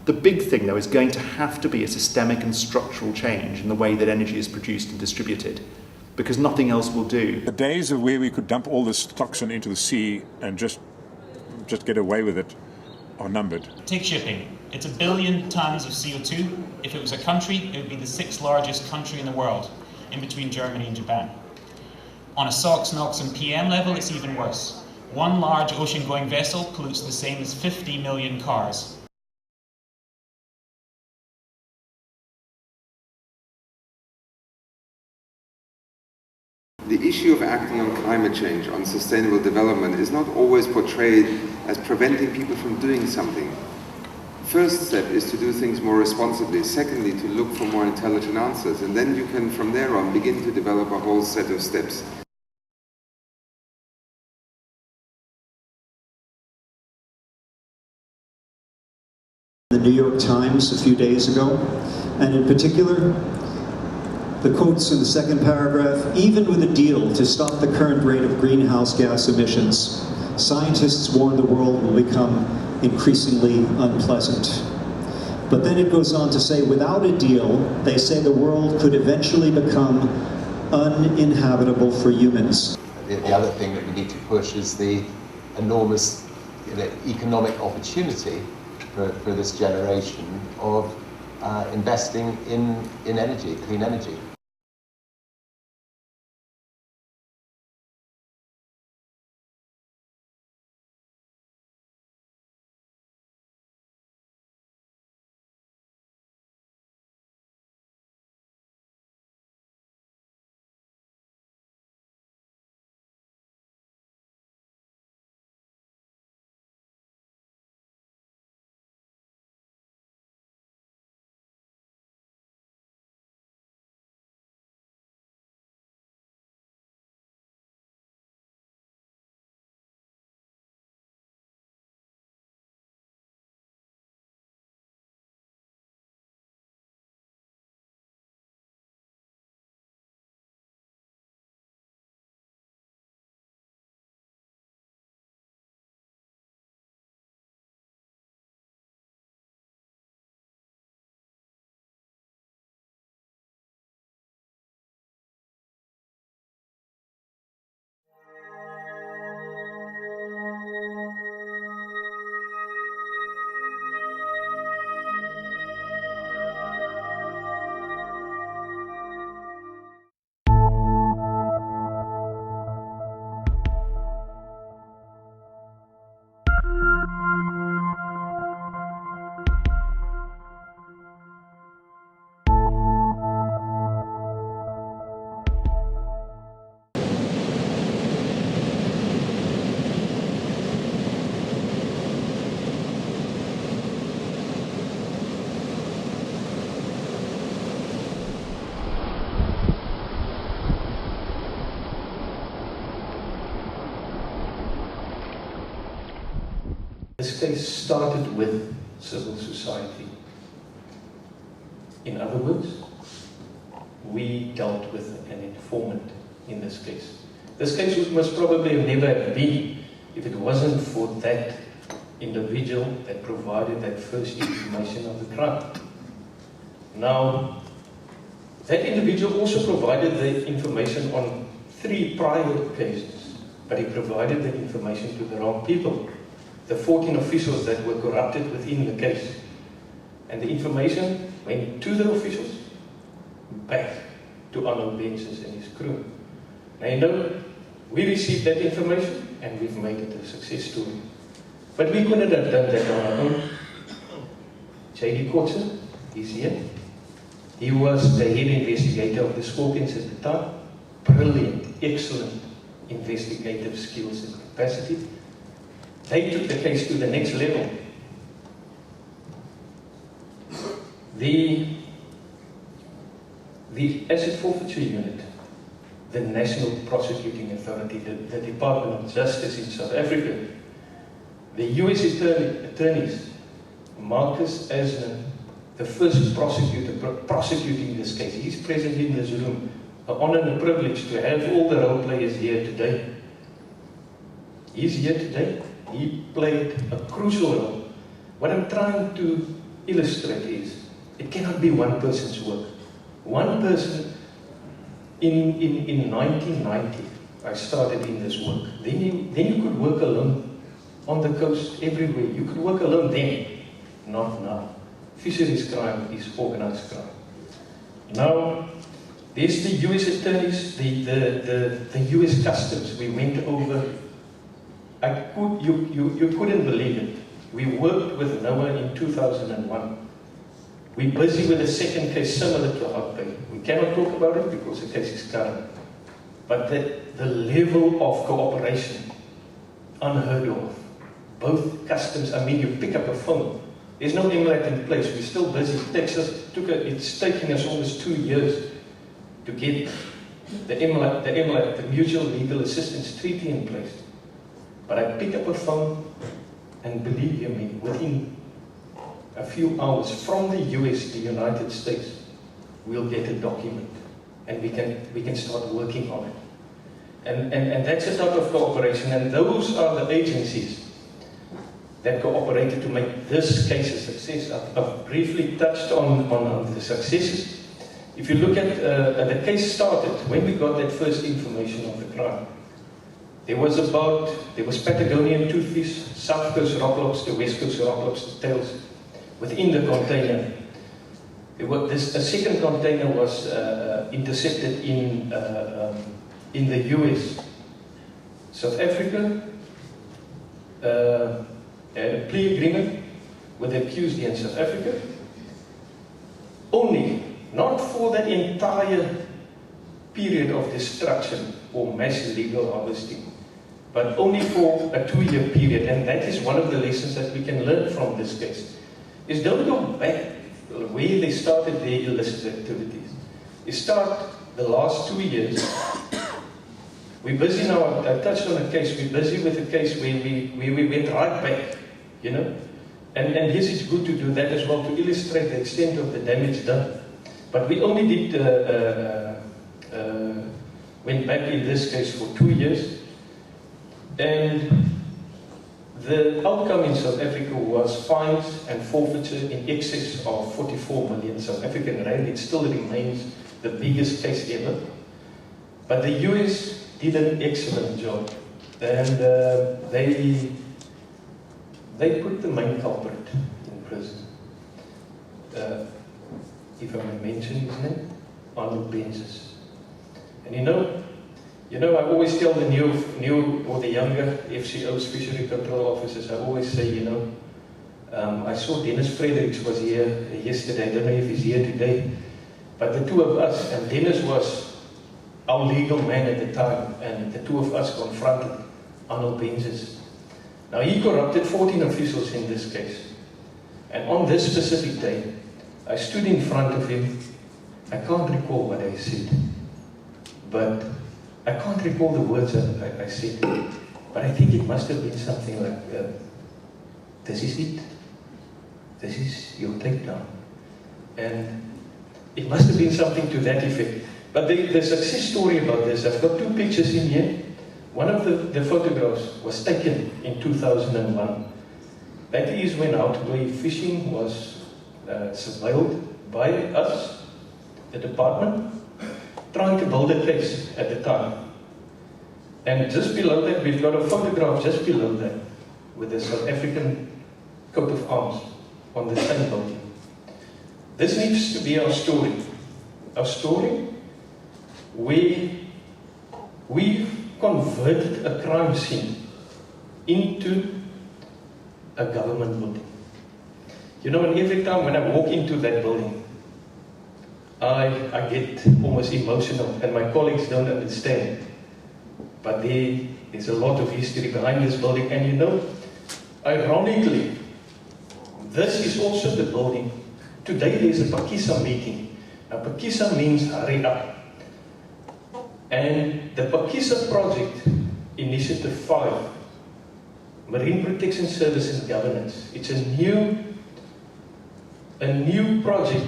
The big thing, though, is going to have to be a systemic and structural change in the way that energy is produced and distributed, because nothing else will do. The days of where we could dump all this toxin into the sea and just get away with it are numbered. Take shipping. It's 1 billion tons of CO2. If it was a country, it would be the 6th largest country in the world, in between Germany and Japan. On a SOx, NOx and PM level, it's even worse. One large ocean-going vessel pollutes the same as 50 million cars. The issue of acting on climate change, on sustainable development, is not always portrayed as preventing people from doing something. First step is to do things more responsibly. Secondly, to look for more intelligent answers. And then you can, from there on, begin to develop a whole set of steps. The New York Times a few days ago, and in particular, the quotes in the second paragraph: even with a deal to stop the current rate of greenhouse gas emissions, scientists warn the world will become increasingly unpleasant. But then it goes on to say, without a deal, they say the world could eventually become uninhabitable for humans. The other thing that we need to push is the enormous economic opportunity for this generation of investing in energy, clean energy. This case started with civil society. In other words, we dealt with an informant in this case. This case would most probably have never been if it wasn't for that individual that provided that first information of the crime. Now, that individual also provided the information on 3 prior cases, but he provided the information to the wrong people. The 14 officials that were corrupted within the case. And the information went to the officials, back to Arnold Benches and his crew. Now you know, we received that information and we've made it a success story. But we couldn't have done that on our own. J.D. Kotze, he's here. He was the head investigator of the Scorpions at the time. Brilliant, excellent investigative skills and capacity. They took the case to the next level. The Asset Forfeiture Unit, the National Prosecuting Authority, the Department of Justice in South Africa, the US attorneys, Marcus Asner, the first prosecutor prosecuting this case. He's present in this room. An honor and a privilege to have all the role players here today. He's here today. He played a crucial role. What I'm trying to illustrate is, it cannot be one person's work. One person, in 1990, I started in this work. Then you could work alone on the coast, everywhere. You could work alone then, not now. Fisheries crime is organized crime. Now, there's the US attorneys, the US customs. We went over. You couldn't believe it. We worked with NOAA in 2001. We're busy with a second case similar to Hot Bay. We cannot talk about it because the case is current. But the level of cooperation, unheard of. Both customs, I mean, you pick up a phone. There's no MLAT in place. We're still busy. It's taking us almost 2 years to get the MLAT, the Mutual Legal Assistance Treaty in place. But I pick up a phone, and believe you me, within a few hours from the US, the United States, we'll get a document, and we can start working on it. And that's a type of cooperation, and those are the agencies that cooperated to make this case a success. I've briefly touched on the successes. If you look at the case started, when we got that first information of the crime, there was Patagonian toothfish, South Coast rock lobster, West Coast rock lobster tails within the container. A second container was intercepted in the US. South Africa had a plea agreement with the accused in South Africa, only not for the entire period of destruction or mass illegal harvesting, but only for a 2-year period. And that is one of the lessons that we can learn from this case, is don't go back where they started their illicit activities. You start the last 2 years. We're busy now, I touched on a case, we're busy with a case where we went right back, you know. And yes, it's good to do that as well, to illustrate the extent of the damage done. But we only did, went back in this case for 2 years. And the outcome in South Africa was fines and forfeiture in excess of 44 million South African rand. It still remains the biggest case ever. But the US did an excellent job. And they put the main culprit in prison. If I may mention his name, Arnold Benzus. And you know, I always tell the new or the younger FCOs, fishery control officers, I always say, I saw Dennis Fredericks was here yesterday. I don't know if he's here today, but the two of us, and Dennis was our legal man at the time, and the two of us confronted Arnold Benzus. Now, he corrupted 14 officials in this case. And on this specific day, I stood in front of him. I can't recall what I said, but I can't recall the words that I said, but I think it must have been something like, this is it. This is your takedown. And it must have been something to that effect. But the success story about this, I've got 2 pictures in here. One of the photographs was taken in 2001. That is when Outway Fishing was surveilled by us, the department, trying to build a case at the time. And just below that, we've got a photograph just below that with the South African coat of arms on the same building. This needs to be our story. Our story where we converted a crime scene into a government building. You know, and every time when I walk into that building, I get almost emotional, and my colleagues don't understand. But there's a lot of history behind this building, and ironically, this is also the building. Today there's a Pakisa meeting. Now, Pakisa means hurry up. And the Pakisa Project, Initiative 5, Marine Protection Service and Governance, it's a new project,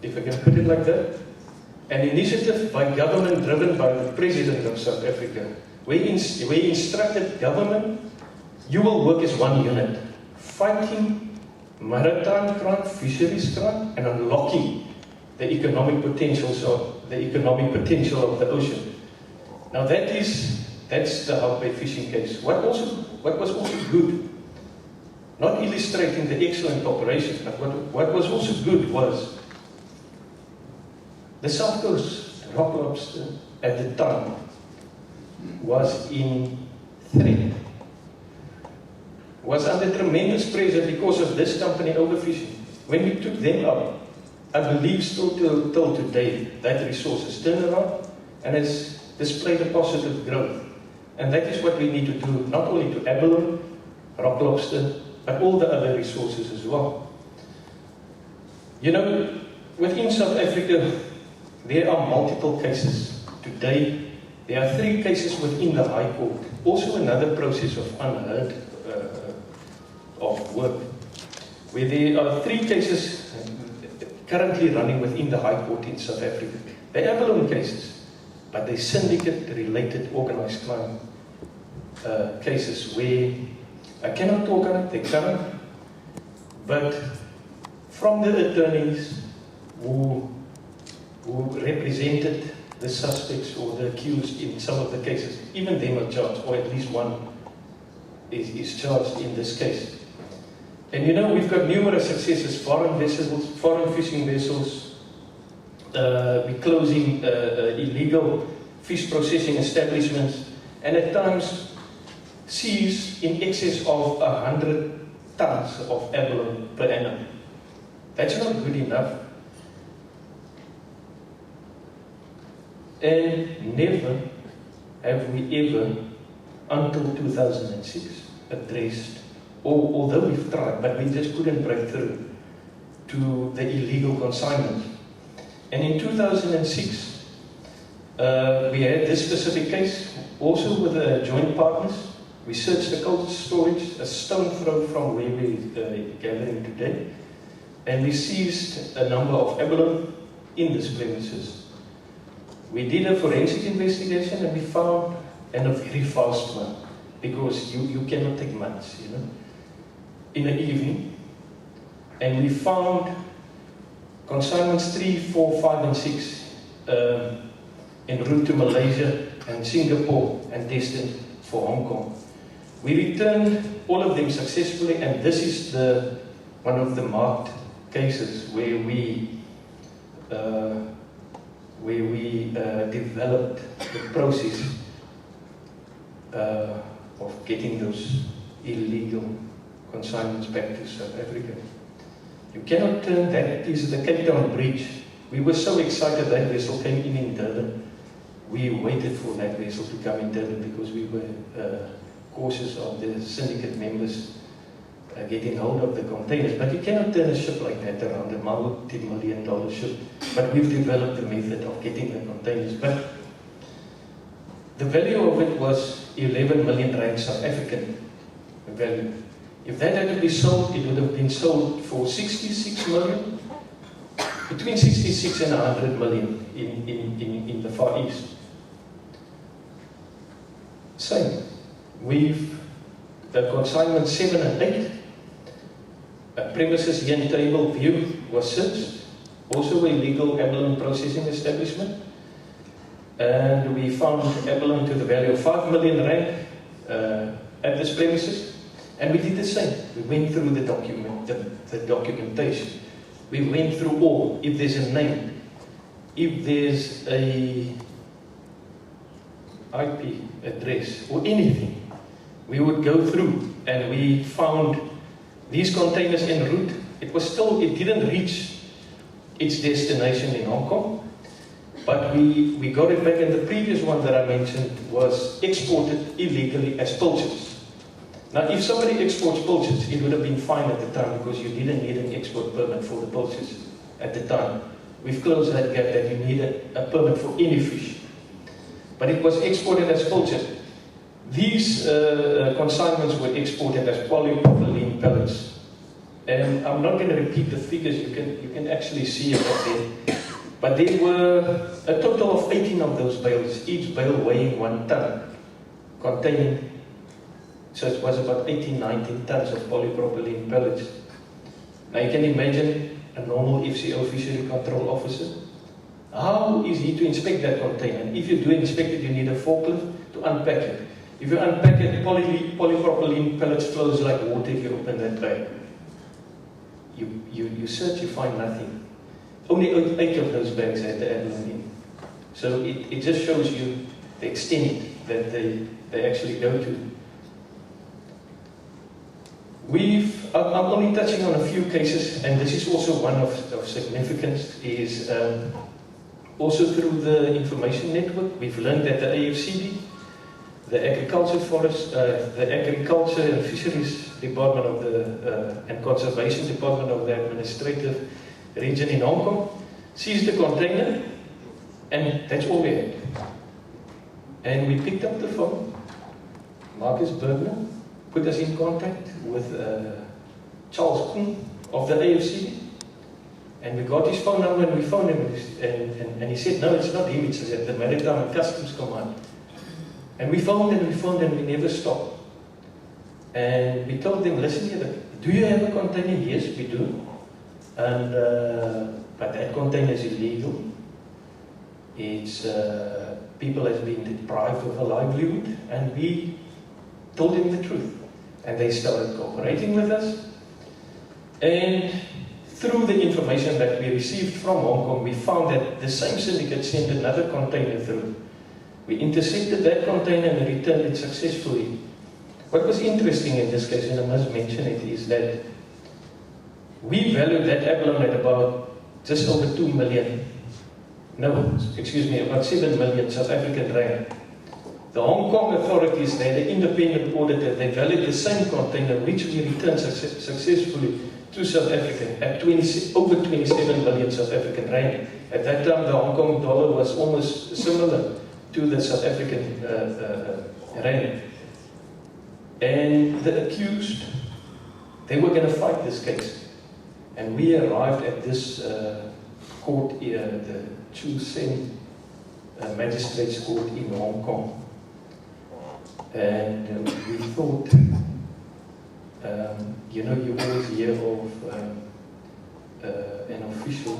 if I can put it like that, an initiative by government driven by the President of South Africa. We instructed government, you will work as one unit, fighting maritime crime, fisheries crime, and unlocking the economic potential of the ocean. Now that's the Hout Bay fishing case. What was also good, not illustrating the excellent operations, but what was also good was the South Coast rock lobster at the time was in threat, was under tremendous pressure because of this company overfishing. When we took them out, I believe still till today, that resource has turned around and has displayed a positive growth. And that is what we need to do, not only to abalone, rock lobster, but all the other resources as well. You know, within South Africa, there are multiple cases. Today, there are 3 cases within the High Court. Also another process of unheard of work, where there are 3 cases currently running within the High Court in South Africa. They are abalone cases, but they're syndicate-related organized crime cases where I cannot talk on it, they're current, but from the attorneys who represented the suspects or the accused in some of the cases, even them are charged, or at least one is charged in this case. And you know, we've got numerous successes, foreign vessels, foreign fishing vessels, we're closing illegal fish processing establishments, and at times seize in excess of 100 tons of abalone per annum. That's not good enough. And never have we ever, until 2006, addressed, although we've tried, but we just couldn't break through to the illegal consignment. And in 2006, we had this specific case, also with joint partners. We searched the cold storage, a stone throw from where we're gathering today, and we seized a number of abalone in these premises. We did a forensic investigation and we found, and a very fast one, because you cannot take months, you know, in the evening. And we found consignments 3, 4, 5, and 6 en route to Malaysia and Singapore and destined for Hong Kong. We returned all of them successfully, and this is one of the marked cases where we developed the process of getting those illegal consignments back to South Africa. You cannot turn that. It is the Cape Town Bridge. We were so excited that vessel came in Durban. We waited for that vessel to come in Durban because we were cautious of the syndicate members getting hold of the containers. But you cannot turn a ship like that around, a multi-million-dollar ship. But we've developed the method of getting the containers. But the value of it was 11 million rand South African value. If that had to be sold, it would have been sold for 66 million, between 66 and 100 million in the Far East. Same. We've consignment 7 and 8. A premises here in Table View was searched, also a legal abalone processing establishment. And we found abalone to the value of 5 million rand at this premises. And we did the same. We went through the documentation. We went through all. If there's a name, if there's a IP address or anything, we would go through, and we found these containers en route. It didn't reach its destination in Hong Kong, but we got it back, and the previous one that I mentioned was exported illegally as pilchards. Now, if somebody exports pilchards, it would have been fine at the time because you didn't need an export permit for the pilchards at the time. We've closed that gap that you needed a permit for any fish. But it was exported as pilchard. These consignments were exported as polypropylene pellets. And I'm not going to repeat the figures, you can actually see it up there. But there were a total of 18 of those bales, each bale weighing 1 ton, containing, so it was about 18, 19 tons of polypropylene pellets. Now you can imagine a normal FCO fishery control officer. How is he to inspect that container? If you do inspect it, you need a forklift to unpack it. If you unpack it, polypropylene pellets flows like water if you open that bag. You search, you find nothing. Only 8 of those bags had the abalone in. So it just shows you the extent that they actually go to. I'm only touching on a few cases, and this is also one of significance, is also through the information network. We've learned that the AFCD, the Agriculture and Fisheries Department of and Conservation Department of the Administrative Region in Hong Kong, seized the container, and that's all we had. And we picked up the phone. Marcus Bergner put us in contact with Charles Kuhn of the AFCD, and we got his phone number and we phoned him, and he said, no, it's not him, it's the Maritime and Customs Command. And we phoned and we never stopped. And we told them, listen here, do you have a container? Yes, we do. And but that container is illegal. It's people have been deprived of a livelihood, and we told them the truth. And they started cooperating with us. And through the information that we received from Hong Kong, we found that the same syndicate sent another container through. We intercepted that container and returned it successfully. What was interesting in this case, and I must mention it, is that we valued that abalone at about just over 2 million. No, excuse me, about 7 million South African rand. The Hong Kong authorities, they had an independent auditor, they valued the same container, which we returned successfully to South Africa at over 27 million South African rand. At that time, the Hong Kong dollar was almost similar to the South African rand. And the accused, they were going to fight this case. And we arrived at this court, the Chu Sen Magistrates Court in Hong Kong. And we thought, you know, you always hear of an official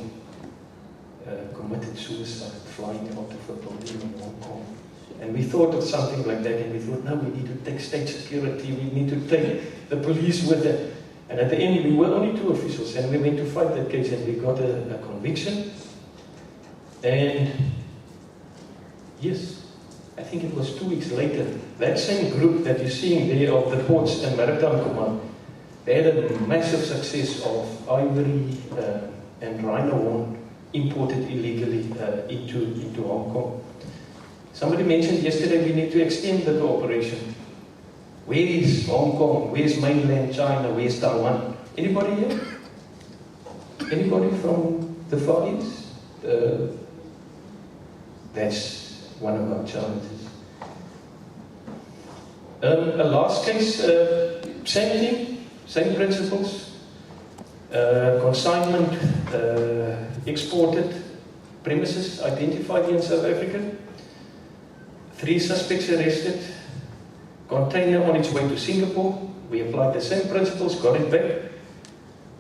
committed suicide flying out of a building in Hong Kong. And we thought of something like that, and we thought, no, we need to take state security, we need to take the police with it. And at the end, we were only 2 officials, and we went to fight that case, and we got a conviction. And yes, I think it was 2 weeks later, that same group that you're seeing there of the Ports and Maritime Command, they had a massive success of ivory and rhino horn imported illegally into Hong Kong. Somebody mentioned yesterday we need to extend the cooperation. Where is Hong Kong? Where's mainland China? Where's Taiwan? Anybody here? Anybody from the Far East? That's one of our challenges. A last case, same thing, same principles. Consignment exported premises identified in South Africa. 3 suspects arrested. Container on its way to Singapore. We applied the same principles, got it back.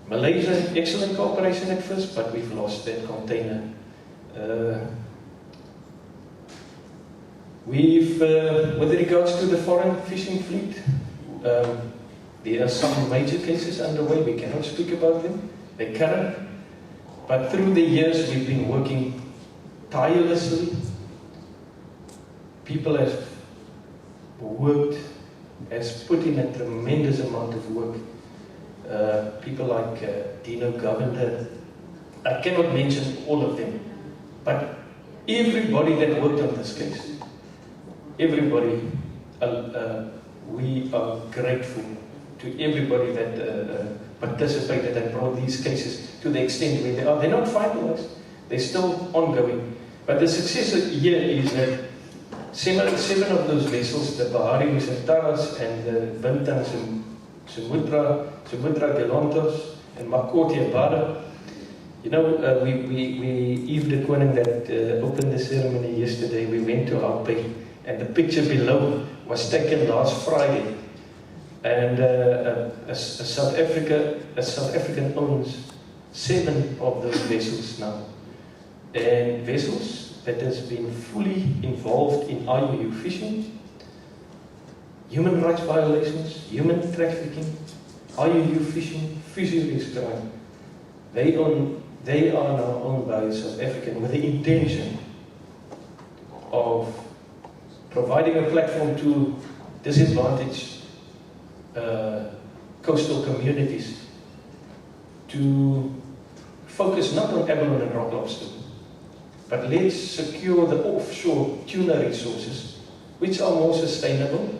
Malaysia, excellent cooperation at first, but we've lost that container. With regards to the foreign fishing fleet, there are some major cases underway. We cannot speak about them. They're current. But through the years, we've been working tirelessly. People have worked, has put in a tremendous amount of work. People like Dino Govender, I cannot mention all of them, but everybody that worked on this case, everybody, we are grateful to everybody that participated and brought these cases to the extent where they are. They're not finalized, they're still ongoing. But the success here is that 7 of those vessels, the Bahari Nusantara and the Bintan Sumudra Galantos and Makoti Abada, you know, Yves de Koning that opened the ceremony yesterday, we went to Alpay, and the picture below was taken last Friday. And South African owns 7 of those vessels now. And vessels that has been fully involved in IUU fishing, human rights violations, human trafficking, IUU fishing, fisheries crime. They are now owned by South African with the intention of providing a platform to disadvantaged coastal communities to focus not on abalone and rock lobster, but let's secure the offshore tuna resources, which are more sustainable,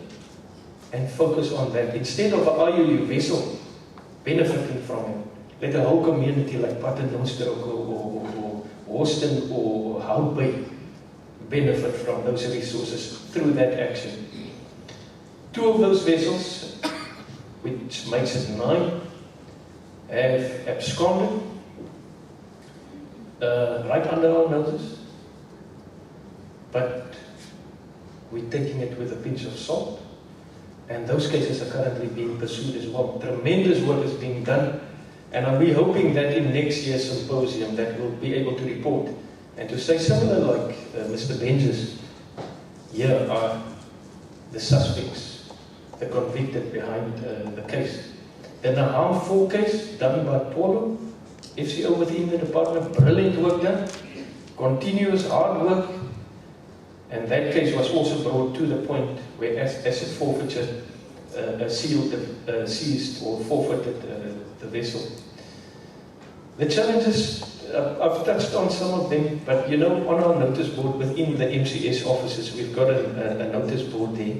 and focus on that. Instead of an IUU vessel benefiting from it, let a whole community like Paternoster or Houston or Hout Bay benefit from those resources through that action. 2 of those vessels, which makes it 9, have absconded right under our noses, but we're taking it with a pinch of salt, and those cases are currently being pursued as well. Tremendous work is being done, and I'll be hoping that in next year's symposium that we'll be able to report and to say similar like Mr. Benjes, here are the suspects, the convicted behind the case. Then the harmful case done by Polo, FCO within the department, brilliant work done, continuous hard work, and that case was also brought to the point where asset forfeiture seized or forfeited the vessel. The challenges, I've touched on some of them, but you know, on our notice board within the MCS offices, we've got a notice board there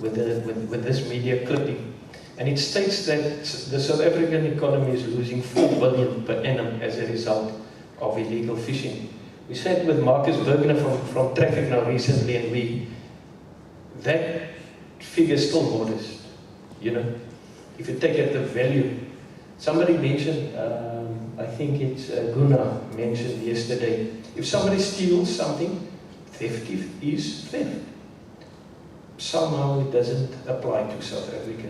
with this media clipping. And it states that the South African economy is losing 4 billion per annum as a result of illegal fishing. We sat with Marcus Bergner from Traffic now recently, and that figure is still modest. You know, if you take it the value, somebody mentioned, I think it's Gunnar mentioned yesterday, if somebody steals something, theft is theft. Somehow it doesn't apply to South Africa,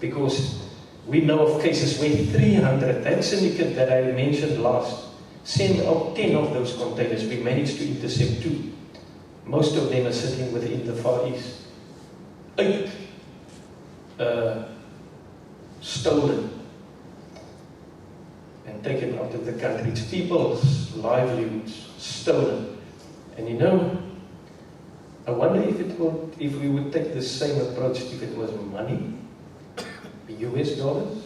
because we know of cases where 300, that syndicate that I mentioned last, sent out 10 of those containers. We managed to intercept 2. Most of them are sitting within the Far East. 8 stolen and taken out of the country. It's people's livelihoods stolen. And you know, I wonder if we would take the same approach if it was money, US dollars,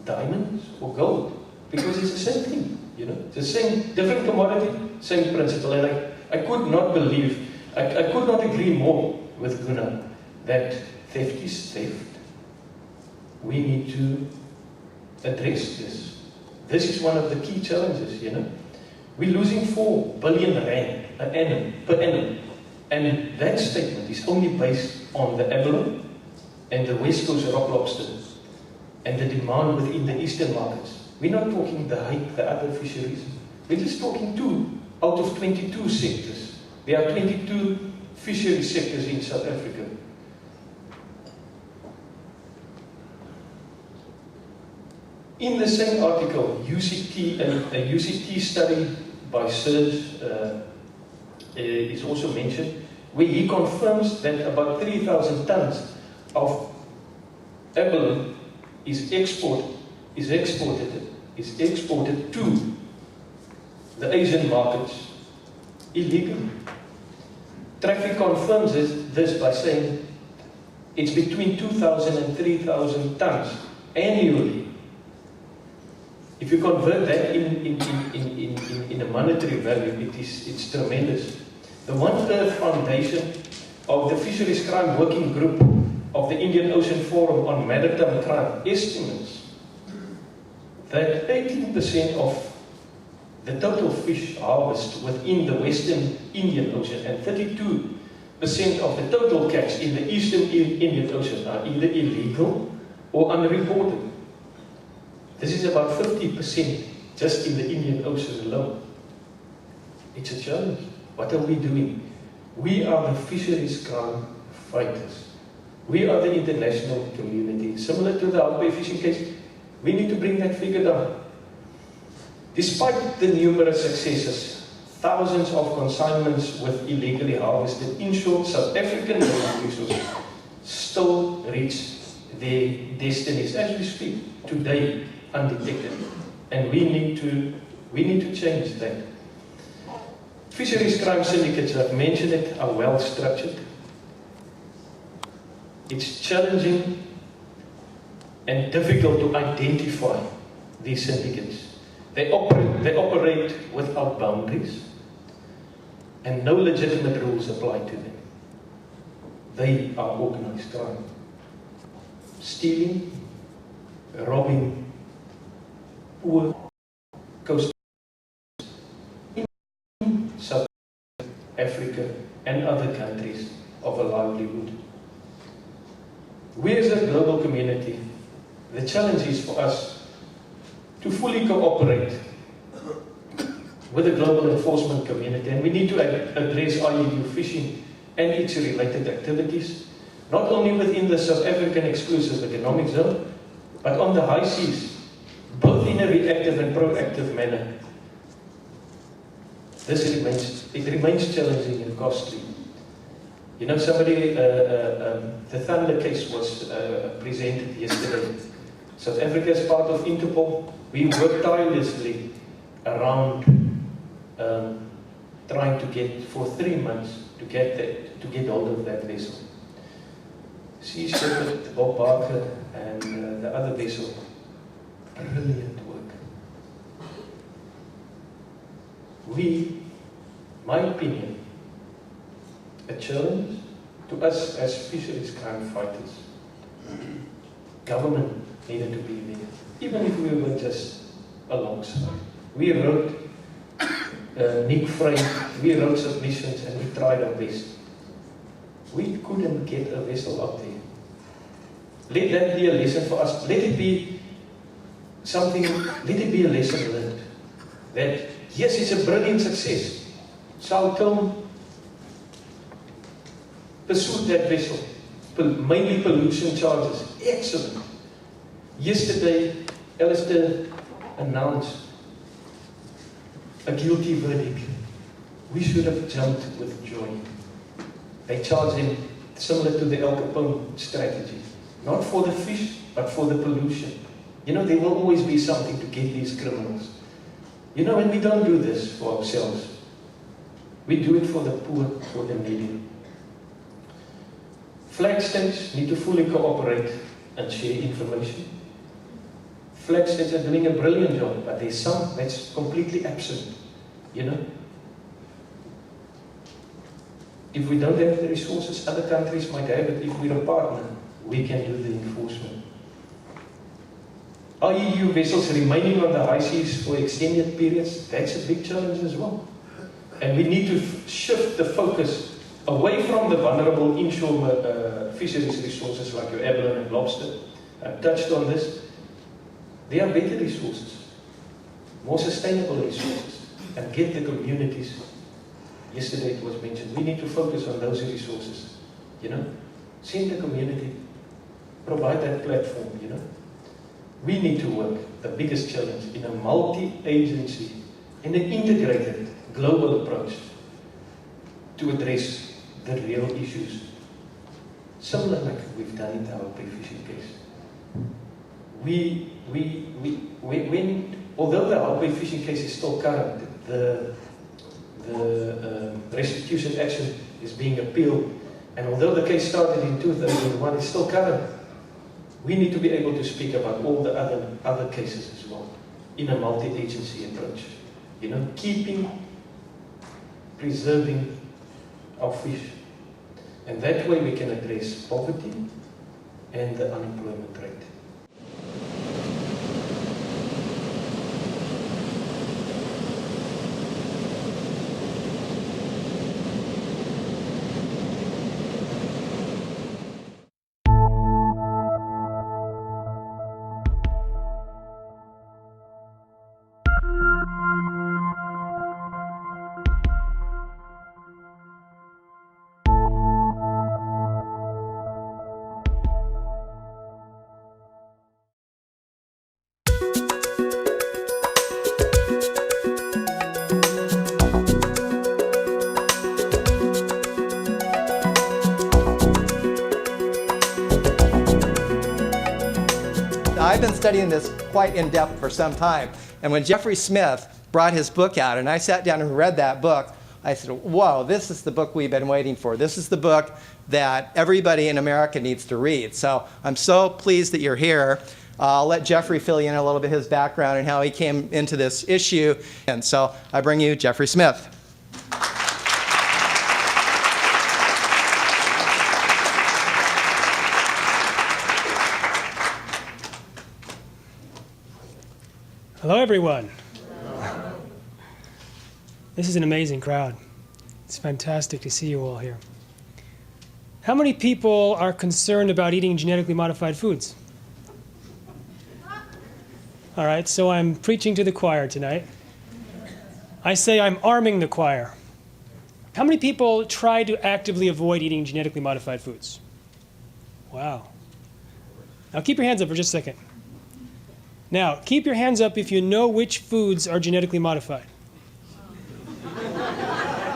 diamonds, or gold, because it's the same thing, you know, it's the same, different commodity, same principle. And I could not believe, I could not agree more with Gunnar that theft is theft. We need to address this. This is one of the key challenges, you know. We're losing 4 billion rand per annum. And that statement is only based on the abalone and the West Coast rock lobster and the demand within the eastern markets. We're not talking the hake, the other fisheries. We're just talking 2 out of 22 sectors. There are 22 fishery sectors in South Africa. In the same article, UCT, a UCT study by Serge is also mentioned, where he confirms that about 3,000 tons of abalone is exported to the Asian markets illegally. Traffic confirms this by saying it's between 2,000 and 3,000 tons annually. If you convert that in a monetary value, it's tremendous. The One Earth Foundation of the Fisheries Crime Working Group of the Indian Ocean Forum on Maritime Crime estimates that 18% of the total fish harvest within the Western Indian Ocean and 32% of the total catch in the Eastern Indian Ocean are either illegal or unreported. This is about 50% just in the Indian Ocean alone. It's a challenge. What are we doing? We are the fisheries crime fighters. We are the international community. Similar to the Hout Bay fishing case, we need to bring that figure down. Despite the numerous successes, thousands of consignments with illegally harvested inshore South African resources still reach their destinies as we speak today undetected, and we need to change that. Fisheries crime syndicates, I've mentioned it, are well structured. It's challenging and difficult to identify these syndicates. They operate without boundaries, and no legitimate rules apply to them. They are organized crime. Stealing, robbing poor coastal in South Africa and other countries of a livelihood. We as a global community, the challenge is for us to fully cooperate with the global enforcement community, and we need to address IUU fishing and its related activities, not only within the South African exclusive economic zone, but on the high seas, both in a reactive and proactive manner. It remains challenging and costly. You know, the Thunder case was presented yesterday. South Africa is part of Interpol. We work tirelessly around trying to get, for 3 months, to get hold of that vessel. Sea Shepherd, Bob Barker, and the other vessel, brilliant work. My opinion, a challenge to us as fisheries crime fighters. Government needed to be there, even if we were just alongside. We wrote Nick Frey, we wrote submissions, and we tried our best. We couldn't get a vessel up there. Let that be a lesson for us. Let it be a lesson learned. That, yes, it's a brilliant success. South Kiln pursued that vessel, mainly pollution charges. Excellent. Yesterday, Alistair announced a guilty verdict. We should have jumped with joy. They charged him similar to the Al Capone strategy. Not for the fish, but for the pollution. You know, there will always be something to get these criminals. You know, and we don't do this for ourselves. We do it for the poor, for the needy. Flag states need to fully cooperate and share information. Flag states are doing a brilliant job, but there's some that's completely absent, you know. If we don't have the resources, other countries might have it. If we're a partner, we can do the enforcement. Are EU vessels remaining on the high seas for extended periods? That's a big challenge as well. And we need to shift the focus away from the vulnerable inshore fisheries resources like your abalone and lobster. I've touched on this. There are better resources, more sustainable resources, and get the communities. Yesterday it was mentioned, we need to focus on those resources, you know. Send the community, provide that platform, you know. We need to work, the biggest challenge, in a multi-agency, in an integrated global approach to address the real issues. Similar like we've done in our Hout Bay fishing case. Although the Hout Bay fishing case is still current, the restitution action is being appealed, and although the case started in 2001, it's still current. We need to be able to speak about all the other cases as well, in a multi-agency approach. You know, preserving our fish. And that way we can address poverty and the unemployment rate. I've been studying this quite in depth for some time. And when Jeffrey Smith brought his book out and I sat down and read that book, I said, whoa, this is the book we've been waiting for. This is the book that everybody in America needs to read. So I'm so pleased that you're here. I'll let Jeffrey fill you in a little bit his background and how he came into this issue. And so I bring you Jeffrey Smith. Hello, everyone. This is an amazing crowd. It's fantastic to see you all here. How many people are concerned about eating genetically modified foods? All right, so I'm preaching to the choir tonight. I say I'm arming the choir. How many people try to actively avoid eating genetically modified foods? Wow. Now keep your hands up for just a second. Now, keep your hands up if you know which foods are genetically modified.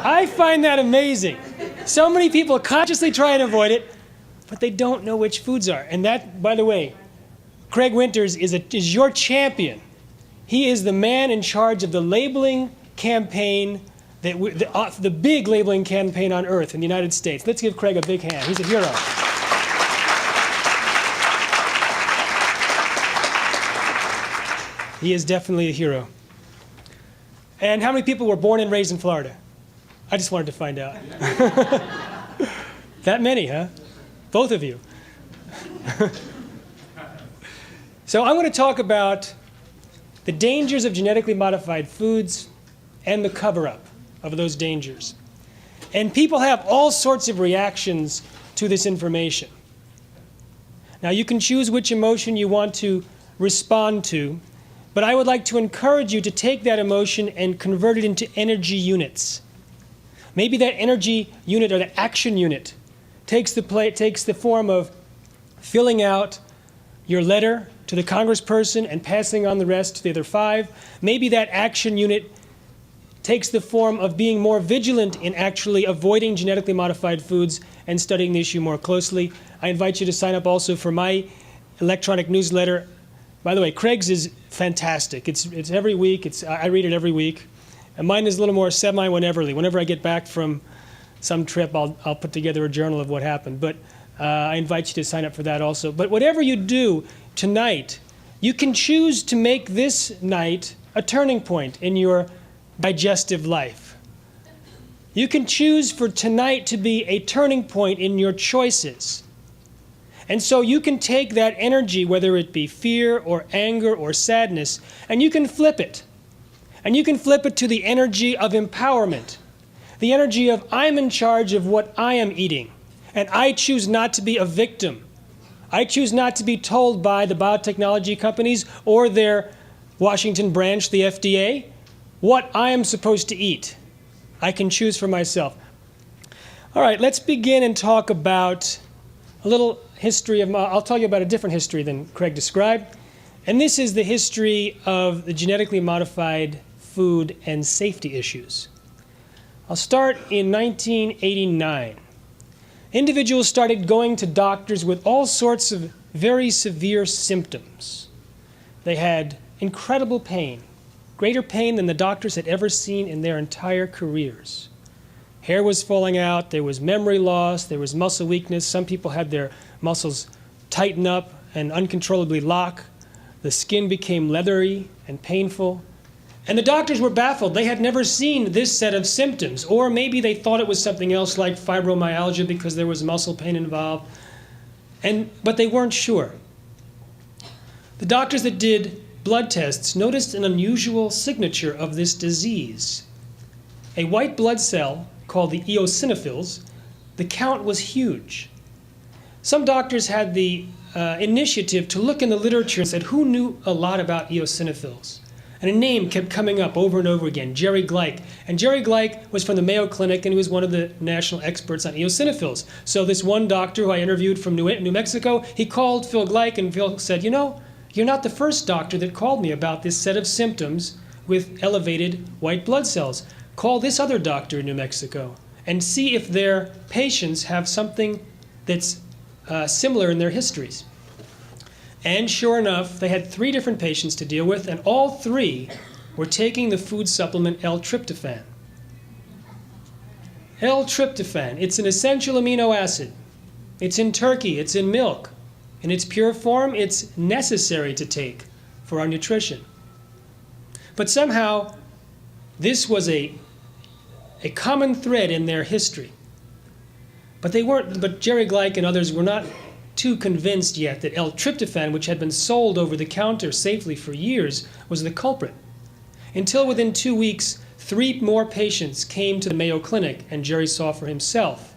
I find that amazing. So many people consciously try and avoid it, but they don't know which foods are. And that, by the way, Craig Winters is your champion. He is the man in charge of the labeling campaign, the big labeling campaign on Earth in the United States. Let's give Craig a big hand. He's a hero. He is definitely a hero. And how many people were born and raised in Florida? I just wanted to find out. That many, huh? Both of you. So I'm going to talk about the dangers of genetically modified foods and the cover-up of those dangers. And people have all sorts of reactions to this information. Now, you can choose which emotion you want to respond to, but I would like to encourage you to take that emotion and convert it into energy units. Maybe that energy unit or the action unit takes the form of filling out your letter to the congressperson and passing on the rest to the other 5. Maybe that action unit takes the form of being more vigilant in actually avoiding genetically modified foods and studying the issue more closely. I invite you to sign up also for my electronic newsletter. By the way, Craig's is fantastic. It's every week. I read it every week. And mine is a little more semi-wheneverly. Whenever I get back from some trip, I'll put together a journal of what happened. But I invite you to sign up for that also. But whatever you do tonight, you can choose to make this night a turning point in your digestive life. You can choose for tonight to be a turning point in your choices. And so you can take that energy, whether it be fear or anger or sadness, and you can flip it. And you can flip it to the energy of empowerment, the energy of I'm in charge of what I am eating, and I choose not to be a victim. I choose not to be told by the biotechnology companies or their Washington branch, the FDA, what I am supposed to eat. I can choose for myself. All right, let's begin and talk about a little history of, I'll tell you about a different history than Craig described. And this is the history of the genetically modified food and safety issues. I'll start in 1989. Individuals started going to doctors with all sorts of very severe symptoms. They had incredible pain, greater pain than the doctors had ever seen in their entire careers. Hair was falling out, there was memory loss, there was muscle weakness. Some people had their muscles tighten up and uncontrollably lock. The skin became leathery and painful. And the doctors were baffled. They had never seen this set of symptoms. Or maybe they thought it was something else like fibromyalgia because there was muscle pain involved. But they weren't sure. The doctors that did blood tests noticed an unusual signature of this disease. A white blood cell called the eosinophils, the count was huge. Some doctors had the initiative to look in the literature and said, who knew a lot about eosinophils? And a name kept coming up over and over again, Jerry Gleich. And Jerry Gleich was from the Mayo Clinic, and he was one of the national experts on eosinophils. So this one doctor who I interviewed from New Mexico, he called Phil Gleich, and Phil said, you know, you're not the first doctor that called me about this set of symptoms with elevated white blood cells. Call this other doctor in New Mexico and see if their patients have something that's similar in their histories. And sure enough, they had 3 different patients to deal with, and all 3 were taking the food supplement L-tryptophan. L-tryptophan, it's an essential amino acid. It's in turkey, it's in milk. In its pure form, it's necessary to take for our nutrition. But somehow, this was a common thread in their history. But Jerry Gleick and others were not too convinced yet that L-tryptophan, which had been sold over the counter safely for years, was the culprit. Until within 2 weeks, 3 more patients came to the Mayo Clinic, and Jerry saw for himself.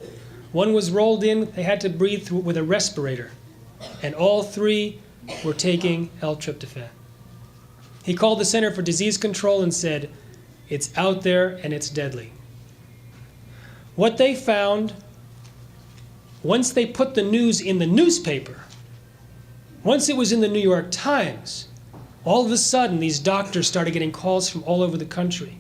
One was rolled in, they had to breathe through with a respirator, and all 3 were taking L-tryptophan. He called the Center for Disease Control and said, "It's out there and it's deadly." What they found, once they put the news in the newspaper, once it was in the New York Times, all of a sudden these doctors started getting calls from all over the country.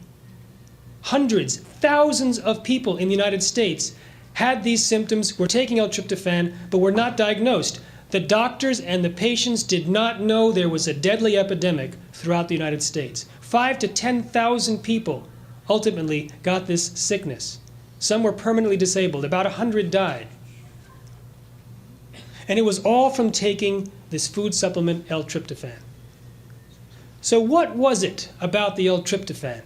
Hundreds, thousands of people in the United States had these symptoms, were taking L-tryptophan, but were not diagnosed. The doctors and the patients did not know there was a deadly epidemic throughout the United States. 5,000 to 10,000 people ultimately got this sickness. Some were permanently disabled. About 100 died. And it was all from taking this food supplement L-tryptophan. So what was it about the L-tryptophan?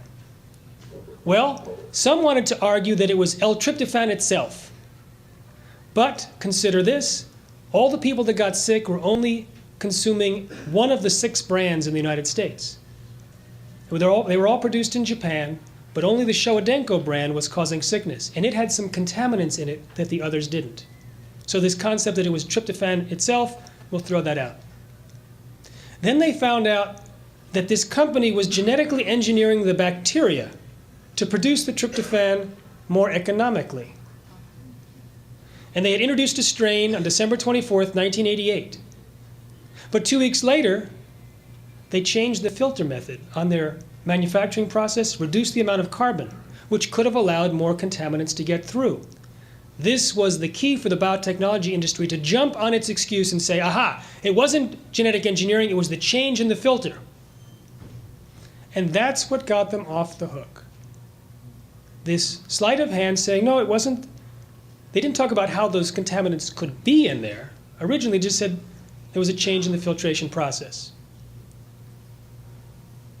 Well, some wanted to argue that it was L-tryptophan itself. But consider this. All the people that got sick were only consuming one of the 6 brands in the United States. They were all produced in Japan, but only the Showa brand was causing sickness, and it had some contaminants in it that the others didn't. So this concept that it was tryptophan itself, we'll throw that out. Then they found out that this company was genetically engineering the bacteria to produce the tryptophan more economically. And they had introduced a strain on December 24th, 1988. But 2 weeks later, they changed the filter method on their manufacturing process, reduced the amount of carbon, which could have allowed more contaminants to get through. This was the key for the biotechnology industry to jump on its excuse and say, aha, it wasn't genetic engineering, it was the change in the filter. And that's what got them off the hook. This sleight of hand saying, no, it wasn't. They didn't talk about how those contaminants could be in there. Originally just said there was a change in the filtration process.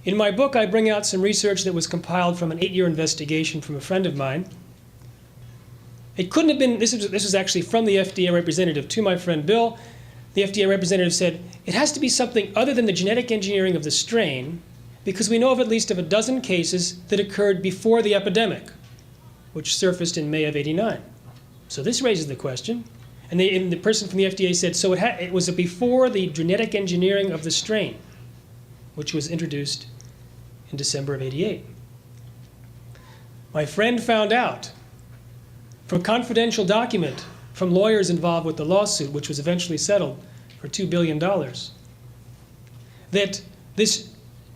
In my book, I bring out some research that was compiled from an 8-year investigation from a friend of mine. It couldn't have been, this was actually from the FDA representative to my friend Bill. The FDA representative said, it has to be something other than the genetic engineering of the strain, because we know of at least of a dozen cases that occurred before the epidemic, which surfaced in May of '89. So this raises the question. And the person from the FDA said, so it was before the genetic engineering of the strain, which was introduced in December of '88. My friend found out from a confidential document from lawyers involved with the lawsuit, which was eventually settled for $2 billion, that this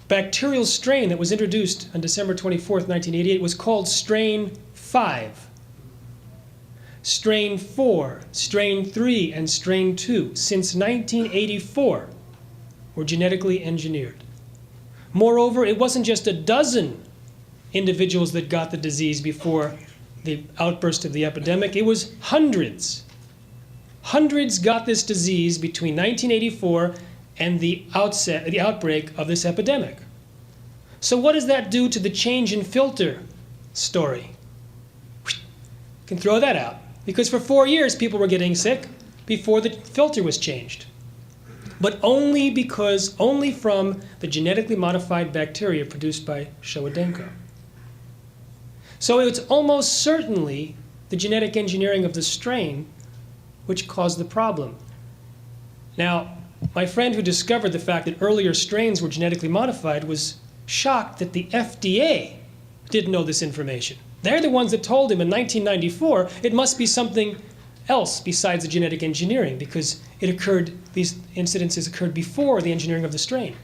bacterial strain that was introduced on December 24th, 1988 was called strain 5. Strain 4, strain 3, and strain 2, since 1984, were genetically engineered. Moreover, it wasn't just a dozen individuals that got the disease before the outburst of the epidemic. It was hundreds. Hundreds got this disease between 1984 and the outbreak of this epidemic. So what does that do to the change in filter story? You can throw that out. Because for 4 years, people were getting sick before the filter was changed. But only from the genetically modified bacteria produced by Showa Denko. So it's almost certainly the genetic engineering of the strain which caused the problem. Now, my friend who discovered the fact that earlier strains were genetically modified was shocked that the FDA didn't know this information. They're the ones that told him in 1994 it must be something else besides the genetic engineering, because these incidences occurred before the engineering of the strain.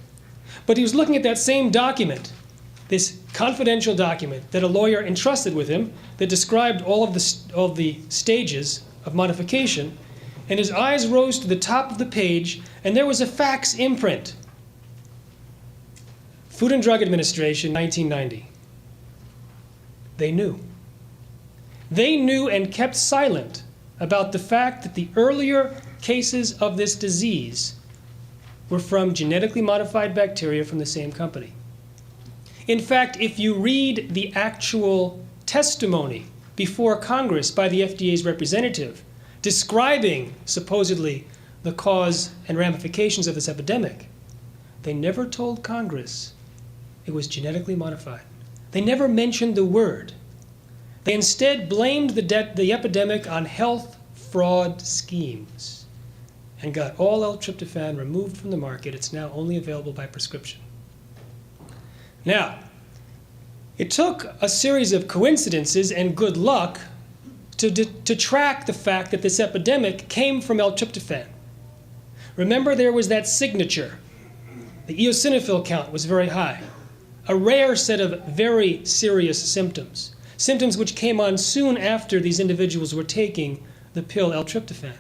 But he was looking at that same document, this confidential document that a lawyer entrusted with him that described all of the stages of modification, and his eyes rose to the top of the page, and there was a fax imprint. Food and Drug Administration, 1990. They knew. They knew and kept silent about the fact that the earlier cases of this disease were from genetically modified bacteria from the same company. In fact, if you read the actual testimony before Congress by the FDA's representative describing supposedly the cause and ramifications of this epidemic, they never told Congress it was genetically modified. They never mentioned the word. They instead blamed the epidemic on health fraud schemes and got all L-tryptophan removed from the market. It's now only available by prescription. Now, it took a series of coincidences and good luck to track the fact that this epidemic came from L-tryptophan. Remember, there was that signature. The eosinophil count was very high. A rare set of very serious symptoms. Symptoms which came on soon after these individuals were taking the pill L-tryptophan.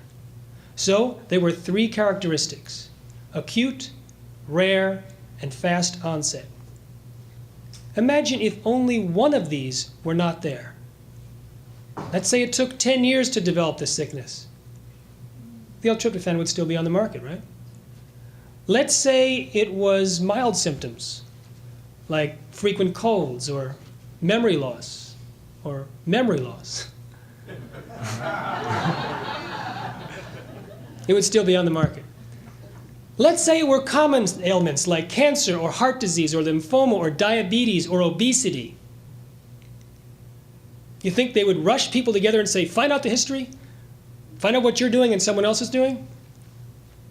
So there were three characteristics: acute, rare, and fast onset. Imagine if only one of these were not there. Let's say it took 10 years to develop this sickness. The L-tryptophan would still be on the market, right? Let's say it was mild symptoms, like frequent colds or memory loss, or memory loss. It would still be on the market. Let's say it were common ailments like cancer or heart disease or lymphoma or diabetes or obesity. You think they would rush people together and say, find out the history, find out what you're doing and someone else is doing?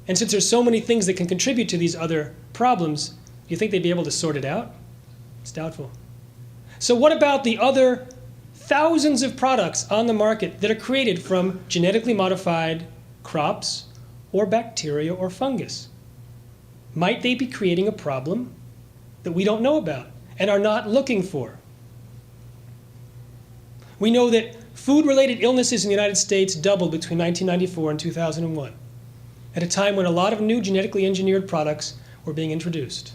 And since there's so many things that can contribute to these other problems, do you think they'd be able to sort it out? It's doubtful. So what about the other thousands of products on the market that are created from genetically modified crops or bacteria or fungus? Might they be creating a problem that we don't know about and are not looking for? We know that food-related illnesses in the United States doubled between 1994 and 2001, at a time when a lot of new genetically engineered products were being introduced.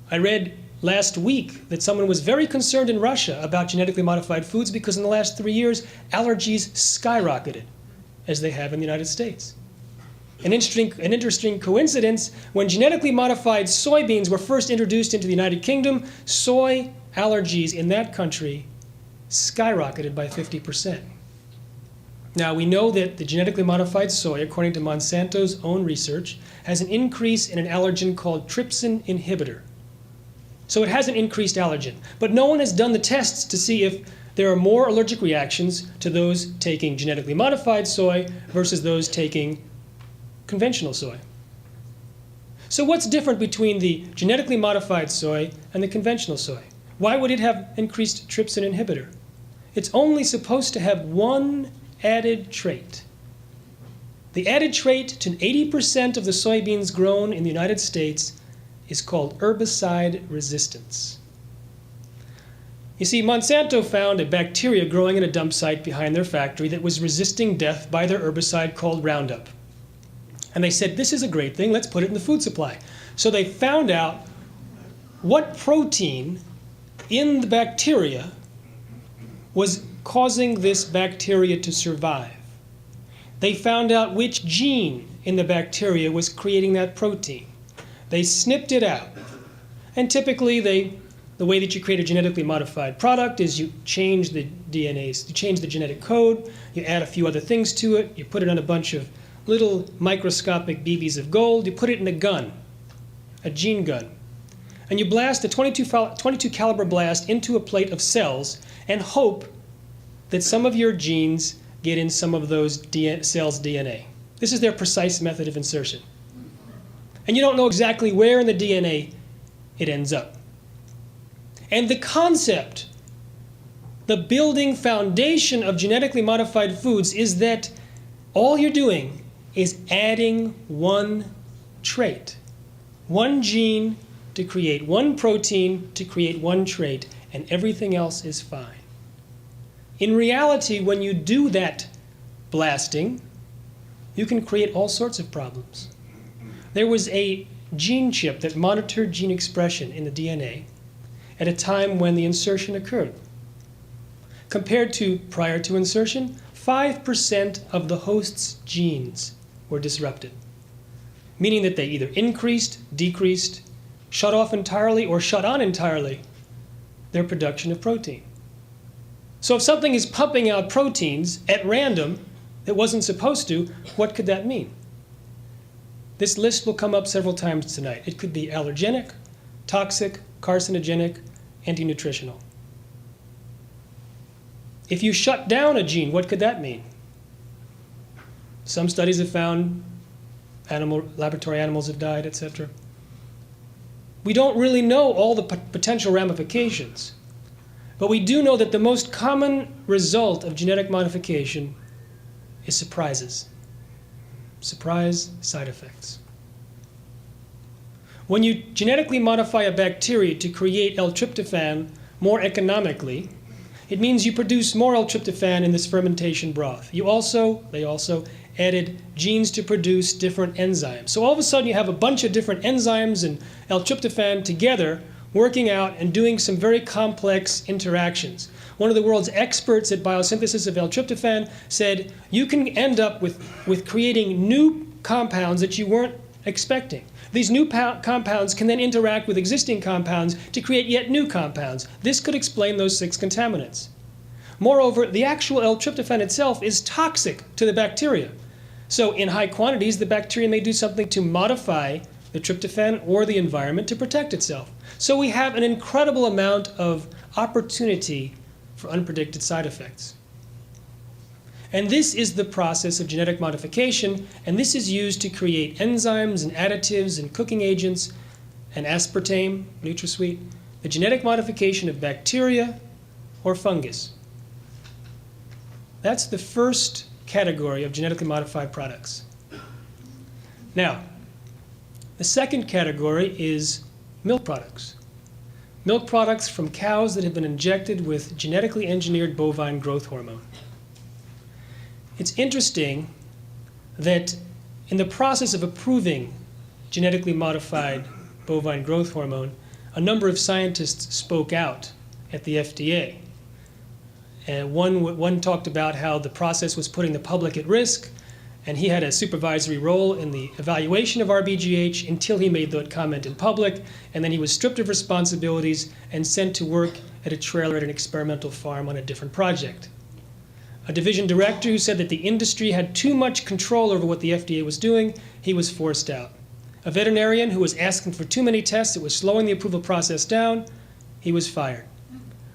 I read last week that someone was very concerned in Russia about genetically modified foods because in the last 3 years, allergies skyrocketed, as they have in the United States. An interesting coincidence, when genetically modified soybeans were first introduced into the United Kingdom, soy allergies in that country skyrocketed by 50%. Now, we know that the genetically modified soy, according to Monsanto's own research, has an increase in an allergen called trypsin inhibitor. So it has an increased allergen. But no one has done the tests to see if there are more allergic reactions to those taking genetically modified soy versus those taking conventional soy. So what's different between the genetically modified soy and the conventional soy? Why would it have increased trypsin inhibitor? It's only supposed to have one added trait. The added trait to 80% of the soybeans grown in the United States is called herbicide resistance. You see, Monsanto found a bacteria growing in a dump site behind their factory that was resisting death by their herbicide called Roundup. And they said, this is a great thing, let's put it in the food supply. So they found out what protein in the bacteria was causing this bacteria to survive. They found out which gene in the bacteria was creating that protein. They snipped it out. And typically, the way that you create a genetically modified product is you change the DNAs, you change the genetic code, you add a few other things to it, you put it on a bunch of little microscopic BBs of gold, you put it in a gun, a gene gun, and you blast a 22 caliber blast into a plate of cells and hope that some of your genes get in some of those cells' DNA. This is their precise method of insertion. And you don't know exactly where in the DNA it ends up. And the concept, the building foundation of genetically modified foods is that all you're doing is adding one trait, one gene to create one protein to create one trait, and everything else is fine. In reality, when you do that blasting, you can create all sorts of problems. There was a gene chip that monitored gene expression in the DNA at a time when the insertion occurred. Compared to prior to insertion, 5% of the host's genes were disrupted, meaning that they either increased, decreased, shut off entirely, or shut on entirely their production of protein. So if something is pumping out proteins at random that wasn't supposed to, what could that mean? This list will come up several times tonight. It could be allergenic, toxic, carcinogenic, anti-nutritional. If you shut down a gene, what could that mean? Some studies have found laboratory animals have died, etc. We don't really know all the potential ramifications, but we do know that the most common result of genetic modification is surprises. Surprise side effects. When you genetically modify a bacteria to create L-tryptophan more economically, it means you produce more L-tryptophan in this fermentation broth. They also added genes to produce different enzymes. So all of a sudden you have a bunch of different enzymes and L-tryptophan together working out and doing some very complex interactions. One of the world's experts at biosynthesis of L-tryptophan said you can end up with creating new compounds that you weren't expecting. These new compounds can then interact with existing compounds to create yet new compounds. This could explain those 6 contaminants. Moreover, the actual L-tryptophan itself is toxic to the bacteria. So in high quantities, the bacteria may do something to modify the tryptophan or the environment to protect itself. So we have an incredible amount of opportunity for unpredicted side effects. And this is the process of genetic modification, and this is used to create enzymes and additives and cooking agents and aspartame, NutraSweet, the genetic modification of bacteria or fungus. That's the first category of genetically modified products. Now, the second category is milk products. Milk products from cows that have been injected with genetically engineered bovine growth hormone. It's interesting that in the process of approving genetically modified bovine growth hormone, a number of scientists spoke out at the FDA. And one talked about how the process was putting the public at risk, and he had a supervisory role in the evaluation of RBGH until he made that comment in public, and then he was stripped of responsibilities and sent to work at a trailer at an experimental farm on a different project. A division director who said that the industry had too much control over what the FDA was doing, he was forced out. A veterinarian who was asking for too many tests, it was slowing the approval process down, he was fired.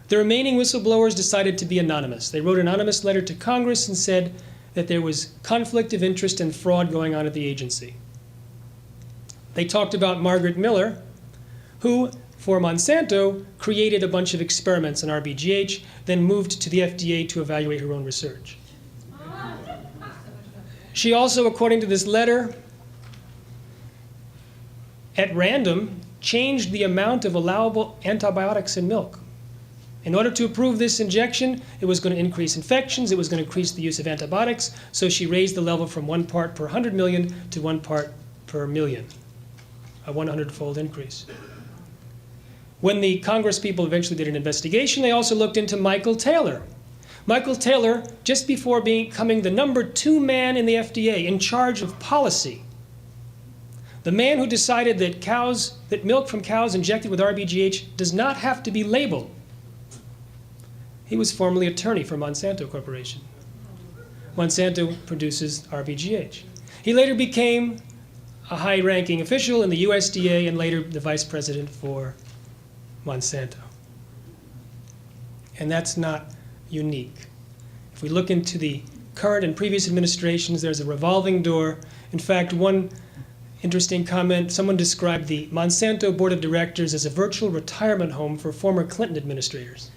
The remaining whistleblowers decided to be anonymous. They wrote an anonymous letter to Congress and said that there was conflict of interest and fraud going on at the agency. They talked about Margaret Miller, who, for Monsanto, created a bunch of experiments on RBGH, then moved to the FDA to evaluate her own research. She also, according to this letter, at random, changed the amount of allowable antibiotics in milk. In order to approve this injection, it was going to increase infections, it was going to increase the use of antibiotics, so she raised the level from 1 part per 100 million to 1 part per million, a 100-fold increase. When the Congress people eventually did an investigation, they also looked into Michael Taylor. Michael Taylor, just before becoming the #2 man in the FDA in charge of policy, the man who decided that milk from cows injected with RBGH does not have to be labeled. He was formerly attorney for Monsanto Corporation. Monsanto produces RBGH. He later became a high-ranking official in the USDA and later the vice president for Monsanto. And that's not unique. If we look into the current and previous administrations, there's a revolving door. In fact, one interesting comment, someone described the Monsanto Board of Directors as a virtual retirement home for former Clinton administrators.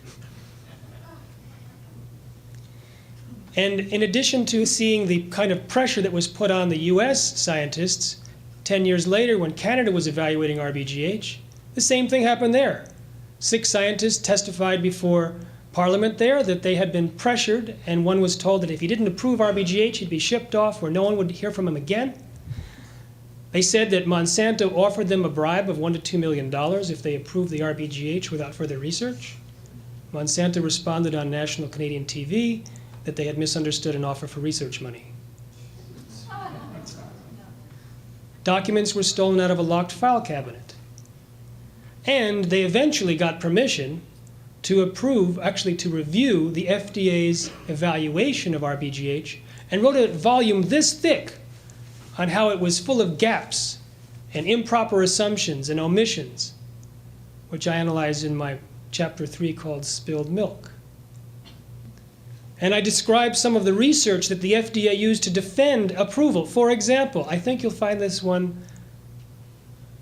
And in addition to seeing the kind of pressure that was put on the US scientists, 10 years later when Canada was evaluating RBGH, the same thing happened there. 6 scientists testified before parliament there that they had been pressured, and one was told that if he didn't approve RBGH, he'd be shipped off where no one would hear from him again. They said that Monsanto offered them a bribe of $1 to $2 million if they approved the RBGH without further research. Monsanto responded on national Canadian TV that they had misunderstood an offer for research money. Documents were stolen out of a locked file cabinet. And they eventually got permission to approve, actually to review the FDA's evaluation of RBGH, and wrote a volume this thick on how it was full of gaps and improper assumptions and omissions, which I analyzed in my chapter 3 called Spilled Milk. And I described some of the research that the FDA used to defend approval. For example, I think you'll find this one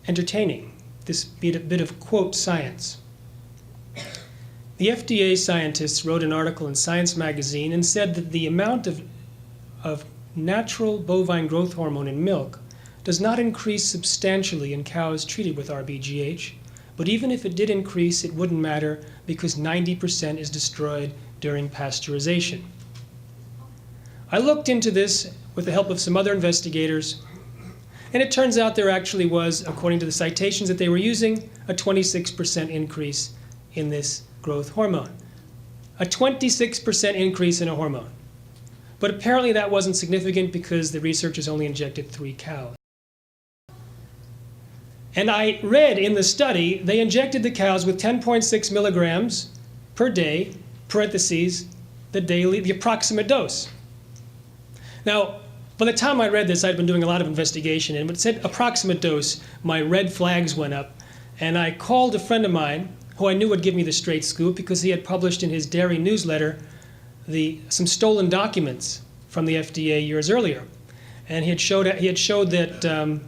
entertaining, this bit of quote science. The FDA scientists wrote an article in Science magazine and said that the amount of natural bovine growth hormone in milk does not increase substantially in cows treated with RBGH, but even if it did increase, it wouldn't matter because 90% is destroyed during pasteurization. I looked into this with the help of some other investigators, and it turns out there actually was, according to the citations that they were using, a 26% increase in this growth hormone. A 26% increase in a hormone. But apparently that wasn't significant because the researchers only injected 3 cows. And I read in the study, they injected the cows with 10.6 milligrams per day, parentheses, the approximate dose. Now, by the time I read this, I'd been doing a lot of investigation, and when it said approximate dose, my red flags went up, and I called a friend of mine who I knew would give me the straight scoop because he had published in his dairy newsletter some stolen documents from the FDA years earlier. And he had showed that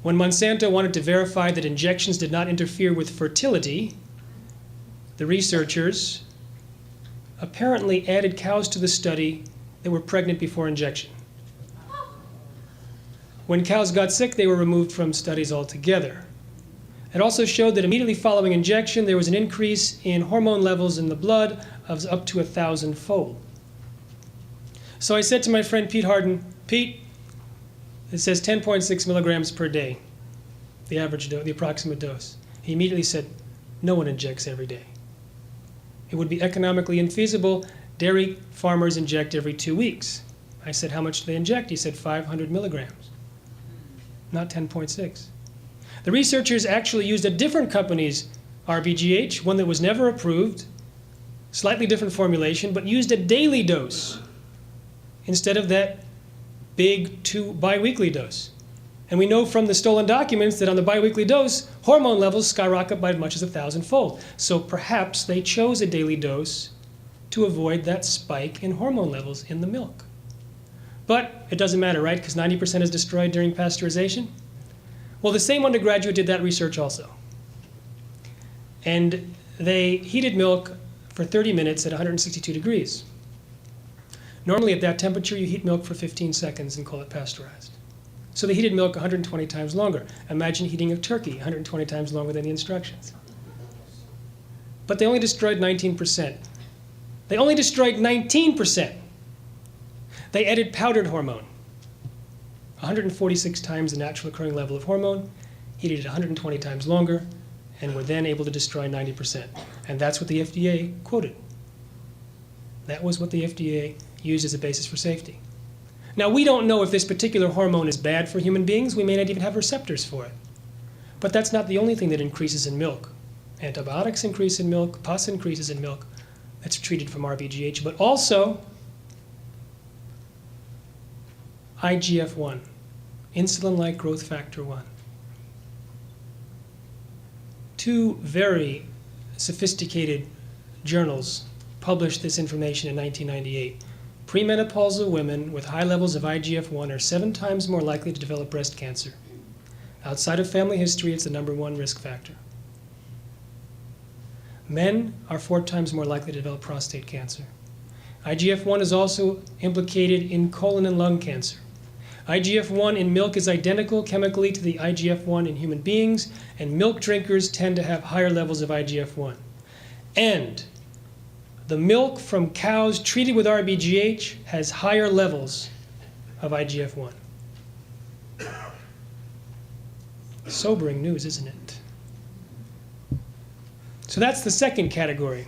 when Monsanto wanted to verify that injections did not interfere with fertility, the researchers apparently added cows to the study that were pregnant before injection. When cows got sick, they were removed from studies altogether. It also showed that immediately following injection, there was an increase in hormone levels in the blood of up to 1,000-fold. So I said to my friend Pete Harden, Pete, it says 10.6 milligrams per day, the average dose, the approximate dose. He immediately said, no one injects every day. It would be economically infeasible. Dairy farmers inject every 2 weeks. I said, how much do they inject? He said 500 milligrams, not 10.6. The researchers actually used a different company's RBGH, one that was never approved, slightly different formulation, but used a daily dose instead of that big biweekly dose. And we know from the stolen documents that on the biweekly dose, hormone levels skyrocket by as much as 1,000-fold. So perhaps they chose a daily dose to avoid that spike in hormone levels in the milk. But it doesn't matter, right? Because 90% is destroyed during pasteurization. Well, the same undergraduate did that research also. And they heated milk for 30 minutes at 162 degrees. Normally at that temperature, you heat milk for 15 seconds and call it pasteurized. So they heated milk 120 times longer. Imagine heating a turkey 120 times longer than the instructions. But they only destroyed 19%. They only destroyed 19%. They added powdered hormone. 146 times the natural occurring level of hormone, heated it 120 times longer, and were then able to destroy 90%. And that's what the FDA quoted. That was what the FDA used as a basis for safety. Now, we don't know if this particular hormone is bad for human beings. We may not even have receptors for it. But that's not the only thing that increases in milk. Antibiotics increase in milk, pus increases in milk. That's treated from RBGH, but also IGF-1, insulin-like growth factor 1. 2 very sophisticated journals published this information in 1998. Premenopausal women with high levels of IGF-1 are 7 times more likely to develop breast cancer. Outside of family history, it's the #1 risk factor. Men are 4 times more likely to develop prostate cancer. IGF-1 is also implicated in colon and lung cancer. IGF-1 in milk is identical chemically to the IGF-1 in human beings, and milk drinkers tend to have higher levels of IGF-1. And the milk from cows treated with RBGH has higher levels of IGF-1. Sobering news, isn't it? So that's the second category.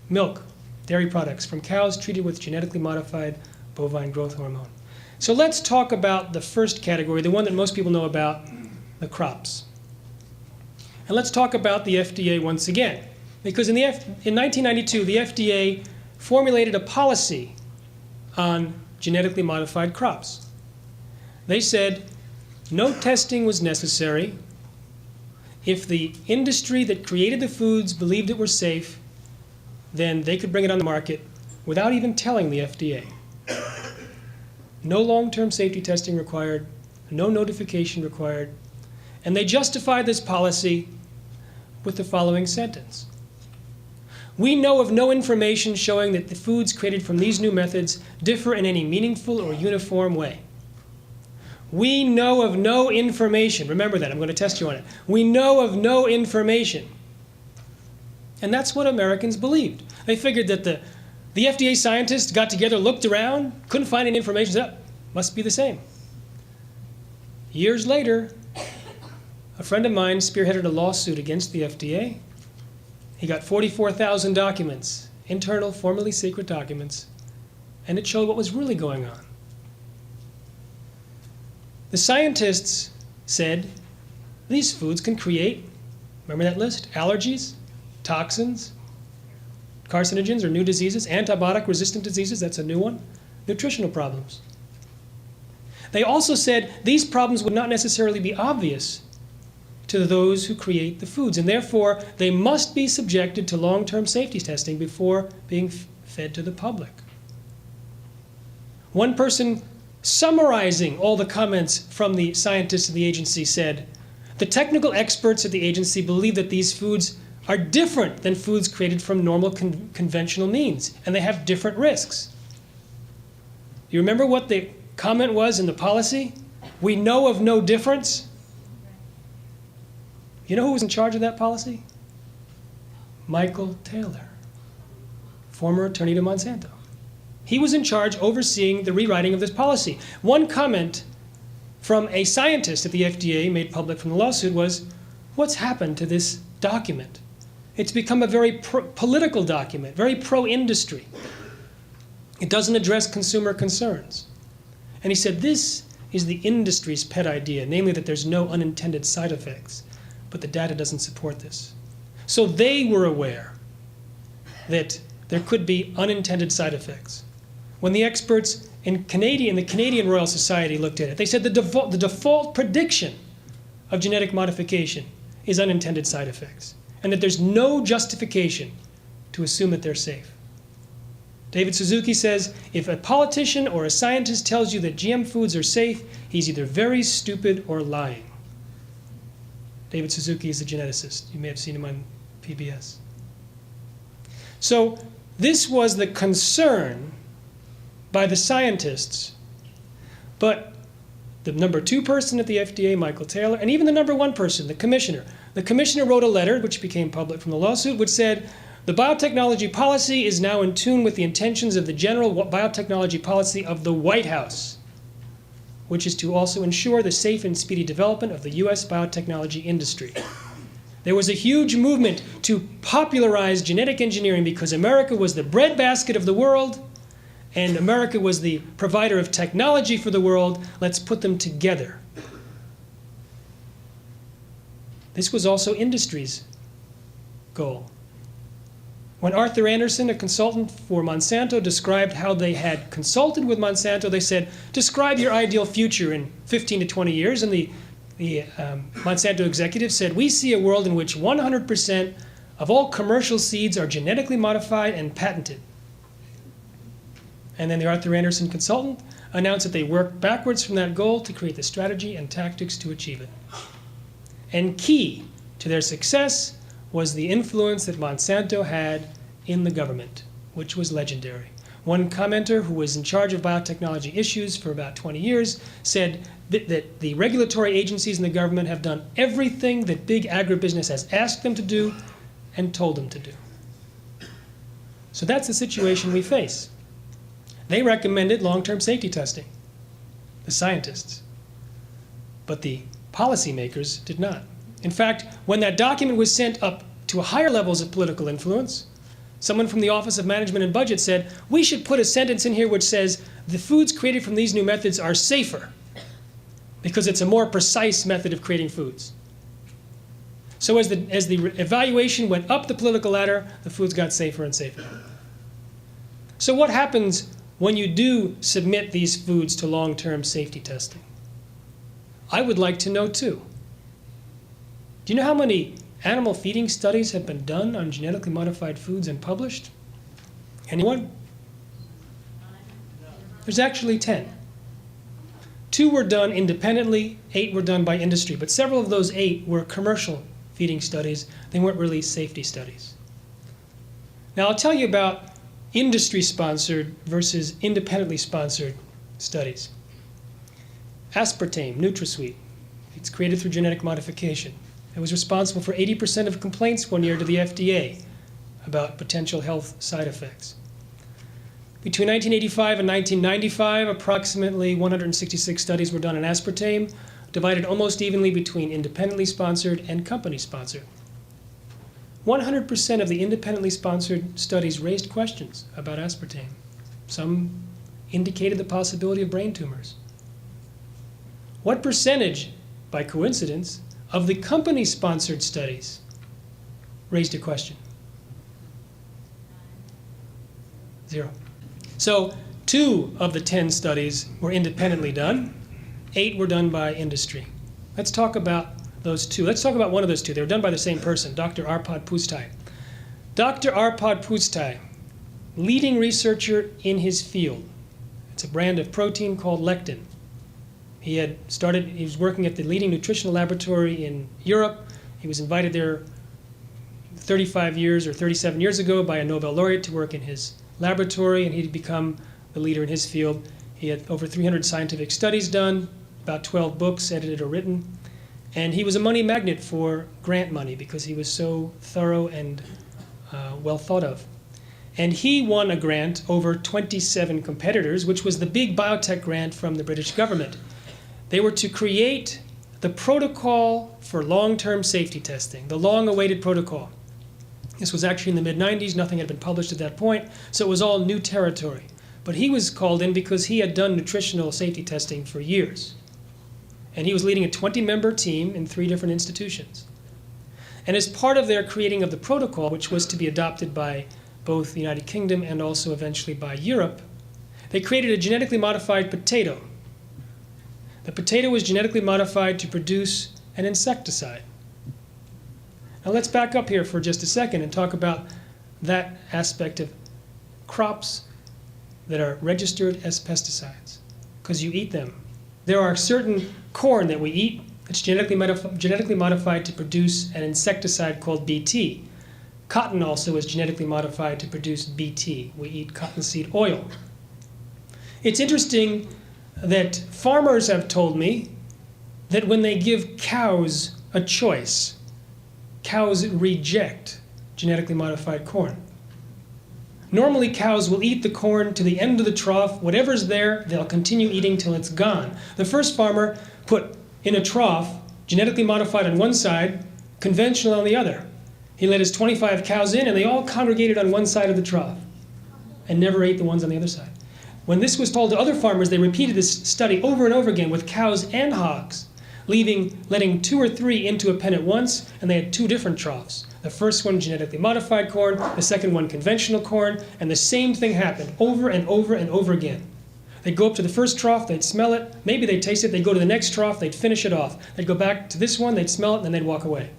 Milk, dairy products from cows treated with genetically modified bovine growth hormone. So let's talk about the first category, the one that most people know about, the crops. And let's talk about the FDA once again. Because in 1992, the FDA formulated a policy on genetically modified crops. They said no testing was necessary. If the industry that created the foods believed it were safe, then they could bring it on the market without even telling the FDA. No long-term safety testing required, no notification required, and they justified this policy with the following sentence. We know of no information showing that the foods created from these new methods differ in any meaningful or uniform way. We know of no information. Remember that, I'm going to test you on it. We know of no information. And that's what Americans believed. They figured that the FDA scientists got together, looked around, couldn't find any information, said, oh, must be the same. Years later, a friend of mine spearheaded a lawsuit against the FDA. He got 44,000 documents, internal, formerly secret documents, and it showed what was really going on. The scientists said these foods can create, remember that list? Allergies, toxins, carcinogens or new diseases, antibiotic-resistant diseases, that's a new one, nutritional problems. They also said these problems would not necessarily be obvious to those who create the foods, and therefore they must be subjected to long-term safety testing before being fed to the public. One person summarizing all the comments from the scientists of the agency said, the technical experts at the agency believe that these foods are different than foods created from normal conventional means, and they have different risks. You remember what the comment was in the policy? We know of no difference. You know who was in charge of that policy? Michael Taylor, former attorney to Monsanto. He was in charge overseeing the rewriting of this policy. One comment from a scientist at the FDA made public from the lawsuit was, what's happened to this document? It's become a very political document, very pro-industry. It doesn't address consumer concerns. And he said, this is the industry's pet idea, namely that there's no unintended side effects, but the data doesn't support this. So they were aware that there could be unintended side effects. When the experts in the Canadian Royal Society looked at it, they said the default prediction of genetic modification is unintended side effects, and that there's no justification to assume that they're safe. David Suzuki says, if a politician or a scientist tells you that GM foods are safe, he's either very stupid or lying. David Suzuki is a geneticist. You may have seen him on PBS. So this was the concern by the scientists, but the number 2 person at the FDA, Michael Taylor, and even the number 1 person, the commissioner. The commissioner wrote a letter, which became public from the lawsuit, which said, the biotechnology policy is now in tune with the intentions of the general biotechnology policy of the White House, which is to also ensure the safe and speedy development of the US biotechnology industry. There was a huge movement to popularize genetic engineering because America was the breadbasket of the world, and America was the provider of technology for the world. Let's put them together. This was also industry's goal. When Arthur Anderson, a consultant for Monsanto, described how they had consulted with Monsanto, they said, describe your ideal future in 15 to 20 years. And the Monsanto executive said, we see a world in which 100% of all commercial seeds are genetically modified and patented. And then the Arthur Anderson consultant announced that they worked backwards from that goal to create the strategy and tactics to achieve it. And key to their success was the influence that Monsanto had in the government, which was legendary. One commenter who was in charge of biotechnology issues for about 20 years said that the regulatory agencies in the government have done everything that big agribusiness has asked them to do and told them to do. So that's the situation we face. They recommended long-term safety testing, the scientists, but the policymakers did not. In fact, when that document was sent up to higher levels of political influence, someone from the Office of Management and Budget said, we should put a sentence in here which says the foods created from these new methods are safer because it's a more precise method of creating foods. So as the evaluation went up the political ladder, the foods got safer and safer. So what happens when you do submit these foods to long-term safety testing? I would like to know too. Do you know how many animal feeding studies have been done on genetically modified foods and published? Anyone? There's actually 10. 2 were done independently, 8 were done by industry, but several of those 8 were commercial feeding studies. They weren't really safety studies. Now I'll tell you about industry-sponsored versus independently sponsored studies. Aspartame, NutraSweet, it's created through genetic modification. It was responsible for 80% of complaints one year to the FDA about potential health side effects. Between 1985 and 1995, approximately 166 studies were done on aspartame, divided almost evenly between independently sponsored and company sponsored. 100% of the independently sponsored studies raised questions about aspartame. Some indicated the possibility of brain tumors. What percentage, by coincidence, of the company-sponsored studies raised a question? 0. So 2 of the 10 studies were independently done. 8 were done by industry. Let's talk about those 2. Let's talk about one of those 2. They were done by the same person, Dr. Arpad Pusztai. Dr. Arpad Pusztai, leading researcher in his field. It's a brand of protein called lectin. He was working at the leading nutritional laboratory in Europe. He was invited there 35 years or 37 years ago by a Nobel laureate to work in his laboratory, and he'd become the leader in his field. He had over 300 scientific studies done, about 12 books edited or written, and he was a money magnet for grant money because he was so thorough and well thought of. And he won a grant over 27 competitors, which was the big biotech grant from the British government. They were to create the protocol for long-term safety testing, the long-awaited protocol. This was actually in the mid-90s. Nothing had been published at that point, so it was all new territory. But he was called in because he had done nutritional safety testing for years. And he was leading a 20-member team in 3 different institutions. And as part of their creating of the protocol, which was to be adopted by both the United Kingdom and also eventually by Europe, they created a genetically modified potato. The potato was genetically modified to produce an insecticide. Now let's back up here for just a second and talk about that aspect of crops that are registered as pesticides, because you eat them. There are certain corn that we eat that's genetically modified to produce an insecticide called Bt. Cotton also is genetically modified to produce Bt. We eat cottonseed oil. It's interesting that farmers have told me that when they give cows a choice, cows reject genetically modified corn. Normally, cows will eat the corn to the end of the trough. Whatever's there, they'll continue eating till it's gone. The first farmer put in a trough, genetically modified on one side, conventional on the other. He let his 25 cows in, and they all congregated on one side of the trough and never ate the ones on the other side. When this was told to other farmers, they repeated this study over and over again with cows and hogs, letting 2 or 3 into a pen at once, and they had 2 different troughs. The first one, genetically modified corn, the second one, conventional corn, and the same thing happened over and over and over again. They'd go up to the first trough, they'd smell it, maybe they'd taste it, they'd go to the next trough, they'd finish it off. They'd go back to this one, they'd smell it, and then they'd walk away.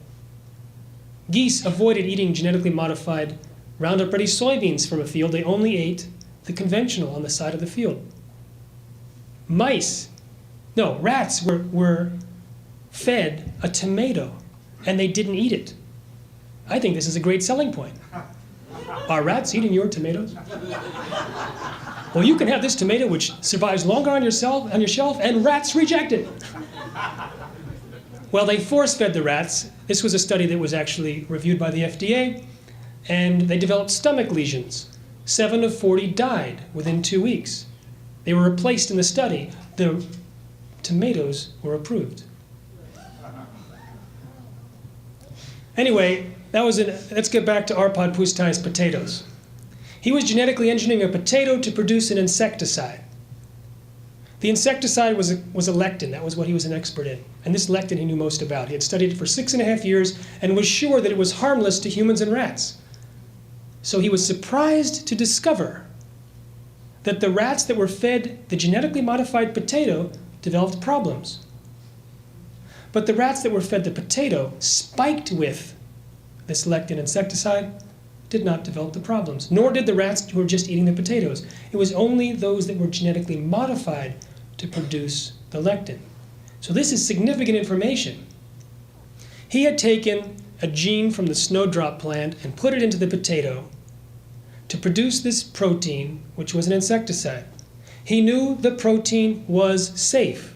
Geese avoided eating genetically modified Roundup Ready soybeans from a field. They only ate the conventional on the side of the field. Rats were fed a tomato, and they didn't eat it. I think this is a great selling point. Are rats eating your tomatoes? Well, you can have this tomato which survives longer on your shelf, and rats reject it. Well, they force-fed the rats. This was a study that was actually reviewed by the FDA, and they developed stomach lesions 7 of 40 died within 2 weeks. They were replaced in the study. The tomatoes were approved. Anyway, let's get back to Arpad Pusztai's potatoes. He was genetically engineering a potato to produce an insecticide. The insecticide was a lectin. That was what he was an expert in. And this lectin he knew most about. He had studied it for 6.5 years and was sure that it was harmless to humans and rats. So he was surprised to discover that the rats that were fed the genetically modified potato developed problems. But the rats that were fed the potato spiked with this lectin insecticide did not develop the problems, nor did the rats who were just eating the potatoes. It was only those that were genetically modified to produce the lectin. So this is significant information. He had taken a gene from the snowdrop plant and put it into the potato to produce this protein, which was an insecticide. He knew the protein was safe.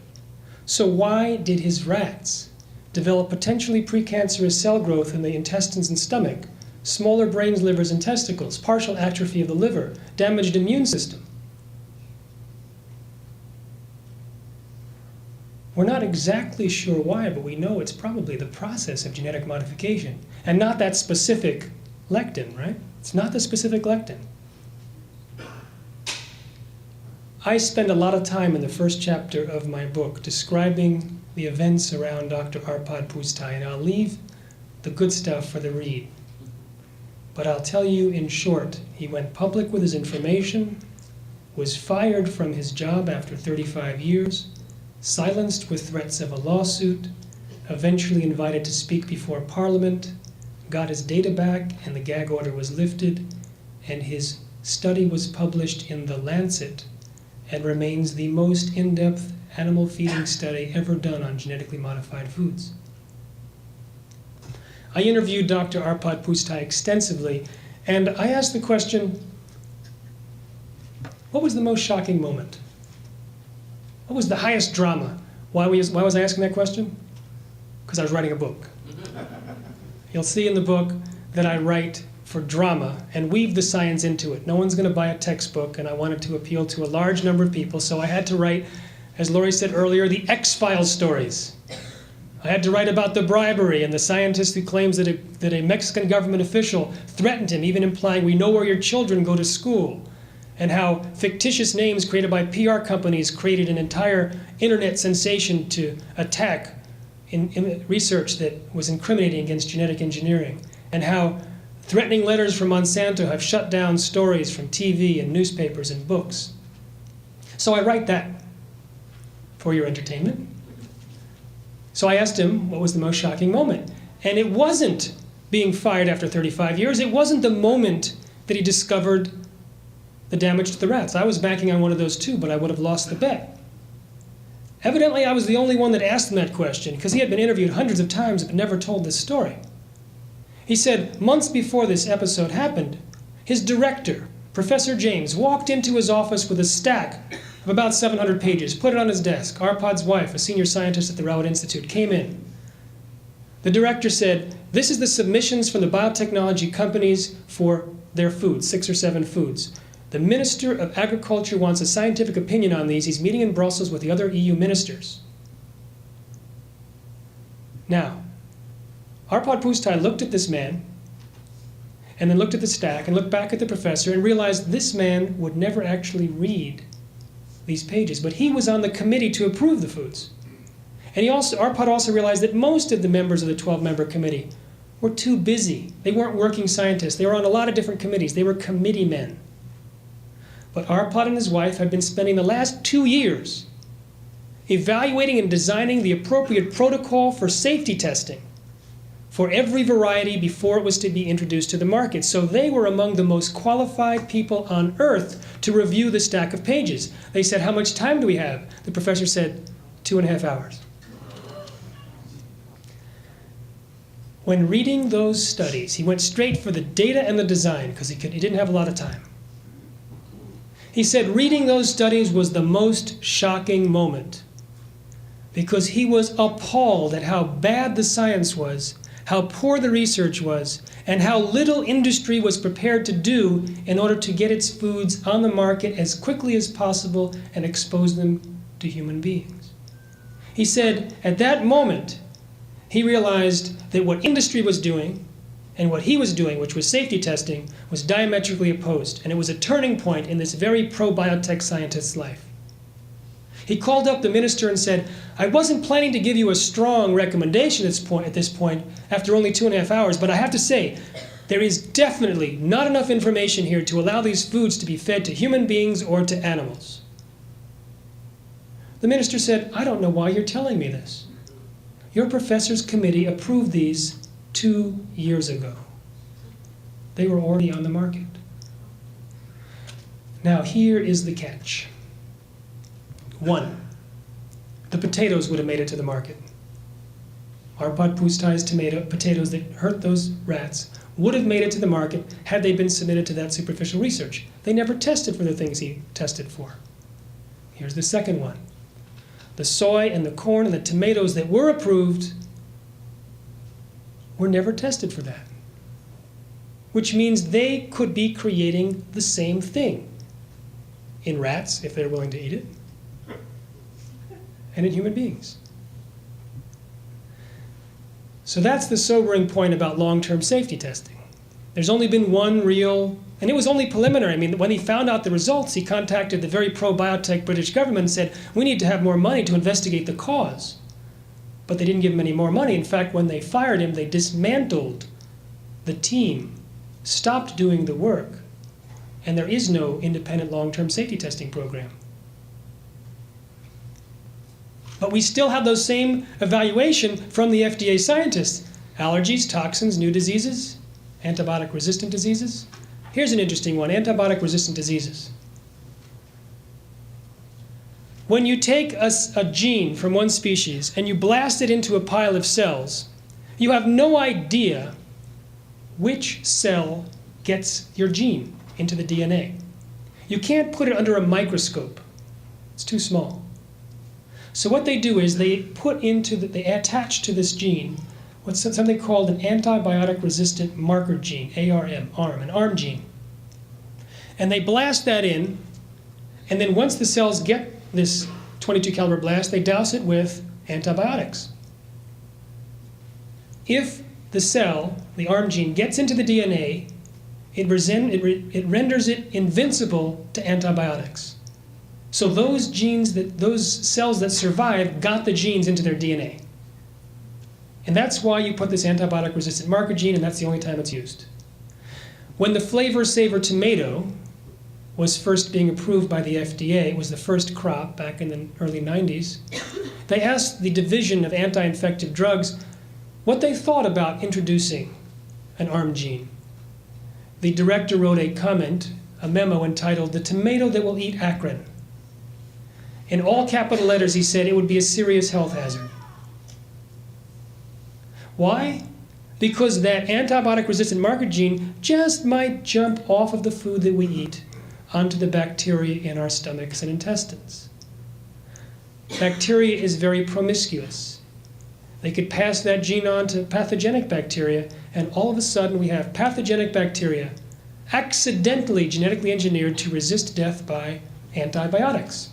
So why did his rats develop potentially precancerous cell growth in the intestines and stomach, smaller brains, livers, and testicles, partial atrophy of the liver, damaged immune system? We're not exactly sure why, but we know it's probably the process of genetic modification and not that specific lectin, right? It's not the specific lectin. I spend a lot of time in the first chapter of my book describing the events around Dr. Arpad Pusztai, and I'll leave the good stuff for the read. But I'll tell you in short, he went public with his information, was fired from his job after 35 years, silenced with threats of a lawsuit, eventually invited to speak before Parliament, got his data back, and the gag order was lifted, and his study was published in The Lancet, and remains the most in-depth animal feeding study ever done on genetically modified foods. I interviewed Dr. Arpad Pusztai extensively, and I asked the question, what was the most shocking moment? What was the highest drama? Why was I asking that question? Because I was writing a book. You'll see in the book that I write for drama and weave the science into it. No one's going to buy a textbook, and I wanted to appeal to a large number of people, so I had to write, as Laurie said earlier, the X-Files stories. I had to write about the bribery and the scientist who claims that a Mexican government official threatened him, even implying, "We know where your children go to school," and how fictitious names created by PR companies created an entire internet sensation to attack in research that was incriminating against genetic engineering, and how threatening letters from Monsanto have shut down stories from TV and newspapers and books. So I write that for your entertainment. So I asked him what was the most shocking moment. And it wasn't being fired after 35 years. It wasn't the moment that he discovered the damage to the rats. I was banking on one of those too, but I would have lost the bet. Evidently, I was the only one that asked him that question, because he had been interviewed hundreds of times but never told this story. He said months before this episode happened, his director, Professor James, walked into his office with a stack of about 700 pages, put it on his desk. Arpad's wife, a senior scientist at the Raoult Institute, came in. The director said, "This is the submissions from the biotechnology companies for their foods, 6 or 7 foods. The Minister of Agriculture wants a scientific opinion on these. He's meeting in Brussels with the other EU ministers." Now, Arpad Pusztai looked at this man, and then looked at the stack, and looked back at the professor, and realized this man would never actually read these pages, but he was on the committee to approve the foods. And Arpad also realized that most of the members of the 12-member committee were too busy. They weren't working scientists. They were on a lot of different committees. They were committee men. But Arpad and his wife had been spending the last 2 years evaluating and designing the appropriate protocol for safety testing for every variety before it was to be introduced to the market. So they were among the most qualified people on earth to review the stack of pages. They said, "How much time do we have?" The professor said, 2.5 hours. When reading those studies, he went straight for the data and the design, because he didn't have a lot of time. He said reading those studies was the most shocking moment, because he was appalled at how bad the science was, how poor the research was, and how little industry was prepared to do in order to get its foods on the market as quickly as possible and expose them to human beings. He said at that moment, he realized that what industry was doing and what he was doing, which was safety testing, was diametrically opposed, and it was a turning point in this very pro-biotech scientist's life. He called up the minister and said, I wasn't planning to give you a strong recommendation at this point, after only 2.5 hours, but I have to say, there is definitely not enough information here to allow these foods to be fed to human beings or to animals. The minister said, I don't know why you're telling me this. Your professor's committee approved these 2 years ago. They were already on the market. Now here is the catch. 1, the potatoes would have made it to the market. Arpad Pusztai's potatoes that hurt those rats would have made it to the market had they been submitted to that superficial research. They never tested for the things he tested for. Here's the second one. The soy and the corn and the tomatoes that were approved were never tested for that, which means they could be creating the same thing in rats, if they're willing to eat it, and in human beings. So that's the sobering point about long-term safety testing. There's only been one real, and it was only preliminary. I mean, when he found out the results, he contacted the very pro-biotech British government and said, we need to have more money to investigate the cause. But they didn't give him any more money. In fact, when they fired him, they dismantled the team, stopped doing the work, and there is no independent long-term safety testing program. But we still have those same evaluation from the FDA scientists. Allergies, toxins, new diseases, antibiotic-resistant diseases. Here's an interesting one, antibiotic-resistant diseases. When you take a gene from one species and you blast it into a pile of cells, you have no idea which cell gets your gene into the DNA. You can't put it under a microscope. It's too small. So what they do is they attach to this gene what's something called an antibiotic-resistant marker gene, ARM, an ARM gene. And they blast that in, and then once the cells get this 22 caliber blast, they douse it with antibiotics. If the cell, the ARM gene, gets into the DNA, it renders it invincible to antibiotics. So those cells that survive got the genes into their DNA. And that's why you put this antibiotic-resistant marker gene, and that's the only time it's used. When the Flavor Savor tomato was first being approved by the FDA, it was the first crop back in the early 90s, they asked the Division of Anti-Infective Drugs what they thought about introducing an ARM gene. The director wrote a memo entitled, "The Tomato That Will Eat Akron." In all capital letters, he said it would be a serious health hazard. Why? Because that antibiotic-resistant marker gene just might jump off of the food that we eat onto the bacteria in our stomachs and intestines. Bacteria is very promiscuous. They could pass that gene on to pathogenic bacteria, and all of a sudden we have pathogenic bacteria accidentally genetically engineered to resist death by antibiotics.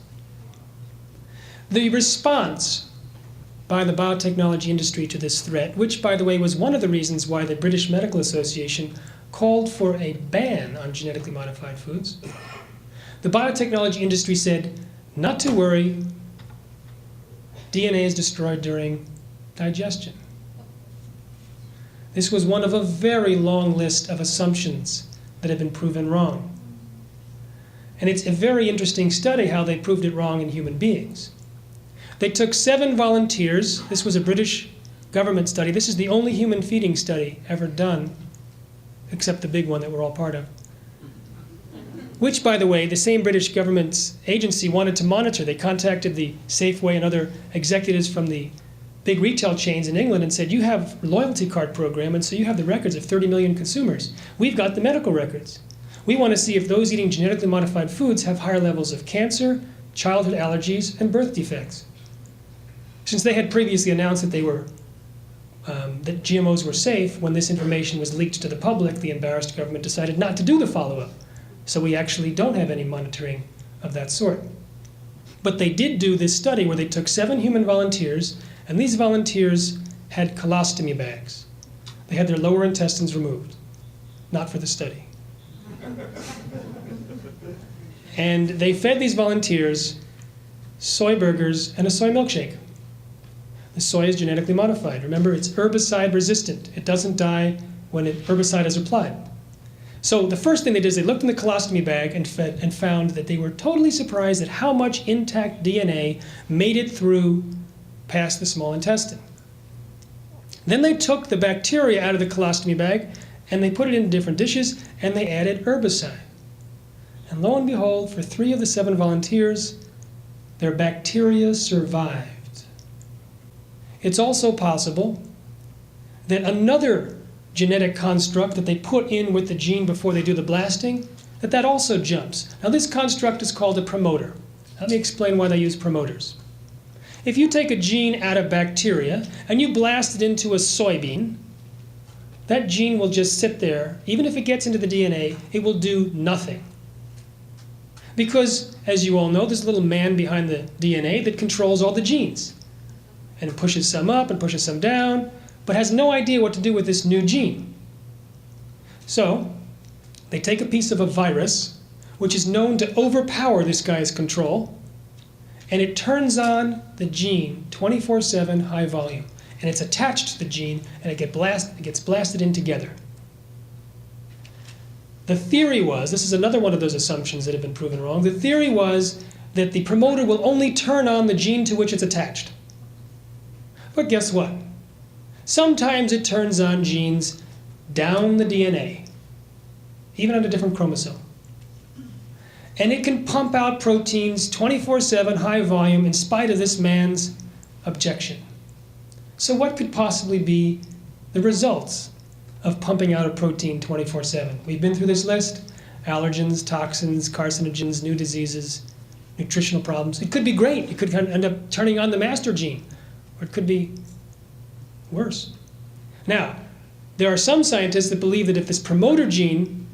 The response by the biotechnology industry to this threat, which, by the way, was one of the reasons why the British Medical Association called for a ban on genetically modified foods, the biotechnology industry said, not to worry, DNA is destroyed during digestion. This was one of a very long list of assumptions that have been proven wrong. And it's a very interesting study how they proved it wrong in human beings. They took 7 volunteers. This was a British government study. This is the only human feeding study ever done, except the big one that we're all part of. Which, by the way, the same British government agency wanted to monitor. They contacted the Safeway and other executives from the big retail chains in England and said, you have a loyalty card program, and so you have the records of 30 million consumers. We've got the medical records. We want to see if those eating genetically modified foods have higher levels of cancer, childhood allergies, and birth defects. Since they had previously announced that they were that GMOs were safe, when this information was leaked to the public, the embarrassed government decided not to do the follow-up. So we actually don't have any monitoring of that sort. But they did do this study where they took 7 human volunteers, and these volunteers had colostomy bags. They had their lower intestines removed, not for the study. And they fed these volunteers soy burgers and a soy milkshake. The soy is genetically modified. Remember, it's herbicide resistant. It doesn't die when herbicide is applied. So the first thing they did is they looked in the colostomy bag and found that they were totally surprised at how much intact DNA made it through past the small intestine. Then they took the bacteria out of the colostomy bag and they put it in different dishes and they added herbicide. And lo and behold, for 3 of the 7 volunteers, their bacteria survived. It's also possible that another genetic construct that they put in with the gene before they do the blasting, that also jumps. Now this construct is called a promoter. Let me explain why they use promoters. If you take a gene out of bacteria and you blast it into a soybean, that gene will just sit there. Even if it gets into the DNA, it will do nothing. Because, as you all know, there's a little man behind the DNA that controls all the genes. And it pushes some up and pushes some down, but has no idea what to do with this new gene. So, they take a piece of a virus, which is known to overpower this guy's control, and it turns on the gene 24/7 high volume. And it's attached to the gene, and it gets blasted in together. The theory was, this is another one of those assumptions that have been proven wrong, the theory was that the promoter will only turn on the gene to which it's attached. But guess what? Sometimes it turns on genes down the DNA, even on a different chromosome. And it can pump out proteins 24/7 high volume in spite of this man's objection. So what could possibly be the results of pumping out a protein 24/7? We've been through this list: allergens, toxins, carcinogens, new diseases, nutritional problems. It could be great. It could end up turning on the master gene, or it could be worse. Now, there are some scientists that believe that if this promoter gene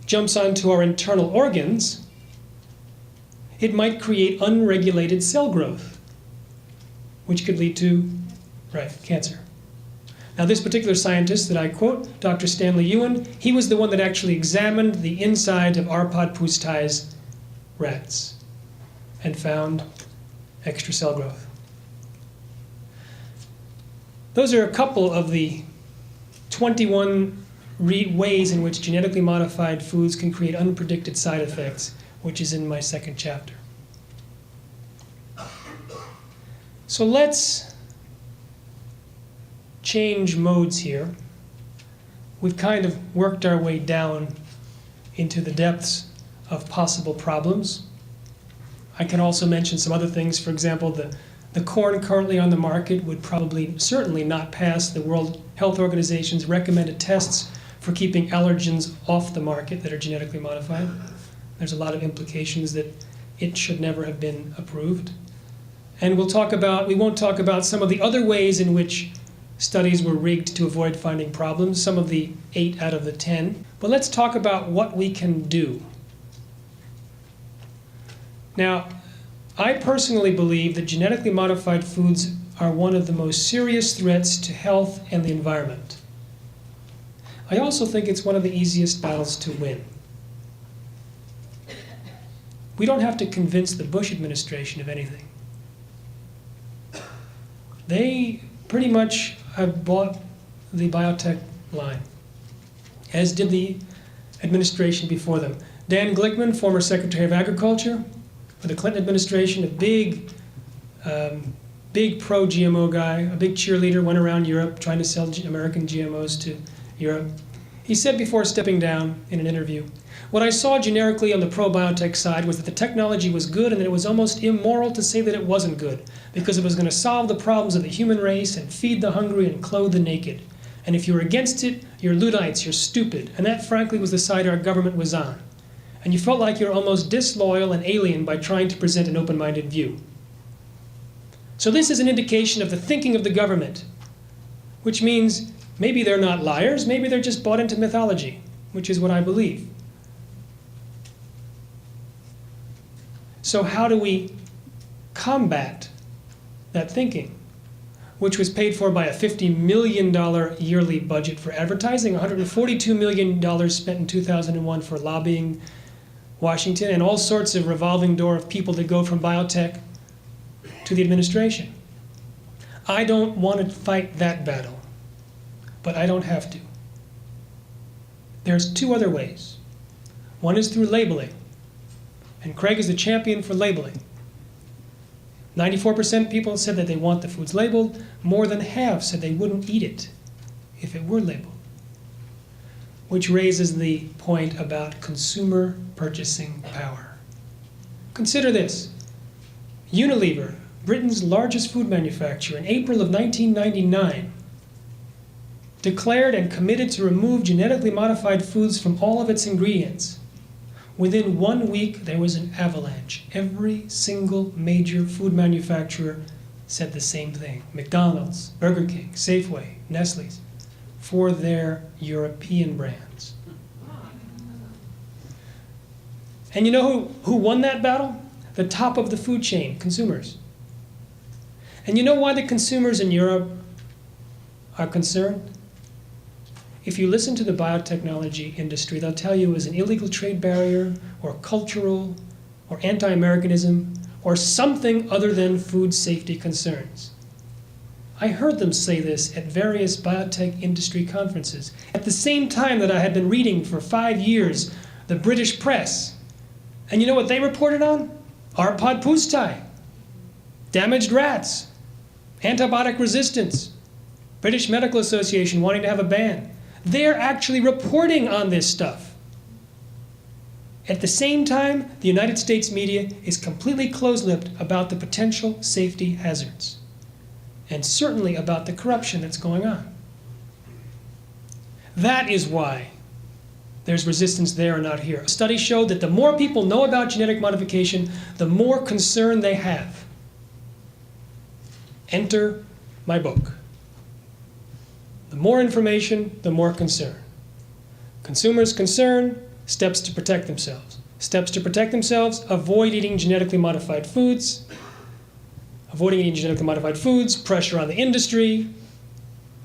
jumps onto our internal organs, it might create unregulated cell growth, which could lead to, cancer. Now, this particular scientist that I quote, Dr. Stanley Ewan, he was the one that actually examined the inside of Arpad Pusztai's rats and found extra cell growth. Those are a couple of the 21 ways in which genetically modified foods can create unpredicted side effects, which is in my second chapter. So let's change modes here. We've kind of worked our way down into the depths of possible problems. I can also mention some other things. For example, the corn currently on the market would certainly not pass the World Health Organization's recommended tests for keeping allergens off the market that are genetically modified. There's a lot of implications that it should never have been approved. And we won't talk about some of the other ways in which studies were rigged to avoid finding problems, some of the 8 out of the 10. But let's talk about what we can do. Now, I personally believe that genetically modified foods are one of the most serious threats to health and the environment. I also think it's one of the easiest battles to win. We don't have to convince the Bush administration of anything. They pretty much have bought the biotech line, as did the administration before them. Dan Glickman, former Secretary of Agriculture for the Clinton administration, a big pro-GMO guy, a big cheerleader, went around Europe trying to sell American GMOs to Europe. He said before stepping down in an interview, "What I saw generically on the pro-biotech side was that the technology was good and that it was almost immoral to say that it wasn't good, because it was going to solve the problems of the human race and feed the hungry and clothe the naked. And if you're against it, you're Luddites, you're stupid." And that, frankly, was the side our government was on. And you felt like you're almost disloyal and alien by trying to present an open-minded view. So this is an indication of the thinking of the government. which means maybe they're not liars, maybe they're just bought into mythology, which is what I believe. So how do we combat that thinking, which was paid for by a $50 million yearly budget for advertising, $142 million spent in 2001 for lobbying Washington, and all sorts of revolving door of people that go from biotech to the administration? I don't want to fight that battle, but I don't have to. There's two other ways. One is through labeling, and Craig is the champion for labeling. 94% of people said that they want the foods labeled. More than half said they wouldn't eat it if it were labeled. Which raises the point about consumer purchasing power. Consider this. Unilever, Britain's largest food manufacturer, in April of 1999, declared and committed to remove genetically modified foods from all of its ingredients. Within 1 week, there was an avalanche. Every single major food manufacturer said the same thing. McDonald's, Burger King, Safeway, Nestle's, for their European brands. And you know who won that battle? The top of the food chain, consumers. And you know why the consumers in Europe are concerned? If you listen to the biotechnology industry, they'll tell you it was an illegal trade barrier, or cultural, or anti-Americanism, or something other than food safety concerns. I heard them say this at various biotech industry conferences, at the same time that I had been reading for 5 years the British press. And you know what they reported on? Arpad Pusztai, damaged rats, antibiotic resistance, British Medical Association wanting to have a ban. They're actually reporting on this stuff. At the same time, the United States media is completely close-lipped about the potential safety hazards, and certainly about the corruption that's going on. That is why there's resistance there and not here. A study showed that the more people know about genetic modification, the more concern they have. Enter my book. The more information, the more concern. Consumers' concern, steps to protect themselves. Steps to protect themselves, avoid eating genetically modified foods. Avoiding eating genetically modified foods, pressure on the industry.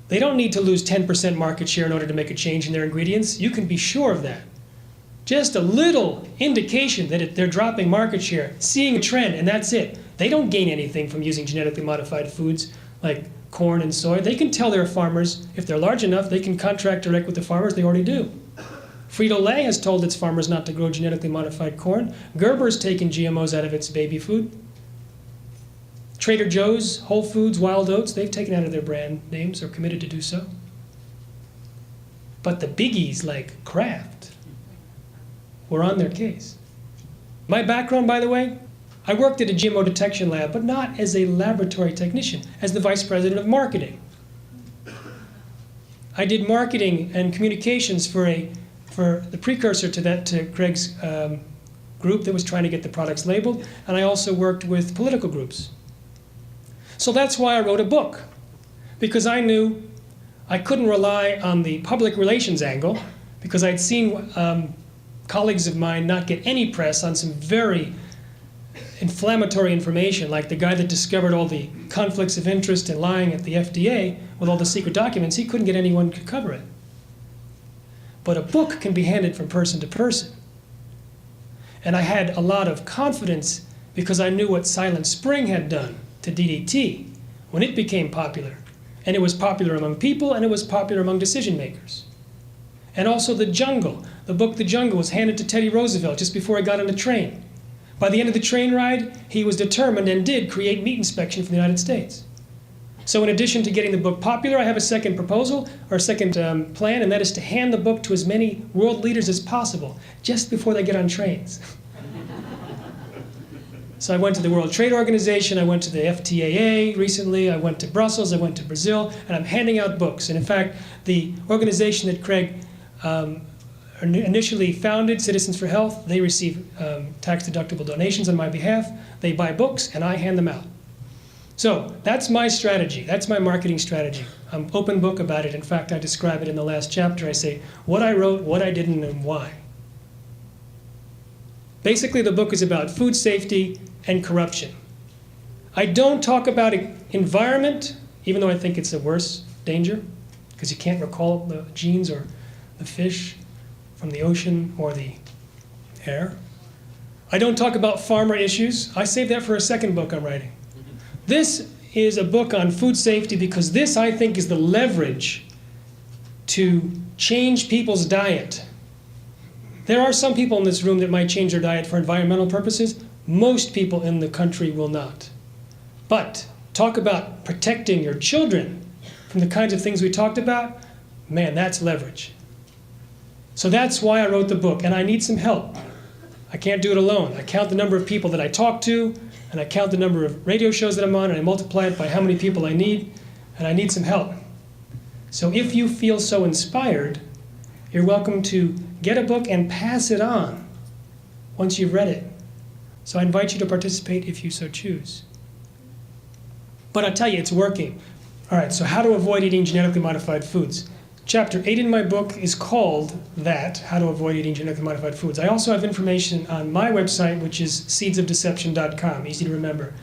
They don't need to lose 10% market share in order to make a change in their ingredients. You can be sure of that. Just a little indication that they're dropping market share, seeing a trend, and that's it. They don't gain anything from using genetically modified foods like corn and soy. They can tell their farmers, if they're large enough, they can contract direct with the farmers. They already do. Frito-Lay has told its farmers not to grow genetically modified corn. Gerber's taken GMOs out of its baby food. Trader Joe's, Whole Foods, Wild Oats, they've taken out of their brand names or committed to do so. But the biggies like Kraft were on their case. My background, by the way, I worked at a GMO detection lab, but not as a laboratory technician, as the vice president of marketing. I did marketing and communications for the precursor to Craig's group that was trying to get the products labeled, and I also worked with political groups. So that's why I wrote a book, because I knew I couldn't rely on the public relations angle, because I'd seen colleagues of mine not get any press on some very inflammatory information, like the guy that discovered all the conflicts of interest and lying at the FDA with all the secret documents. He couldn't get anyone to cover it. But a book can be handed from person to person. And I had a lot of confidence because I knew what Silent Spring had done to DDT when it became popular. And it was popular among people, and it was popular among decision makers. And also The Jungle. The book The Jungle was handed to Teddy Roosevelt just before he got on the train. By the end of the train ride, he was determined and did create meat inspection for the United States. So in addition to getting the book popular, I have a second proposal, or a second plan, and that is to hand the book to as many world leaders as possible, just before they get on trains. So I went to the World Trade Organization, I went to the FTAA recently, I went to Brussels, I went to Brazil, and I'm handing out books. And in fact, the organization that Craig initially founded, Citizens for Health, they receive tax-deductible donations on my behalf. They buy books, and I hand them out. So that's my strategy. That's my marketing strategy. I'm open book about it. In fact, I describe it in the last chapter. I say what I wrote, what I didn't, and why. Basically, the book is about food safety and corruption. I don't talk about environment, even though I think it's a worse danger, because you can't recall the genes or the fish from the ocean or the air. I don't talk about farmer issues. I save that for a second book I'm writing. This is a book on food safety because this, I think, is the leverage to change people's diet. There are some people in this room that might change their diet for environmental purposes. Most people in the country will not. But talk about protecting your children from the kinds of things we talked about, man, that's leverage. So that's why I wrote the book, and I need some help. I can't do it alone. I count the number of people that I talk to, and I count the number of radio shows that I'm on, and I multiply it by how many people I need, and I need some help. So if you feel so inspired, you're welcome to get a book and pass it on once you've read it. So I invite you to participate if you so choose. But I'll tell you, it's working. All right, so how to avoid eating genetically modified foods. Chapter 8 in my book is called that, How to Avoid Eating Genetically Modified Foods. I also have information on my website, which is seedsofdeception.com, easy to remember.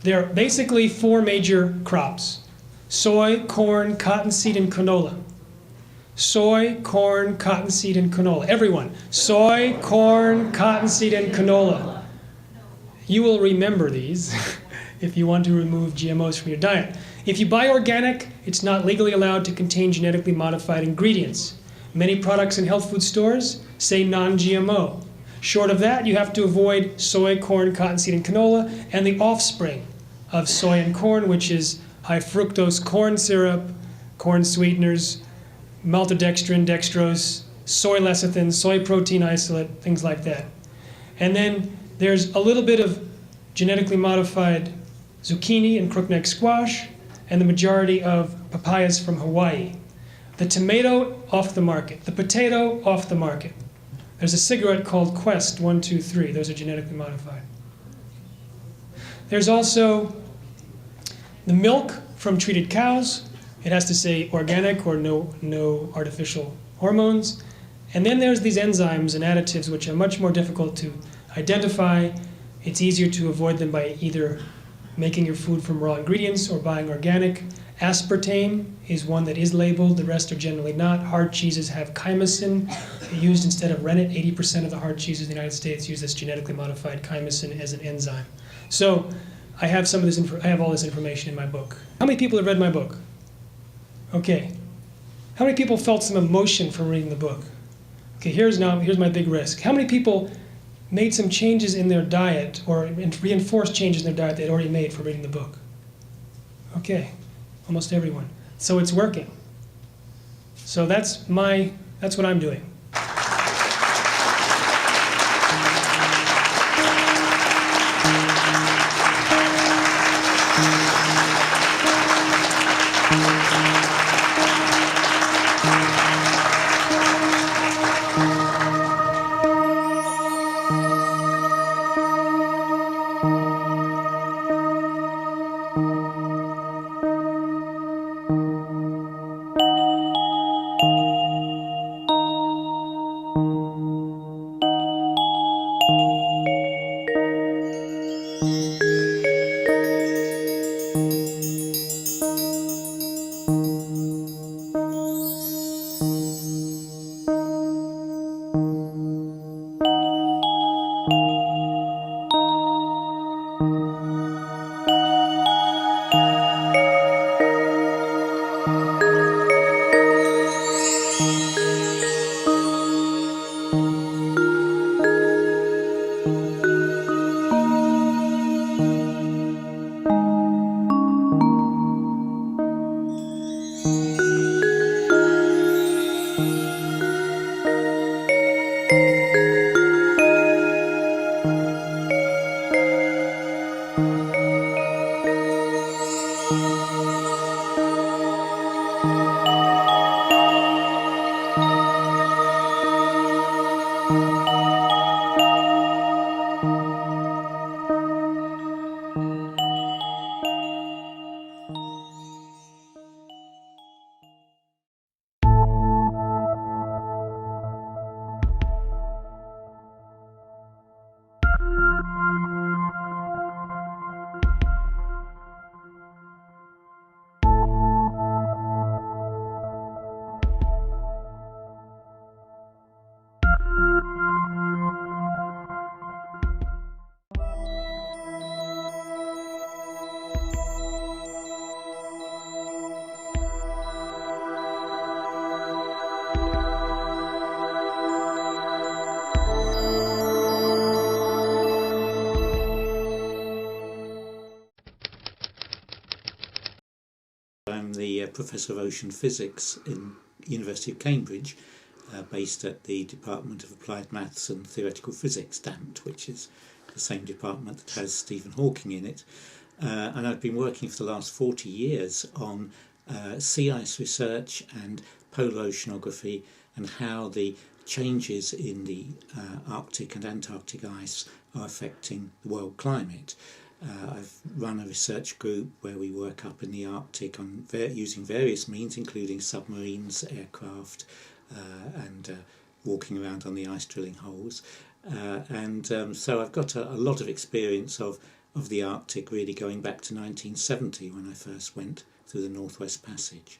There are basically 4 major crops: soy, corn, cottonseed, and canola. Soy, corn, cottonseed, and canola. Everyone, soy, corn, cottonseed, and canola. You will remember these if you want to remove GMOs from your diet. If you buy organic, it's not legally allowed to contain genetically modified ingredients. Many products in health food stores say non-GMO. Short of that, you have to avoid soy, corn, cottonseed, and canola, and the offspring of soy and corn, which is high fructose corn syrup, corn sweeteners, maltodextrin, dextrose, soy lecithin, soy protein isolate, things like that. And then there's a little bit of genetically modified zucchini and crookneck squash, and the majority of papayas from Hawaii. The tomato, off the market. The potato, off the market. There's a cigarette called Quest 123. Those are genetically modified. There's also the milk from treated cows. It has to say organic or no artificial hormones. And then there's these enzymes and additives which are much more difficult to identify. It's easier to avoid them by either making your food from raw ingredients or buying organic. Aspartame is one that is labeled, the rest are generally not. Hard cheeses have chymosin used instead of rennet. 80% of the hard cheeses in the United States use this genetically modified chymosin as an enzyme. So I have I have all this information in my book. How many people have read my book? Okay. How many people felt some emotion from reading the book? Okay, here's my big risk. How many people made some changes in their diet or reinforced changes in their diet they had already made for reading the book? Okay, almost everyone. So it's working. So that's what I'm doing. a professor of ocean physics in University of Cambridge, based at the Department of Applied Maths and Theoretical Physics, DAMT, which is the same department that has Stephen Hawking in it. And I've been working for the last 40 years on sea ice research and polar oceanography, and how the changes in the Arctic and Antarctic ice are affecting the world climate. I've run a research group where we work up in the Arctic on using various means, including submarines, aircraft, and walking around on the ice drilling holes. So I've got a lot of experience of the Arctic, really going back to 1970 when I first went through the Northwest Passage.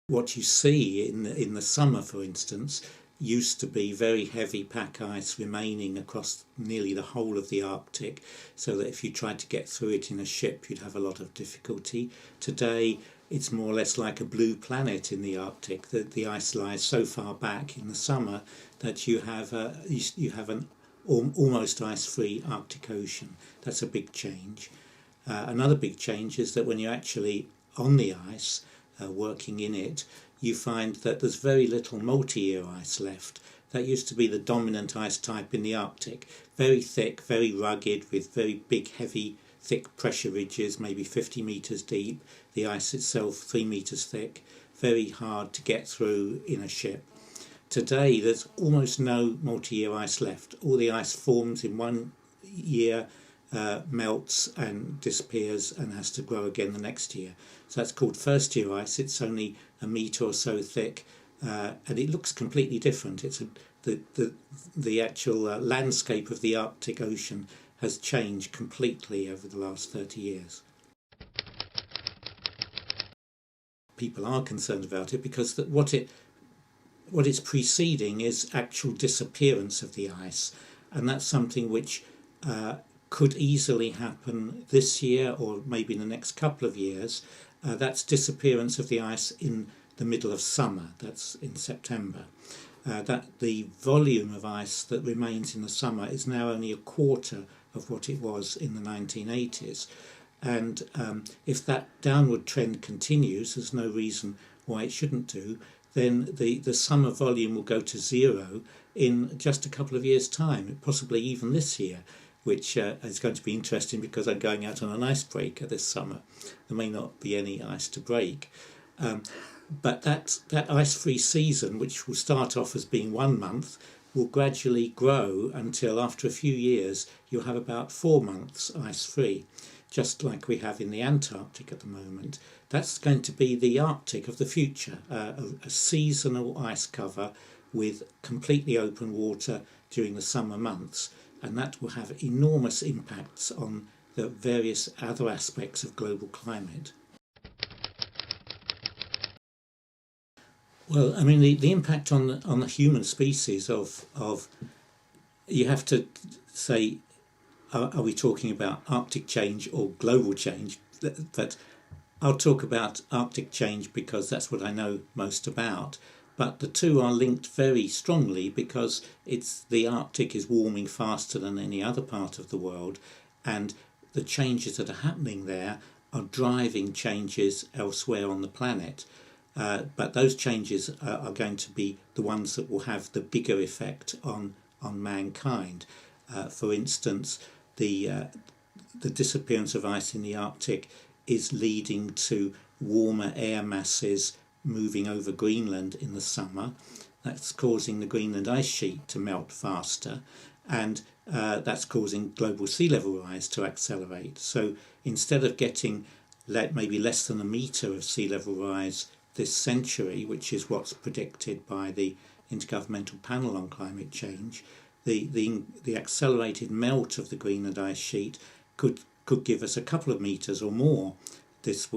What you see in the summer, for instance, used to be very heavy pack ice remaining across nearly the whole of the Arctic, so that if you tried to get through it in a ship you'd have a lot of difficulty. Today it's more or less like a blue planet in the Arctic, that the ice lies so far back in the summer that you have an almost ice-free Arctic Ocean. That's a big change. Another big change is that when you're actually on the ice, working in it, you find that there's very little multi-year ice left. That used to be the dominant ice type in the Arctic. Very thick, very rugged, with very big, heavy, thick pressure ridges, maybe 50 metres deep. The ice itself 3 metres thick. Very hard to get through in a ship. Today there's almost no multi-year ice left. All the ice forms in 1 year, melts and disappears and has to grow again the next year. So that's called first year ice. It's only a metre or so thick, and it looks completely different. It's the actual landscape of the Arctic Ocean has changed completely over the last 30 years. People are concerned about it because what it's preceding is actual disappearance of the ice, and that's something which could easily happen this year or maybe in the next couple of years. That's disappearance of the ice in the middle of summer, that's in September. That the volume of ice that remains in the summer is now only a quarter of what it was in the 1980s. And if that downward trend continues, there's no reason why it shouldn't do, then the summer volume will go to zero in just a couple of years' time, possibly even this year, which is going to be interesting because I'm going out on an icebreaker this summer. There may not be any ice to break. But that ice-free season, which will start off as being 1 month, will gradually grow until after a few years you'll have about 4 months ice-free, just like we have in the Antarctic at the moment. That's going to be the Arctic of the future, a seasonal ice cover with completely open water during the summer months. And that will have enormous impacts on the various other aspects of global climate. Well, I mean, the impact on the human species of you have to say, are we talking about Arctic change or global change? But I'll talk about Arctic change because that's what I know most about. But the two are linked very strongly because the Arctic is warming faster than any other part of the world, and the changes that are happening there are driving changes elsewhere on the planet. But those changes are going to be the ones that will have the bigger effect on mankind. For instance, the disappearance of ice in the Arctic is leading to warmer air masses moving over Greenland in the summer. That's causing the Greenland ice sheet to melt faster, and that's causing global sea level rise to accelerate. So instead of getting maybe less than a metre of sea level rise this century, which is what's predicted by the Intergovernmental Panel on Climate Change, the accelerated melt of the Greenland ice sheet could give us a couple of metres or more this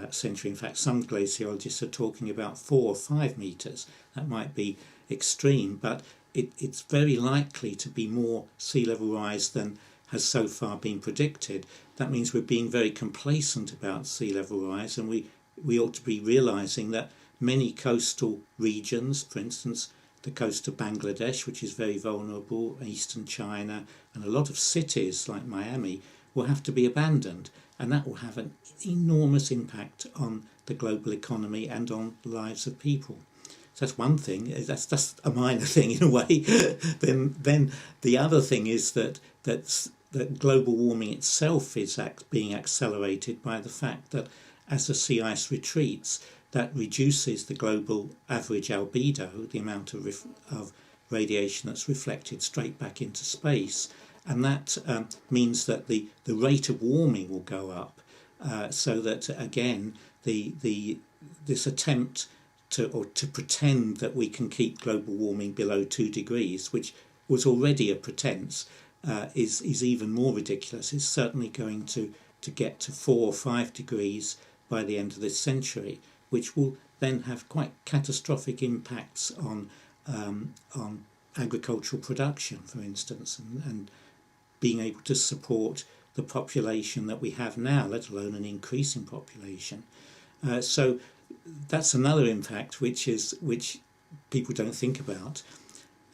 century. In fact, some glaciologists are talking about 4 or 5 metres. That might be extreme, but it's very likely to be more sea level rise than has so far been predicted. That means we're being very complacent about sea level rise, and we ought to be realising that many coastal regions, for instance the coast of Bangladesh, which is very vulnerable, eastern China, and a lot of cities like Miami will have to be abandoned, and that will have an enormous impact on the global economy and on the lives of people. So that's one thing. That's a minor thing in a way. then the other thing is that global warming itself is being accelerated by the fact that as the sea ice retreats, that reduces the global average albedo, the amount of radiation that's reflected straight back into space, and that means that the rate of warming will go up, so that again this attempt to pretend that we can keep global warming below 2 degrees, which was already a pretense, is even more ridiculous. It's certainly going to get to 4 or 5 degrees by the end of this century, which will then have quite catastrophic impacts on agricultural production, for instance, and being able to support the population that we have now, let alone an increasing population. So that's another impact which people don't think about.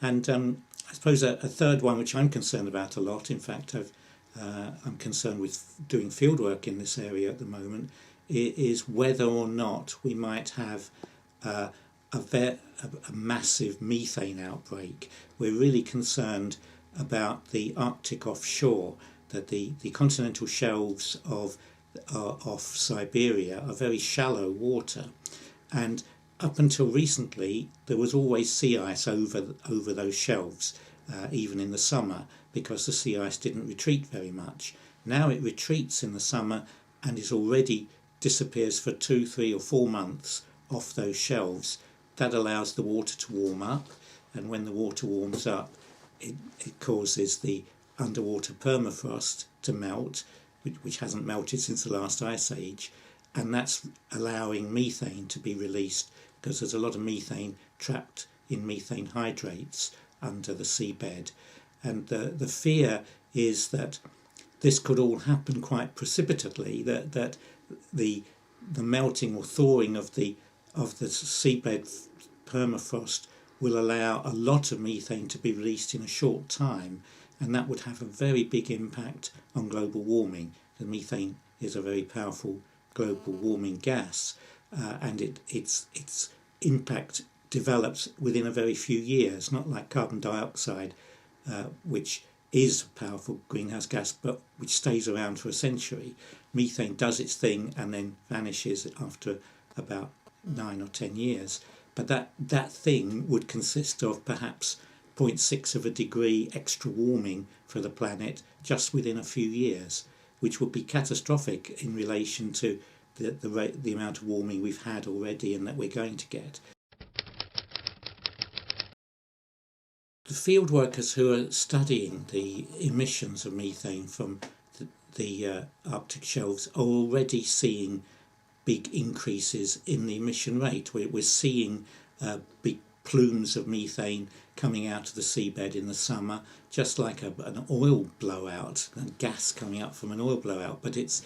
And I suppose a third one which I'm concerned about a lot, in fact I'm concerned with doing fieldwork in this area at the moment, is whether or not we might have a massive methane outbreak. We're really concerned about the Arctic offshore, that the continental shelves off Siberia are very shallow water, and up until recently there was always sea ice over those shelves, even in the summer, because the sea ice didn't retreat very much. Now it retreats in the summer and is already disappears for 2, 3 or 4 months off those shelves. That allows the water to warm up, and when the water warms up, it causes the underwater permafrost to melt, which hasn't melted since the last ice age, and that's allowing methane to be released, because there's a lot of methane trapped in methane hydrates under the seabed. And the fear is that this could all happen quite precipitately, that the melting or thawing of the seabed permafrost will allow a lot of methane to be released in a short time, and that would have a very big impact on global warming. The methane is a very powerful global warming gas, and its impact develops within a very few years, not like carbon dioxide, which is a powerful greenhouse gas but which stays around for a century. Methane does its thing and then vanishes after about 9 or 10 years. But that thing would consist of perhaps 0.6 of a degree extra warming for the planet just within a few years, which would be catastrophic in relation to the amount of warming we've had already and that we're going to get. The field workers who are studying the emissions of methane from the Arctic shelves are already seeing big increases in the emission rate. We're seeing big plumes of methane coming out of the seabed in the summer, just like an oil blowout, and gas coming up from an oil blowout. But it's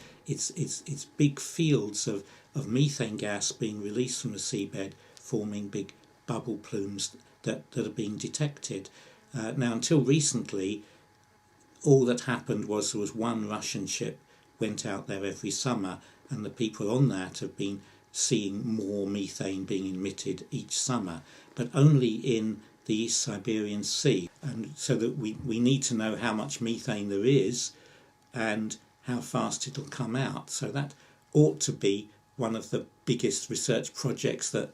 big fields of methane gas being released from the seabed, forming big bubble plumes that are being detected. Now, until recently, all that happened was there was one Russian ship went out there every summer, and the people on that have been seeing more methane being emitted each summer, but only in the East Siberian Sea. And so that we need to know how much methane there is and how fast it'll come out. So that ought to be one of the biggest research projects that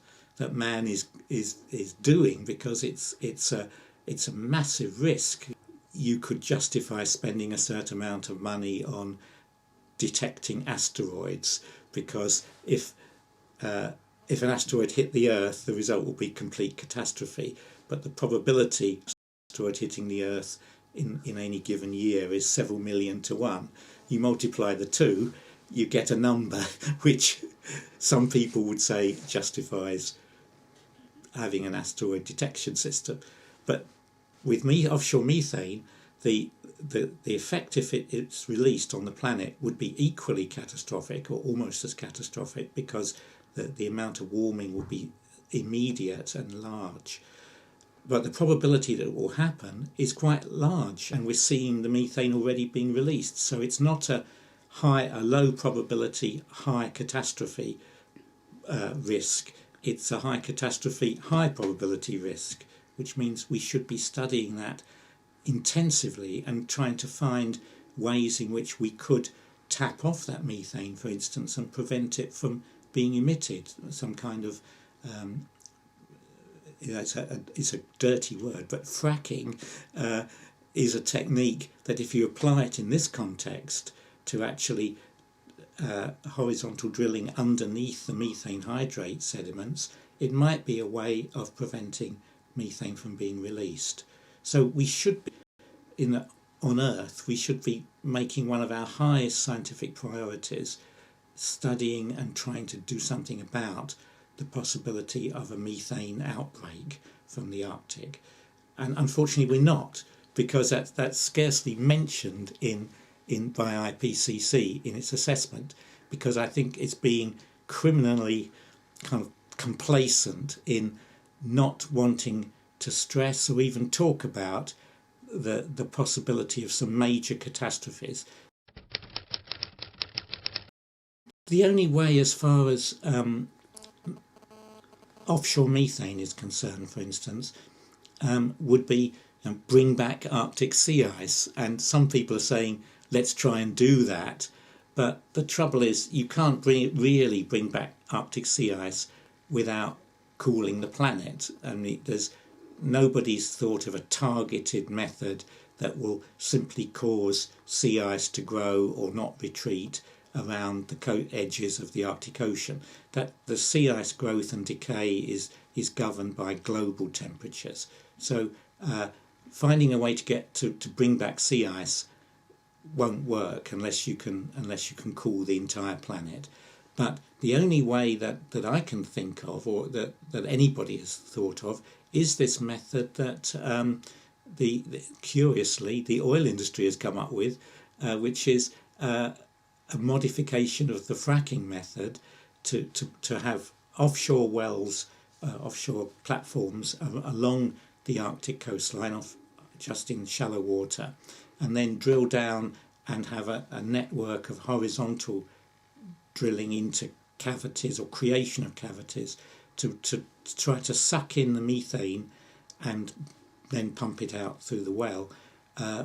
man is doing, because it's a massive risk. You could justify spending a certain amount of money on detecting asteroids, because if an asteroid hit the Earth, the result will be complete catastrophe. But the probability of an asteroid hitting the Earth in any given year is several million to 1. You multiply the two, you get a number which some people would say justifies having an asteroid detection system. But with offshore methane, the effect if it's released on the planet would be equally catastrophic, or almost as catastrophic, because the amount of warming will be immediate and large. but the probability that it will happen is quite large, and we're seeing the methane already being released. So it's not a low probability, high catastrophe risk. It's a high catastrophe, high probability risk, which means we should be studying that intensively and trying to find ways in which we could tap off that methane, for instance, and prevent it from being emitted. Some kind of it's a dirty word, but fracking is a technique that, if you apply it in this context to actually horizontal drilling underneath the methane hydrate sediments, it might be a way of preventing methane from being released. So we should be, on Earth, we should be making one of our highest scientific priorities studying and trying to do something about the possibility of a methane outbreak from the Arctic. And unfortunately we're not, because that's scarcely mentioned by IPCC in its assessment, because I think it's being criminally kind of complacent in not wanting to stress or even talk about the possibility of some major catastrophes. The only way, as far as offshore methane is concerned, for instance, would be bring back Arctic sea ice. And some people are saying, let's try and do that. But the trouble is, you can't really bring back Arctic sea ice without cooling the planet. I mean, nobody's thought of a targeted method that will simply cause sea ice to grow or not retreat around the edges of the Arctic Ocean. That the sea ice growth and decay is governed by global temperatures. So finding a way to bring back sea ice won't work unless you can cool the entire planet. But the only way that I can think of, or that anybody has thought of, is this method that curiously the oil industry has come up with, which is a modification of the fracking method to have offshore wells, offshore platforms along the Arctic coastline, just in shallow water, and then drill down and have a network of horizontal drilling into cavities or creation of cavities to try to suck in the methane and then pump it out through the well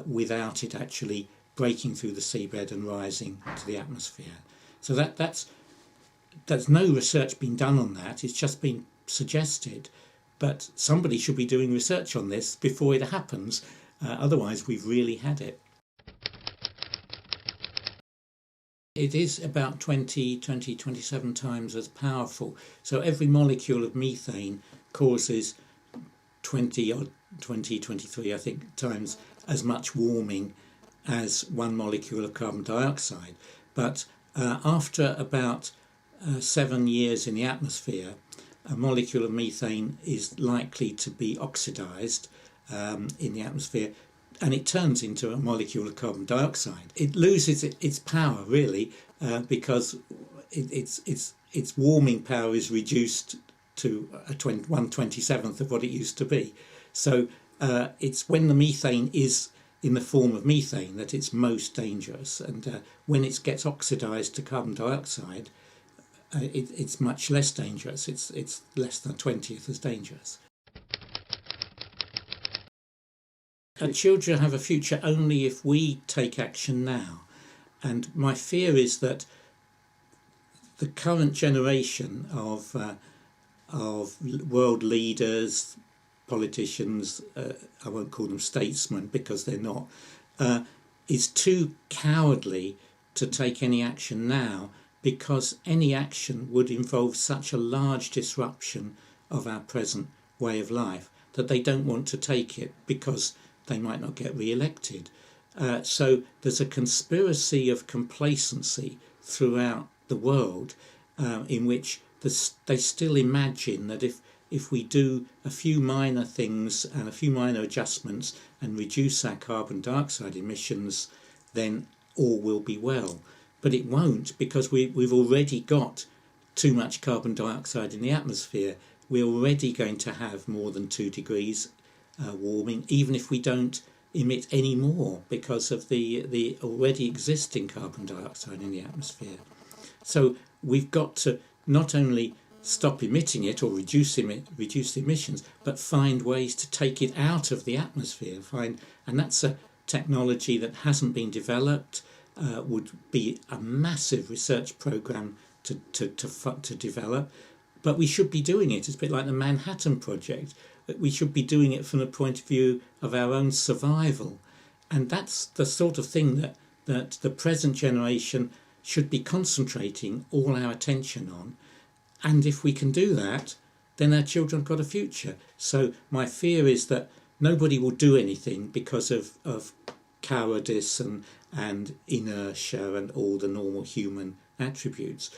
without it actually breaking through the seabed and rising to the atmosphere. So there's no research been done on that. It's just been suggested, but somebody should be doing research on this before it happens. Otherwise, we've really had it. It is about 27 times as powerful. So every molecule of methane causes 23, I think, times as much warming as one molecule of carbon dioxide. But after about 7 years in the atmosphere, a molecule of methane is likely to be oxidized in the atmosphere, and it turns into a molecule of carbon dioxide. It loses its power, really, because its warming power is reduced to 1/27th of what it used to be. So it's when the methane is in the form of methane that it's most dangerous, and when it gets oxidized to carbon dioxide, it's much less dangerous. It's less than 20th as dangerous. Our children have a future only if we take action now. And my fear is that the current generation of world leaders, politicians, I won't call them statesmen because they're not, is too cowardly to take any action now, because any action would involve such a large disruption of our present way of life that they don't want to take it because they might not get re-elected. So there's a conspiracy of complacency throughout the world in which they still imagine that if we do a few minor things and a few minor adjustments and reduce our carbon dioxide emissions, then all will be well. But it won't, because we've already got too much carbon dioxide in the atmosphere. We're already going to have more than 2 degrees warming, even if we don't emit any more because of the already existing carbon dioxide in the atmosphere. So we've got to not only stop emitting it or reduce the emissions, but find ways to take it out of the atmosphere. And that's a technology that hasn't been developed. Would be a massive research program to develop, but we should be doing it. It's a bit like the Manhattan Project. We should be doing it from the point of view of our own survival, and that's the sort of thing that the present generation should be concentrating all our attention on. And if we can do that, then our children have got a future. So my fear is that nobody will do anything because of cowardice and inertia and all the normal human attributes.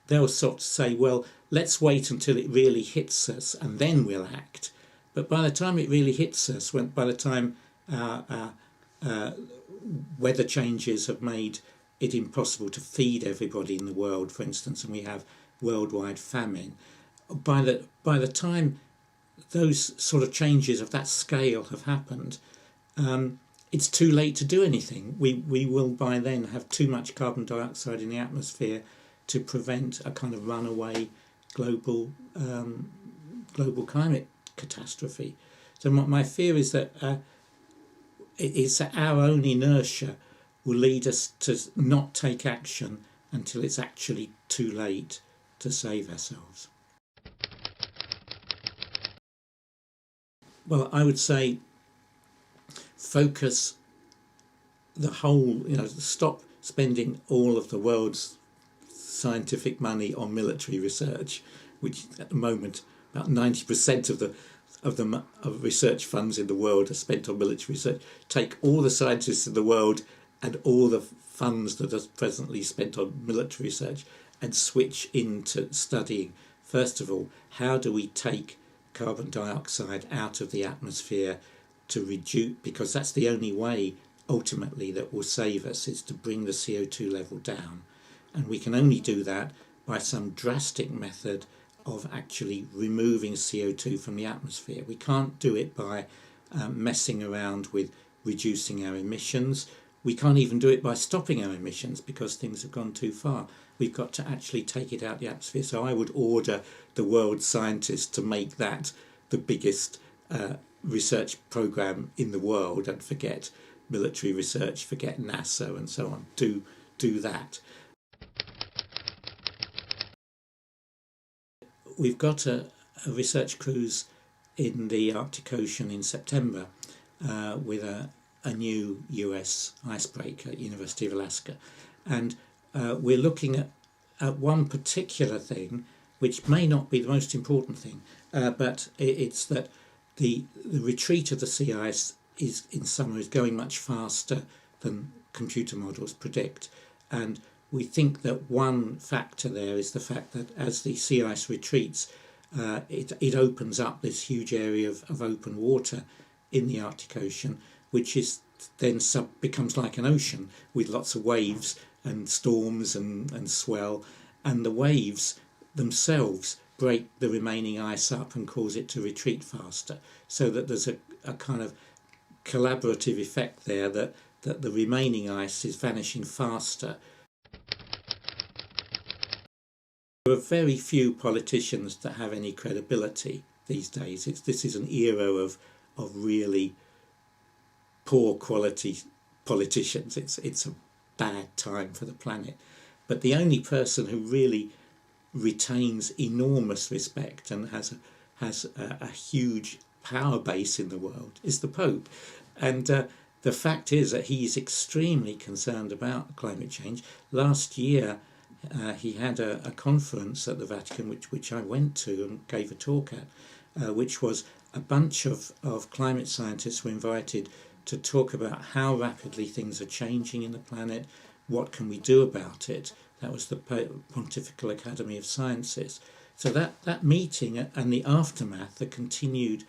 They'll sort of say, well, let's wait until it really hits us and then we'll act. But by the time it really hits us, by the time weather changes have made it impossible to feed everybody in the world, for instance, and we have worldwide famine, by the time those sort of changes of that scale have happened, it's too late to do anything. We will by then have too much carbon dioxide in the atmosphere to prevent a kind of runaway global climate catastrophe. So my fear is that it's that our own inertia will lead us to not take action until it's actually too late to save ourselves. Well, I would say focus the whole, stop spending all of the world's scientific money on military research, which at the moment about 90% of research funds in the world are spent on military research. Take all the scientists in the world and all the funds that are presently spent on military research and switch into studying, first of all, how do we take carbon dioxide out of the atmosphere to reduce, because that's the only way ultimately that will save us, is to bring the CO2 level down. And we can only do that by some drastic method of actually removing CO2 from the atmosphere. We can't do it by messing around with reducing our emissions. We can't even do it by stopping our emissions because things have gone too far. We've got to actually take it out the atmosphere. So I would order the world scientists to make that the biggest research program in the world, and forget military research, forget NASA and so on. Do that. We've got a research cruise in the Arctic Ocean in September with a new US icebreaker at University of Alaska. And we're looking at one particular thing, which may not be the most important thing, but it's that the retreat of the sea ice is in summer is going much faster than computer models predict. And we think that one factor there is the fact that as the sea ice retreats, it opens up this huge area of open water in the Arctic Ocean, which is then becomes like an ocean with lots of waves and storms and swell, and the waves themselves break the remaining ice up and cause it to retreat faster, so that there's a kind of collaborative effect there that the remaining ice is vanishing faster. There are very few politicians that have any credibility these days. This is an era of really poor quality politicians. It's a bad time for the planet. But the only person who really retains enormous respect and has a huge power base in the world is the Pope. And the fact is that he's extremely concerned about climate change. Last year, he had a conference at the Vatican, which I went to and gave a talk at, which was a bunch of climate scientists were invited to talk about how rapidly things are changing in the planet, what can we do about it. That was the Pontifical Academy of Sciences. So that meeting and the aftermath, the continued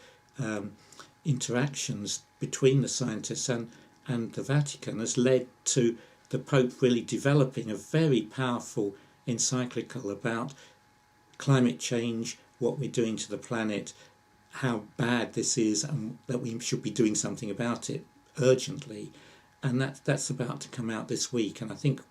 interactions between the scientists and the Vatican has led to the Pope really developing a very powerful encyclical about climate change, what we're doing to the planet, how bad this is and that we should be doing something about it urgently. And that's about to come out this week, and I think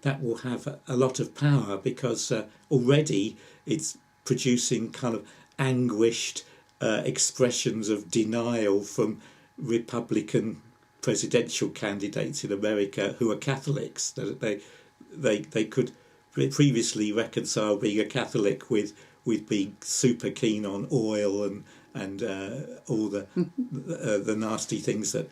that will have a lot of power, because already it's producing kind of anguished expressions of denial from Republican presidential candidates in America who are Catholics. That they could previously reconcile being a Catholic with being super keen on oil and all the nasty things that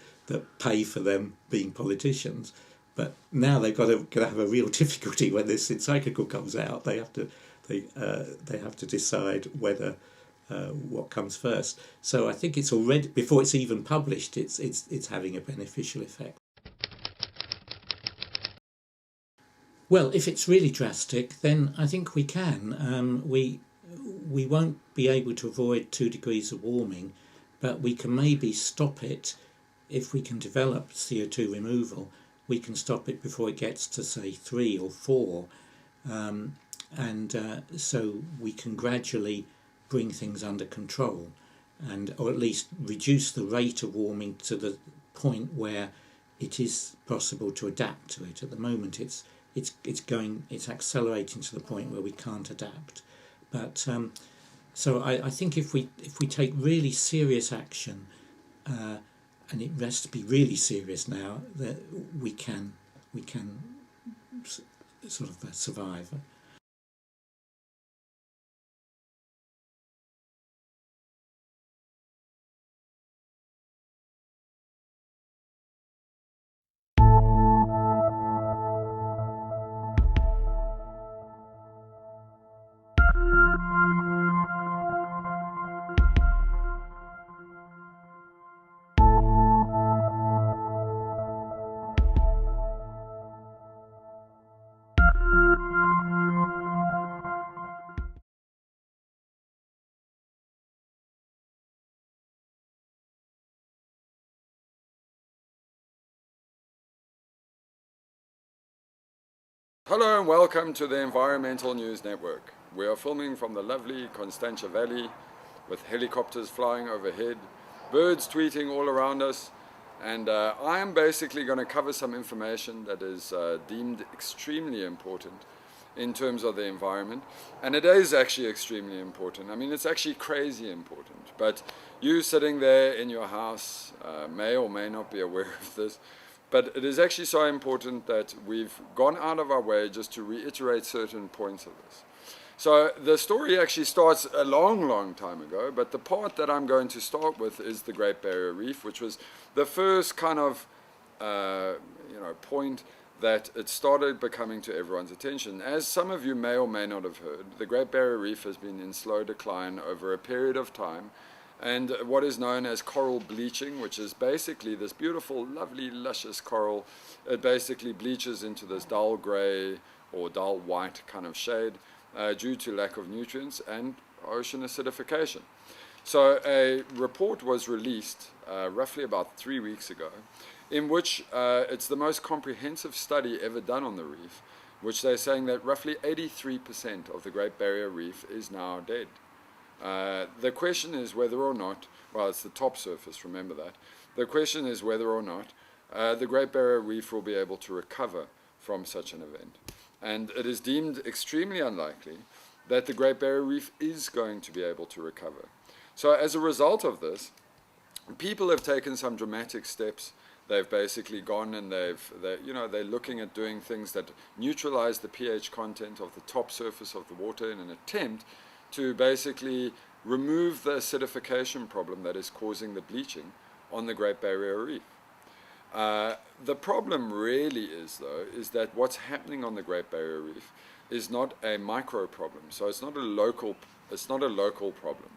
pay for them being politicians. But now they've got to have a real difficulty when this encyclical comes out. They have to decide whether what comes first. So I think it's already, before it's even published, it's having a beneficial effect. Well, if it's really drastic, then I think we can. We won't be able to avoid 2 degrees of warming, but we can maybe stop it if we can develop CO2 removal. We can stop it before it gets to, say, 3 or 4, so we can gradually bring things under control, or at least reduce the rate of warming to the point where it is possible to adapt to it. At the moment, it's accelerating to the point where we can't adapt. But so I think if we take really serious action, and it has to be really serious now, that we can sort of survive. Hello and welcome to the Environmental News Network. We are filming from the lovely Constantia Valley with helicopters flying overhead, birds tweeting all around us, and I am basically going to cover some information that is deemed extremely important in terms of the environment, and it is actually extremely important. I mean, it's actually crazy important, but you sitting there in your house may or may not be aware of this. But it is actually so important that we've gone out of our way just to reiterate certain points of this. So the story actually starts a long, long time ago, but the part that I'm going to start with is the Great Barrier Reef, which was the first kind of point that it started becoming to everyone's attention. As some of you may or may not have heard, the Great Barrier Reef has been in slow decline over a period of time, and what is known as coral bleaching, which is basically this beautiful, lovely, luscious coral. It basically bleaches into this dull grey or dull white kind of shade due to lack of nutrients and ocean acidification. So a report was released roughly about 3 weeks ago, in which it's the most comprehensive study ever done on the reef, which they're saying that roughly 83% of the Great Barrier Reef is now dead. The question is whether or not, well, it's the top surface, remember that. The question is whether or not the Great Barrier Reef will be able to recover from such an event. And it is deemed extremely unlikely that the Great Barrier Reef is going to be able to recover. So as a result of this, people have taken some dramatic steps. They've basically gone and they're looking at doing things that neutralize the pH content of the top surface of the water in an attempt to basically remove the acidification problem that is causing the bleaching on the Great Barrier Reef. The problem really is, though, is that what's happening on the Great Barrier Reef is not a micro problem. So it's not a local problem.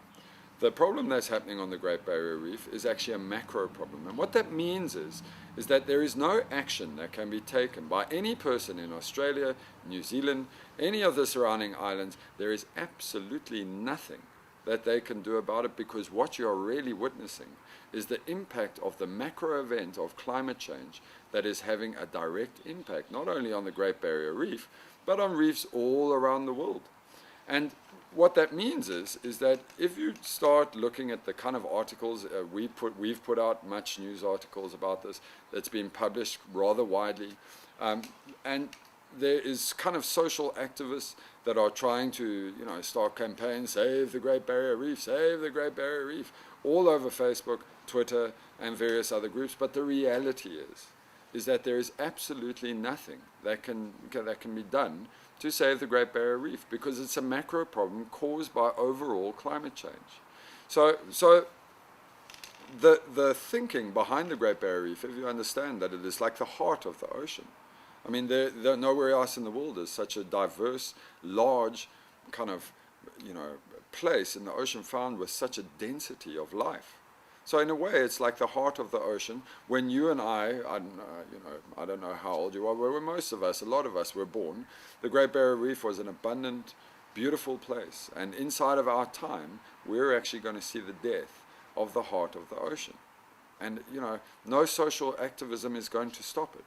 The problem that's happening on the Great Barrier Reef is actually a macro problem. And what that means is that there is no action that can be taken by any person in Australia, New Zealand, any of the surrounding islands. There is absolutely nothing that they can do about it, because what you're really witnessing is the impact of the macro event of climate change that is having a direct impact not only on the Great Barrier Reef, but on reefs all around the world. And what that means is that if you start looking at the kind of articles we've put out much news articles about this that's been published rather widely, and there is kind of social activists that are trying to start campaigns, save the Great Barrier Reef, save the Great Barrier Reef, all over Facebook, Twitter, and various other groups. But the reality is that there is absolutely nothing that can be done to save the Great Barrier Reef, because it's a macro problem caused by overall climate change. So the thinking behind the Great Barrier Reef, if you understand that it is like the heart of the ocean. I mean, there nowhere else in the world is such a diverse, large kind of place in the ocean found with such a density of life. So in a way, it's like the heart of the ocean. When you and I don't know how old you are, but when most of us, a lot of us were born, the Great Barrier Reef was an abundant, beautiful place. And inside of our time, we're actually going to see the death of the heart of the ocean. And, no social activism is going to stop it.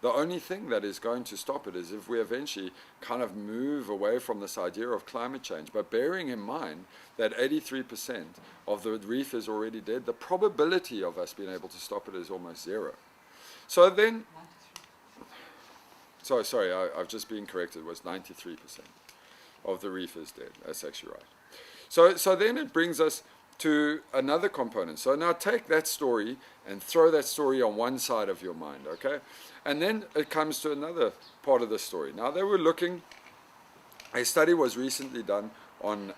The only thing that is going to stop it is if we eventually kind of move away from this idea of climate change. But bearing in mind that 83% of the reef is already dead, the probability of us being able to stop it is almost zero. So then, sorry, I've just been corrected. It was 93% of the reef is dead. That's actually right. So then it brings us to another component. So now take that story and throw that story on one side of your mind, okay? And then it comes to another part of the story. Now they were looking, a study was recently done on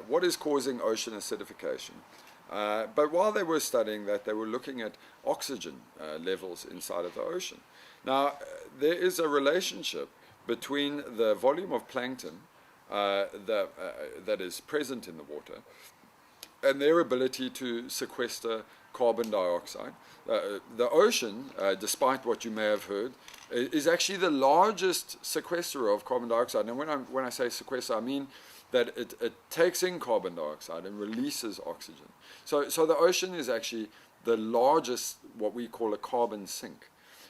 what is causing ocean acidification. But while they were studying that, they were looking at oxygen levels inside of the ocean. Now, there is a relationship between the volume of plankton that is present in the water and their ability to sequester carbon dioxide. The ocean, despite what you may have heard, is actually the largest sequesterer of carbon dioxide. And when I say sequester, I mean that it takes in carbon dioxide and releases oxygen. So the ocean is actually the largest, what we call a carbon sink.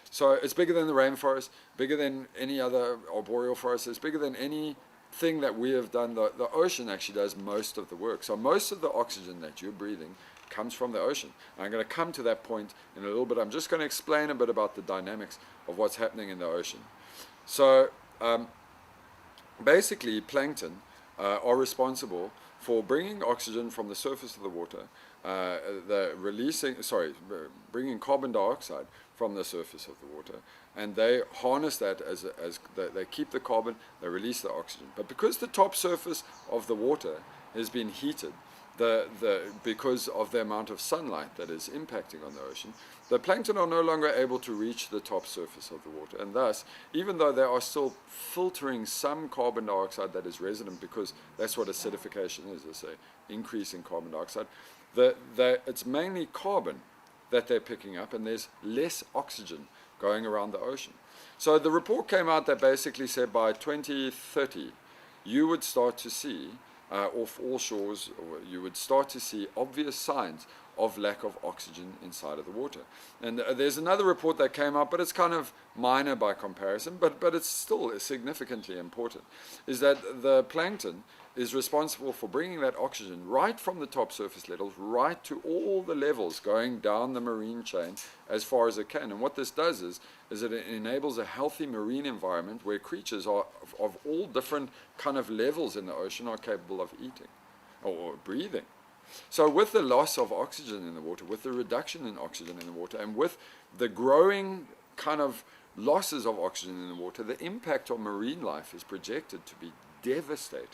So it's bigger than the rainforest, bigger than any other arboreal forest, it's bigger than anything that we have done. The ocean actually does most of the work. So most of the oxygen that you're breathing comes from the ocean. And I'm going to come to that point in a little bit. I'm just going to explain a bit about the dynamics of what's happening in the ocean. So basically, plankton are responsible for bringing oxygen from the surface of the water, bringing carbon dioxide from the surface of the water, and they harness that as they keep the carbon, they release the oxygen. But because the top surface of the water has been heated, because of the amount of sunlight that is impacting on the ocean, the plankton are no longer able to reach the top surface of the water. And thus, even though they are still filtering some carbon dioxide that is resident, because that's what acidification is, it's an increase in carbon dioxide, it's mainly carbon that they're picking up, and there's less oxygen going around the ocean. So the report came out that basically said by 2030, you would start to see off all shores, you would start to see obvious signs of lack of oxygen inside of the water. And there's another report that came out, but it's kind of minor by comparison, but it's still significantly important, is that the plankton is responsible for bringing that oxygen right from the top surface levels right to all the levels going down the marine chain as far as it can. And what this does is that it enables a healthy marine environment where creatures are of all different kind of levels in the ocean are capable of eating or breathing. So with the loss of oxygen in the water, with the reduction in oxygen in the water, and with the growing kind of losses of oxygen in the water, the impact on marine life is projected to be devastating.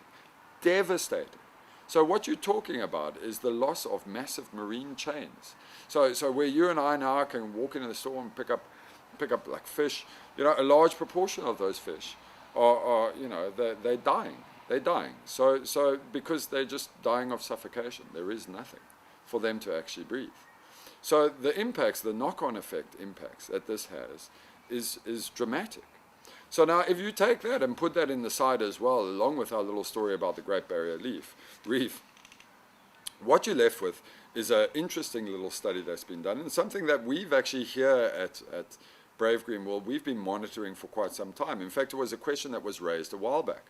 Devastating. So what you're talking about is the loss of massive marine chains. So where you and I now can walk into the store and pick up like fish, a large proportion of those fish are they're dying. They're dying. So because they're just dying of suffocation, there is nothing for them to actually breathe. So the impacts, the knock-on effect impacts that this has is dramatic. So now if you take that and put that in the side as well, along with our little story about the Great Barrier Reef, what you're left with is an interesting little study that's been done, and something that we've actually here at Brave Green World, we've been monitoring for quite some time. In fact, it was a question that was raised a while back.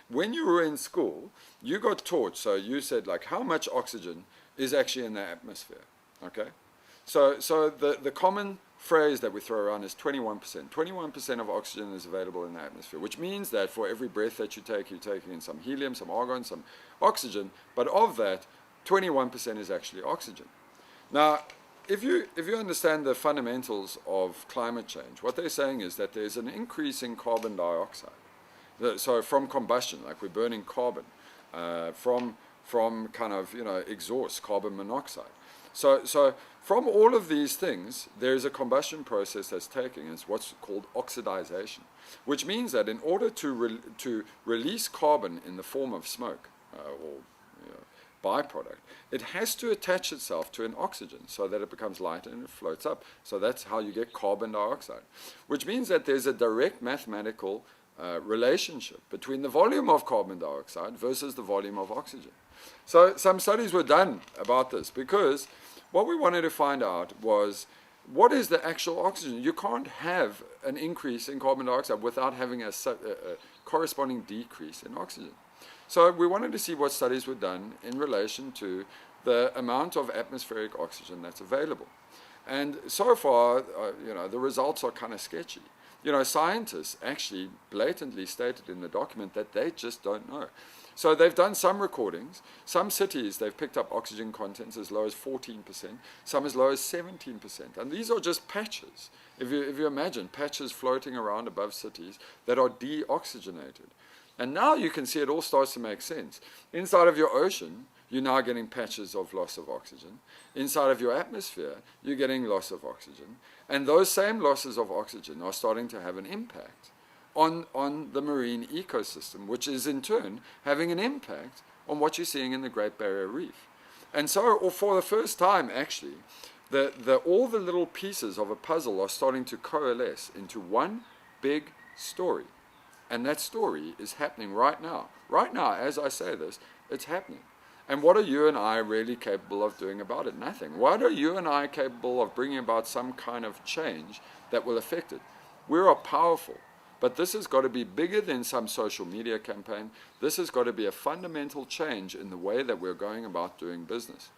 When you were in school, you got taught, so you said, like, how much oxygen is actually in the atmosphere, okay? So the common phrase that we throw around is 21%. 21% of oxygen is available in the atmosphere, which means that for every breath that you take, you're taking in some helium, some argon, some oxygen, but of that, 21% is actually oxygen. Now, if you understand the fundamentals of climate change, what they're saying is that there's an increase in carbon dioxide. So from combustion, like we're burning carbon, from kind of, exhaust, carbon monoxide. So from all of these things, there's a combustion process that's taking. It's what's called oxidization, which means that in order to release carbon in the form of smoke or byproduct, it has to attach itself to an oxygen so that it becomes lighter and it floats up. So that's how you get carbon dioxide, which means that there's a direct mathematical relationship between the volume of carbon dioxide versus the volume of oxygen. So some studies were done about this because what we wanted to find out was what is the actual oxygen. You can't have an increase in carbon dioxide without having a corresponding decrease in oxygen. So we wanted to see what studies were done in relation to the amount of atmospheric oxygen that's available. And so far, the results are kind of sketchy. Scientists actually blatantly stated in the document that they just don't know. So they've done some recordings. Some cities, they've picked up oxygen contents as low as 14%, some as low as 17%. And these are just patches. If you imagine patches floating around above cities that are deoxygenated. And now you can see it all starts to make sense. Inside of your ocean, you're now getting patches of loss of oxygen. Inside of your atmosphere, you're getting loss of oxygen. And those same losses of oxygen are starting to have an impact on the marine ecosystem, which is in turn having an impact on what you're seeing in the Great Barrier Reef. And so, for the first time, actually, all the little pieces of a puzzle are starting to coalesce into one big story. And that story is happening right now. Right now, as I say this, it's happening. And what are you and I really capable of doing about it? Nothing. What are you and I capable of bringing about some kind of change that will affect it? We are powerful. But this has got to be bigger than some social media campaign. This has got to be a fundamental change in the way that we're going about doing business.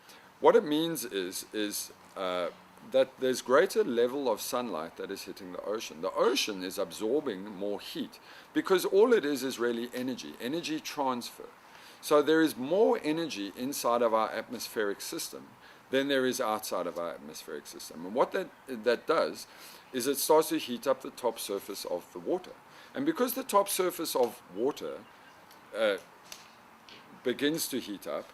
What it means is that there's greater level of sunlight that is hitting the ocean. The ocean is absorbing more heat because all it is really energy transfer. So there is more energy inside of our atmospheric system than there is outside of our atmospheric system. And what that does is it starts to heat up the top surface of the water. And because the top surface of water begins to heat up,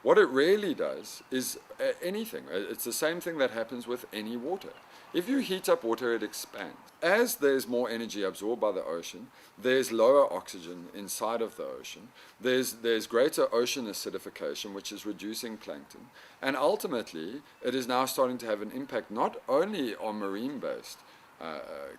what it really does is anything. It's the same thing that happens with any water. If you heat up water, it expands. As there's more energy absorbed by the ocean, there's lower oxygen inside of the ocean. There's greater ocean acidification, which is reducing plankton. And ultimately, it is now starting to have an impact not only on marine-based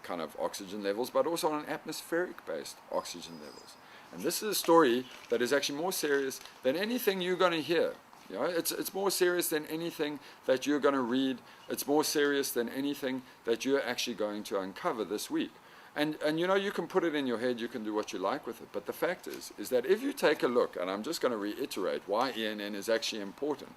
kind of oxygen levels, but also on atmospheric-based oxygen levels. And this is a story that is actually more serious than anything you're going to hear. It's more serious than anything that you're going to read. It's more serious than anything that you're actually going to uncover this week. And you can put it in your head, you can do what you like with it. But the fact is that if you take a look, and I'm just going to reiterate why ENN is actually important.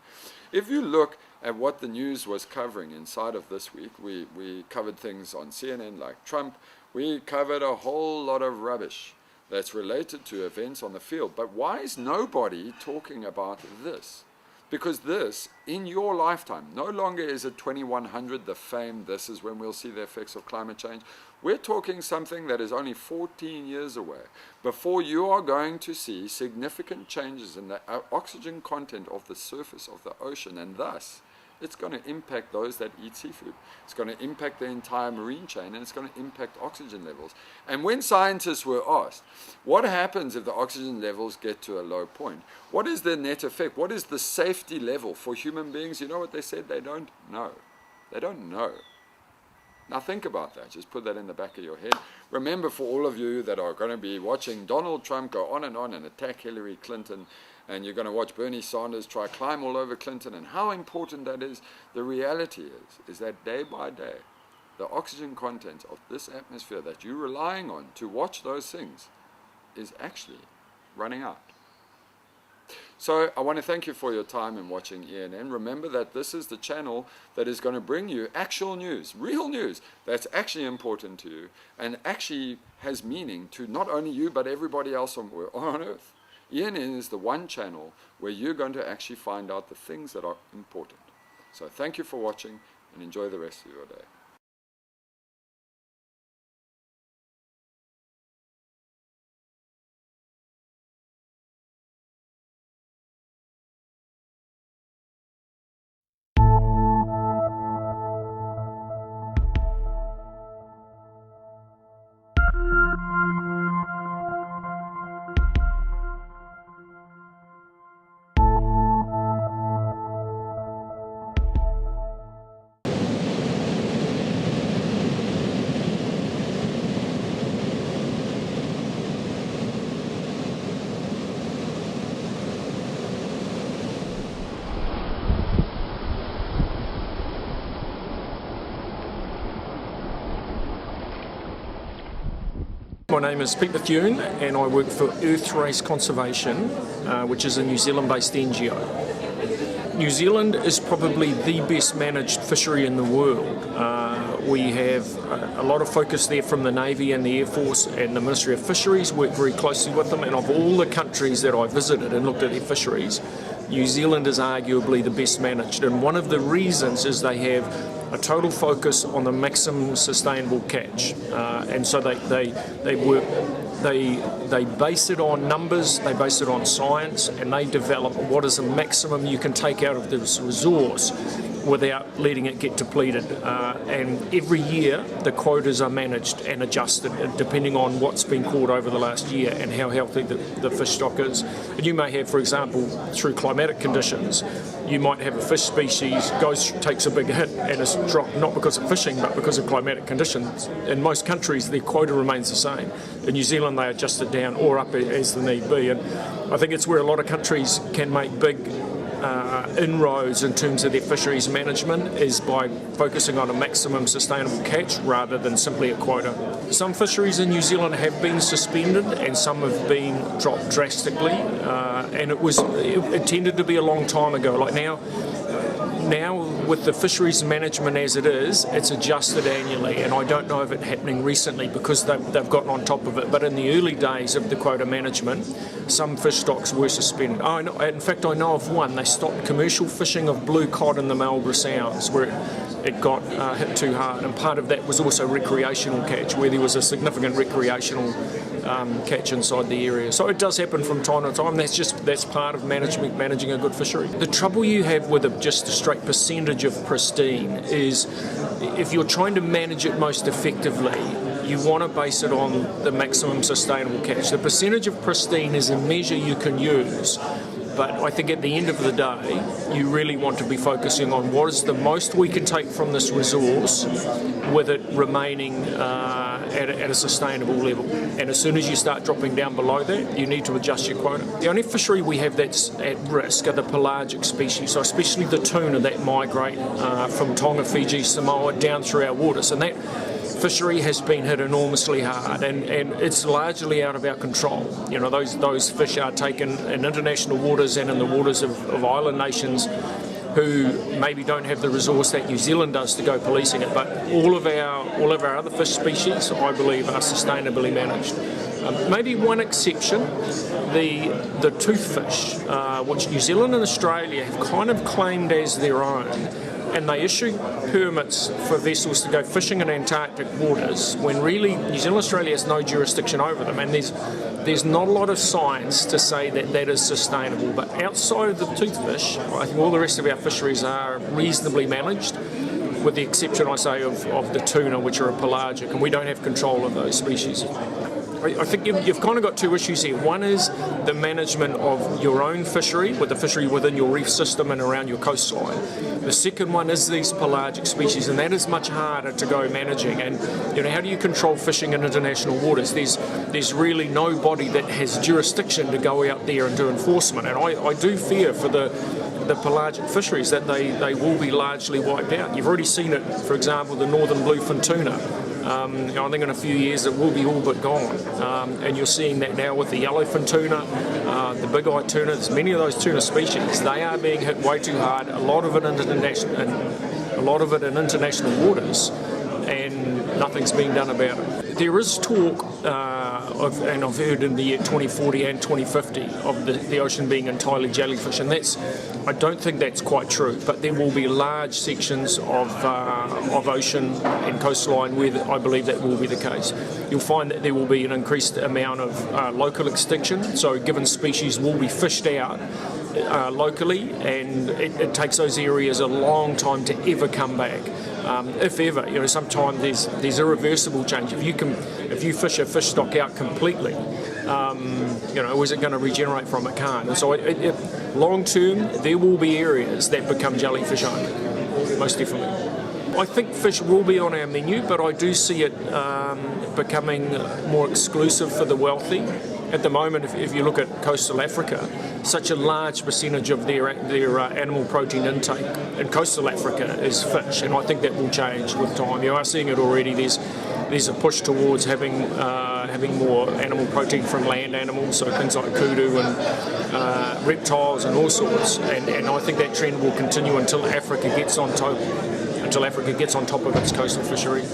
If you look at what the news was covering inside of this week, we covered things on CNN like Trump. We covered a whole lot of rubbish that's related to events on the field. But why is nobody talking about this? Because this, in your lifetime, no longer is it 2100, the fame, this is when we'll see the effects of climate change. We're talking something that is only 14 years away before you are going to see significant changes in the oxygen content of the surface of the ocean, and thus it's going to impact those that eat seafood. It's going to impact the entire marine chain, and it's going to impact oxygen levels. And when scientists were asked, what happens if the oxygen levels get to a low point? What is the net effect? What is the safety level for human beings? You know what they said? They don't know. They don't know. Now think about that. Just put that in the back of your head. Remember, for all of you that are going to be watching Donald Trump go on and attack Hillary Clinton, and you're going to watch Bernie Sanders try to climb all over Clinton and how important that is, the reality is that day by day, the oxygen content of this atmosphere that you're relying on to watch those things is actually running out. So I want to thank you for your time in watching ENN. Remember that this is the channel that is going to bring you actual news, real news, that's actually important to you and actually has meaning to not only you but everybody else on Earth. ENN is the one channel where you're going to actually find out the things that are important. So thank you for watching and enjoy the rest of your day. My name is Pete Bethune and I work for Earthrace Conservation, which is a New Zealand-based NGO. New Zealand is probably the best managed fishery in the world. We have a lot of focus there from the Navy and the Air Force, and the Ministry of Fisheries work very closely with them, and of all the countries that I visited and looked at their fisheries, New Zealand is arguably the best managed, and one of the reasons is they have a total focus on the maximum sustainable catch, and so they base it on numbers, they base it on science, and they develop what is the maximum you can take out of this resource without letting it get depleted. And every year the quotas are managed and adjusted depending on what's been caught over the last year and how healthy the fish stock is. And you may have, for example, through climatic conditions, you might have a fish species takes a big hit and is dropped not because of fishing but because of climatic conditions. In most countries their quota remains the same. In New Zealand they adjust it down or up as the need be, and I think it's where a lot of countries can make big inroads in terms of their fisheries management is by focusing on a maximum sustainable catch rather than simply a quota. Some fisheries in New Zealand have been suspended and some have been dropped drastically, and it tended to be a long time ago. Like now with the fisheries management as it is, it's adjusted annually, and I don't know of it happening recently because they've gotten on top of it, but in the early days of the quota management some fish stocks were suspended. In fact I know of one. They stopped commercial fishing of blue cod in the Marlborough Sounds where it got hit too hard, and part of that was also recreational catch where there was a significant recreational catch inside the area. So it does happen from time to time. That's part of managing a good fishery. The trouble you have with just a straight percentage of pristine is if you're trying to manage it most effectively, you want to base it on the maximum sustainable catch. The percentage of pristine is a measure you can use, but I think at the end of the day you really want to be focusing on what is the most we can take from this resource with it remaining at a sustainable level. And as soon as you start dropping down below that, you need to adjust your quota. The only fishery we have that's at risk are the pelagic species, so especially the tuna that migrate from Tonga, Fiji, Samoa down through our waters, and that fishery has been hit enormously hard, and it's largely out of our control. You know, those fish are taken in international waters and in the waters of island nations who maybe don't have the resource that New Zealand does to go policing it. But all of our other fish species, I believe, are sustainably managed. Maybe one exception, the toothfish, which New Zealand and Australia have kind of claimed as their own, and they issue permits for vessels to go fishing in Antarctic waters when really New Zealand and Australia has no jurisdiction over them, and there's not a lot of science to say that that is sustainable. But outside of the toothfish, I think all the rest of our fisheries are reasonably managed, with the exception, I say, of the tuna, which are a pelagic, and we don't have control of those species. I think you've kind of got two issues here. One is the management of your own fishery, with the fishery within your reef system and around your coastline. The second one is these pelagic species, and that is much harder to go managing. And you know, how do you control fishing in international waters? There's really nobody that has jurisdiction to go out there and do enforcement. And I do fear for the the pelagic fisheries, that they will be largely wiped out. You've already seen it, for example, the northern bluefin tuna. I think in a few years it will be all but gone. And you're seeing that now with the yellowfin tuna, the big-eyed tuna. There's many of those tuna species. They are being hit way too hard. A lot of it in international waters, and nothing's being done about it. There is talk, and I've heard in the year 2040 and 2050 of the ocean being entirely jellyfish, and I don't think that's quite true. But there will be large sections of ocean and coastline where I believe that will be the case. You'll find that there will be an increased amount of local extinction, so given species will be fished out locally, and it takes those areas a long time to ever come back. If ever, sometimes there's irreversible change. If you fish a fish stock out completely, is it going to regenerate from it? Can't. And so long term, there will be areas that become jellyfish only, most definitely. I think fish will be on our menu, but I do see it becoming more exclusive for the wealthy. At the moment, if you look at coastal Africa, such a large percentage of their animal protein intake in coastal Africa is fish, and I think that will change with time. You are seeing it already. There's a push towards having more animal protein from land animals, so things like kudu and reptiles and all sorts. And I think that trend will continue until Africa gets on top of its coastal fishery.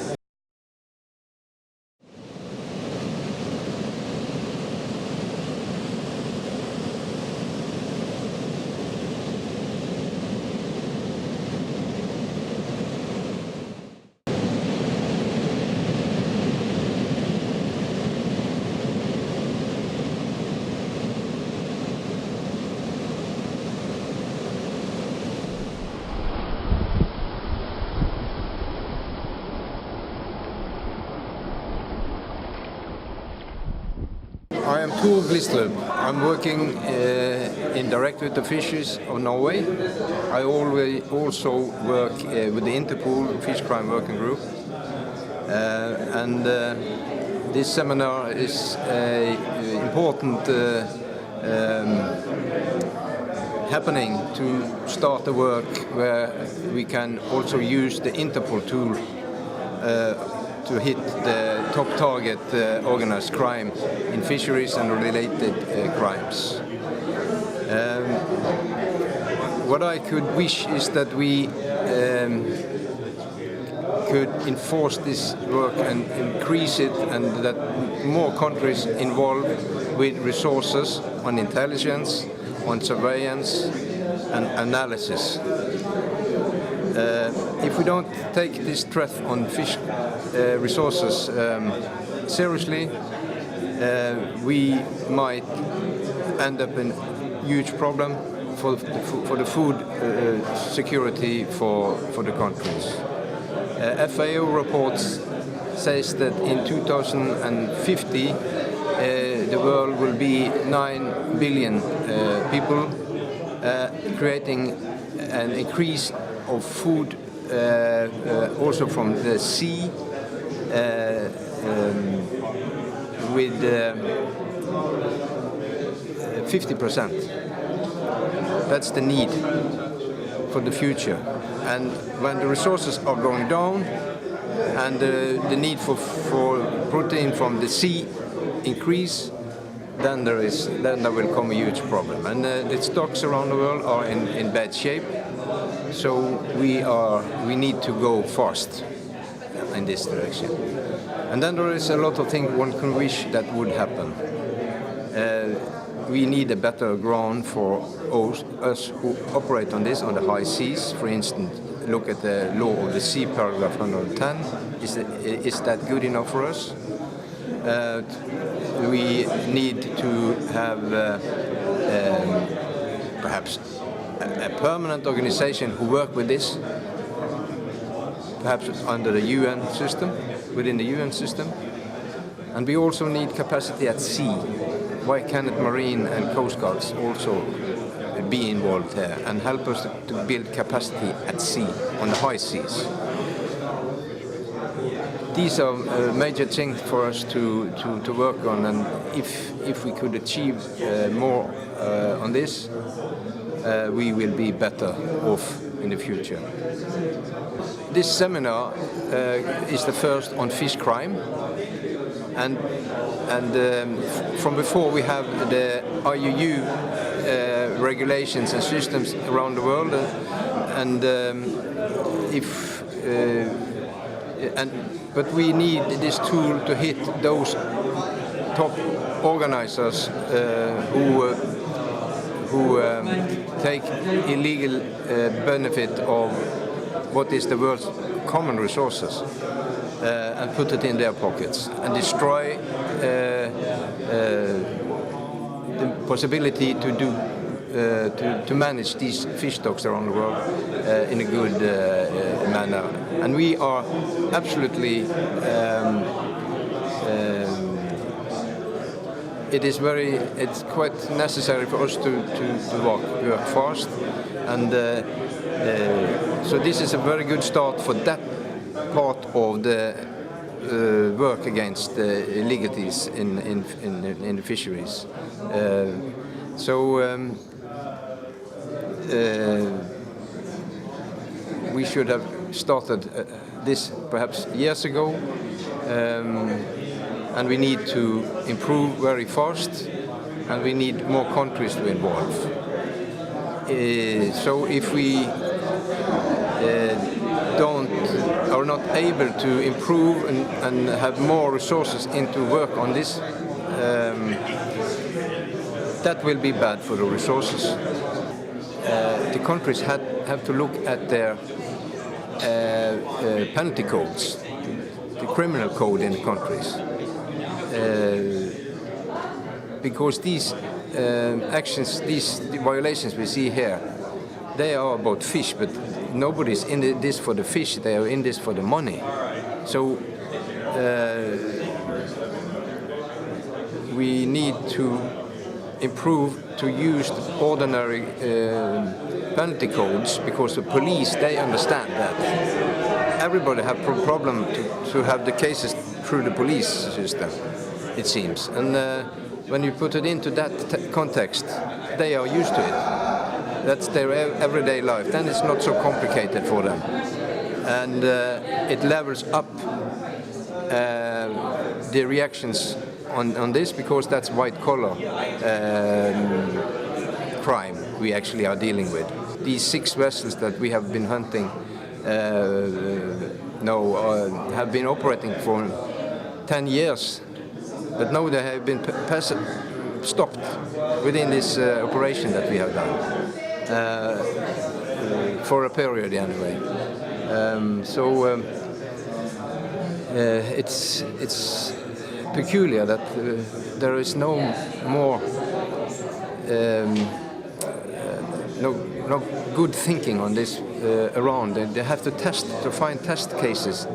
I am Tor Glistrup. I'm working in Directorate of Fisheries of Norway. I also work with the Interpol Fish Crime Working Group. This seminar is an important happening to start the work where we can also use the Interpol tool to hit the top target organized crime in fisheries and related crimes. What I could wish is that we could enforce this work and increase it, and that more countries involved with resources on intelligence, on surveillance and analysis. If we don't take this threat on fish resources seriously, we might end up in a huge problem for the food security for the countries. FAO reports says that in 2050 the world will be 9 billion people, creating an increase of food also from the sea with 50%. That's the need for the future. And when the resources are going down and the need for protein from the sea increase, then there will come a huge problem. And the stocks around the world are in bad shape. So we need to go fast in this direction. And then there is a lot of things one can wish that would happen. We need a better ground for us who operate on this, on the high seas. For instance, look at the law of the sea, paragraph 110. Is that good enough for us? We need to have perhaps a permanent organization who work with this, perhaps under the UN system, within the UN system. And we also need capacity at sea. Why cannot Marine and Coast Guards also be involved here and help us to build capacity at sea, on the high seas? These are major things for us to work on, and if we could achieve more on this, we will be better off in the future. This seminar is the first on fish crime, and from before we have the IUU regulations and systems around the world, but we need this tool to hit those top organizers who take illegal benefit of what is the world's common resources and put it in their pockets and destroy the possibility to do to manage these fish stocks around the world in a good manner. And we are absolutely it's quite necessary for us to work fast, and so this is a very good start for that part of the work against illegalities in the fisheries. We should have started this perhaps years ago, and we need to improve very fast, and we need more countries to involve. So if we are not able to improve and have more resources into work on this, that will be bad for the resources. The countries have to look at their penalty codes, the criminal code in the countries, because these actions, these violations we see here, they are about fish, but nobody's in this for the fish, they are in this for the money. So we need to improve to use the ordinary penalty codes, because the police, they understand that. Everybody have problem to have the cases through the police system, it seems. And when you put it into that context, they are used to it. That's their everyday life. Then it's not so complicated for them. And it levels up the reactions on this, because that's white-collar crime we actually are dealing with. These 6 vessels that we have been hunting have been operating for 10 years, but now they have been stopped within this operation that we have done, for a period anyway. It's peculiar that there is no more no good thinking on this around. They have to find test cases.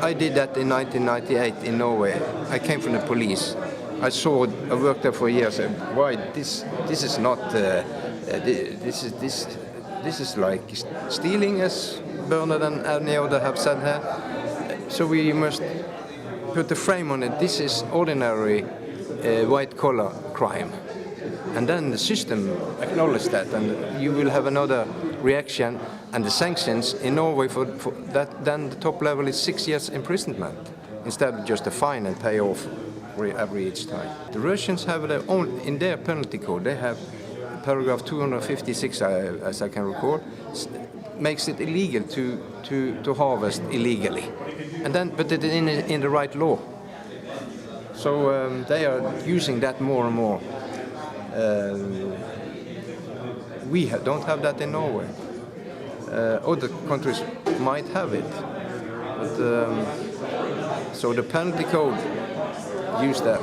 I did that in 1998 in Norway. I came from the police. I worked there for years. Why this is not this is like stealing, as Bernard and any other have said here. So we must put the frame on it. This is ordinary white-collar crime. And then the system acknowledges that, and you will have another reaction. And the sanctions in Norway for that, then the top level is 6 years imprisonment, instead of just a fine and pay off every each time. The Russians have their own, in their penalty code, they have paragraph 256, as I can recall, makes it illegal to harvest illegally, and then put it in the right law. So they are using that more and more. We don't have that in Norway. Other countries might have it, but so the penalty code use that.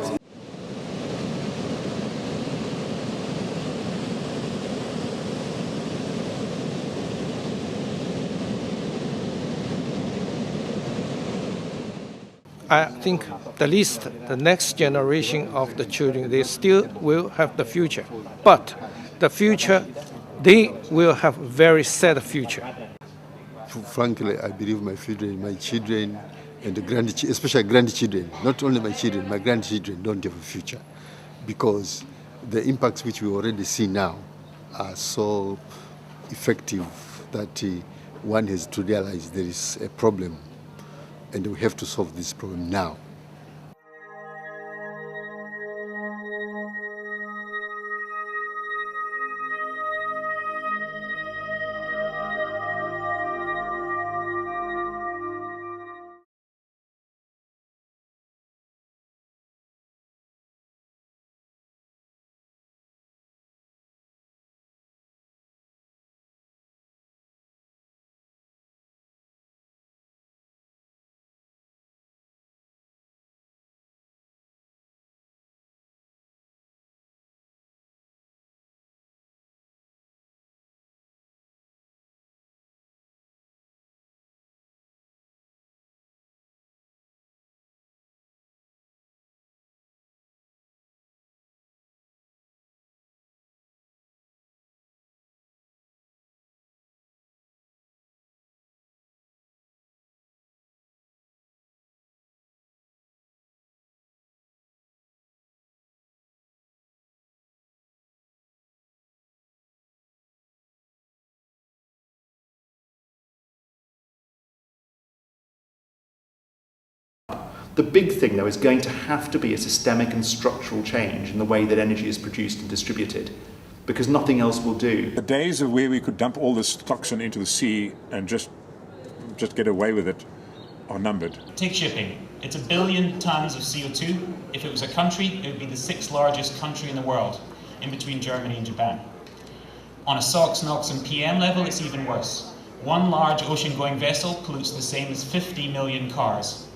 I think at least the next generation of the children, they still will have the future. But the future, they will have a very sad future. Frankly, I believe my children, and the grandchildren, especially grandchildren, not only my children, my grandchildren don't have a future, because the impacts which we already see now are so effective that one has to realize there is a problem and we have to solve this problem now. The big thing, though, is going to have to be a systemic and structural change in the way that energy is produced and distributed, because nothing else will do. The days of where we could dump all this toxin into the sea and just get away with it are numbered. Take shipping. It's 1 billion tons of CO2. If it was a country, it would be the 6th largest country in the world, in between Germany and Japan. On a SOx, NOx and PM level, it's even worse. One large ocean-going vessel pollutes the same as 50 million cars.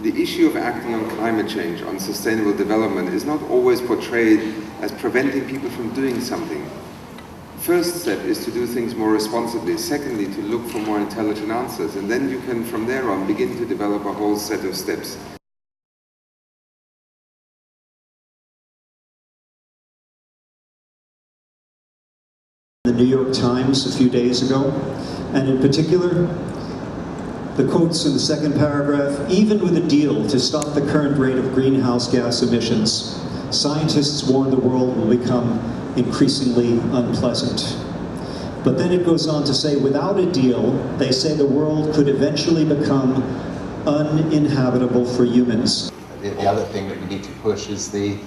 The issue of acting on climate change, on sustainable development, is not always portrayed as preventing people from doing something. First step is to do things more responsibly. Secondly, to look for more intelligent answers. And then you can, from there on, begin to develop a whole set of steps. The New York Times a few days ago, and in particular, the quotes in the second paragraph, even with a deal to stop the current rate of greenhouse gas emissions, scientists warn the world will become increasingly unpleasant. But then it goes on to say, without a deal, they say the world could eventually become uninhabitable for humans. The other thing that we need to push is the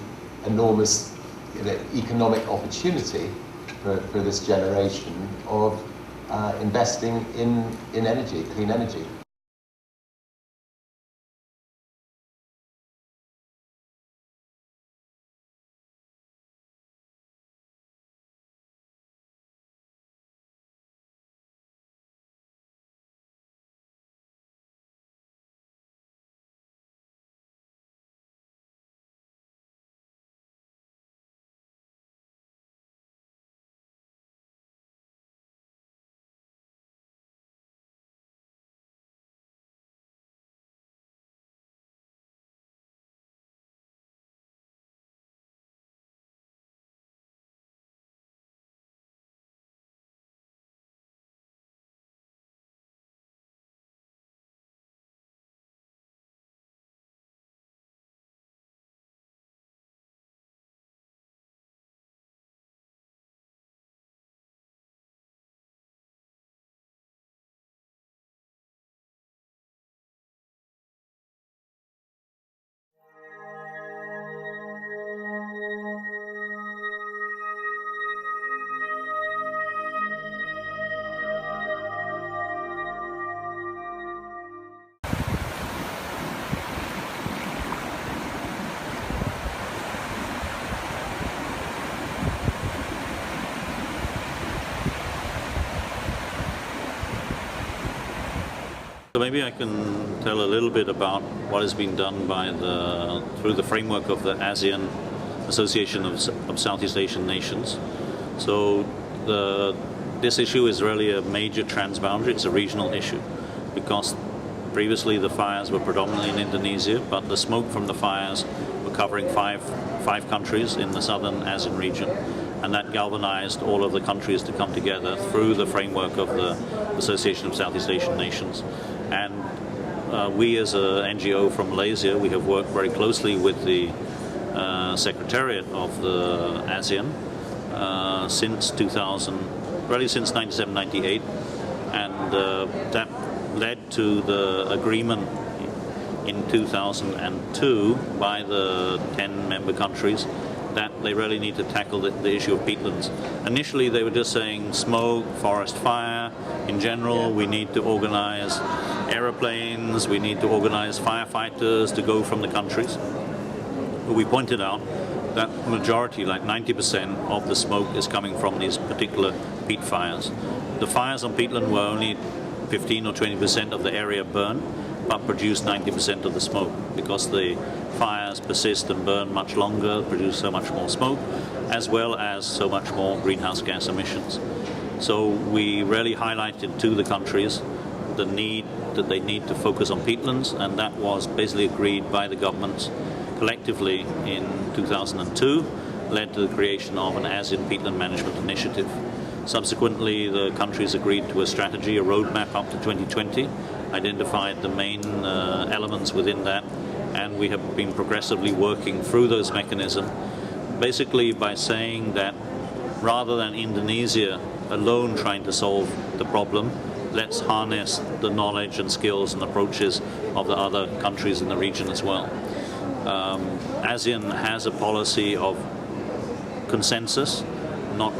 enormous economic opportunity for this generation of investing in energy, clean energy. So maybe I can tell a little bit about what has been done by through the framework of the ASEAN Association of Southeast Asian Nations. So this issue is really a major transboundary, it's a regional issue, because previously the fires were predominantly in Indonesia, but the smoke from the fires were covering five countries in the southern ASEAN region, and that galvanized all of the countries to come together through the framework of the Association of Southeast Asian Nations. And we as an NGO from Malaysia, we have worked very closely with the Secretariat of the ASEAN since 1997-98, and that led to the agreement in 2002 by the 10 member countries that they really need to tackle the issue of peatlands. Initially they were just saying smoke, forest fire, in general we need to organize aeroplanes, we need to organize firefighters to go from the countries. But we pointed out that majority, like 90% of the smoke is coming from these particular peat fires. The fires on peatland were only 15 or 20% of the area burned, but produce 90% of the smoke because the fires persist and burn much longer, produce so much more smoke, as well as so much more greenhouse gas emissions. So we really highlighted to the countries the need that they need to focus on peatlands, and that was basically agreed by the governments collectively in 2002, led to the creation of an ASEAN Peatland Management Initiative. Subsequently, the countries agreed to a strategy, a roadmap up to 2020, identified the main elements within that, and we have been progressively working through those mechanisms, basically by saying that rather than Indonesia alone trying to solve the problem, let's harness the knowledge and skills and approaches of the other countries in the region as well. ASEAN has a policy of consensus, not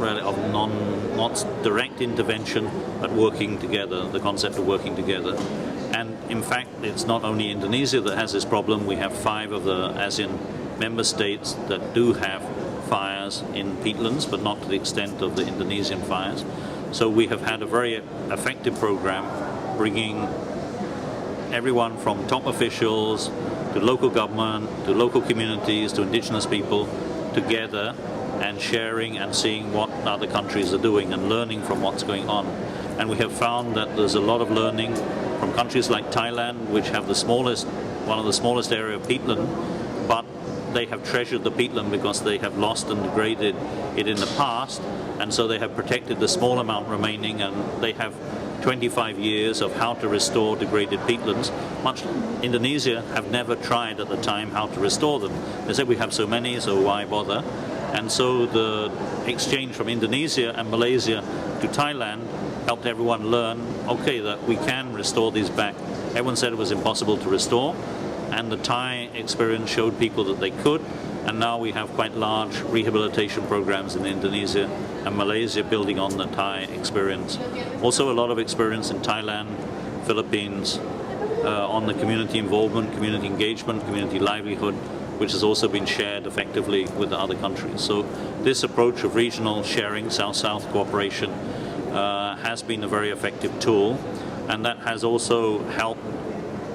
direct intervention, but working together, the concept of working together. And in fact, it's not only Indonesia that has this problem. We have 5 of the ASEAN member states that do have fires in peatlands, but not to the extent of the Indonesian fires. So we have had a very effective program bringing everyone from top officials to local government, to local communities, to indigenous people together and sharing and seeing what other countries are doing and learning from what's going on. And we have found that there's a lot of learning from countries like Thailand, which have one of the smallest area of peatland, but they have treasured the peatland because they have lost and degraded it in the past, and so they have protected the small amount remaining, and they have 25 years of how to restore degraded peatlands. Indonesia have never tried at the time how to restore them. They said we have so many, so why bother? And so the exchange from Indonesia and Malaysia to Thailand helped everyone learn, okay, that we can restore these back. Everyone said it was impossible to restore, and the Thai experience showed people that they could, and now we have quite large rehabilitation programs in Indonesia and Malaysia building on the Thai experience. Also a lot of experience in Thailand, Philippines, on the community involvement, community engagement, community livelihood, which has also been shared effectively with the other countries. So this approach of regional sharing, South-South cooperation, has been a very effective tool, and that has also helped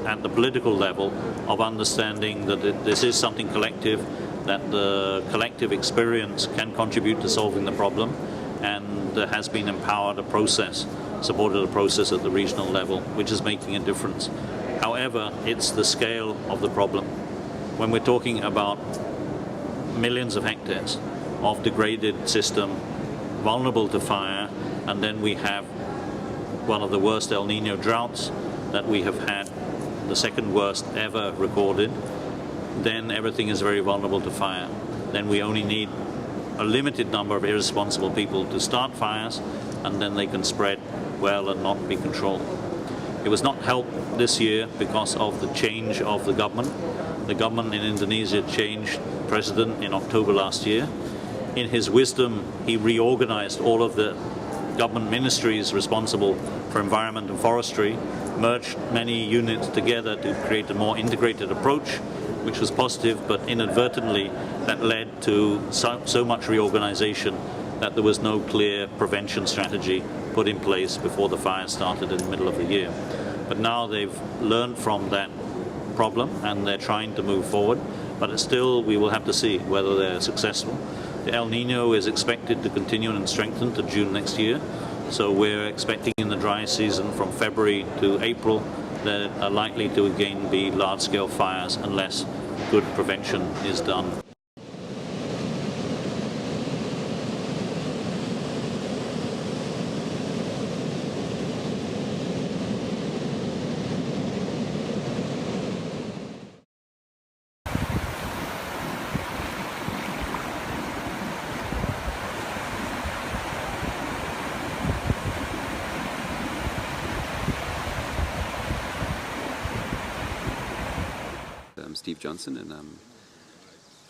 at the political level of understanding that this is something collective, that the collective experience can contribute to solving the problem, and there has been empowered a process, supported a process at the regional level, which is making a difference. However, it's the scale of the problem. When we're talking about millions of hectares of degraded system, vulnerable to fire, and then we have one of the worst El Nino droughts that we have had, the second worst ever recorded, then everything is very vulnerable to fire. Then we only need a limited number of irresponsible people to start fires, and then they can spread well and not be controlled. It was not helped this year because of the change of the government. The government in Indonesia changed president in October last year. In his wisdom, he reorganized all of the government ministries responsible for environment and forestry, merged many units together to create a more integrated approach, which was positive, but inadvertently that led to so much reorganization that there was no clear prevention strategy put in place before the fire started in the middle of the year. But now they've learned from that problem and they're trying to move forward, but still we will have to see whether they're successful. The El Nino is expected to continue and strengthen to June next year, so we're expecting in the dry season from February to April there are likely to again be large-scale fires unless good prevention is done. Steve Johnson, and I'm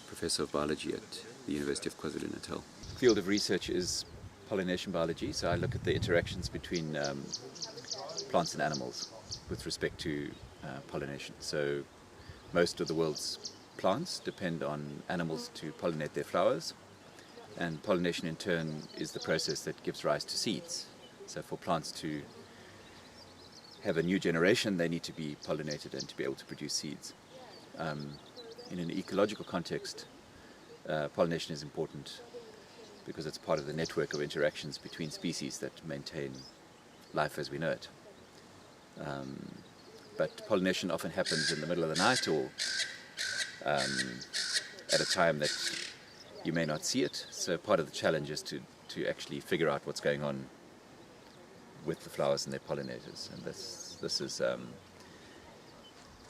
Professor of Biology at the University of KwaZulu-Natal. The field of research is pollination biology, so I look at the interactions between plants and animals with respect to pollination. So most of the world's plants depend on animals to pollinate their flowers, and pollination in turn is the process that gives rise to seeds. So for plants to have a new generation, they need to be pollinated and to be able to produce seeds. In an ecological context, pollination is important because it's part of the network of interactions between species that maintain life as we know it. But pollination often happens in the middle of the night or at a time that you may not see it. So part of the challenge is to actually figure out what's going on with the flowers and their pollinators. And this is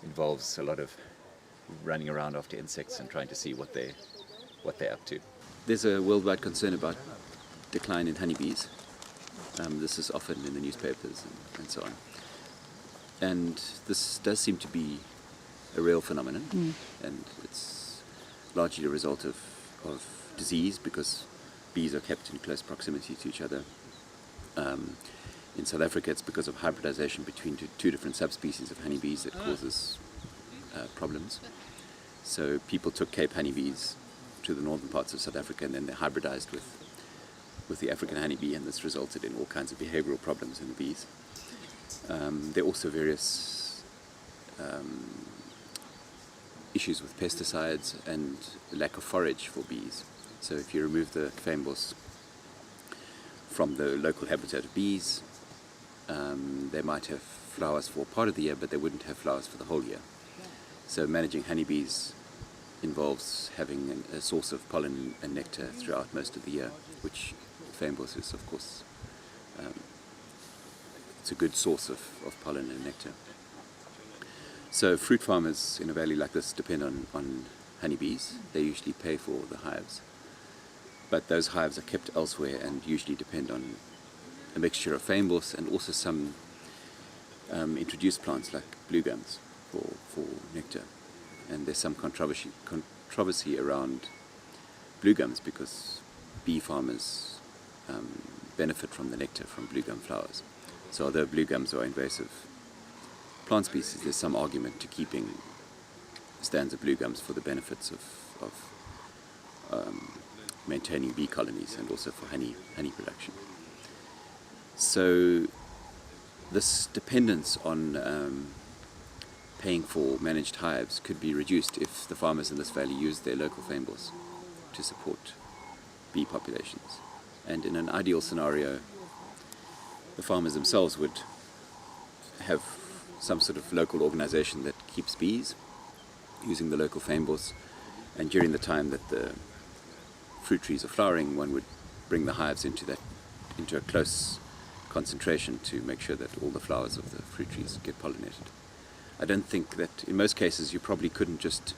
involves a lot of running around after insects and trying to see what they're up to. There's a worldwide concern about decline in honeybees. This is often in the newspapers and so on. And this does seem to be a real phenomenon, and it's largely a result of disease because bees are kept in close proximity to each other. In South Africa, it's because of hybridization between two different subspecies of honeybees that causes problems. So people took Cape honeybees to the northern parts of South Africa, and then they hybridized with the African honeybee, and this resulted in all kinds of behavioral problems in the bees. There are also various issues with pesticides and the lack of forage for bees. So if you remove the fynbos from the local habitat of bees, they might have flowers for part of the year, but they wouldn't have flowers for the whole year. So managing honeybees involves having a source of pollen and nectar throughout most of the year, which fynbos is, of course. It's a good source of pollen and nectar. So fruit farmers in a valley like this depend on honeybees. They usually pay for the hives. But those hives are kept elsewhere and usually depend on a mixture of fynbos and also some introduced plants like blue gums for nectar. And there's some controversy around blue gums because bee farmers benefit from the nectar from blue gum flowers. So although blue gums are invasive plant species, there's some argument to keeping stands of blue gums for the benefits of maintaining bee colonies and also for honey production. So this dependence on paying for managed hives could be reduced if the farmers in this valley used their local fynbos to support bee populations. And in an ideal scenario, the farmers themselves would have some sort of local organization that keeps bees using the local fynbos, and during the time that the fruit trees are flowering, one would bring the hives into a close concentration to make sure that all the flowers of the fruit trees get pollinated. I don't think that, in most cases, you probably couldn't just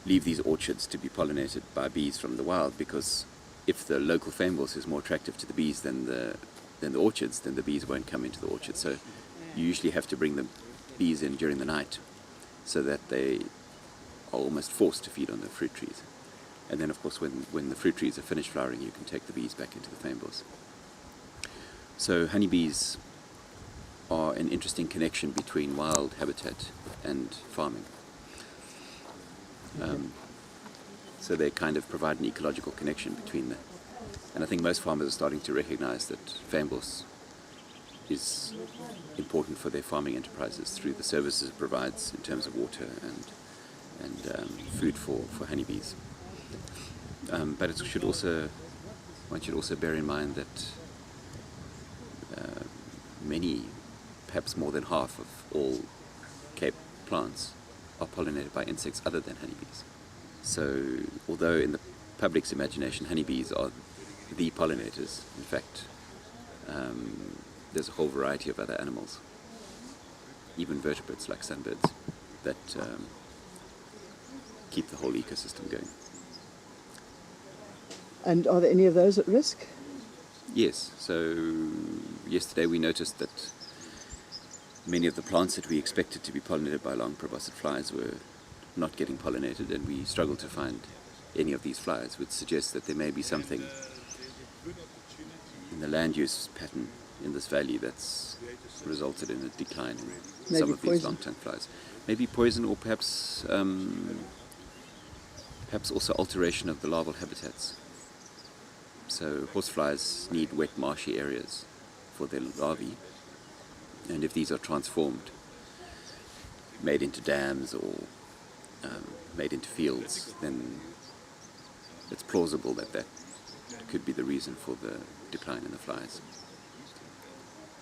leave these orchards to be pollinated by bees from the wild, because if the local fynbos is more attractive to the bees than the orchards, then the bees won't come into the orchard. So you usually have to bring the bees in during the night so that they are almost forced to feed on the fruit trees. And then, of course, when the fruit trees are finished flowering, you can take the bees back into the fynbos. So honeybees are an interesting connection between wild habitat and farming. So they kind of provide an ecological connection between them. And I think most farmers are starting to recognize that fynbos is important for their farming enterprises through the services it provides in terms of water and food for honeybees. But one should also bear in mind that many, perhaps more than half of all Cape plants are pollinated by insects other than honeybees. So although in the public's imagination honeybees are the pollinators, in fact there's a whole variety of other animals, even vertebrates like sunbirds, that keep the whole ecosystem going. And are there any of those at risk? Yes, so yesterday we noticed that many of the plants that we expected to be pollinated by long proboscis flies were not getting pollinated, and we struggle to find any of these flies, which suggests that there may be something in the land use pattern in this valley that's resulted in a decline in some of these long-tongued flies. Maybe poison, or perhaps also alteration of the larval habitats. So horseflies need wet, marshy areas for their larvae, and if these are transformed, made into dams or made into fields, then it's plausible that that could be the reason for the decline in the flies.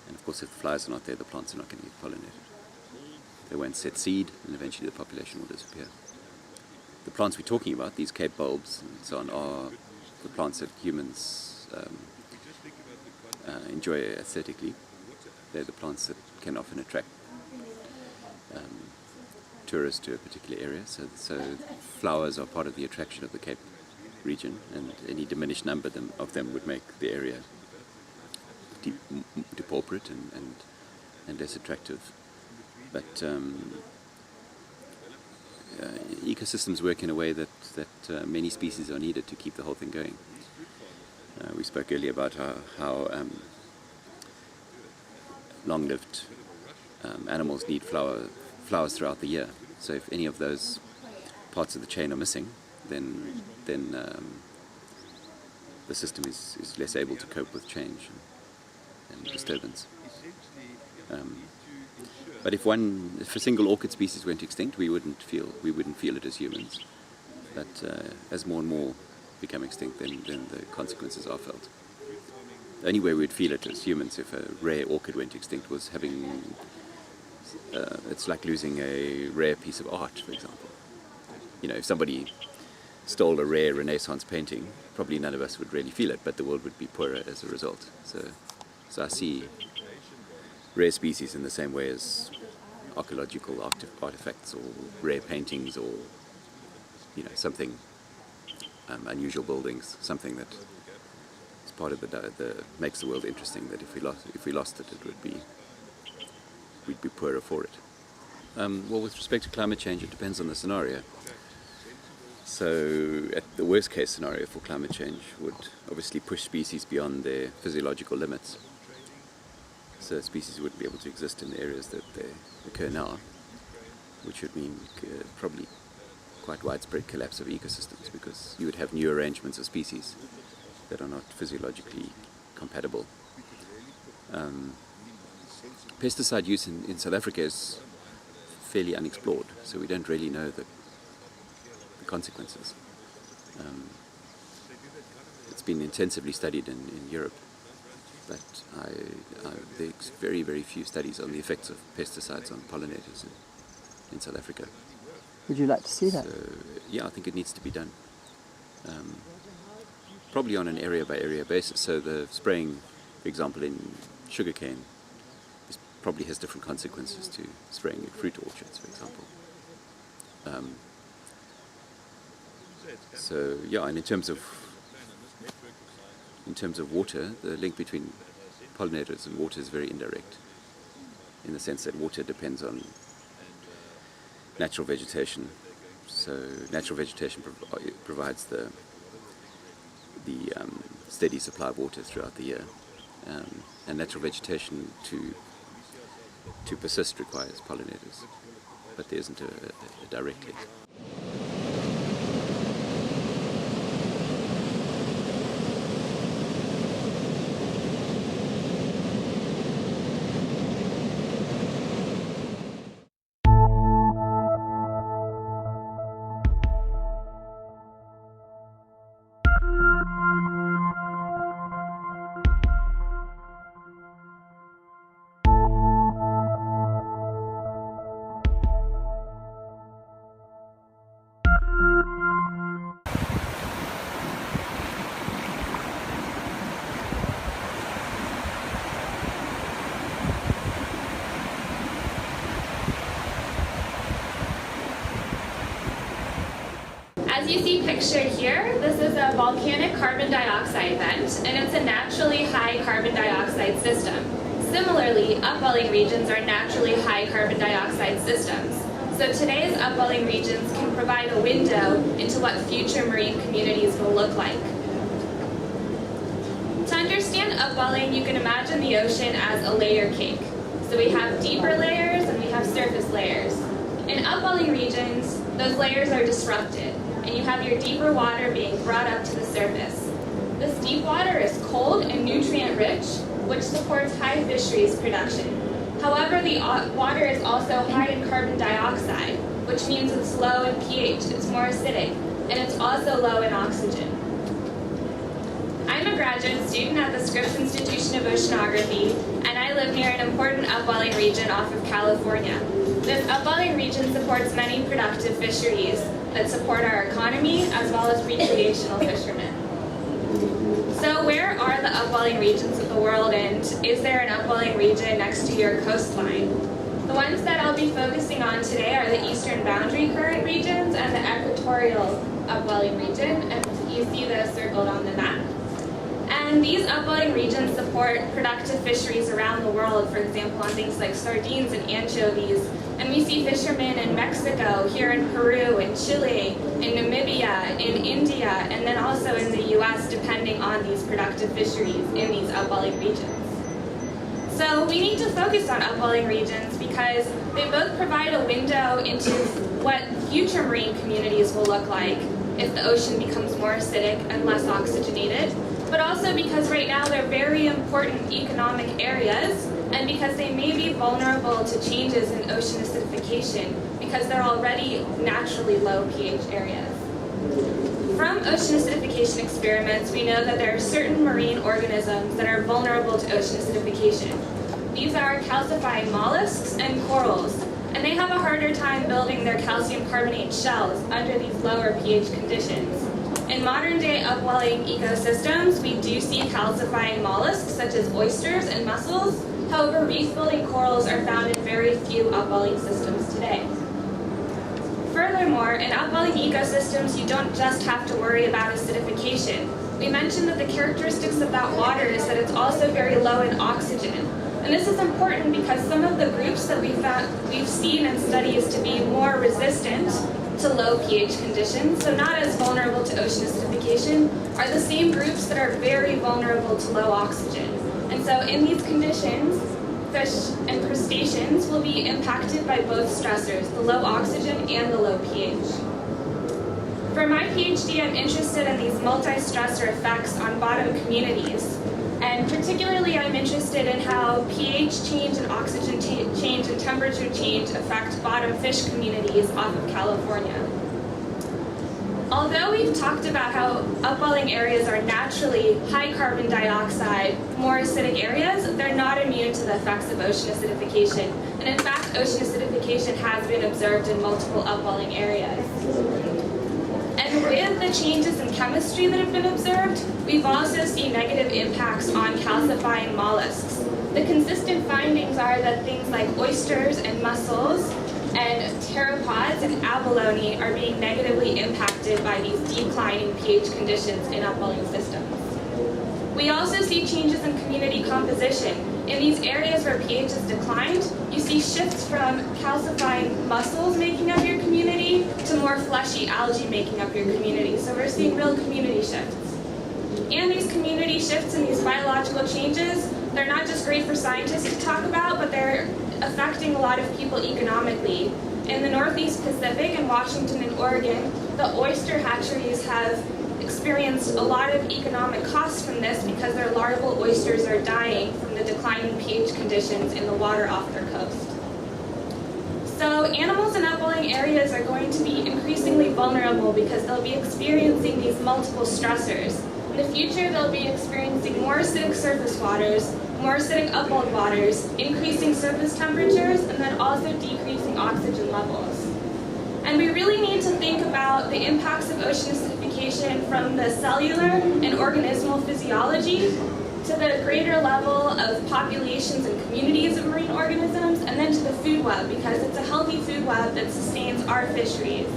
And of course, if the flies are not there, the plants are not going to get pollinated. They won't set seed, and eventually the population will disappear. The plants we're talking about, these Cape bulbs and so on, are the plants that humans enjoy aesthetically. They're the plants that can often attract tourists to a particular area. So flowers are part of the attraction of the Cape region, and any diminished number of them would make the area depauperate and less attractive. But ecosystems work in a way that many species are needed to keep the whole thing going. We spoke earlier about how long-lived animals need flowers throughout the year. So if any of those parts of the chain are missing, then the system is less able to cope with change and disturbance. But if a single orchid species went extinct, we wouldn't feel it as humans. But as more and more become extinct, then the consequences are felt. The only way we'd feel it as humans if a rare orchid went extinct was having it's like losing a rare piece of art, for example. You know, if somebody stole a rare Renaissance painting, probably none of us would really feel it, but the world would be poorer as a result. So I see rare species in the same way as archaeological artifacts or rare paintings, or something unusual buildings, something that is part of the makes the world interesting. That if we lost it, we'd be poorer for it. Well, with respect to climate change, it depends on the scenario. So, at the worst case scenario for climate change would obviously push species beyond their physiological limits. So species wouldn't be able to exist in the areas that they occur now, which would mean probably quite widespread collapse of ecosystems, because you would have new arrangements of species that are not physiologically compatible. Pesticide use in South Africa is fairly unexplored, so we don't really know the consequences. It's been intensively studied in Europe, but there's very, very few studies on the effects of pesticides on pollinators in South Africa. Would you like to see that? So, yeah, I think it needs to be done. Probably on an area-by-area basis. So the spraying, for example, in sugarcane probably has different consequences to spraying in fruit orchards, for example. So yeah, and in terms of water, the link between pollinators and water is very indirect, in the sense that water depends on natural vegetation. So natural vegetation provides the steady supply of water throughout the year, and natural vegetation to persist requires pollinators, but there isn't a direct link. As you see pictured here, this is a volcanic carbon dioxide vent, and it's a naturally high carbon dioxide system. Similarly, upwelling regions are naturally high carbon dioxide systems. So today's upwelling regions can provide a window into what future marine communities will look like. To understand upwelling, you can imagine the ocean as a layer cake. So we have deeper layers and we have surface layers. In upwelling regions, those layers are disrupted, and you have your deeper water being brought up to the surface. This deep water is cold and nutrient-rich, which supports high fisheries production. However, the water is also high in carbon dioxide, which means it's low in pH, it's more acidic, and it's also low in oxygen. I'm a graduate student at the Scripps Institution of Oceanography, and I live near an important upwelling region off of California. This upwelling region supports many productive fisheries that support our economy as well as recreational fishermen. So where are the upwelling regions of the world, and is there an upwelling region next to your coastline? The ones that I'll be focusing on today are the eastern boundary current regions and the equatorial upwelling region, and you see those circled on the map. And these upwelling regions support productive fisheries around the world, for example, on things like sardines and anchovies. And we see fishermen in Mexico, here in Peru, in Chile, in Namibia, in India, and then also in the US, depending on these productive fisheries in these upwelling regions. So we need to focus on upwelling regions because they both provide a window into what future marine communities will look like if the ocean becomes more acidic and less oxygenated, but also because right now they're very important economic areas, and because they may be vulnerable to changes in ocean acidification because they're already naturally low pH areas. From ocean acidification experiments, we know that there are certain marine organisms that are vulnerable to ocean acidification. These are calcifying mollusks and corals, and they have a harder time building their calcium carbonate shells under these lower pH conditions. In modern-day upwelling ecosystems, we do see calcifying mollusks such as oysters and mussels. However, reef-building corals are found in very few upwelling systems today. Furthermore, in upwelling ecosystems, you don't just have to worry about acidification. We mentioned that the characteristics of that water is that it's also very low in oxygen. And this is important because some of the groups that we've seen in studies to be more resistant to low pH conditions, so not as vulnerable to ocean acidification, are the same groups that are very vulnerable to low oxygen. And so in these conditions, fish and crustaceans will be impacted by both stressors, the low oxygen and the low pH. For my PhD, I'm interested in these multi-stressor effects on bottom communities. And particularly, I'm interested in how pH change and oxygen change and temperature change affect bottom fish communities off of California. Although we've talked about how upwelling areas are naturally high carbon dioxide, more acidic areas, they're not immune to the effects of ocean acidification. And in fact, ocean acidification has been observed in multiple upwelling areas. And with the changes in chemistry that have been observed, we've also seen negative impacts on calcifying mollusks. The consistent findings are that things like oysters and mussels and pteropods and abalone are being negatively impacted by these declining pH conditions in upwelling systems. We also see changes in community composition. In these areas where pH has declined, you see shifts from calcifying mussels making up your community to more fleshy algae making up your community. So we're seeing real community shifts. And these community shifts and these biological changes, they're not just great for scientists to talk about, but they're affecting a lot of people economically. In the Northeast Pacific, in Washington and Oregon, the oyster hatcheries have experienced a lot of economic costs from this because their larval oysters are dying from the declining pH conditions in the water off their coast. So animals in upwelling areas are going to be increasingly vulnerable because they'll be experiencing these multiple stressors. In the future, they'll be experiencing more acidic surface waters, more acidic upwelled waters, increasing surface temperatures, and then also decreasing oxygen levels. And we really need to think about the impacts of ocean acidification from the cellular and organismal physiology to the greater level of populations and communities of marine organisms, and then to the food web, because it's a healthy food web that sustains our fisheries.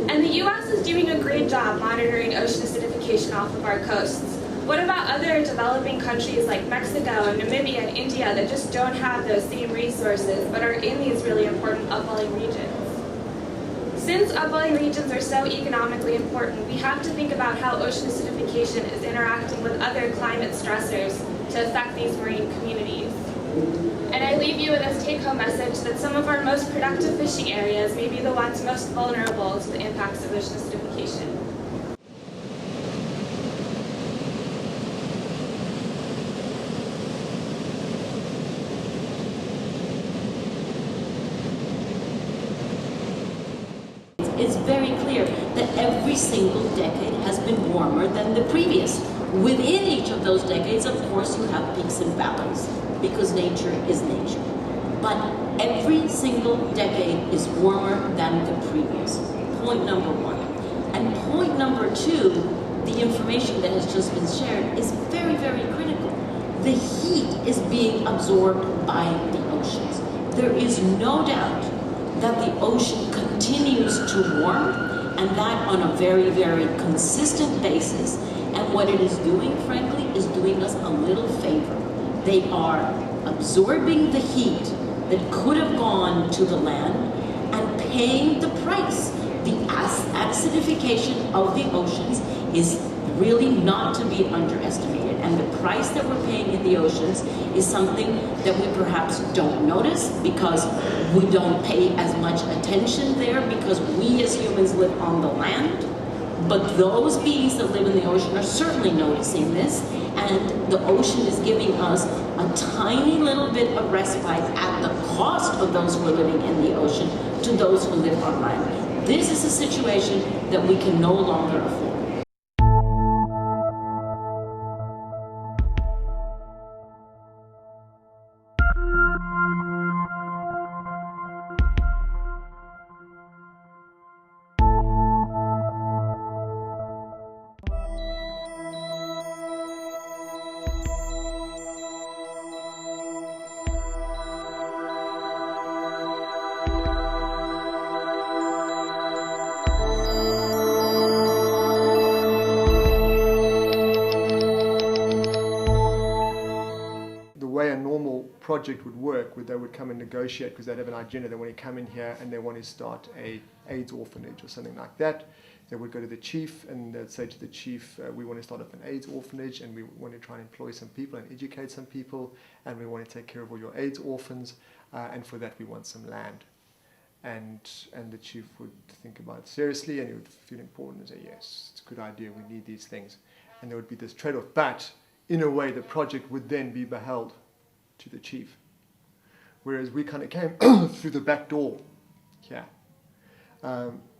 And the US is doing a great job monitoring ocean acidification off of our coasts. What about other developing countries like Mexico and Namibia and India that just don't have those same resources but are in these really important upwelling regions? Since upwelling regions are so economically important, we have to think about how ocean acidification is interacting with other climate stressors to affect these marine communities. And I leave you with this take-home message that some of our most productive fishing areas may be the ones most vulnerable to the impacts of ocean acidification. It's very clear that every single decade has been warmer than the previous. Within each of those decades, of course, you have peaks and valleys, because nature is nature. But every single decade is warmer than the previous. Point number one. And point number two, the information that has just been shared is very, very critical. The heat is being absorbed by the oceans. There is no doubt that the ocean continues to warm, and that on a very, very consistent basis. And what it is doing, frankly, is doing us a little favor. They are absorbing the heat that could have gone to the land and paying the price. The acidification of the oceans is really not to be underestimated. And the price that we're paying in the oceans is something that we perhaps don't notice because we don't pay as much attention there because we as humans live on the land. But those beings that live in the ocean are certainly noticing this, and the ocean is giving us a tiny little bit of respite at the cost of those who are living in the ocean to those who live on land. This is a situation that we can no longer afford. Project would work, where they would come and negotiate because they'd have an agenda. They want to come in here and they want to start a AIDS orphanage or something like that. They would go to the chief and they'd say to the chief, we want to start up an AIDS orphanage and we want to try and employ some people and educate some people and we want to take care of all your AIDS orphans and for that we want some land. And the chief would think about it seriously and he would feel important and say, yes, it's a good idea, we need these things. And there would be this trade-off, but in a way the project would then be beheld to the chief. Whereas we kind of came through the back door here.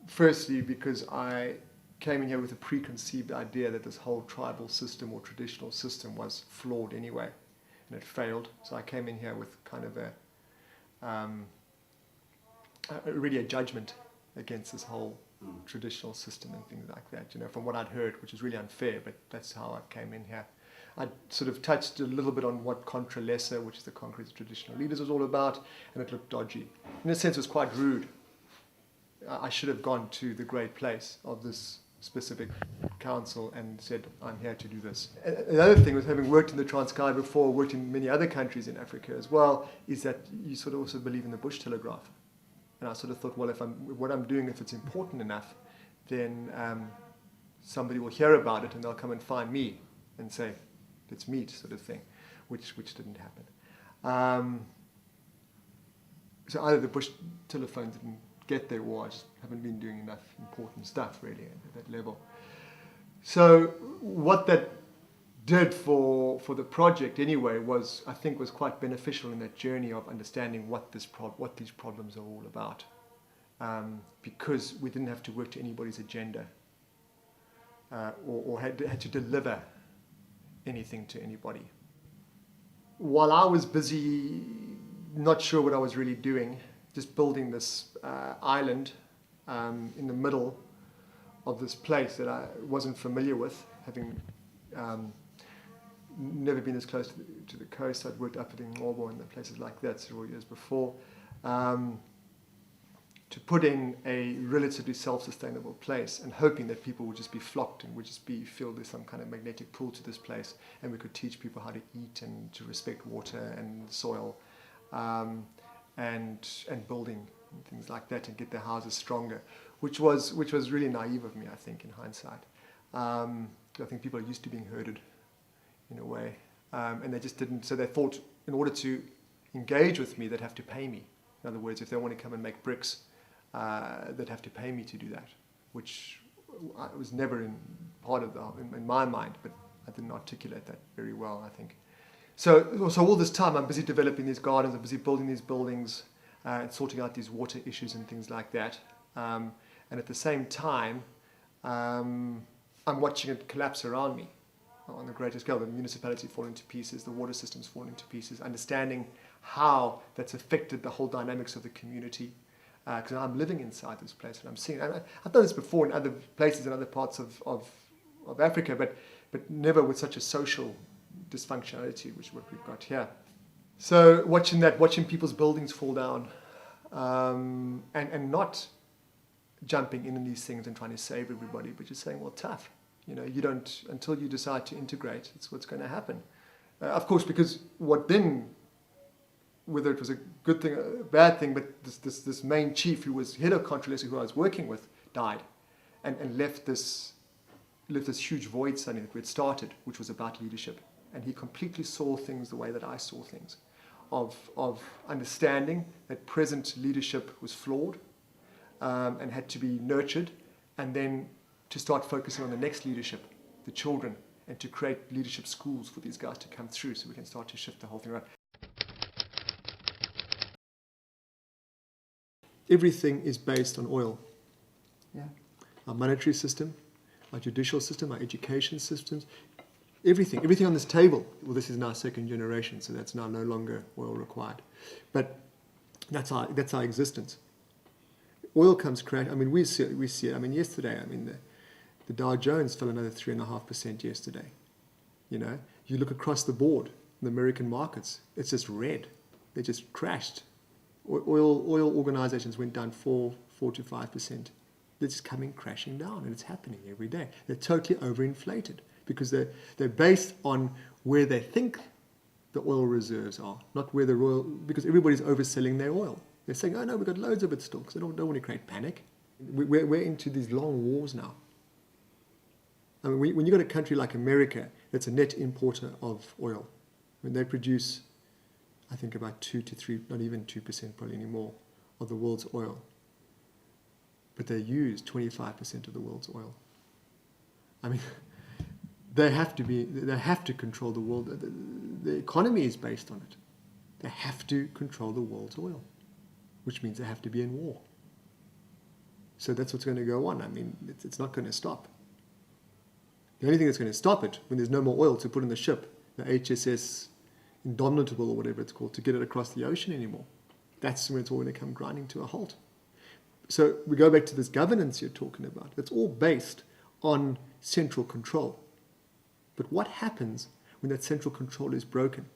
Firstly, because I came in here with a preconceived idea that this whole tribal system or traditional system was flawed anyway, and it failed. So I came in here with kind of really a judgment against this whole traditional system and things like that, you know, from what I'd heard, which is really unfair, but that's how I came in here. I sort of touched a little bit on what Contra Lesser, which is the Concrete Traditional Leaders, was all about, and it looked dodgy. In a sense, it was quite rude. I should have gone to the great place of this specific council and said, I'm here to do this. Another thing was, having worked in the Transkei before, worked in many other countries in Africa as well, is that you sort of also believe in the bush telegraph. And I sort of thought, well, what I'm doing, if it's important enough, then somebody will hear about it and they'll come and find me and say, let's meet, sort of thing, which didn't happen. So either the bush telephone didn't get there, or I just haven't been doing enough important stuff really at that level. So what that did for the project anyway was, I think, was quite beneficial in that journey of understanding what these problems are all about, because we didn't have to work to anybody's agenda or had to deliver anything to anybody. While I was busy, not sure what I was really doing, just building this island in the middle of this place that I wasn't familiar with, having never been as close to the coast. I'd worked up in Ngcobo and places like that several years before. to put in a relatively self-sustainable place and hoping that people would just be flocked and would just feel there's some kind of magnetic pull to this place, and we could teach people how to eat and to respect water and soil, and building and things like that, and get their houses stronger, which was really naive of me, I think, in hindsight. I think people are used to being herded in a way, and they just didn't. So they thought in order to engage with me, they'd have to pay me. In other words, if they want to come and make bricks, they'd have to pay me to do that, which was never in my mind, but I didn't articulate that very well, I think. So all this time, I'm busy developing these gardens, I'm busy building these buildings, and sorting out these water issues and things like that. And at the same time, I'm watching it collapse around me on the greater scale. The municipality falling to pieces, the water systems falling to pieces, understanding how that's affected the whole dynamics of the community. Because I'm living inside this place and I'm seeing, and I've done this before in other places in other parts of Africa, but never with such a social dysfunctionality, which is what we've got here. So watching people's buildings fall down, and not jumping in these things and trying to save everybody, but just saying, well, tough. You know, you don't, until you decide to integrate, it's what's going to happen. Of course, because what then, whether it was a good thing or a bad thing, but this main chief who was head of Controlesa, who I was working with, died, and left this huge void suddenly that we had started, which was about leadership. And he completely saw things the way that I saw things, of understanding that present leadership was flawed, and had to be nurtured, and then to start focusing on the next leadership, the children, and to create leadership schools for these guys to come through so we can start to shift the whole thing around. Everything is based on oil. Yeah. Our monetary system, our judicial system, our education systems, everything on this table. Well, this is now second generation, so that's now no longer oil required. But that's our existence. Oil comes crash. I mean, we see it. I mean, yesterday, the Dow Jones fell another 3.5% yesterday. You know, you look across the board, the American markets, it's just red. They just crashed. Oil organizations went down 4 to 5%. They're just coming crashing down, and it's happening every day. They're totally overinflated because they're based on where they think the oil reserves are, not where the oil, because everybody's overselling their oil. They're saying, oh no, we've got loads of it still, because they don't want to create panic. We're into these long wars now. I mean, when you've got a country like America that's a net importer of oil, when they produce, I think about 2 to 3, not even 2% probably anymore, of the world's oil. But they use 25% of the world's oil. I mean, they have to control the world. The economy is based on it. They have to control the world's oil, which means they have to be in war. So that's what's going to go on. I mean, it's not going to stop. The only thing that's going to stop it, when there's no more oil to put in the ship, the HSS Indomitable or whatever it's called, to get it across the ocean anymore, that's when it's all going to come grinding to a halt. So we go back to this governance you're talking about. It's all based on central control. But what happens when that central control is broken?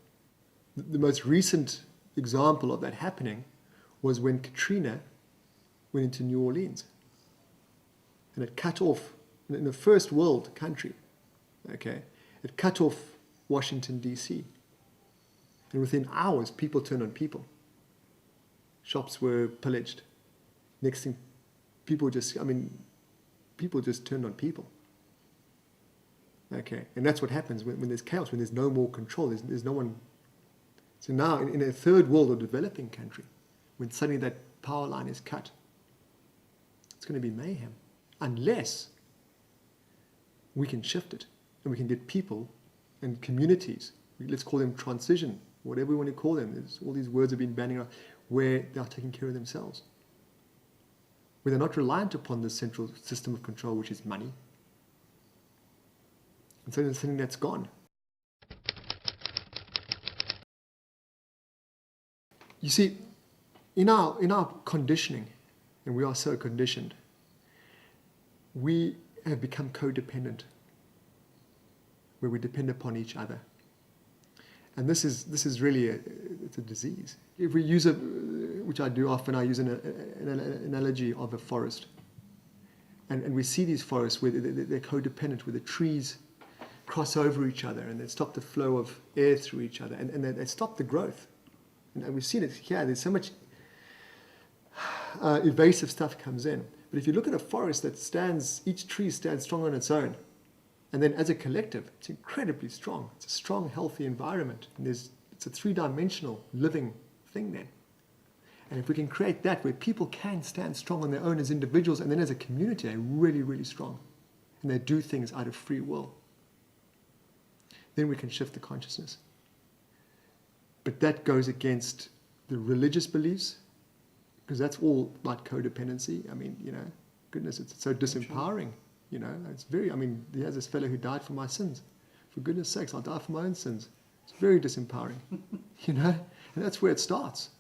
The most recent example of that happening was when Katrina went into New Orleans. And it cut off, in a first world country, okay, it cut off Washington, D.C. And within hours, people turned on people. Shops were pillaged. Next thing, people just turned on people. Okay, and that's what happens when there's chaos, when there's no more control, there's no one. So now, in a third world or developing country, when suddenly that power line is cut, it's going to be mayhem. Unless we can shift it, and we can get people and communities, let's call them transition, whatever we want to call them, all these words have been banning around, where they are taking care of themselves. Where they're not reliant upon the central system of control, which is money. And so there's something that's gone. You see, in our conditioning, and we are so conditioned, we have become codependent, where we depend upon each other. And this is really it's a disease. If we use which I do often, I use an analogy of a forest. And we see these forests where they're codependent, where the trees cross over each other and they stop the flow of air through each other, and they stop the growth. And we've seen it here. There's so much evasive stuff comes in. But if you look at a forest that stands, each tree stands strong on its own, and then as a collective, it's incredibly strong. It's a strong, healthy environment. And it's a three-dimensional living thing then. And if we can create that where people can stand strong on their own as individuals, and then as a community, they're really, really strong. And they do things out of free will. Then we can shift the consciousness. But that goes against the religious beliefs, because that's all about codependency. I mean, goodness, it's so disempowering. It's very, there's this fellow who died for my sins. For goodness sakes, I'll die for my own sins. It's very disempowering, and that's where it starts.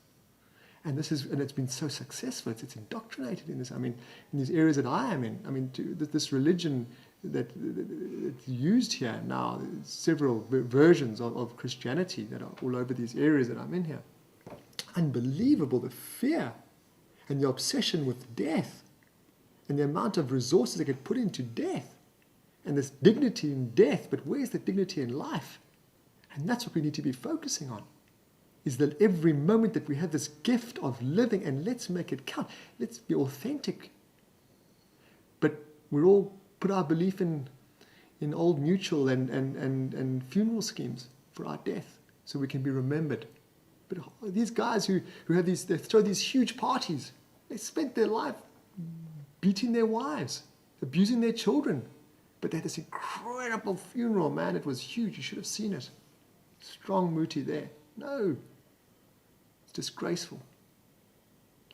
And it's been so successful. It's indoctrinated in this. In these areas that I am in. This religion that's used here now, several versions of Christianity that are all over these areas that I'm in here. Unbelievable, the fear and the obsession with death and the amount of resources that get put into death and this dignity in death, but where's the dignity in life? And that's what we need to be focusing on, is that every moment that we have this gift of living, and let's make it count. Let's be authentic. But we're all put our belief in old mutual and funeral schemes for our death so we can be remembered. But these guys who have they throw these huge parties. They spent their life beating their wives, abusing their children. But they had this incredible funeral, man. It was huge. You should have seen it. Strong Muti there. No. It's disgraceful.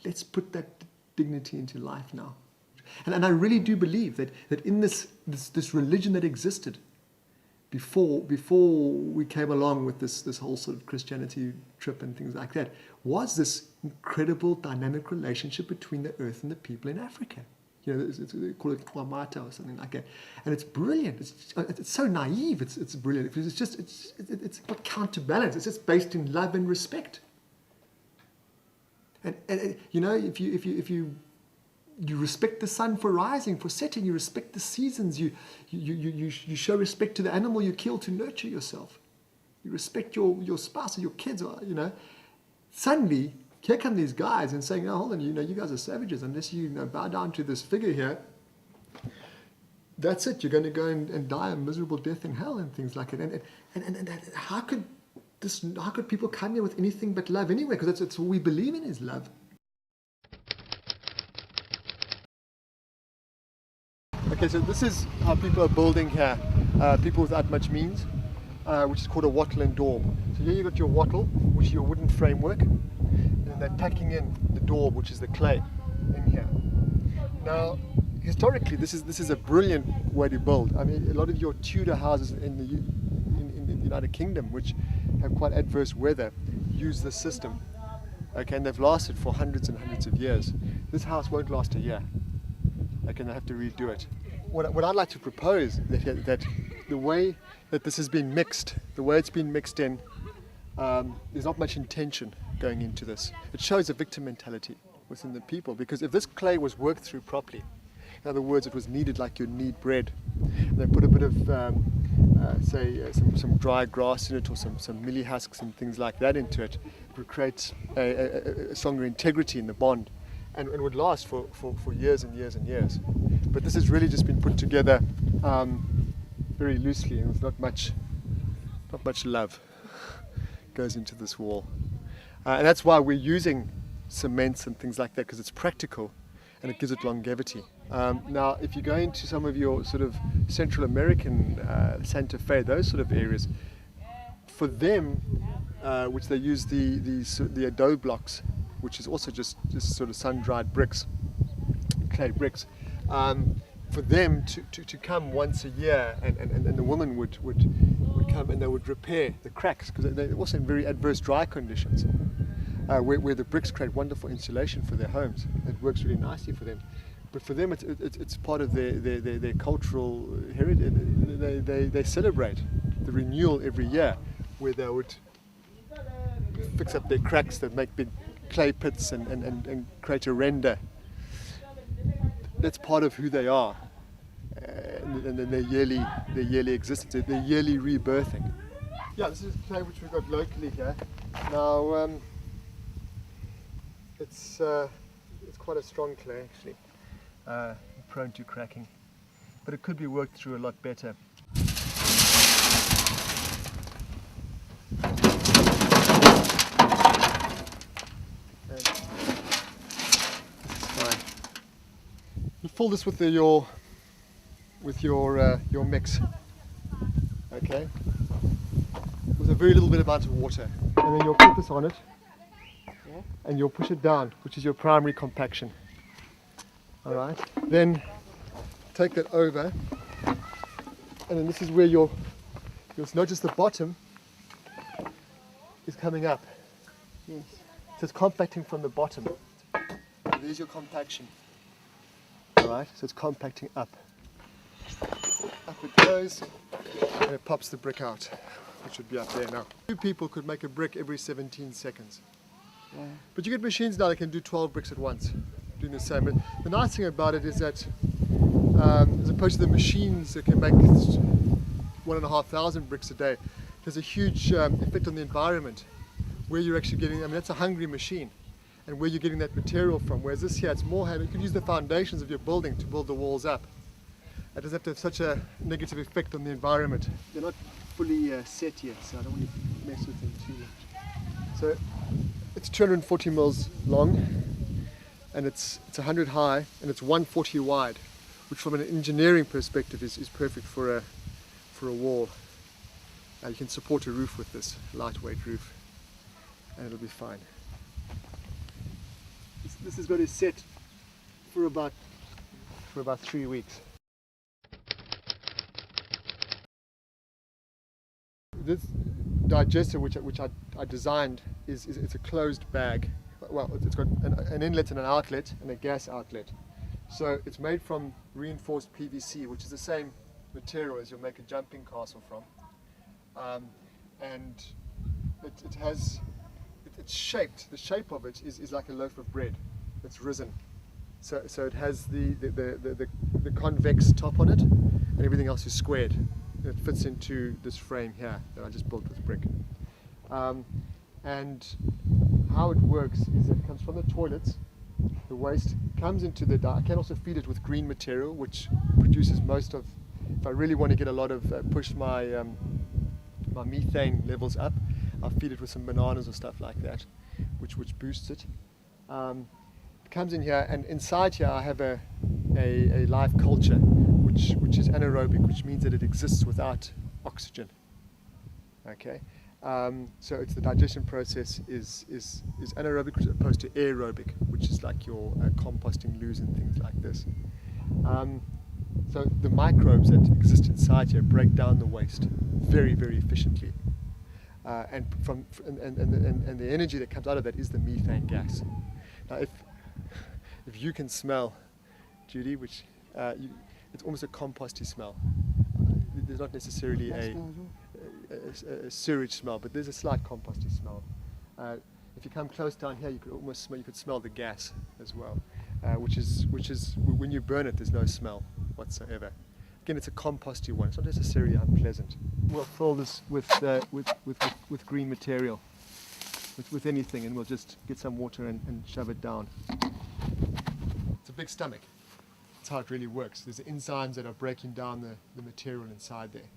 Let's put that dignity into life now. And I really do believe that in this religion that existed before we came along with this whole sort of Christianity trip and things like that, was this incredible dynamic relationship between the earth and the people in Africa. They call it Kwamata or something like that. And it's brilliant. It's so naive. It's brilliant. It's got counterbalance. It's just based in love and respect. And if you respect the sun for rising, for setting, you respect the seasons, you show respect to the animal you kill to nurture yourself. You respect your spouse or your kids, Suddenly, here come these guys and saying, "Oh, hold on, you guys are savages unless you bow down to this figure here. That's it. You're going to go and die a miserable death in hell and things like it." And how could people come here with anything but love anyway? Because that's all we believe in is love. Okay, so this is how people are building here. People without much means, which is called a wattle and daub. So here you've got your wattle, which is your wooden framework, and they're packing in the daub, which is the clay, in here. Now, historically, this is a brilliant way to build. A lot of your Tudor houses in the United Kingdom, which have quite adverse weather, use this system. Okay, and they've lasted for hundreds and hundreds of years. This house won't last a year. Okay, and they have to redo it. What I'd like to propose that the way that this has been mixed, the way it's been mixed in, there's not much intention going into this. It shows a victim mentality within the people, because if this clay was worked through properly, in other words, it was kneaded like you knead bread, and they put a bit of some dry grass in it, or some millie husks and things like that into it, it would create a stronger integrity in the bond, and it would last for years and years and years. But this has really just been put together very loosely, and there's not much love goes into this wall. And that's why we're using cements and things like that, because it's practical and it gives it longevity. Now, if you go into some of your sort of Central American, Santa Fe, those sort of areas, for them, which they use the adobe blocks, which is also just sort of sun-dried bricks, clay bricks. For them to come once a year, and the woman would come and they would repair the cracks, because they're also in very adverse dry conditions, where the bricks create wonderful insulation for their homes. It works really nicely for them. But for them, it's part of their cultural heritage. They celebrate the renewal every year, where they would fix up their cracks that make big clay pits and create a render. That's part of who they are, and their yearly existence, their yearly rebirthing. Yeah, this is clay which we've got locally here. Now, it's quite a strong clay actually, prone to cracking, but it could be worked through a lot better. You fill this with your mix, okay, with a very little bit amount of water, and then you'll put this on it, and you'll push it down, which is your primary compaction. All right. Then take that over, and then this is where you'll notice the bottom is coming up. Yes. So it's compacting from the bottom. There's your compaction. Alright, so it's compacting up. Up it goes, and it pops the brick out, which should be up there now. 2 people could make a brick every 17 seconds. Yeah. But you get machines now that can do 12 bricks at once, doing the same. But the nice thing about it is that, as opposed to the machines that can make 1,500 bricks a day, there's a huge effect on the environment, where you're actually getting, I mean, that's a hungry machine. And where you're getting that material from, whereas this here, it's more hand. You can use the foundations of your building to build the walls up. It doesn't have to have such a negative effect on the environment. They're not fully set yet, so I don't want to mess with them too much. So it's 240 mils long, and it's 100 high, and it's 140 wide, which from an engineering perspective is perfect for a wall. You can support a roof with this, lightweight roof, and it'll be fine. This is going to set for about 3 weeks. This digester, which I designed, it's a closed bag. Well, it's got an inlet and an outlet and a gas outlet. So it's made from reinforced PVC, which is the same material as you'll make a jumping castle from, and it's shaped. The shape of it is like a loaf of bread. It's risen, so it has the convex top on it, and everything else is squared. It fits into this frame here that I just built with brick. And how it works is that it comes from the toilets. The waste comes into the. I can also feed it with green material, which produces most of. If I really want to get a lot of push my my methane levels up, I'll feed it with some bananas or stuff like that, which boosts it. Comes in here, and inside here I have a live culture which is anaerobic, which means that it exists without oxygen. Okay, so it's the digestion process is anaerobic as opposed to aerobic, which is like your composting loos and things like this. So the microbes that exist inside here break down the waste very, very efficiently, and the energy that comes out of that is the methane gas. Now, if you can smell, Judy, which it's almost a composty smell. There's not necessarily a sewage smell, but there's a slight composty smell. If you come close down here, you could almost smell. You could smell the gas as well, which is when you burn it, there's no smell whatsoever. Again, it's a composty one. It's not necessarily unpleasant. We'll fill this with green material, with anything, and we'll just get some water and shove it down. It's a big stomach. That's how it really works. There's enzymes that are breaking down the material inside there.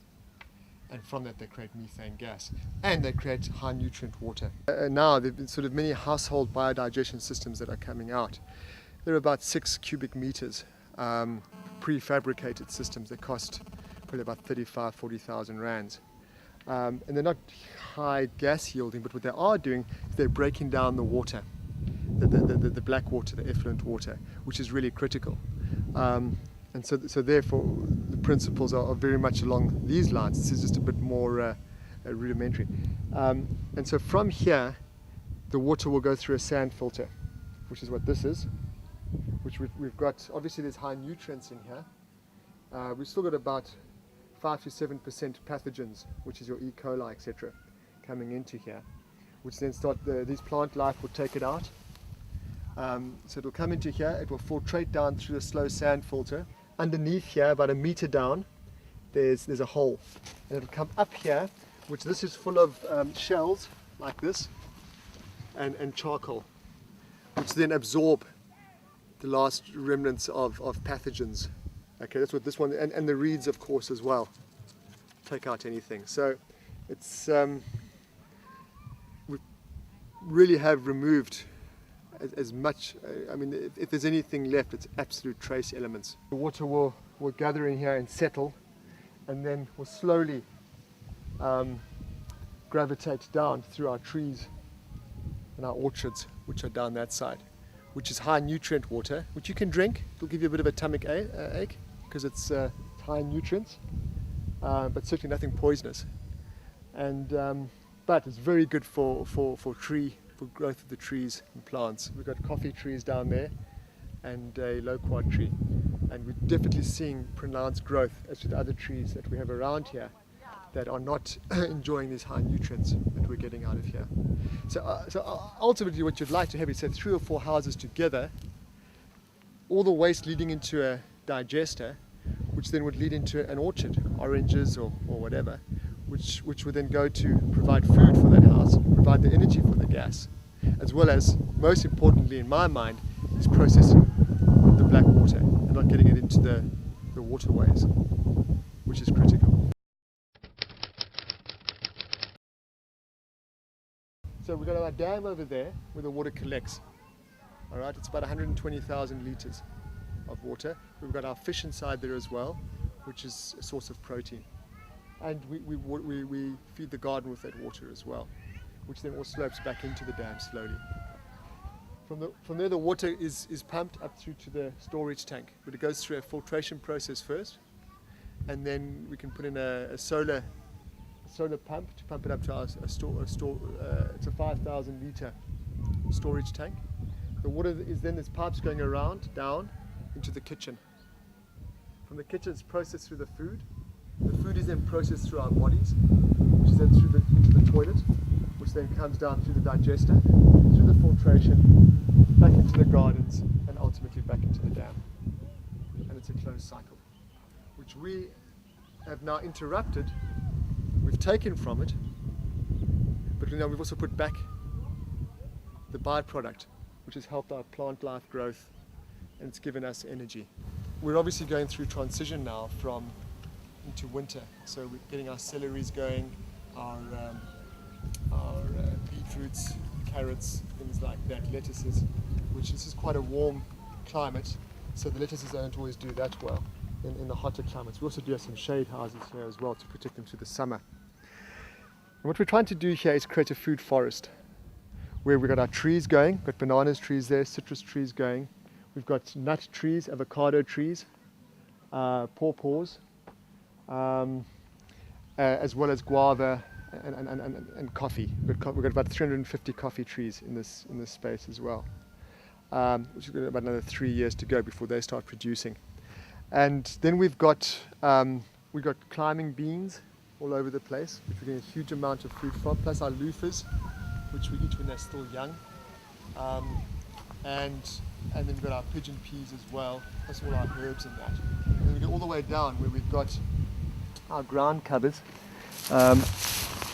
And from that they create methane gas. And they create high nutrient water. Now there have been sort of many household biodigestion systems that are coming out. They're about 6 cubic meters, prefabricated systems that cost probably about 40,000 rands. And they're not high gas yielding, but what they are doing is they're breaking down the water, the black water, the effluent water, which is really critical. And so therefore the principles are very much along these lines. This is just a bit more rudimentary. And so from here, the water will go through a sand filter, which is what this is, which we've got. Obviously there's high nutrients in here. We've still got about 5 to 7% pathogens, which is your E. coli, etc., coming into here, which then these plant life will take it out, So it'll come into here, it will filtrate down through the slow sand filter. Underneath here, about a meter down, there's a hole. And it'll come up here, which this is full of shells, like this, and charcoal, which then absorb the last remnants of pathogens. Okay, that's what this one, and the reeds, of course, as well. Take out anything. So it's, we really have removed as much, I mean, if there's anything left, it's absolute trace elements. The water will gather in here and settle, and then will slowly gravitate down through our trees and our orchards, which are down that side, which is high nutrient water, which you can drink. It'll give you a bit of a stomach ache because it's high in nutrients, but certainly nothing poisonous. And but it's very good for growth of the trees and plants. We've got coffee trees down there and a loquat tree, and we're definitely seeing pronounced growth as to the other trees that we have around here that are not enjoying these high nutrients that we're getting out of here. So ultimately what you'd like to have is say 3 or 4 houses together, all the waste leading into a digester, which then would lead into an orchard, oranges or whatever, which would then go to provide food for that house, provide the energy for the gas, as well as, most importantly in my mind, is processing the black water and not getting it into the waterways, which is critical. So we've got our dam over there where the water collects. All right, it's about 120,000 litres of water. We've got our fish inside there as well, which is a source of protein. And we feed the garden with that water as well, which then all slopes back into the dam slowly. From there the water is pumped up through to the storage tank, but it goes through a filtration process first, and then we can put in a solar pump to pump it up to it's a 5,000 litre storage tank. The water is then, there's pipes going around, down into the kitchen. From the kitchen it's processed through the food. The food is then processed through our bodies, which is then into the toilet, which then comes down through the digester, through the filtration, back into the gardens, and ultimately back into the dam. And it's a closed cycle, which we have now interrupted. We've taken from it, but now we've also put back the byproduct, which has helped our plant life growth, and it's given us energy. We're obviously going through transition now into winter, so we're getting our celeries going, our beetroots, carrots, things like that, lettuces, which this is quite a warm climate, so the lettuces don't always do that well in the hotter climates. We also do have some shade houses here as well to protect them through the summer. And what we're trying to do here is create a food forest where we've got our trees going, we've got bananas trees there, citrus trees going, we've got nut trees, avocado trees, pawpaws, as well as guava and coffee. We've got about 350 coffee trees in this space as well, which is about another 3 years to go before they start producing. And then we've got climbing beans all over the place, which we're getting a huge amount of food from, plus our loofahs, which we eat when they're still young. And then we've got our pigeon peas as well, plus all our herbs and that. And then we go all the way down where we've got our ground covers.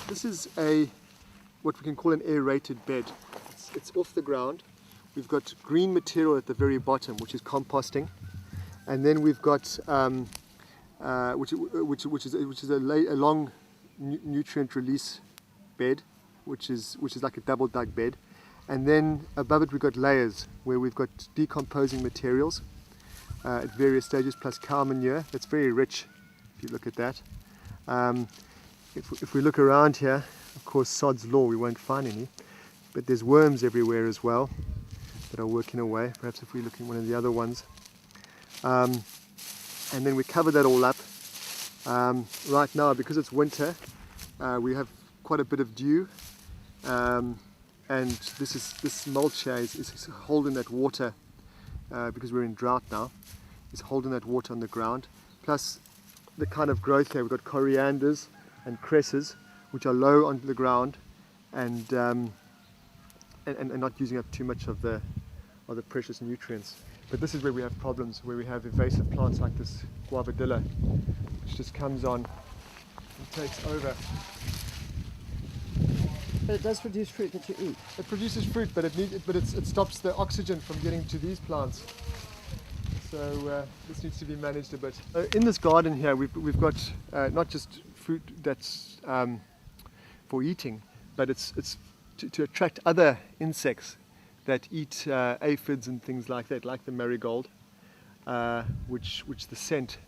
This is what we can call an aerated bed. It's off the ground. We've got green material at the very bottom, which is composting, and then we've got which is a long nutrient release bed, which is like a double dug bed, and then above it we've got layers where we've got decomposing materials at various stages, plus cow manure. That's very rich if you look at that. If we look around here, of course, sod's law, we won't find any, but there's worms everywhere as well that are working away. Perhaps if we look in one of the other ones. And then we cover that all up. Right now, because it's winter, we have quite a bit of dew, and this mulch here is holding that water, because we're in drought now, is holding that water on the ground. Plus the kind of growth here, we've got corianders and cresses, which are low onto the ground and not using up too much of the the precious nutrients. But this is where we have problems, where we have invasive plants like this guavadilla, which just comes on and takes over. But it does produce fruit that you eat. It produces fruit, but it stops the oxygen from getting to these plants. So this needs to be managed a bit. In this garden here, we've got not just fruit that's for eating, but it's to attract other insects that eat aphids and things like that, like the marigold, which the scent.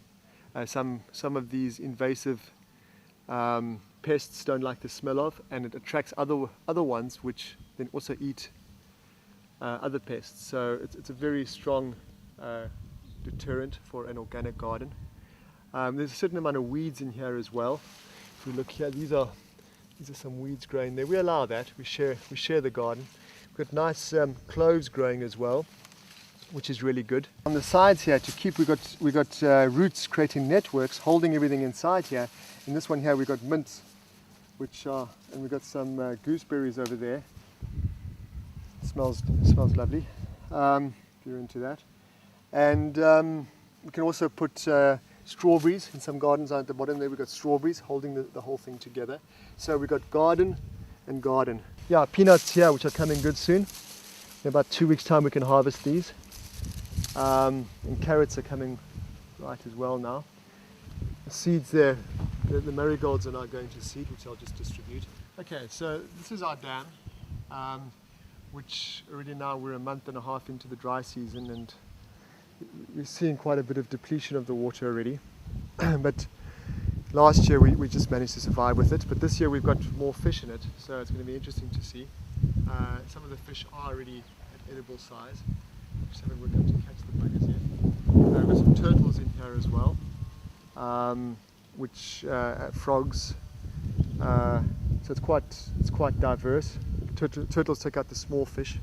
Some of these invasive pests don't like the smell of, and it attracts other ones which then also eat other pests. So it's a very strong deterrent for an organic garden. There's a certain amount of weeds in here as well. If we look here, these are some weeds growing there. We allow that. We share the garden. We've got nice cloves growing as well, which is really good. On the sides here, we got roots creating networks, holding everything inside here. In this one here, we got mints, and we got some gooseberries over there. Smells lovely. If you're into that. And we can also put strawberries in some gardens. At the bottom there we've got strawberries holding the whole thing together. So we've got garden and garden. Yeah, peanuts here, which are coming good soon. In about 2 weeks' time we can harvest these. And carrots are coming right as well now. The seeds there, the marigolds are now going to seed, which I'll just distribute. Okay, so this is our dam, which already now we're a month and a half into the dry season, and we're seeing quite a bit of depletion of the water already. But last year we just managed to survive with it, but this year we've got more fish in it, so it's going to be interesting to see. Some of the fish are already at edible size. Just haven't worked out to catch the buggers yet. We've got some turtles in here as well, frogs. So it's quite diverse. Turtles take out the small fish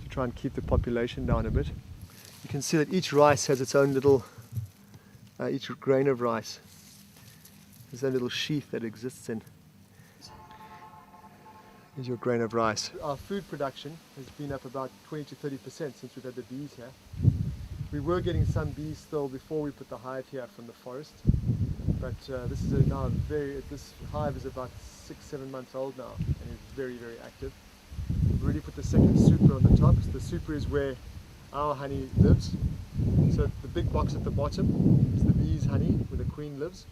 to try and keep the population down a bit. You can see that each rice has its own little, each grain of rice has a little sheath that exists in. Here's your grain of rice. Our food production has been up about 20 to 30% since we've had the bees here. We were getting some bees still before we put the hive here from the forest, but this hive is about 6-7 months old now and is very, very active. We've already put the second super on the top. So the super is where our honey lives. So the big box at the bottom is the bees' honey, where the queen lives,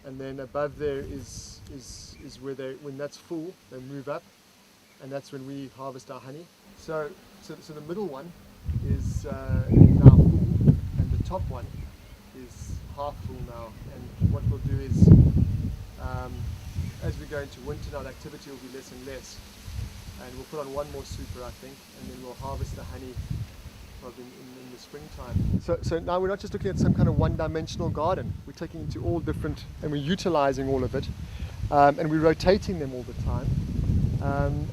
and then above there is where when that's full, they move up, and that's when we harvest our honey. So the middle one is now full, and the top one is half full now. And what we'll do is, as we go into winter now, the activity will be less and less, and we'll put on one more super, I think, and then we'll harvest the honey probably in the springtime. So now we're not just looking at some kind of one-dimensional garden. We're taking it to all different, and we're utilizing all of it, and we're rotating them all the time,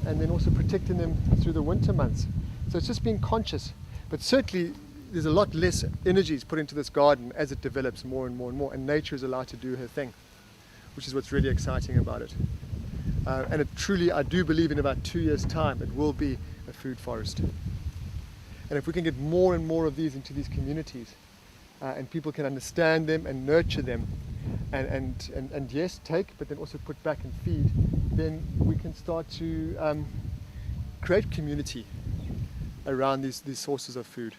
and then also protecting them through the winter months. So it's just being conscious, but certainly there's a lot less energy put into this garden as it develops more and more and more, and nature is allowed to do her thing, which is what's really exciting about it. And it truly, I do believe in about 2 years' time, it will be a food forest. And if we can get more and more of these into these communities, and people can understand them and nurture them, and yes, take, but then also put back and feed, then we can start to create community around these sources of food.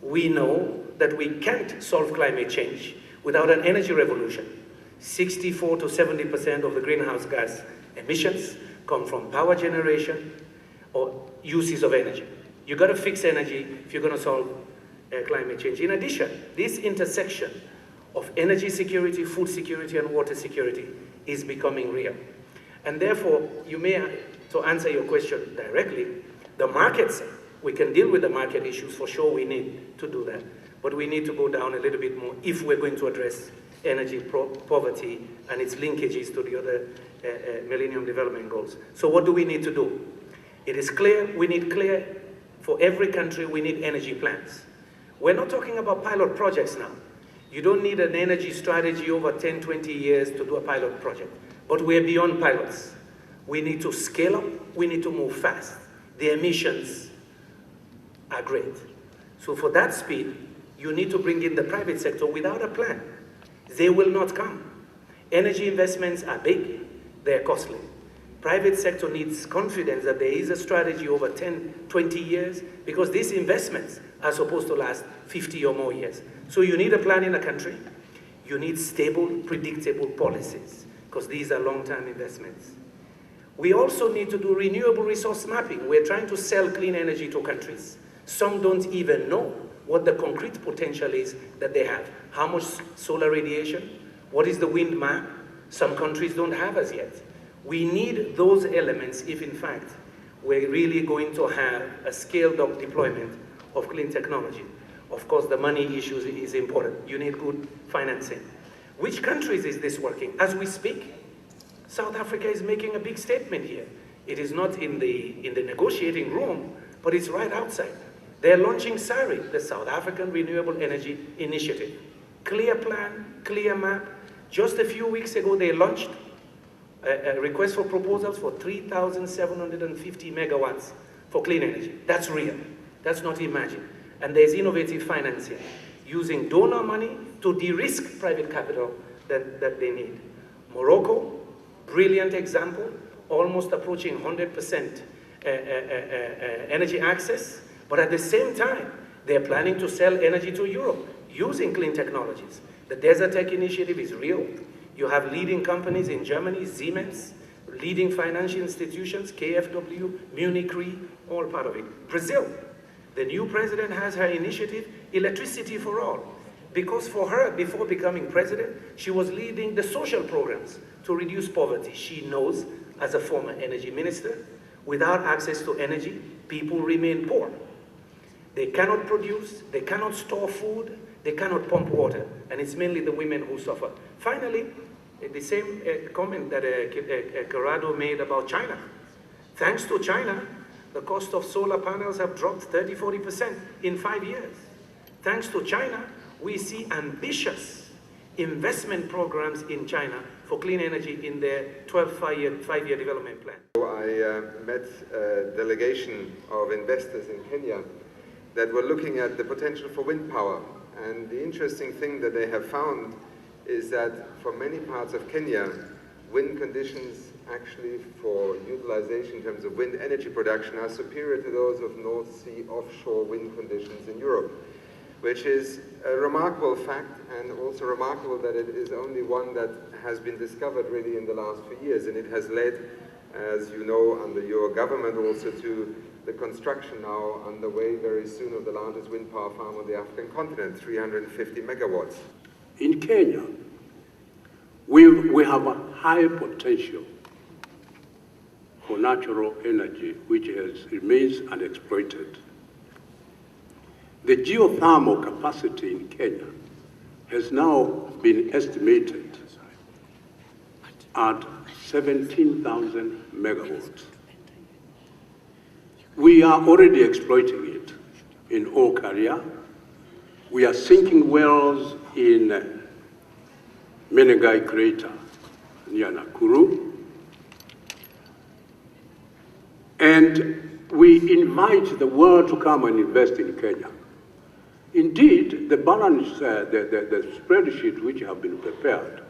We know that we can't solve climate change without an energy revolution. 64 to 70% of the greenhouse gas emissions come from power generation or uses of energy. You've got to fix energy if you're going to solve climate change. In addition, this intersection of energy security, food security, and water security is becoming real. And therefore, to answer your question directly, the markets, we can deal with the market issues, for sure we need to do that. But we need to go down a little bit more if we're going to address energy poverty and its linkages to the other Millennium Development Goals. So what do we need to do? It is clear we need clear For every country, we need energy plans. We're not talking about pilot projects now. You don't need an energy strategy over 10, 20 years to do a pilot project. But we're beyond pilots. We need to scale up. We need to move fast. The emissions are great. So for that speed, you need to bring in the private sector without a plan. They will not come. Energy investments are big. They're costly. Private sector needs confidence that there is a strategy over 10, 20 years, because these investments are supposed to last 50 or more years. So you need a plan in a country. You need stable, predictable policies, because these are long-term investments. We also need to do renewable resource mapping. We're trying to sell clean energy to countries. Some don't even know what the concrete potential is that they have. How much solar radiation? What is the wind map? Some countries don't have as yet. We need those elements if, in fact, we're really going to have a scaled-up deployment of clean technology. Of course, the money issue is important. You need good financing. Which countries is this working? As we speak, South Africa is making a big statement here. It is not in the negotiating room, but it's right outside. They're launching SARI, the South African Renewable Energy Initiative. Clear plan, clear map. Just a few weeks ago, they launched a request for proposals for 3,750 megawatts for clean energy. That's real. That's not imagined. And there's innovative financing, using donor money to de-risk private capital that they need. Morocco, brilliant example, almost approaching 100% energy access, but at the same time, they're planning to sell energy to Europe using clean technologies. The Desertec initiative is real. You have leading companies in Germany, Siemens, leading financial institutions, KfW, Munich Re, all part of it. Brazil, the new president has her initiative, Electricity for All. Because for her, before becoming president, she was leading the social programs to reduce poverty. She knows, as a former energy minister, without access to energy, people remain poor. They cannot produce, they cannot store food, they cannot pump water, and it's mainly the women who suffer. Finally, the same comment that Corrado made about China. Thanks to China, the cost of solar panels have dropped 30–40% in 5 years. Thanks to China, we see ambitious investment programs in China for clean energy in their 12th five-year development plan. I met a delegation of investors in Kenya that were looking at the potential for wind power. And the interesting thing that they have found is that for many parts of Kenya, wind conditions actually for utilization in terms of wind energy production are superior to those of North Sea offshore wind conditions in Europe, which is a remarkable fact, and also remarkable that it is only one that has been discovered really in the last few years, and it has led, as you know, under your government also to the construction now underway very soon of the largest wind power farm on the African continent, 350 megawatts. In Kenya, we have a high potential for natural energy which remains unexploited. The geothermal capacity in Kenya has now been estimated at 17,000 megawatts. We are already exploiting it in Okaria. We are sinking wells in Menengai Crater near Nakuru. And we invite the world to come and invest in Kenya. Indeed, the balance, the spreadsheet which have been prepared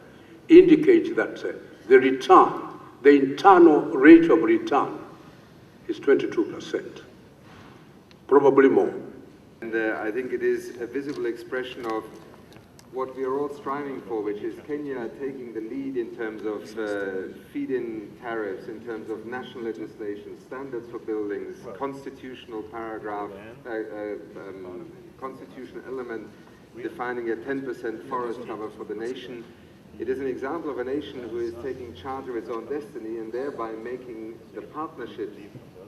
indicates that the return, the internal rate of return is 22%, probably more. And I think it is a visible expression of what we are all striving for, which is Kenya taking the lead in terms of feed-in tariffs, in terms of national legislation, standards for buildings, constitutional paragraph, constitutional element defining a 10% forest cover for the nation. It is an example of a nation who is taking charge of its own destiny and thereby making the partnership,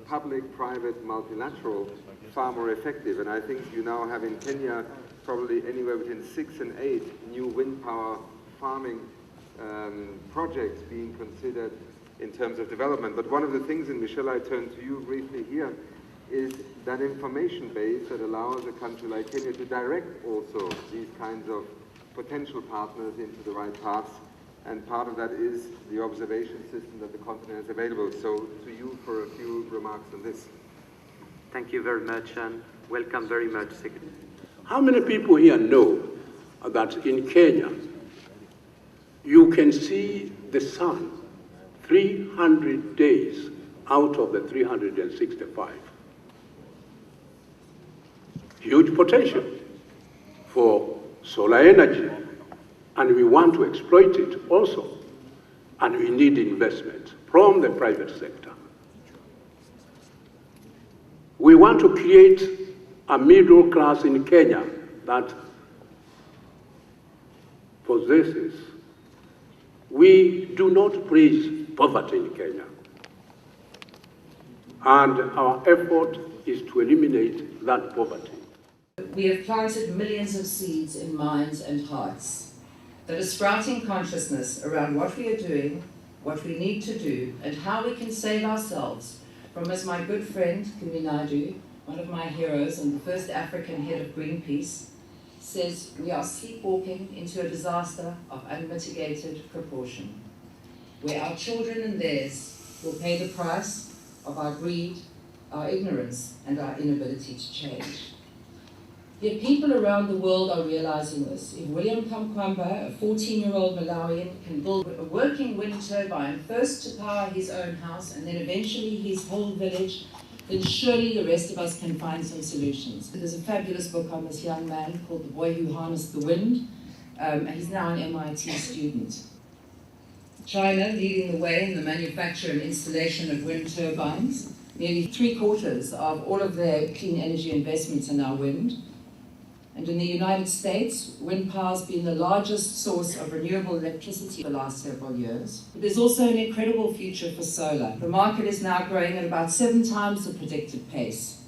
public, private, multilateral, far more effective. And I think you now have in Kenya probably anywhere between 6 and 8 new wind power farming projects being considered in terms of development. But one of the things, and Michelle, I turn to you briefly here, is that information base that allows a country like Kenya to direct also these kinds of potential partners into the right paths. And part of that is the observation system that the continent has available. So to you for a few remarks on this. Thank you very much and welcome very much, Secretary. How many people here know that in Kenya you can see the sun 300 days out of the 365? Huge potential for solar energy, and we want to exploit it also, and we need investment from the private sector. We want to create a middle class in Kenya that possesses. We do not praise poverty in Kenya, and our effort is to eliminate that poverty. We have planted millions of seeds in minds and hearts that are sprouting consciousness around what we are doing, what we need to do, and how we can save ourselves from, as my good friend Kumi Naidoo, one of my heroes and the first African head of Greenpeace, says, we are sleepwalking into a disaster of unmitigated proportion, where our children and theirs will pay the price of our greed, our ignorance, and our inability to change. Yet people around the world are realizing this. If William Kamkwamba, a 14-year-old Malawian, can build a working wind turbine, first to power his own house and then eventually his whole village, then surely the rest of us can find some solutions. There's a fabulous book on this young man called The Boy Who Harnessed the Wind. He's now an MIT student. China leading the way in the manufacture and installation of wind turbines. Nearly 3/4 of all of their clean energy investments are now wind. And in the United States, wind power has been the largest source of renewable electricity for the last several years. But there's also an incredible future for solar. The market is now growing at about 7 times the predicted pace.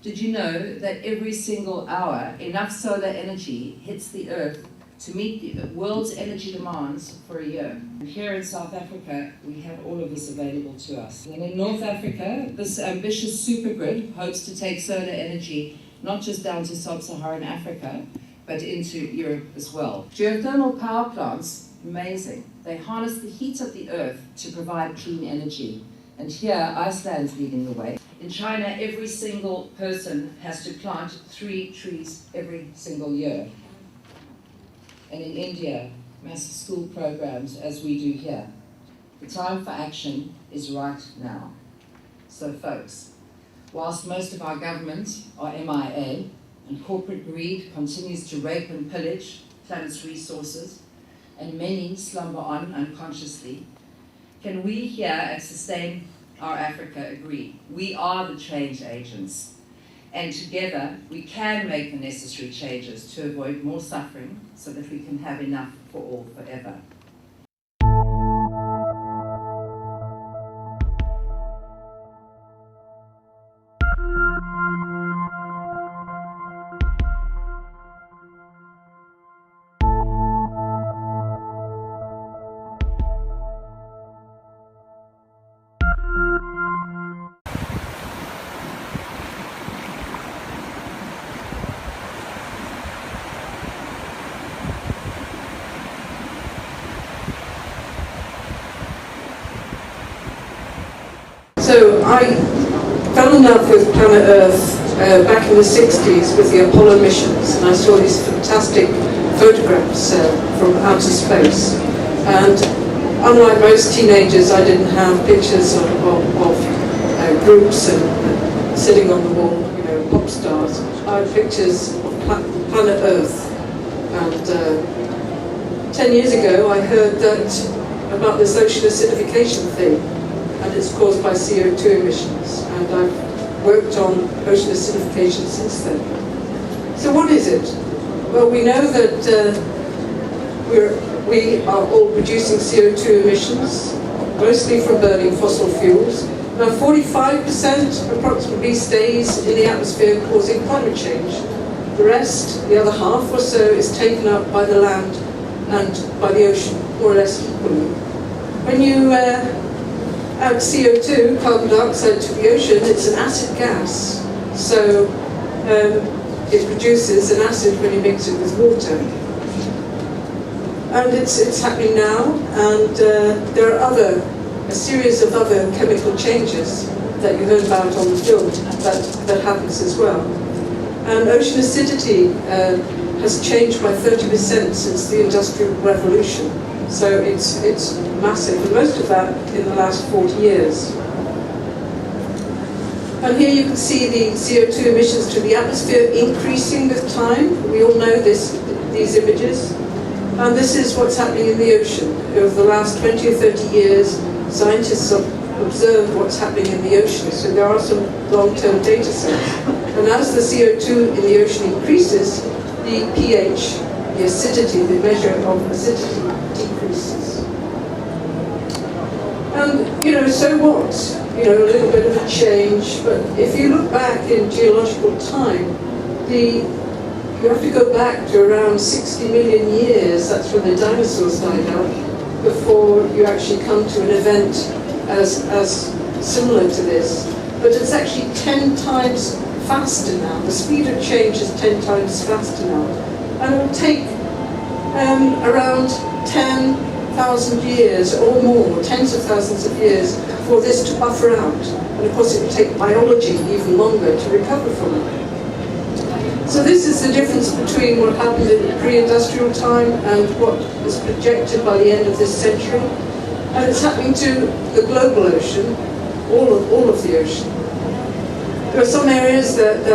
Did you know that every single hour, enough solar energy hits the Earth to meet the world's energy demands for a year? And here in South Africa, we have all of this available to us. And in North Africa, this ambitious supergrid hopes to take solar energy not just down to sub-Saharan Africa, but into Europe as well. Geothermal power plants, amazing. They harness the heat of the earth to provide clean energy. And here, Iceland's leading the way. In China, every single person has to plant 3 trees every single year. And in India, massive school programs, as we do here. The time for action is right now. So folks, whilst most of our governments are MIA and corporate greed continues to rape and pillage planet's resources, and many slumber on unconsciously, can we here at Sustain Our Africa agree? We are the change agents, and together we can make the necessary changes to avoid more suffering so that we can have enough for all forever. So I fell in love with Planet Earth back in the 60s with the Apollo missions, and I saw these fantastic photographs from outer space. And unlike most teenagers, I didn't have pictures of groups and sitting on the wall, you know, pop stars. I had pictures of Planet Earth. And 10 years ago, I heard about this ocean acidification thing, and it's caused by CO2 emissions. And I've worked on ocean acidification since then. So what is it? Well, we know that we are all producing CO2 emissions, mostly from burning fossil fuels. Now 45% approximately stays in the atmosphere causing climate change. The rest, the other half or so, is taken up by the land and by the ocean, more or less equally. When you add CO2, carbon dioxide, to the ocean, it's an acid gas. So it produces an acid when you mix it with water. And it's happening now, and there are a series of other chemical changes that you heard about on the film that happens as well. And ocean acidity has changed by 30% since the Industrial Revolution. So it's massive, and most of that in the last 40 years. And here you can see the CO2 emissions to the atmosphere increasing with time. We all know these images. And this is what's happening in the ocean. Over the last 20 or 30 years, scientists have observed what's happening in the ocean. So there are some long-term data sets. And as the CO2 in the ocean increases, the pH, the acidity, the measure of acidity decreases. And, you know, so what? You know, a little bit of a change, but if you look back in geological time, you have to go back to around 60 million years, that's when the dinosaurs died out, before you actually come to an event as similar to this. But it's actually 10 times faster now. The speed of change is 10 times faster now. And it will take around 10,000 years or more, tens of thousands of years, for this to buffer out. And of course it will take biology even longer to recover from it. So this is the difference between what happened in the pre-industrial time and what is projected by the end of this century. And it's happening to the global ocean, all of the ocean. There are some areas that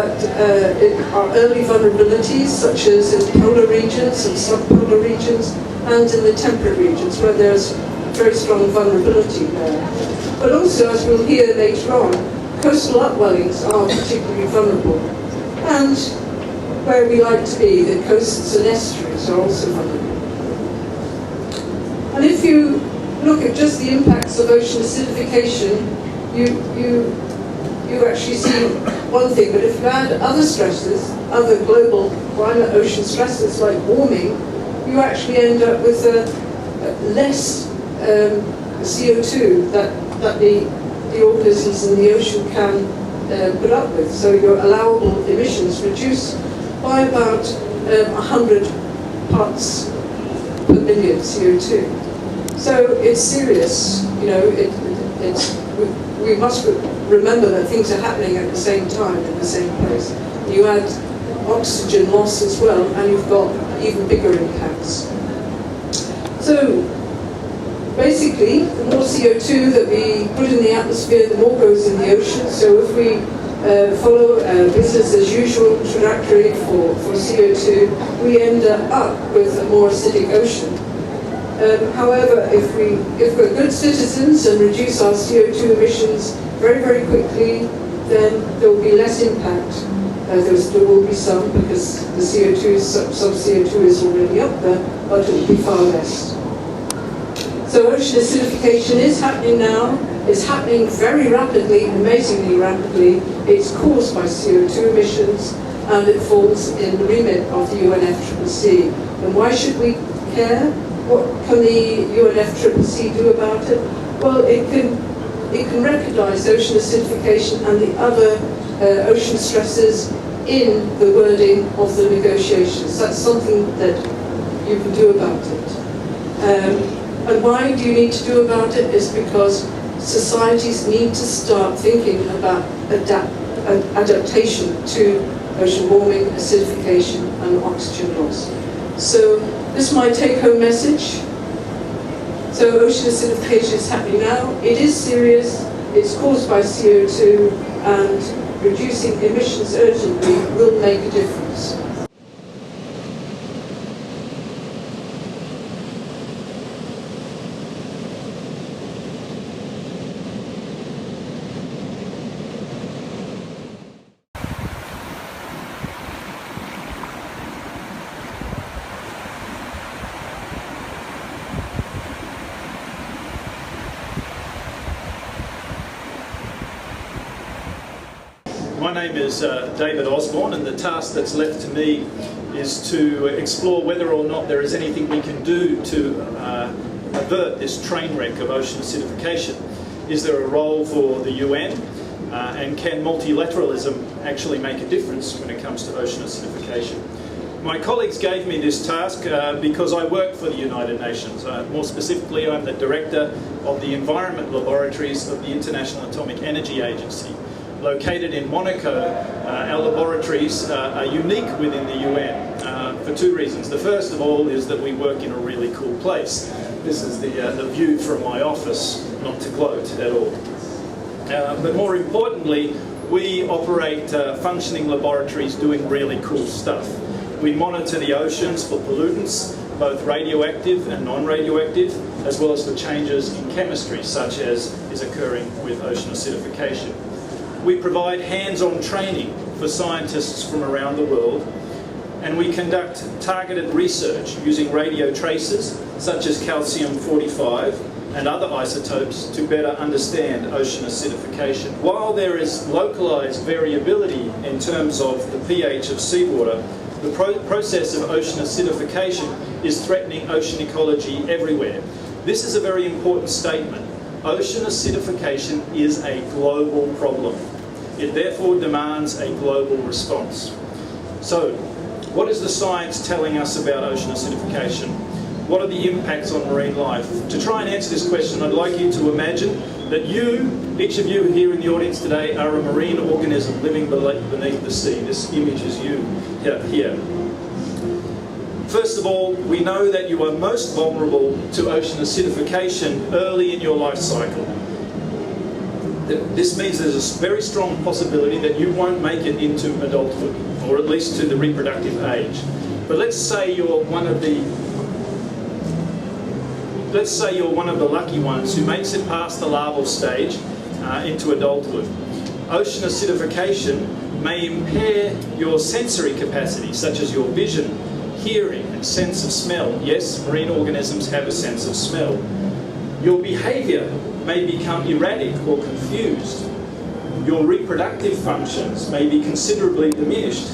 are early vulnerabilities, such as in polar regions and subpolar regions, and in the temperate regions, where there's very strong vulnerability there. But also, as we'll hear later on, coastal upwellings are particularly vulnerable. And where we like to be, the coasts and estuaries are also vulnerable. And if you look at just the impacts of ocean acidification, you actually see one thing, but if you add other stresses, other global climate ocean stresses like warming, you actually end up with less CO2 that the organisms in the ocean can put up with. So your allowable emissions reduce by about 100 parts per million CO2. So it's serious, you know, we must remember that things are happening at the same time in the same place. You add oxygen loss as well, and you've got even bigger impacts. So basically, the more CO2 that we put in the atmosphere, the more goes in the ocean. So if we follow a business as usual trajectory for CO2, we end up with a more acidic ocean. However, if we're good citizens and reduce our CO2 emissions very, very quickly, then there will be less impact. There still will be some, because the CO2, some CO2 is already up there, but it will be far less. So ocean acidification is happening now. It's happening very rapidly, amazingly rapidly. It's caused by CO2 emissions, and it falls in the remit of the UNFCCC. And why should we care? What can the UNFCCC do about it? Well, it can recognise ocean acidification and the other ocean stresses in the wording of the negotiations. That's something that you can do about it. And why do you need to do about it? Is because societies need to start thinking about adaptation to ocean warming, acidification, and oxygen loss. So this is my take-home message. So ocean acidification is happening now. It is serious. It's caused by CO2, and reducing emissions urgently will make a difference. My name is David Osborne, and the task that's left to me is to explore whether or not there is anything we can do to avert this train wreck of ocean acidification. Is there a role for the UN? And can multilateralism actually make a difference when it comes to ocean acidification? My colleagues gave me this task because I work for the United Nations. More specifically, I'm the director of the Environment Laboratories of the International Atomic Energy Agency. Located in Monaco, our laboratories are unique within the UN for two reasons. The first of all is that we work in a really cool place. This is the view from my office, not to gloat at all. But more importantly, we operate functioning laboratories doing really cool stuff. We monitor the oceans for pollutants, both radioactive and non-radioactive, as well as for changes in chemistry, such as is occurring with ocean acidification. We provide hands-on training for scientists from around the world, and we conduct targeted research using radio tracers, such as calcium-45, and other isotopes to better understand ocean acidification. While there is localized variability in terms of the pH of seawater, the process of ocean acidification is threatening ocean ecology everywhere. This is a very important statement. Ocean acidification is a global problem. It therefore demands a global response. So, what is the science telling us about ocean acidification? What are the impacts on marine life? To try and answer this question, I'd like you to imagine that each of you here in the audience today, are a marine organism living beneath the sea. This image is you here. First of all, we know that you are most vulnerable to ocean acidification early in your life cycle. This means there's a very strong possibility that you won't make it into adulthood, or at least to the reproductive age. But let's say you're one of the lucky ones who makes it past the larval stage into adulthood. Ocean acidification may impair your sensory capacity, such as your vision, hearing, and sense of smell. Yes, marine organisms have a sense of smell. Your behaviour may become erratic or confused. Your reproductive functions may be considerably diminished.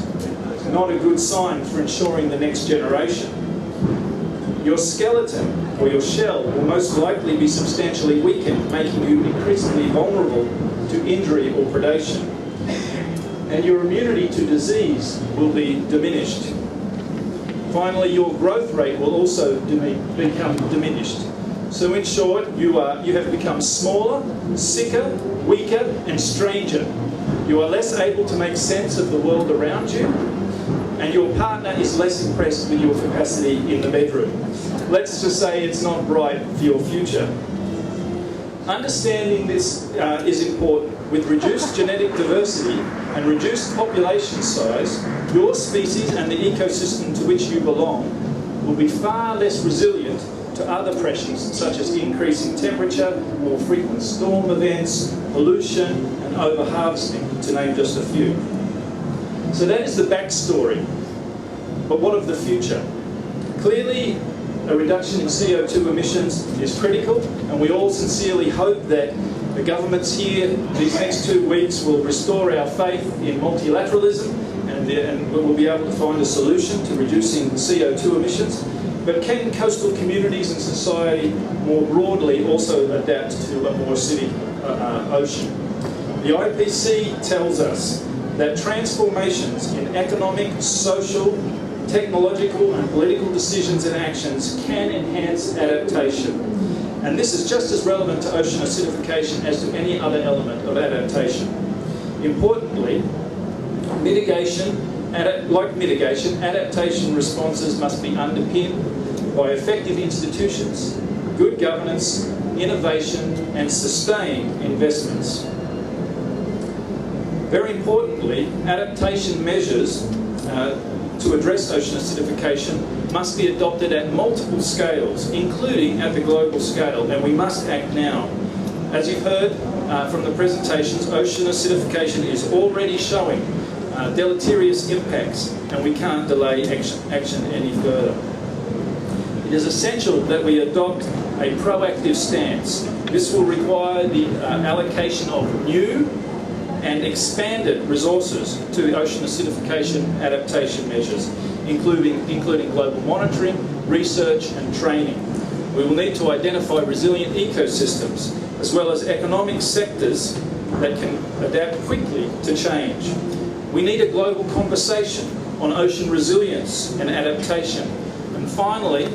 Not a good sign for ensuring the next generation. Your skeleton or your shell will most likely be substantially weakened, making you increasingly vulnerable to injury or predation. And your immunity to disease will be diminished. Finally, your growth rate will also become diminished. So in short, you have become smaller, sicker, weaker, and stranger. You are less able to make sense of the world around you, and your partner is less impressed with your capacity in the bedroom. Let's just say it's not bright for your future. Understanding this is important. With reduced genetic diversity and reduced population size, your species and the ecosystem to which you belong will be far less resilient to other pressures, such as increasing temperature, more frequent storm events, pollution, and over-harvesting, to name just a few. So that is the backstory. But what of the future? Clearly, a reduction in CO2 emissions is critical, and we all sincerely hope that the governments here these next 2 weeks will restore our faith in multilateralism, and we'll be able to find a solution to reducing CO2 emissions. But can coastal communities and society more broadly also adapt to a more acidic ocean? The IPC tells us that transformations in economic, social, technological and political decisions and actions can enhance adaptation. And this is just as relevant to ocean acidification as to any other element of adaptation. Importantly, adaptation responses must be underpinned by effective institutions, good governance, innovation, and sustained investments. Very importantly, adaptation measures to address ocean acidification must be adopted at multiple scales, including at the global scale, and we must act now. As you've heard from the presentations, ocean acidification is already showing deleterious impacts, and we can't delay action any further. It is essential that we adopt a proactive stance. This will require the allocation of new and expanded resources to the ocean acidification adaptation measures, including global monitoring, research and training. We will need to identify resilient ecosystems as well as economic sectors that can adapt quickly to change. We need a global conversation on ocean resilience and adaptation. And finally,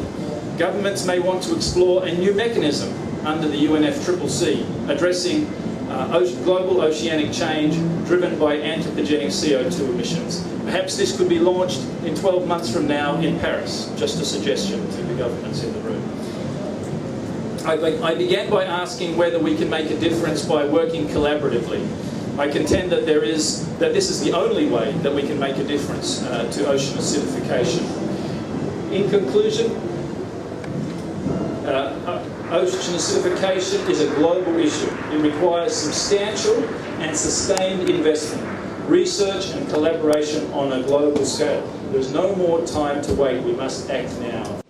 governments may want to explore a new mechanism under the UNFCCC addressing global oceanic change driven by anthropogenic CO2 emissions. Perhaps this could be launched in 12 months from now in Paris. Just a suggestion to the governments in the room. I began by asking whether we can make a difference by working collaboratively. I contend that this is the only way that we can make a difference to ocean acidification. In conclusion, ocean acidification is a global issue. It requires substantial and sustained investment, research and collaboration on a global scale. There's no more time to wait. We must act now.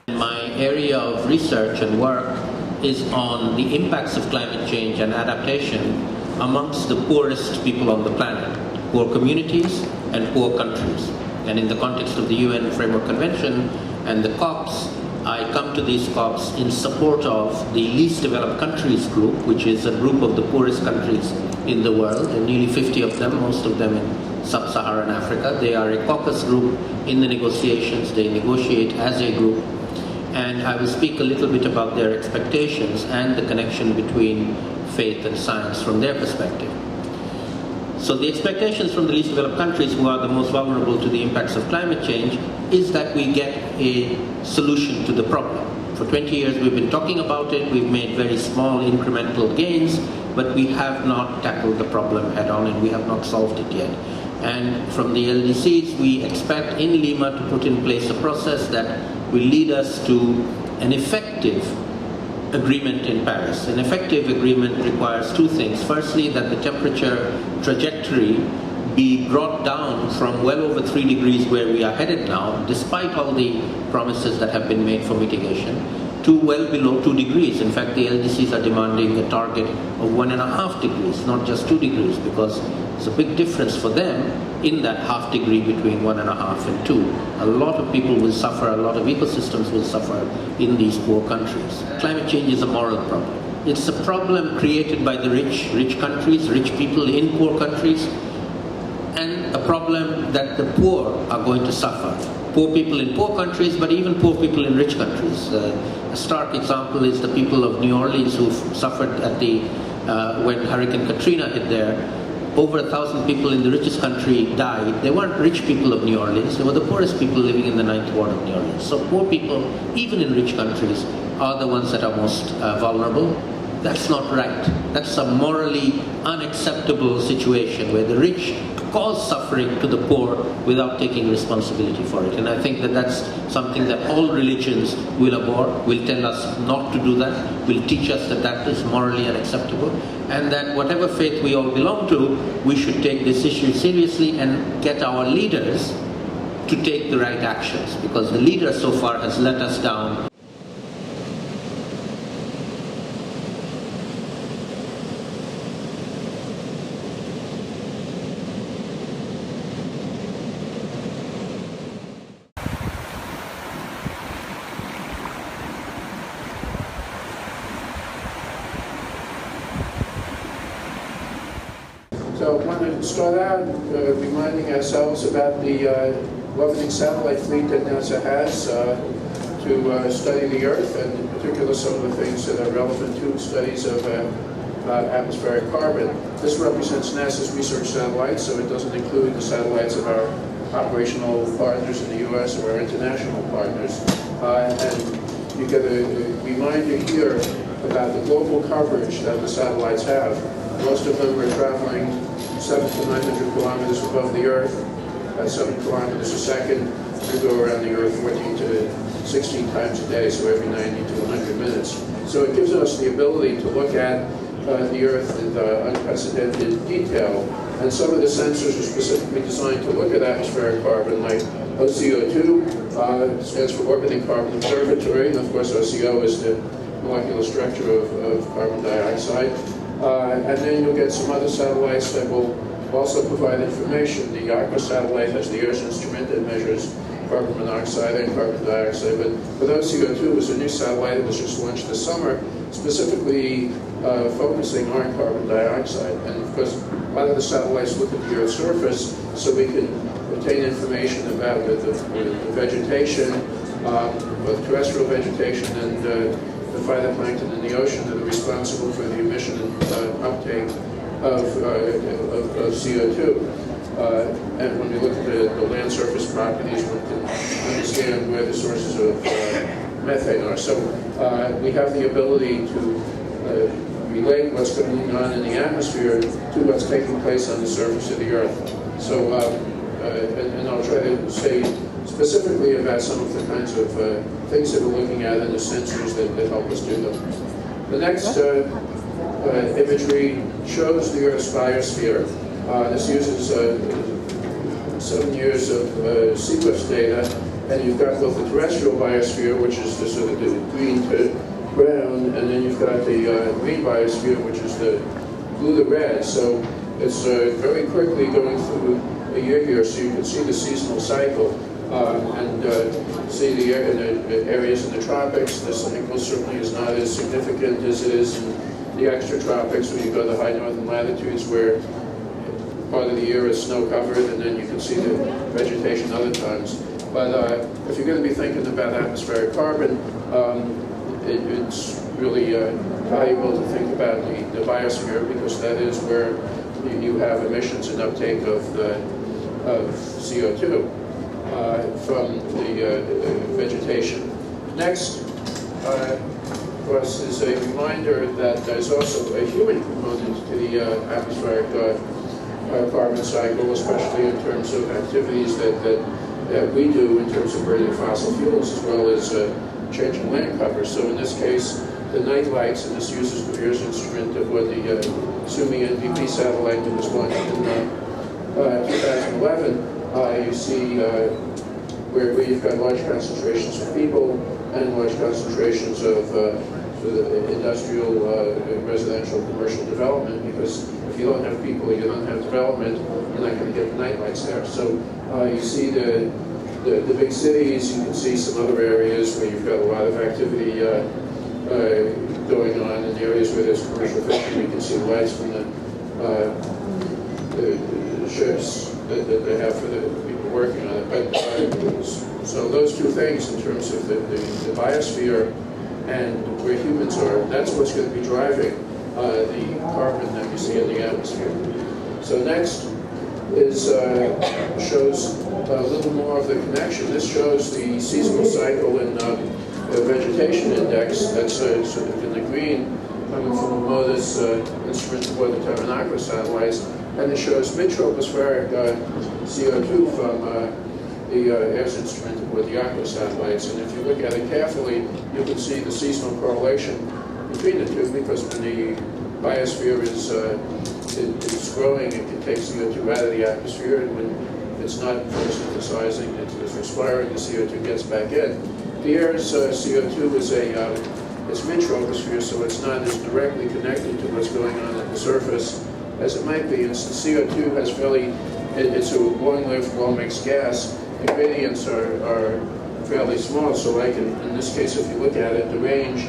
My area of research and work is on the impacts of climate change and adaptation amongst the poorest people on the planet, poor communities and poor countries. And in the context of the UN Framework Convention and the COPs, I come to these COPs in support of the Least Developed Countries Group, which is a group of the poorest countries in the world, and nearly 50 of them, most of them in sub-Saharan Africa. They are a caucus group in the negotiations. They negotiate as a group. And I will speak a little bit about their expectations and the connection between faith and science from their perspective. So the expectations from the least developed countries, who are the most vulnerable to the impacts of climate change, is that we get a solution to the problem. For 20 years we've been talking about it, we've made very small incremental gains, but we have not tackled the problem head on and we have not solved it yet. And from the LDCs, we expect in Lima to put in place a process that will lead us to an effective agreement in Paris. An effective agreement requires two things. Firstly, that the temperature trajectory be brought down from well over 3 degrees where we are headed now, despite all the promises that have been made for mitigation, to well below 2 degrees. In fact, the LDCs are demanding a target of 1.5 degrees, not just 2 degrees, because it's a big difference for them in that half degree between 1.5 and 2. A lot of people will suffer, a lot of ecosystems will suffer in these poor countries. Climate change is a moral problem. It's a problem created by the rich countries, rich people in poor countries, and a problem that the poor are going to suffer. Poor people in poor countries, but even poor people in rich countries. A stark example is the people of New Orleans who suffered at when Hurricane Katrina hit there. Over 1,000 people in the richest country died. They weren't rich people of New Orleans, they were the poorest people living in the 9th ward of New Orleans. So poor people, even in rich countries, are the ones that are most vulnerable. That's not right. That's a morally unacceptable situation where the rich cause suffering to the poor without taking responsibility for it. And I think that that's something that all religions will abhor, will tell us not to do that, will teach us that that is morally unacceptable, and that whatever faith we all belong to, we should take this issue seriously and get our leaders to take the right actions, because the leader so far has let us down. So I want to start out reminding ourselves about the governing satellite fleet that NASA has to study the Earth, and in particular some of the things that are relevant to studies of atmospheric carbon. This represents NASA's research satellites, so it doesn't include the satellites of our operational partners in the U.S. or our international partners. And you get a reminder here about the global coverage that the satellites have. Most of them are traveling 700 to 900 kilometers above the Earth, at 7 kilometers a second. They go around the Earth 14 to 16 times a day, so every 90 to 100 minutes. So it gives us the ability to look at the Earth in unprecedented detail. And some of the sensors are specifically designed to look at atmospheric carbon, like OCO2, stands for Orbiting Carbon Observatory, and of course OCO is the molecular structure of carbon dioxide. And then you'll get some other satellites that will also provide information. The Aqua satellite has the Earth instrument that measures carbon monoxide and carbon dioxide, but OCO2 is a new satellite that was just launched this summer, specifically focusing on carbon dioxide. And of course, a lot of the satellites look at the Earth's surface, so we can obtain information about the vegetation, both terrestrial vegetation and the phytoplankton in the ocean that are responsible for the emission and uptake of CO2. And when we look at the land surface properties, one can understand where the sources of methane are. So we have the ability to relate what's going on in the atmosphere to what's taking place on the surface of the Earth. So, and I'll try to say specifically about some of the kinds of things that we're looking at and the sensors that help us do them. The next imagery shows the Earth's biosphere. This uses 7 years of sequence data, and you've got both the terrestrial biosphere, which is the sort of the green to brown, and then you've got the green biosphere, which is the blue to red. So it's very quickly going through a year here, so you can see the seasonal cycle and see the areas in the tropics. The cycle certainly is not as significant as it is in the extratropics, when you go to the high northern latitudes where part of the year is snow covered, and then you can see the vegetation other times. But if you're going to be thinking about atmospheric carbon, it's really valuable to think about the biosphere, because that is where you have emissions and uptake of CO2 from the vegetation. Next, of course, is a reminder that there's also a human component to the atmospheric carbon cycle, especially in terms of activities that we do in terms of burning fossil fuels, as well as changing land cover. So in this case, the night lights, and this uses the Earth instrument of what the Suomi NVP satellite that was launched in 2011. You see where you've got large concentrations of people and large concentrations of industrial, residential, commercial development, because if you don't have people, you don't have development, you're not going to get the night lights there. So you see the big cities, you can see some other areas where you've got a lot of activity going on in the areas where there's commercial fishing. You can see the lights from the ships that they have for the people working on it. But, so those two things in terms of the biosphere and where humans are, that's what's going to be driving the carbon that you see in the atmosphere. So next is shows a little more of the connection. This shows the seasonal cycle in the vegetation index. That's sort of in the green, coming from a MODIS instrument for the Terra satellites, and it shows mid-tropospheric CO2 from the Earth instrument with the Aqua satellites. And if you look at it carefully, you can see the seasonal correlation between the two, because when the biosphere is growing, it can take CO2 out of the atmosphere, and when it's not photosynthesizing, it's respiring, the CO2 gets back in. The Earth's CO2 is it's mid-troposphere, so it's not as directly connected to what's going on at the surface as it might be. And since CO2 has it's a long-lived, well-mixed gas, the gradients are fairly small, so like in this case, if you look at it, the range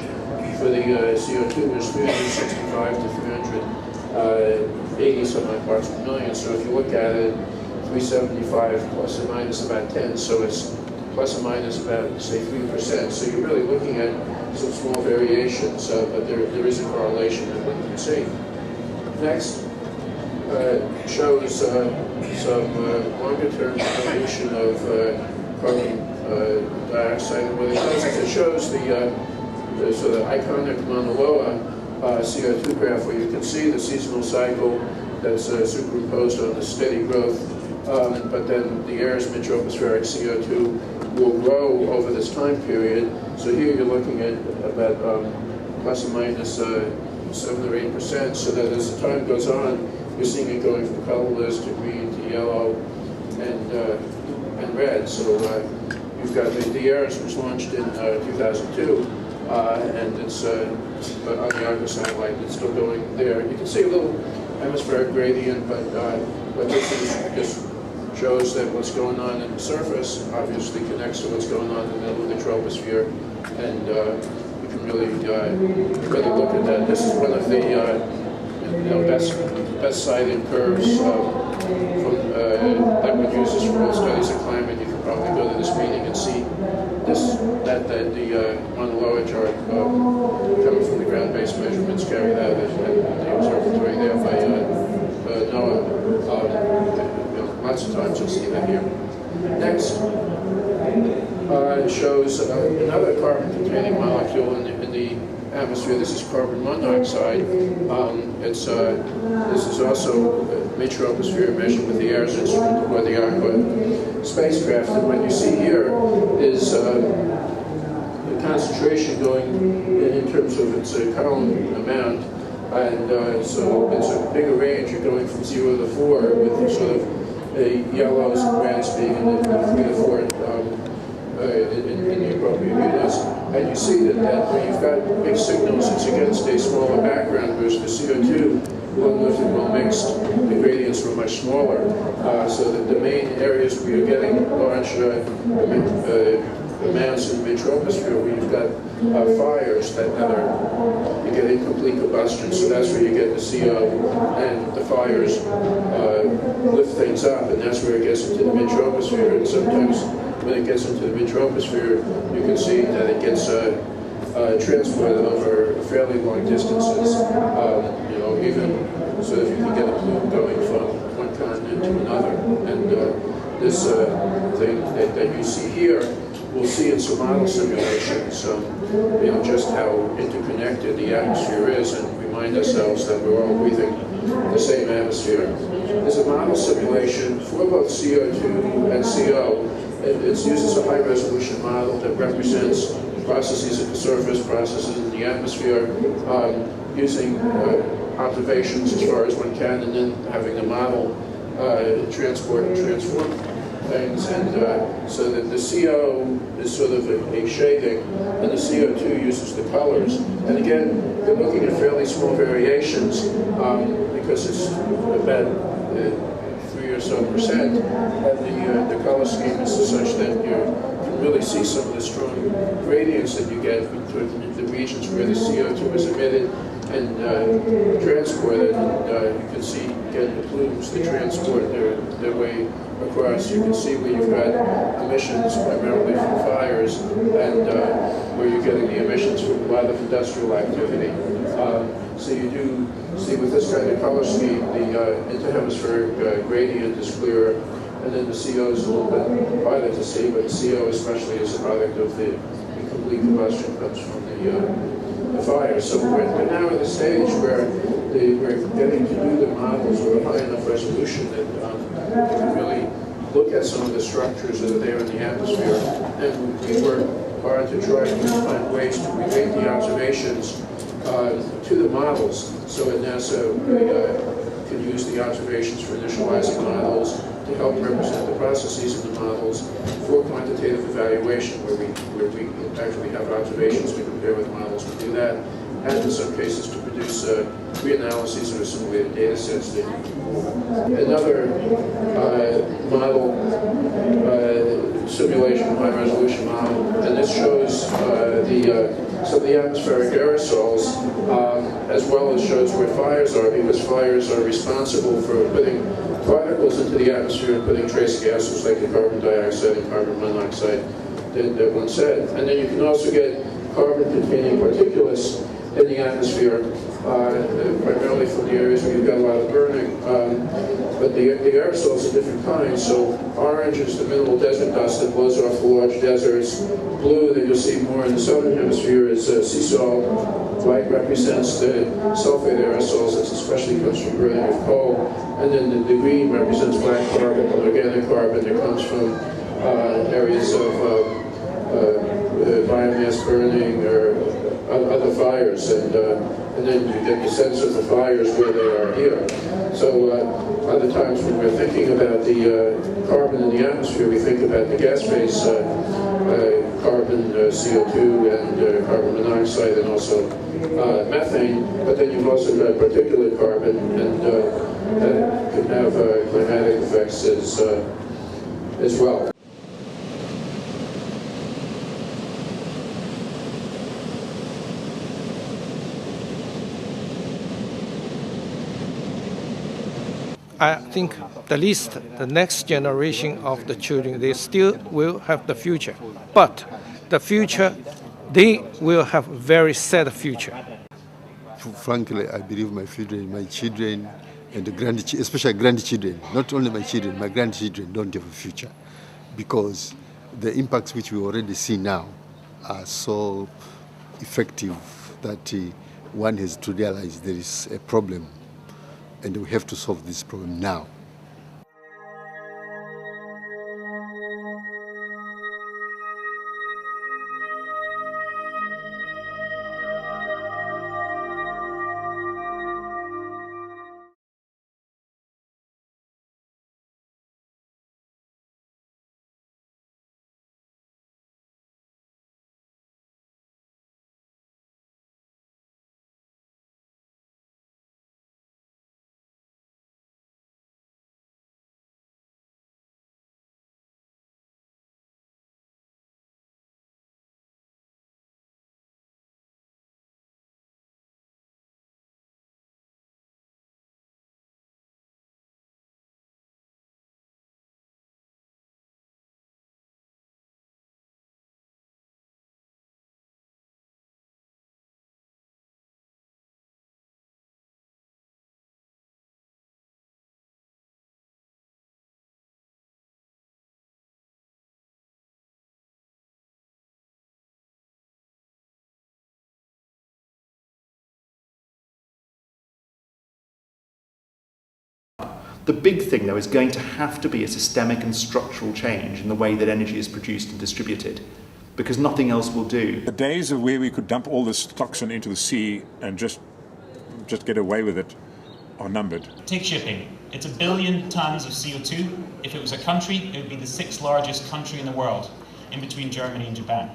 for the CO2 is 365 to 380 some odd parts per million. So if you look at it, 375 plus or minus about 10, so it's plus or minus about, say, 3%. So you're really looking at some small variations, but there is a correlation that one can see. Next shows some longer-term evolution of carbon dioxide. And what it does is it shows the the sort of iconic Mauna Loa CO2 graph, where you can see the seasonal cycle that's superimposed on the steady growth, but then the air's mid-tropospheric CO2 will grow over this time period. So here you're looking at about plus or minus 7 or 8%, so that as the time goes on, you're seeing it going from colorless to green to yellow and red. So you've got the AIRS, was launched in 2002, and it's on the Argus satellite. It's still going there. You can see a little atmospheric gradient, but this just shows that what's going on in the surface obviously connects to what's going on in the middle of the troposphere, and you can really look at that. This is one of the best cited curves that one uses for all studies of climate. You can probably go to this meeting and see the Mauna Loa chart coming from the ground-based measurements carried out at the observatory there by NOAA. Lots of times you'll see that here. Next shows another carbon-containing molecule in the atmosphere. This is carbon monoxide. This is also mid-troposphere measured with the AIRS instrument or the Aqua spacecraft. And what you see here is the concentration going in terms of its column amount. And so it's a bigger range. You're going from 0 to 4 with sort of yellows and reds being in the 3 to 4 in the appropriate units. And you see that when you've got big signals, it's against a smaller background, whereas the CO2, well lifted, well mixed, the gradients were much smaller. So that the main areas where you're getting large amounts in the mid-troposphere, where you've got fires that you get incomplete combustion, so that's where you get the CO, and the fires lift things up, and that's where it gets into the mid-troposphere. And sometimes when it gets into the mid-troposphere, you can see that it gets transported over fairly long distances, even so that you can get a plume going from one continent to another. And this thing that you see here, we'll see in some model simulations, just how interconnected the atmosphere is, and remind ourselves that we're all breathing the same atmosphere. There's a model simulation for both CO2 and CO. It uses a high-resolution model that represents processes at the surface, processes in the atmosphere, using observations as far as one can, and then having the model transport and transform things. And so that the CO is sort of a shading, and the CO2 uses the colors. And again, you're looking at fairly small variations because it's about 3 or so percent, and the color scheme is such that you can really see some of the strong gradients that you get between the regions where the CO2 is emitted and transported. And you can see, again, the plumes that transport their way across. You can see where you've got emissions primarily from fires, and where you're getting the emissions from a lot of industrial activity. So you do see with this kind of color scheme, the interhemispheric gradient is clearer, and then the CO is a little bit harder to see, but CO especially is a product of the incomplete combustion comes from the fire. So we're now at the stage where we're getting to do the models with a high enough resolution that we can really look at some of the structures that are there in the atmosphere, and we work hard to try to find ways to relate the observations to the models. So at NASA, we can use the observations for initializing models to help represent the processes in the models for quantitative evaluation, where we actually have observations to compare with models. We do that, and in some cases to produce reanalyses of assimilated data sets. Another model simulation, high-resolution model, and this shows some of the atmospheric aerosols, as well as shows where fires are, because fires are responsible for putting particles into the atmosphere and putting trace gases like the carbon dioxide and carbon monoxide that one said. And then you can also get carbon-containing particulates in the atmosphere, primarily from the areas where you've got a lot of burning. But the aerosols are different kinds. So orange is the minimal desert dust that blows off the large deserts. Blue, that you'll see more in the southern hemisphere, is sea salt. White represents the sulfate aerosols, that's especially comes from burning of coal. And then the green represents black carbon, or organic carbon that comes from areas of biomass burning or other fires, and then you get the sense of the fires where they are here. So other times when we're thinking about the carbon in the atmosphere, we think about the gas phase carbon, CO2, and carbon monoxide, and also methane, but then you've also got particulate carbon, and that can have climatic effects as well. I think at least the next generation of the children, they still will have the future. But the future, they will have a very sad future. Frankly, I believe my children, and the grandchildren, especially grandchildren, not only my children, my grandchildren don't have a future, because the impacts which we already see now are so effective that one has to realize there is a problem, and we have to solve this problem now. The big thing, though, is going to have to be a systemic and structural change in the way that energy is produced and distributed, because nothing else will do. The days of where we could dump all this toxin into the sea and just get away with it are numbered. Take shipping. It's 1 billion tons of CO2. If it was a country, it would be the 6th largest country in the world, in between Germany and Japan.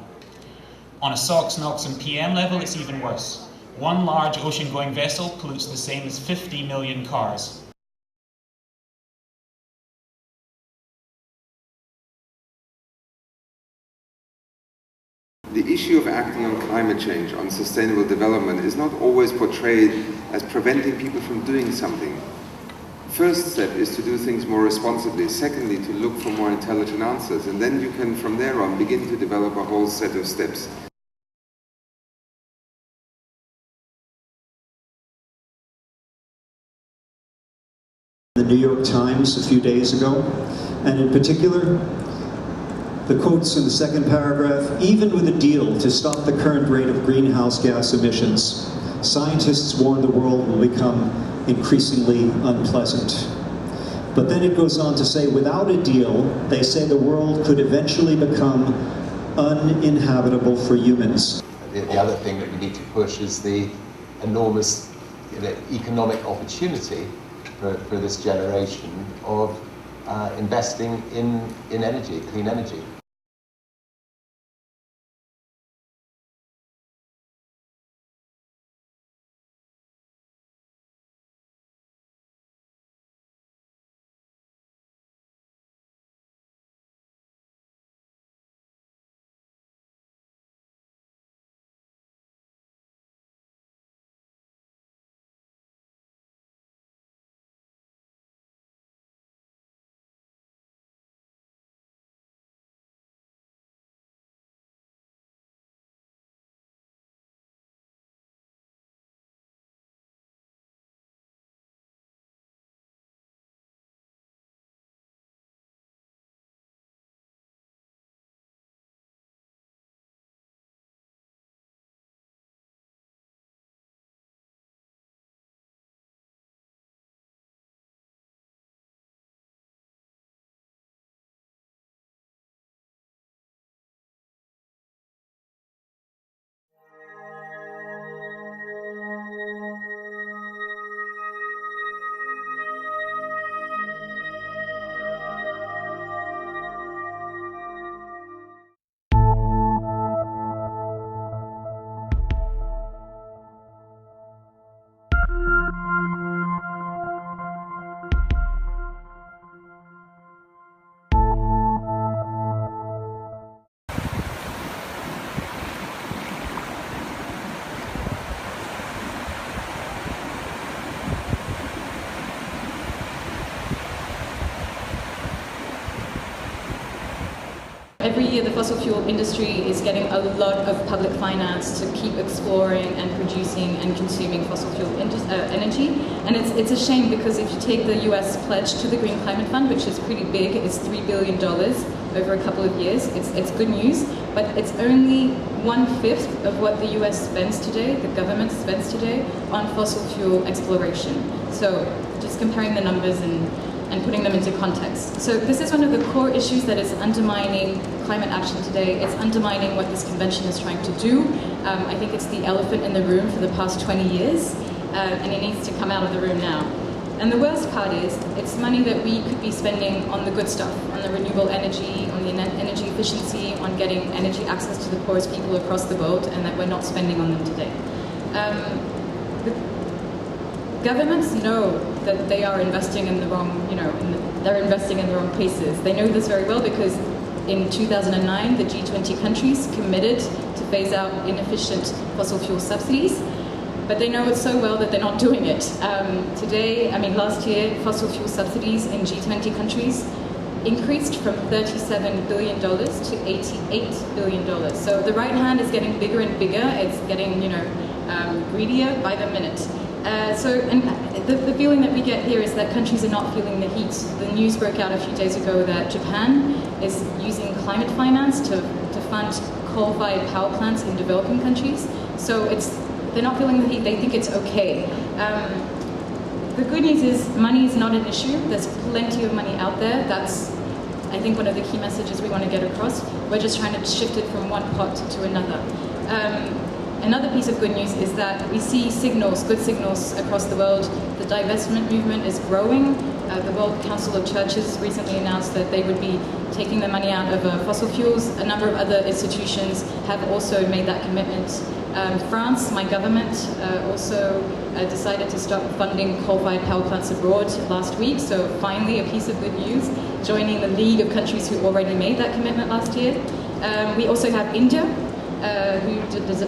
On a SOx, NOx and PM level, it's even worse. One large ocean-going vessel pollutes the same as 50 million cars. The issue of acting on climate change, on sustainable development, is not always portrayed as preventing people from doing something. First step is to do things more responsibly. Secondly, to look for more intelligent answers. And then you can, from there on, begin to develop a whole set of steps. The New York Times a few days ago, and in particular, the quotes in the second paragraph: even with a deal to stop the current rate of greenhouse gas emissions, scientists warn the world will become increasingly unpleasant. But then it goes on to say, without a deal, they say the world could eventually become uninhabitable for humans. The other thing that we need to push is the enormous economic opportunity for this generation of investing in energy, clean energy. Every year the fossil fuel industry is getting a lot of public finance to keep exploring and producing and consuming fossil fuel energy. And it's a shame, because if you take the US pledge to the Green Climate Fund, which is pretty big, it's $3 billion over a couple of years. It's good news, but it's only 1/5 of what the US spends today, the government spends today, on fossil fuel exploration. So just comparing the numbers and putting them into context. So this is one of the core issues that is undermining climate action today. It's undermining what this convention is trying to do. I think it's the elephant in the room for the past 20 years, and it needs to come out of the room now. And the worst part is, it's money that we could be spending on the good stuff, on the renewable energy, on the energy efficiency, on getting energy access to the poorest people across the world, and that we're not spending on them today. Governments know that they are investing in the wrong, they're investing in the wrong places. They know this very well because in 2009, the G20 countries committed to phase out inefficient fossil fuel subsidies, but they know it so well that they're not doing it. Last year, fossil fuel subsidies in G20 countries increased from $37 billion to $88 billion. So the right hand is getting bigger and bigger. It's getting, greedier by the minute. The feeling that we get here is that countries are not feeling the heat. The news broke out a few days ago that Japan is using climate finance to fund coal-fired power plants in developing countries. So they're not feeling the heat. They think it's okay. The good news is money is not an issue. There's plenty of money out there. That's, I think, one of the key messages we want to get across. We're just trying to shift it from one pot to another. Another piece of good news is that we see signals, good signals across the world. The divestment movement is growing. The World Council of Churches recently announced that they would be taking the money out of fossil fuels. A number of other institutions have also made that commitment. France, my government, also decided to stop funding coal-fired power plants abroad last week. So finally, a piece of good news, joining the league of countries who already made that commitment last year. We also have India, who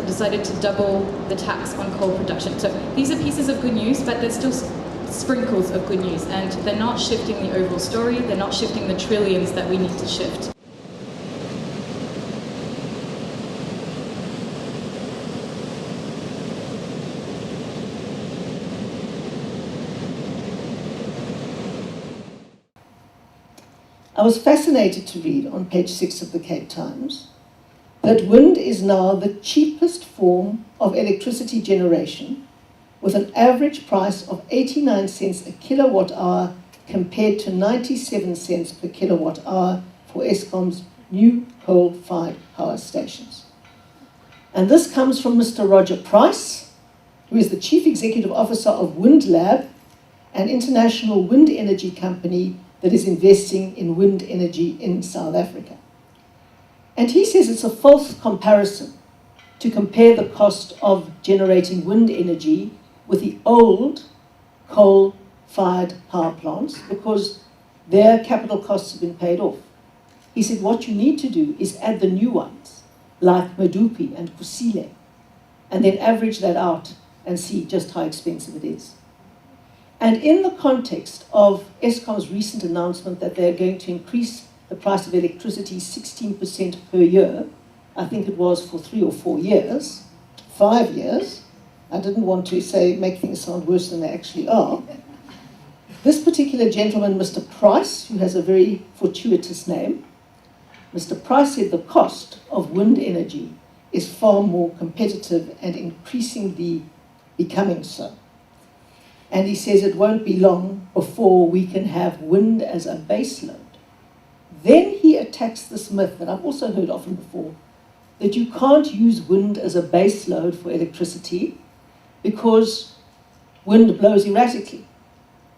decided to double the tax on coal production. So these are pieces of good news, but there's still sprinkles of good news, and they're not shifting the overall story. They're not shifting the trillions that we need to shift. I was fascinated to read on page 6 of the Cape Times that wind is now the cheapest form of electricity generation, with an average price of 89 cents a kilowatt hour compared to 97 cents per kilowatt hour for Eskom's new coal-fired power stations. And this comes from Mr. Roger Price, who is the Chief Executive Officer of WindLab, an international wind energy company that is investing in wind energy in South Africa. And he says it's a false comparison to compare the cost of generating wind energy with the old coal-fired power plants, because their capital costs have been paid off. He said what you need to do is add the new ones, like Medupi and Kusile, and then average that out and see just how expensive it is. And in the context of Eskom's recent announcement that they're going to increase the price of electricity 16% per year, I think it was for 3 or 4 years, 5 years, I didn't want to make things sound worse than they actually are. This particular gentleman, Mr. Price, who has a very fortuitous name, Mr. Price said the cost of wind energy is far more competitive and increasingly becoming so. And he says it won't be long before we can have wind as a base load. Then he attacks this myth that I've also heard often before, that you can't use wind as a base load for electricity because wind blows erratically.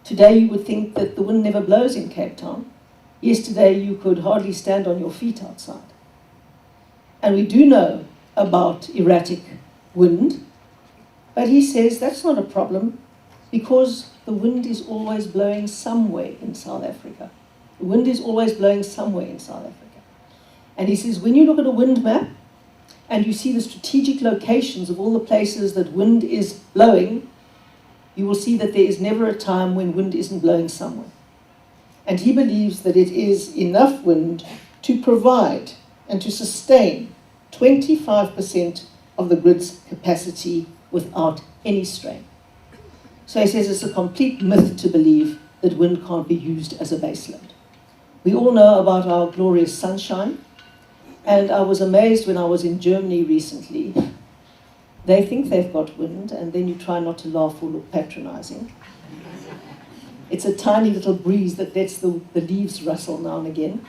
Today you would think that the wind never blows in Cape Town. Yesterday you could hardly stand on your feet outside. And we do know about erratic wind, but he says that's not a problem because the wind is always blowing somewhere in South Africa. The wind is always blowing somewhere in South Africa. And he says when you look at a wind map and you see the strategic locations of all the places that wind is blowing, you will see that there is never a time when wind isn't blowing somewhere. And he believes that it is enough wind to provide and to sustain 25% of the grid's capacity without any strain. So he says it's a complete myth to believe that wind can't be used as a baseload. We all know about our glorious sunshine, and I was amazed when I was in Germany recently. They think they've got wind, and then you try not to laugh or look patronizing. It's a tiny little breeze that lets the leaves rustle now and again.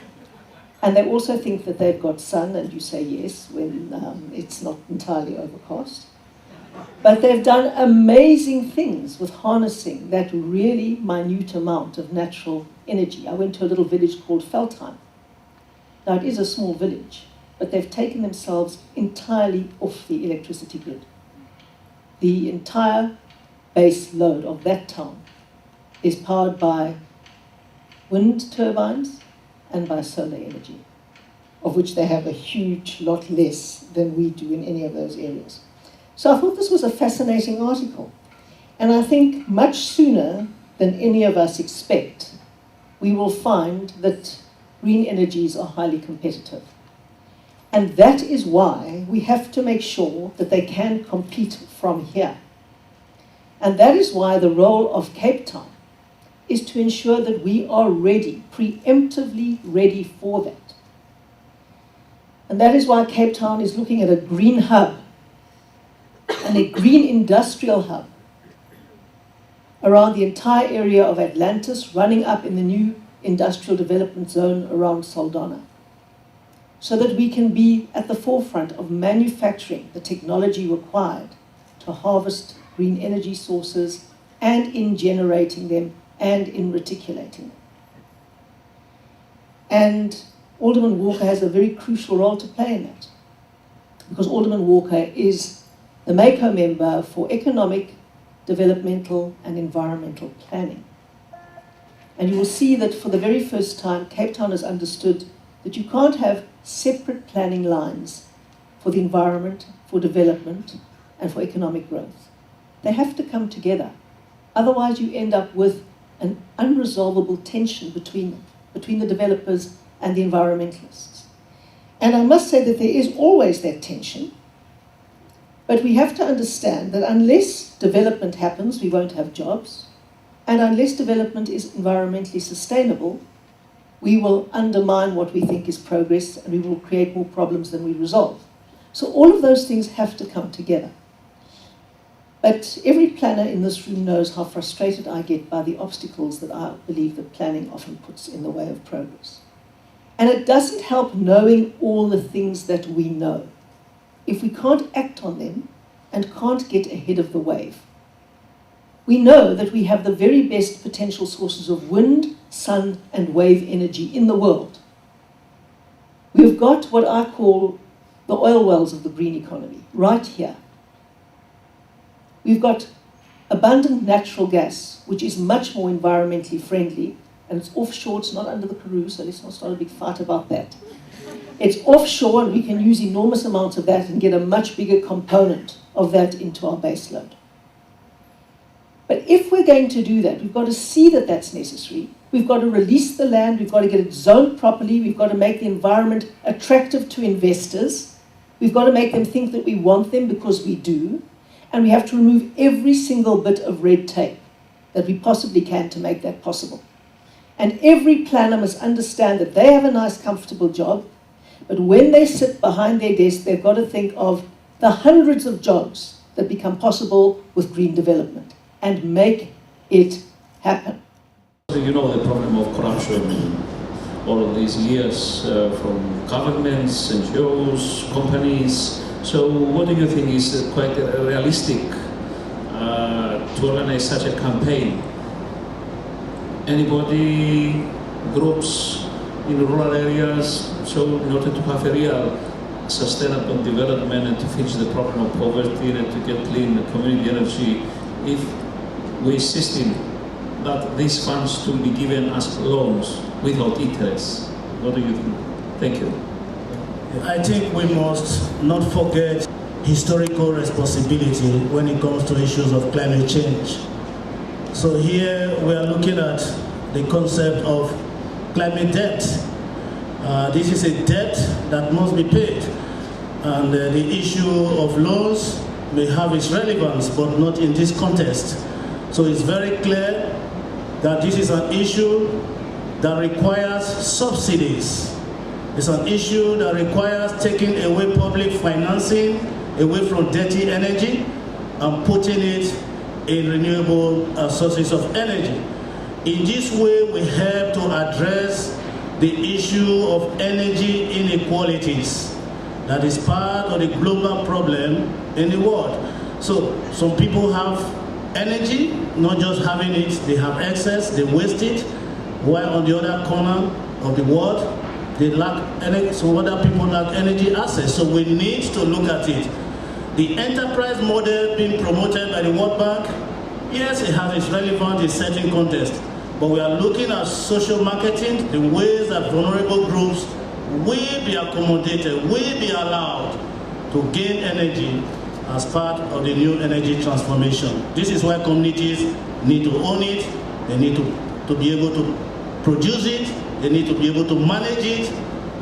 And they also think that they've got sun, and you say yes when it's not entirely overcast. But they've done amazing things with harnessing that really minute amount of natural energy. I went to a little village called Feldheim. Now, it is a small village, but they've taken themselves entirely off the electricity grid. The entire base load of that town is powered by wind turbines and by solar energy, of which they have a huge lot less than we do in any of those areas. So I thought this was a fascinating article. And I think much sooner than any of us expect, we will find that green energies are highly competitive. And that is why we have to make sure that they can compete from here. And that is why the role of Cape Town is to ensure that we are ready, preemptively ready for that. And that is why Cape Town is looking at a green hub and a green industrial hub around the entire area of Atlantis, running up in the new industrial development zone around Saldanha, so that we can be at the forefront of manufacturing the technology required to harvest green energy sources and in generating them and in reticulating them. And Alderman Walker has a very crucial role to play in that, because Alderman Walker is the MACO member for Economic, Developmental and Environmental Planning. And you will see that for the very first time, Cape Town has understood that you can't have separate planning lines for the environment, for development, and for economic growth. They have to come together. Otherwise, you end up with an unresolvable tension between them, between the developers and the environmentalists. And I must say that there is always that tension, but we have to understand that unless development happens, we won't have jobs, and unless development is environmentally sustainable, we will undermine what we think is progress, and we will create more problems than we resolve. So all of those things have to come together. But every planner in this room knows how frustrated I get by the obstacles that I believe that planning often puts in the way of progress. And it doesn't help knowing all the things that we know if we can't act on them and can't get ahead of the wave. We know that we have the very best potential sources of wind, sun, and wave energy in the world. We've got what I call the oil wells of the green economy, right here. We've got abundant natural gas, which is much more environmentally friendly, and it's offshore, it's not under the Karoo, so let's not start a big fight about that. It's offshore, and we can use enormous amounts of that and get a much bigger component of that into our baseload. But if we're going to do that, we've got to see that that's necessary. We've got to release the land, we've got to get it zoned properly, we've got to make the environment attractive to investors, we've got to make them think that we want them because we do, and we have to remove every single bit of red tape that we possibly can to make that possible. And every planner must understand that they have a nice, comfortable job, but when they sit behind their desk, they've got to think of the hundreds of jobs that become possible with green development and make it happen. You know the problem of corruption all of these years from governments, NGOs, companies. So what do you think is quite realistic to organize such a campaign? Anybody, groups in rural areas, so in order to have a real sustainable development and to fix the problem of poverty and to get clean community energy, if we insisting that these funds to be given as loans without interest. What do you think? Thank you. I think we must not forget historical responsibility when it comes to issues of climate change. So here we are looking at the concept of climate debt. This is a debt that must be paid. And the issue of loans may have its relevance, but not in this context. So it's very clear that this is an issue that requires subsidies. It's an issue that requires taking away public financing, away from dirty energy, and putting it in renewable sources of energy. In this way, we help to address the issue of energy inequalities that is part of the global problem in the world. So some people have energy, not just having it, they have excess, they waste it, while on the other corner of the world, they lack energy, so other people lack energy access. So we need to look at it. The enterprise model being promoted by the World Bank, yes, it has its relevance in certain contexts, but we are looking at social marketing, the ways that vulnerable groups will be accommodated, will be allowed to gain energy as part of the new energy transformation. This is why communities need to own it, they need to be able to produce it, they need to be able to manage it.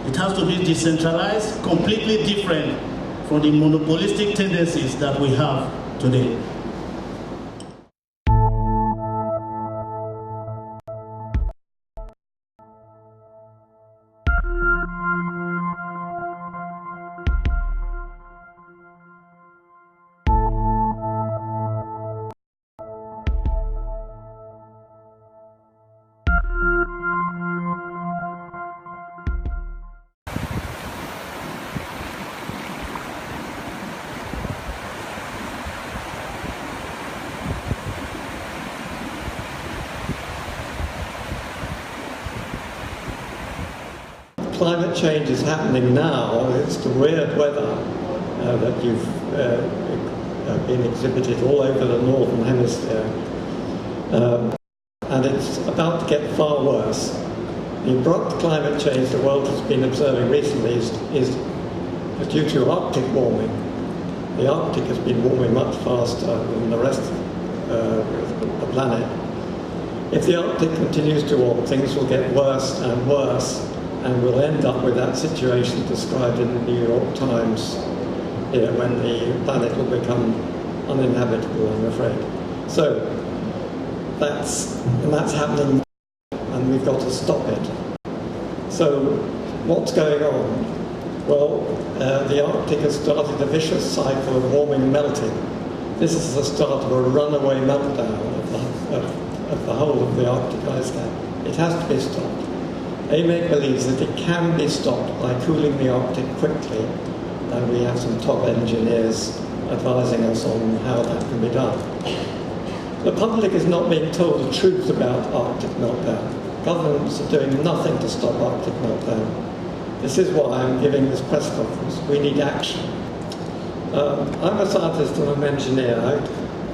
It has to be decentralized, completely different from the monopolistic tendencies that we have today. Climate change is happening now. It's the weird weather that you've been exhibited all over the northern hemisphere. And it's about to get far worse. The abrupt climate change the world has been observing recently is due to Arctic warming. The Arctic has been warming much faster than the rest of the planet. If the Arctic continues to warm, things will get worse and worse, and we'll end up with that situation described in the New York Times here, when the planet will become uninhabitable, I'm afraid. So that's happening, and we've got to stop it. So what's going on? Well, the Arctic has started a vicious cycle of warming and melting. This is the start of a runaway meltdown of the whole of the Arctic ice cap. It has to be stopped. AMEC believes that it can be stopped by cooling the Arctic quickly, and we have some top engineers advising us on how that can be done. The public is not being told the truth about Arctic meltdown. Governments are doing nothing to stop Arctic meltdown. This is why I'm giving this press conference. We need action. I'm a scientist and I'm an engineer.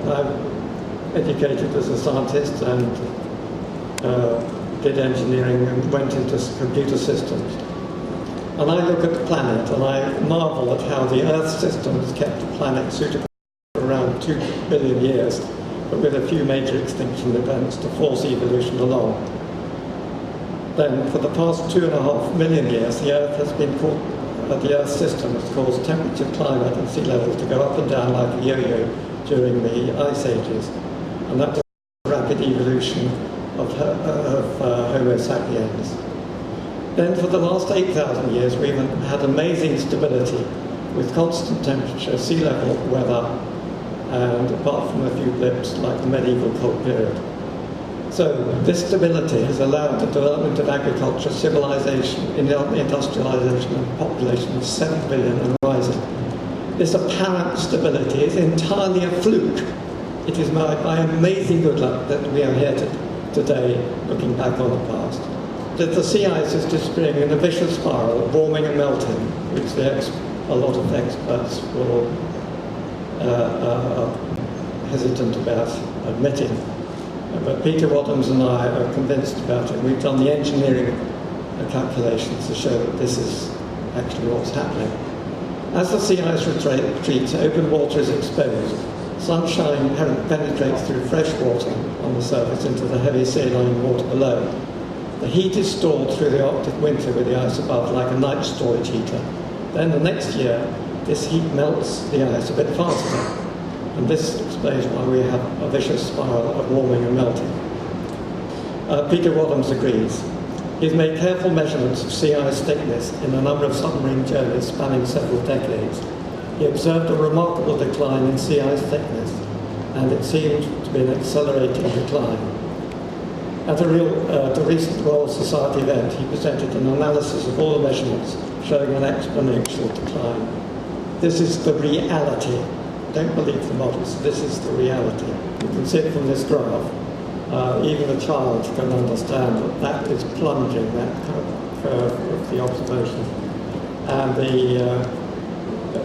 I'm educated as a scientist and did engineering and went into computer systems. And I look at the planet and I marvel at how the Earth system has kept the planet suitable for around 2 billion years, but with a few major extinction events to force evolution along. Then, for the past 2.5 million years, the Earth has been the Earth system has caused temperature, climate, and sea levels to go up and down like a yo-yo during the ice ages, and that was a rapid evolution of Homo sapiens. Then, for the last 8,000 years, we've had amazing stability with constant temperature, sea level, weather, and apart from a few blips like the medieval cold period. So this stability has allowed the development of agriculture, civilization, industrialization and population of 7 billion and rising. This apparent stability is entirely a fluke. It is by amazing good luck that we are here today looking back on the past. The sea ice is disappearing in a vicious spiral of warming and melting, which a lot of experts will are hesitant about admitting. But Peter Wadhams and I are convinced about it. We've done the engineering calculations to show that this is actually what's happening. As the sea ice retreats, open water is exposed. Sunshine penetrates through fresh water on the surface into the heavy saline water below. The heat is stored through the Arctic winter with the ice above like a night storage heater. Then the next year, this heat melts the ice a bit faster. And this explains why we have a vicious spiral of warming and melting. Peter Wadhams agrees. He's made careful measurements of sea ice thickness in a number of submarine journeys spanning several decades. He observed a remarkable decline in sea ice thickness, and it seemed to be an accelerating decline. At a recent Royal Society event, he presented an analysis of all the measurements showing an exponential decline. This is the reality. Don't believe the models. This is the reality. You can see it from this graph. Even a child can understand that that is plunging, that curve of the observation. And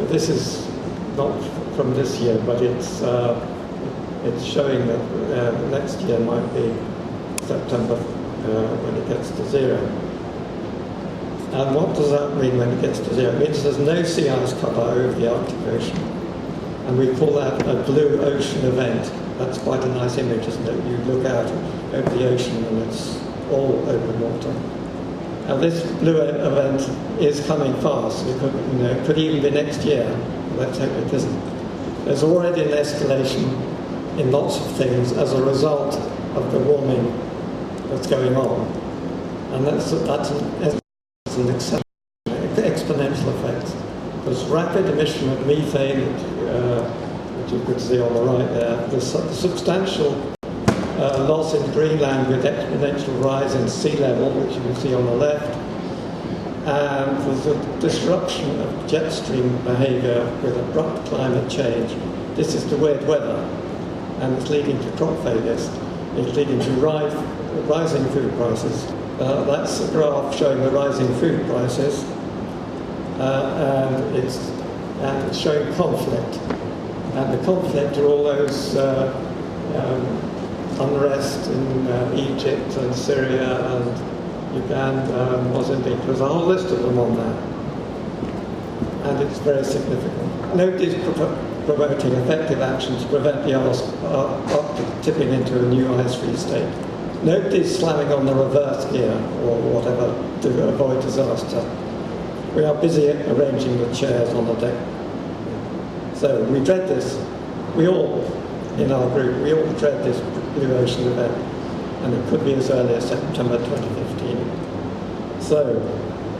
this is not from this year, but it's showing that next year might be September when it gets to zero. And what does that mean when it gets to zero? It means there's no sea ice cover over the Arctic Ocean. And we call that a blue ocean event. That's quite a nice image, isn't it? You look out over the ocean and it's all open water. Now this blue event is coming fast. It could even be next year. Let's hope it isn't. There's already an escalation in lots of things as a result of the warming that's going on. And that's an exponential effect. There's rapid emission of methane, which you could see on the right there. There's substantial loss in Greenland with exponential rise in sea level, which you can see on the left. And there's a disruption of jet stream behaviour with abrupt climate change. This is the weird weather, and it's leading to crop failures. It's leading to rising food prices. That's a graph showing the rising food prices, and it's showing conflict. And the conflict are all those unrest in Egypt and Syria and Uganda, Mozambique. There's a whole list of them on there. And it's very significant. Nobody's promoting effective action to prevent the Arctic tipping into a new ice-free state. Nobody's slamming on the reverse gear or whatever to avoid disaster. We are busy arranging the chairs on the deck. So we dread this. We all, in our group, we all dread this blue ocean event. And it could be as early as September 2015. So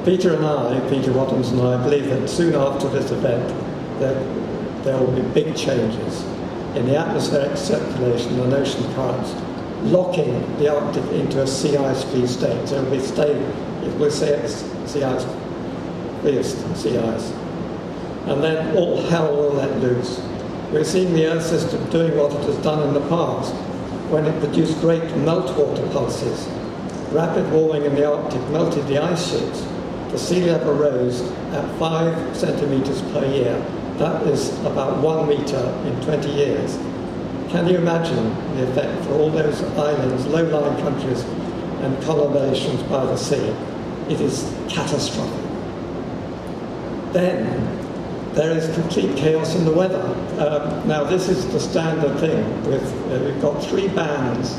Peter Wadhams and I believe that soon after this event there will be big changes in the atmospheric circulation and ocean currents, locking the Arctic into a sea ice-free state. So it will say it's sea ice, freest sea ice. And then all hell will let loose. We're seeing the Earth system doing what it has done in the past, when it produced great meltwater pulses. Rapid warming in the Arctic melted the ice sheets. The sea level rose at 5 centimetres per year. That is about 1 metre in 20 years. Can you imagine the effect for all those islands, low-lying countries, and conurbations by the sea? It is catastrophic. Then there is complete chaos in the weather. Now this is the standard thing. We've got 3 bands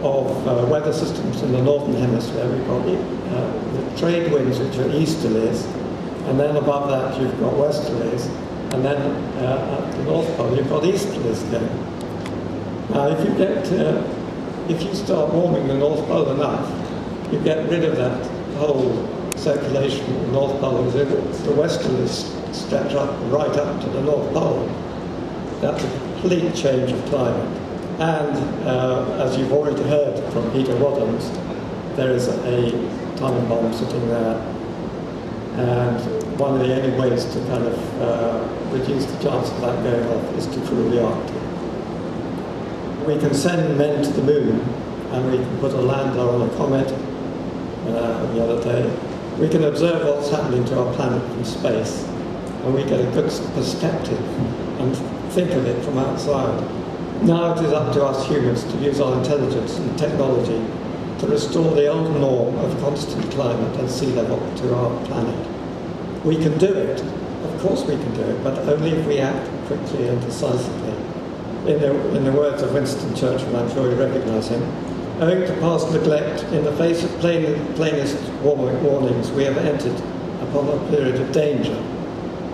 of weather systems in the northern hemisphere. We've got the trade winds, which are easterlies, and then above that you've got westerlies, and then at the North Pole you've got easterlies again. Now if you start warming the North Pole enough, you get rid of that whole circulation in the North Pole. The westerlies stretch up right up to the North Pole. That's a complete change of climate. And as you've already heard from Peter Wadhams, there is a time bomb sitting there. And one of the only ways to kind of reduce the chance of that going off is to cool the Arctic. We can send men to the moon, and we can put a lander on a comet the other day. We can observe what's happening to our planet from space, and we get a good perspective and think of it from outside. Now it is up to us humans to use our intelligence and technology to restore the old norm of constant climate and sea level to our planet. We can do it, of course we can do it, but only if we act quickly and decisively. In the words of Winston Churchill, I'm sure you recognise him, Owing to past neglect, in the face of plainest warnings, we have entered upon a period of danger.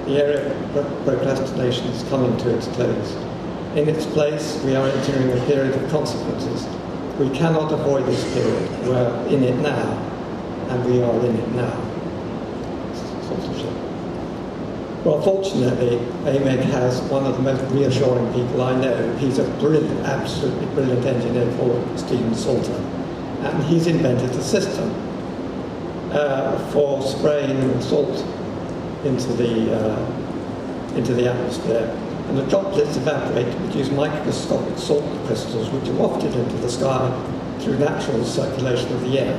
The era of procrastination is coming to its close. In its place, we are entering a period of consequences. We cannot avoid this period. We're in it now, and we are in it now. Well, fortunately, AMEC has one of the most reassuring people I know. He's a brilliant, absolutely brilliant engineer called Stephen Salter. And he's invented a system for spraying salt into the atmosphere. And the droplets evaporate to produce microscopic salt crystals which are wafted into the sky through natural circulation of the air.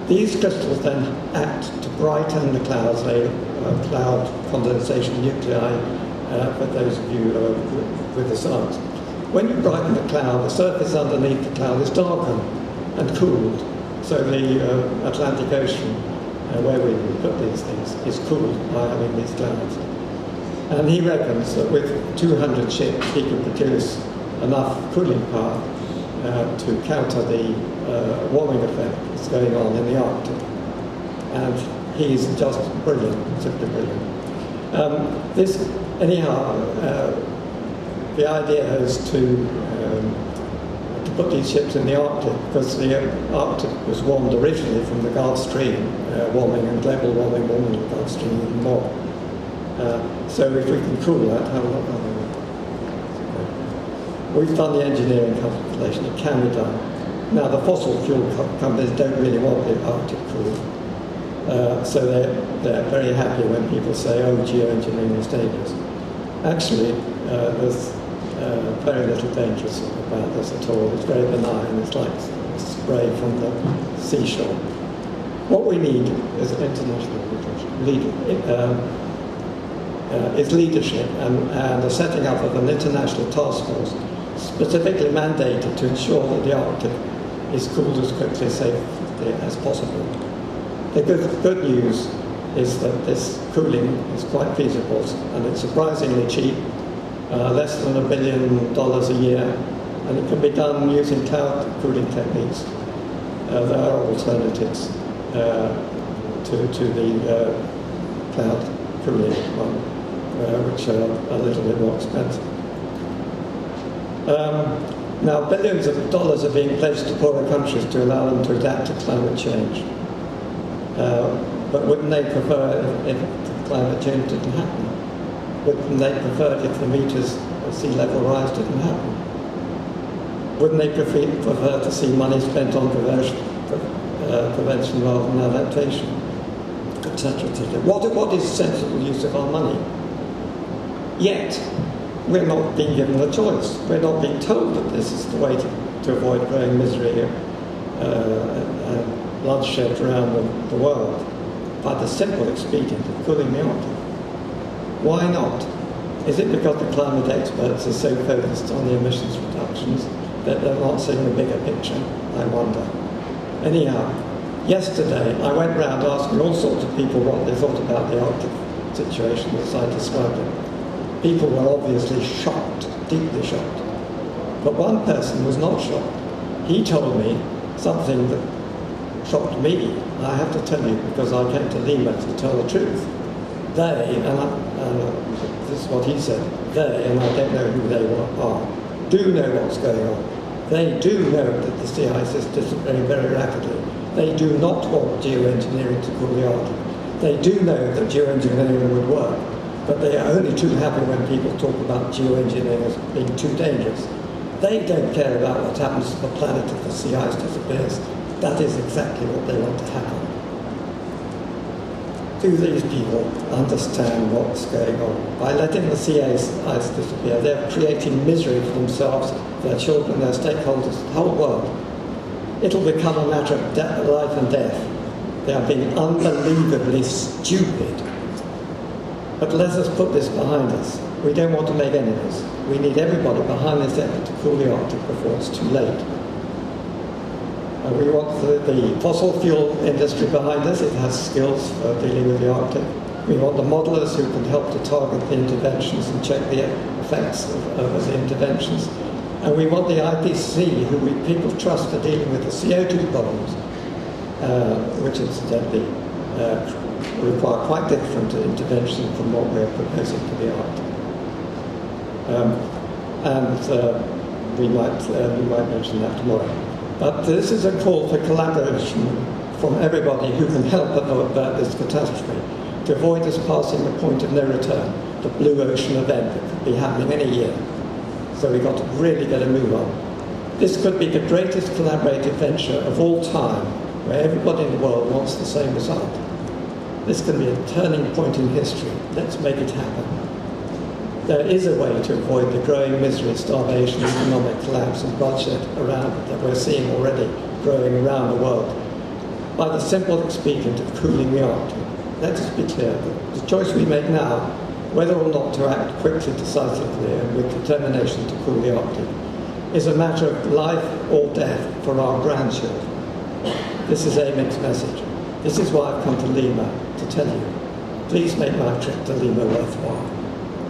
These crystals then act to brighten the clouds, cloud condensation nuclei, for those of you with the science. When you brighten the cloud, the surface underneath the cloud is darkened and cooled. So the Atlantic Ocean, where we put these things, is cooled by having these clouds. And he reckons that with 200 ships, he could produce enough cooling power to counter the warming effect that's going on in the Arctic. And he's just brilliant, simply brilliant. The idea is to put these ships in the Arctic, because the Arctic was warmed originally from the Gulf Stream, warming and global warming the Gulf Stream even more. So if we can cool that, how will that be? We've done the engineering calculation, it can be done. Now the fossil fuel companies don't really want the Arctic cooled, so they're very happy when people say, oh, geoengineering is dangerous. Actually, there's very little dangerous about this at all. It's very benign, it's like spray from the seashore. What we need is international leadership and the setting up of an international task force specifically mandated to ensure that the Arctic is cooled as quickly and safely as possible. The good news is that this cooling is quite feasible and it's surprisingly cheap, less than $1 billion a year, and it can be done using cloud cooling techniques. There are alternatives to the cloud cooling one, which are a little bit more expensive. Now, billions of dollars are being pledged to poorer countries to allow them to adapt to climate change. But wouldn't they prefer if climate change didn't happen? Wouldn't they prefer if the meters of sea level rise didn't happen? Wouldn't they prefer to see money spent on prevention rather than adaptation, etc., etc.? What is sensible use of our money? Yet, we're not being given a choice. We're not being told that this is the way to avoid growing misery and bloodshed around the world by the simple expedient of cooling the Arctic. Why not? Is it because the climate experts are so focused on the emissions reductions that they're not seeing the bigger picture? I wonder. Anyhow, yesterday I went round asking all sorts of people what they thought about the Arctic situation as I described it. People were obviously shocked, deeply shocked. But one person was not shocked. He told me something that shocked me. I have to tell you because I came to Lima to tell the truth. They, and this is what he said, they, and I don't know who they are, do know what's going on. They do know that the sea ice is disappearing very rapidly. They do not want geoengineering to cool the Arctic. They do know that geoengineering would work. But they are only too happy when people talk about geoengineering as being too dangerous. They don't care about what happens to the planet if the sea ice disappears. That is exactly what they want to happen. Do these people understand what's going on? By letting the sea ice disappear, they're creating misery for themselves, their children, their stakeholders, the whole world. It'll become a matter of life and death. They are being unbelievably stupid. But let us put this behind us. We don't want to make enemies. We need everybody behind this effort to cool the Arctic before it's too late. We want the fossil fuel industry behind us. It has skills for dealing with the Arctic. We want the modelers who can help to target the interventions and check the effects of the interventions. And we want the IPCC, who people trust are dealing with the CO2 problems, which incidentally require quite different intervention from what we're proposing to the Arctic. We might mention that tomorrow. But this is a call for collaboration from everybody who can help about this catastrophe, to avoid us passing the point of no return, the blue ocean event that could be happening any year. So we've got to really get a move on. This could be the greatest collaborative venture of all time, where everybody in the world wants the same result. This can be a turning point in history. Let's make it happen. There is a way to avoid the growing misery, starvation, economic collapse and bloodshed that we're seeing already growing around the world, by the simple expedient of cooling the Arctic. Let us be clear that the choice we make now, whether or not to act quickly, decisively and with determination to cool the Arctic, is a matter of life or death for our grandchildren. This is Amic's message. This is why I've come to Lima to tell you. Please make my trip to Lima worthwhile.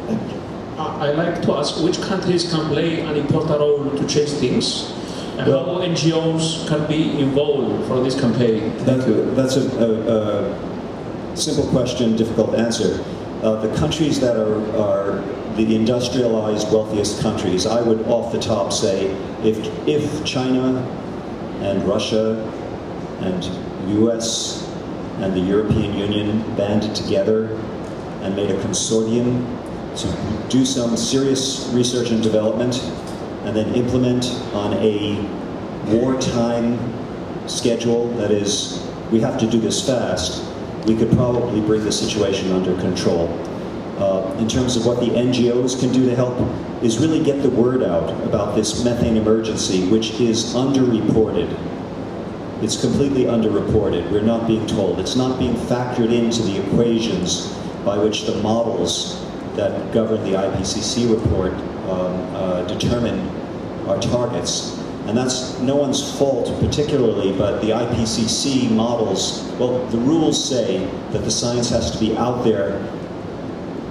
Thank you. I'd like to ask which countries can play an important role to change things, and how NGOs can be involved for this campaign. Thank you. That's a simple question, difficult answer. The countries that are the industrialized, wealthiest countries, I would off the top say, if China and Russia and US and the European Union banded together and made a consortium to do some serious research and development and then implement on a wartime schedule, that is, we have to do this fast, we could probably bring the situation under control. In terms of what the NGOs can do to help, is really get the word out about this methane emergency, which is underreported. It's completely underreported. We're not being told. It's not being factored into the equations by which the models that govern the IPCC report determine our targets. And that's no one's fault particularly, but the IPCC models, well, the rules say that the science has to be out there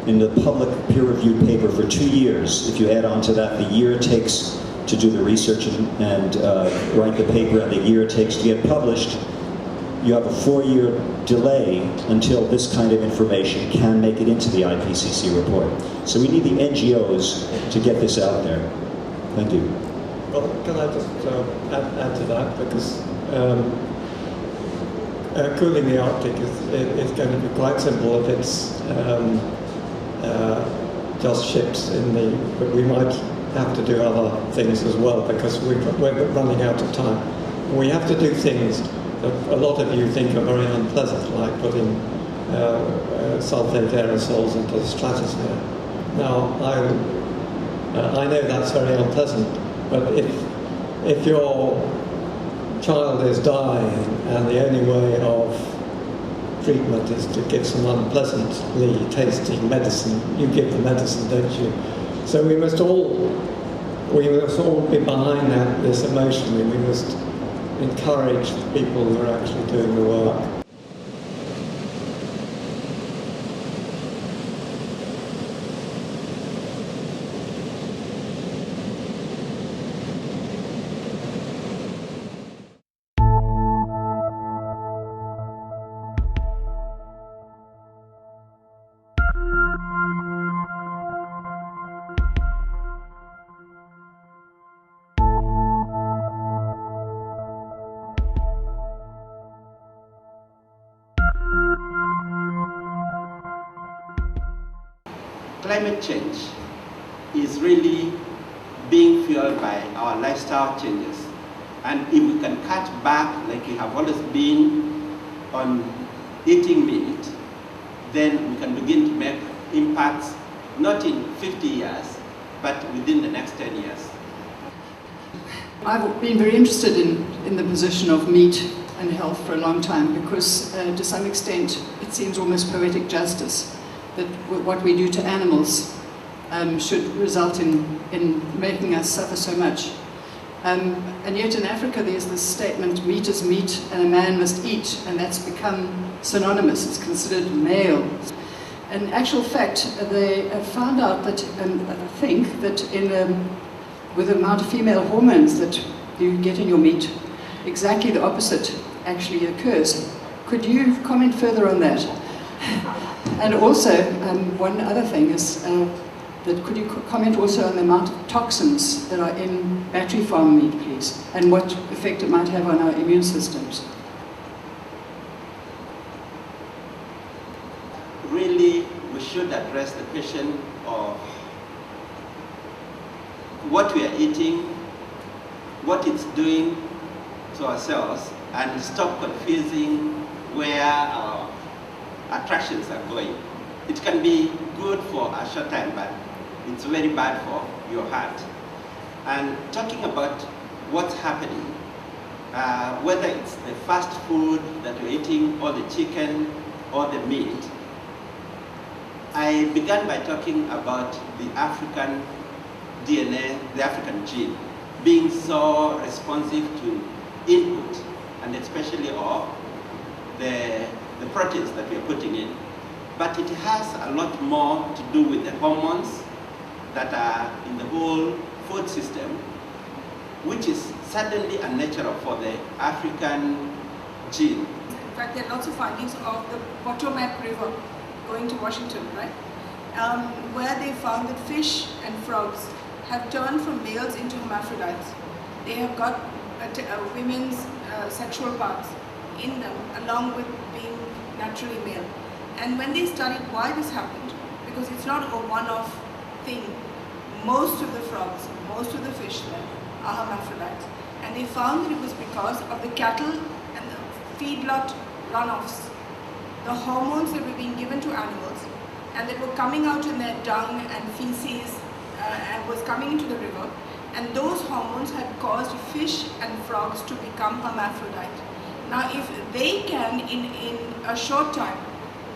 in the public peer-reviewed paper for 2 years. If you add on to that the year it takes to do the research and write the paper and the year it takes to get published, you have a 4-year delay until this kind of information can make it into the IPCC report. So we need the NGOs to get this out there. Thank you. Well, can I just add to that, because cooling the Arctic is going to be quite simple if it's just ships in the, but we might have to do other things as well, because we're running out of time. We have to do things that a lot of you think are very unpleasant, like putting sulfate aerosols into the stratosphere. Now, I know that's very unpleasant, but if your child is dying and the only way of treatment is to give some unpleasantly tasting medicine, you give the medicine, don't you? So we must all be behind this emotionally. We must encourage the people who are actually doing the work. Climate change is really being fueled by our lifestyle changes. And if we can cut back, like we have always been, on eating meat, then we can begin to make impacts, not in 50 years, but within the next 10 years. I've been very interested in the position of meat and health for a long time, because to some extent it seems almost poetic justice that what we do to animals should result in making us suffer so much. And yet in Africa there's this statement, meat is meat and a man must eat, and that's become synonymous, it's considered male. In actual fact, they have found out that, I think, that in with the amount of female hormones that you get in your meat, exactly the opposite actually occurs. Could you comment further on that? And also, one other thing is that could you comment also on the amount of toxins that are in battery farm meat, please, and what effect it might have on our immune systems? Really, we should address the question of what we are eating, what it's doing to ourselves, and stop confusing where our attractions are going. It can be good for a short time, but it's very bad for your heart. And talking about what's happening, whether it's the fast food that we're eating, or the chicken, or the meat, I began by talking about the African DNA, the African gene, being so responsive to input, and especially of the proteins that we are putting in. But it has a lot more to do with the hormones that are in the whole food system, which is suddenly unnatural for the African gene. In fact, there are lots of findings of the Potomac River going to Washington, right? Where they found that fish and frogs have turned from males into hermaphrodites. They have got women's sexual parts in them, along with being naturally male. And when they studied why this happened, because it's not a one-off thing, most of the frogs, most of the fish there are hermaphrodites. And they found that it was because of the cattle and the feedlot runoffs, the hormones that were being given to animals and that were coming out in their dung and feces and was coming into the river, and those hormones had caused fish and frogs to become hermaphrodite. Now if they can in a short time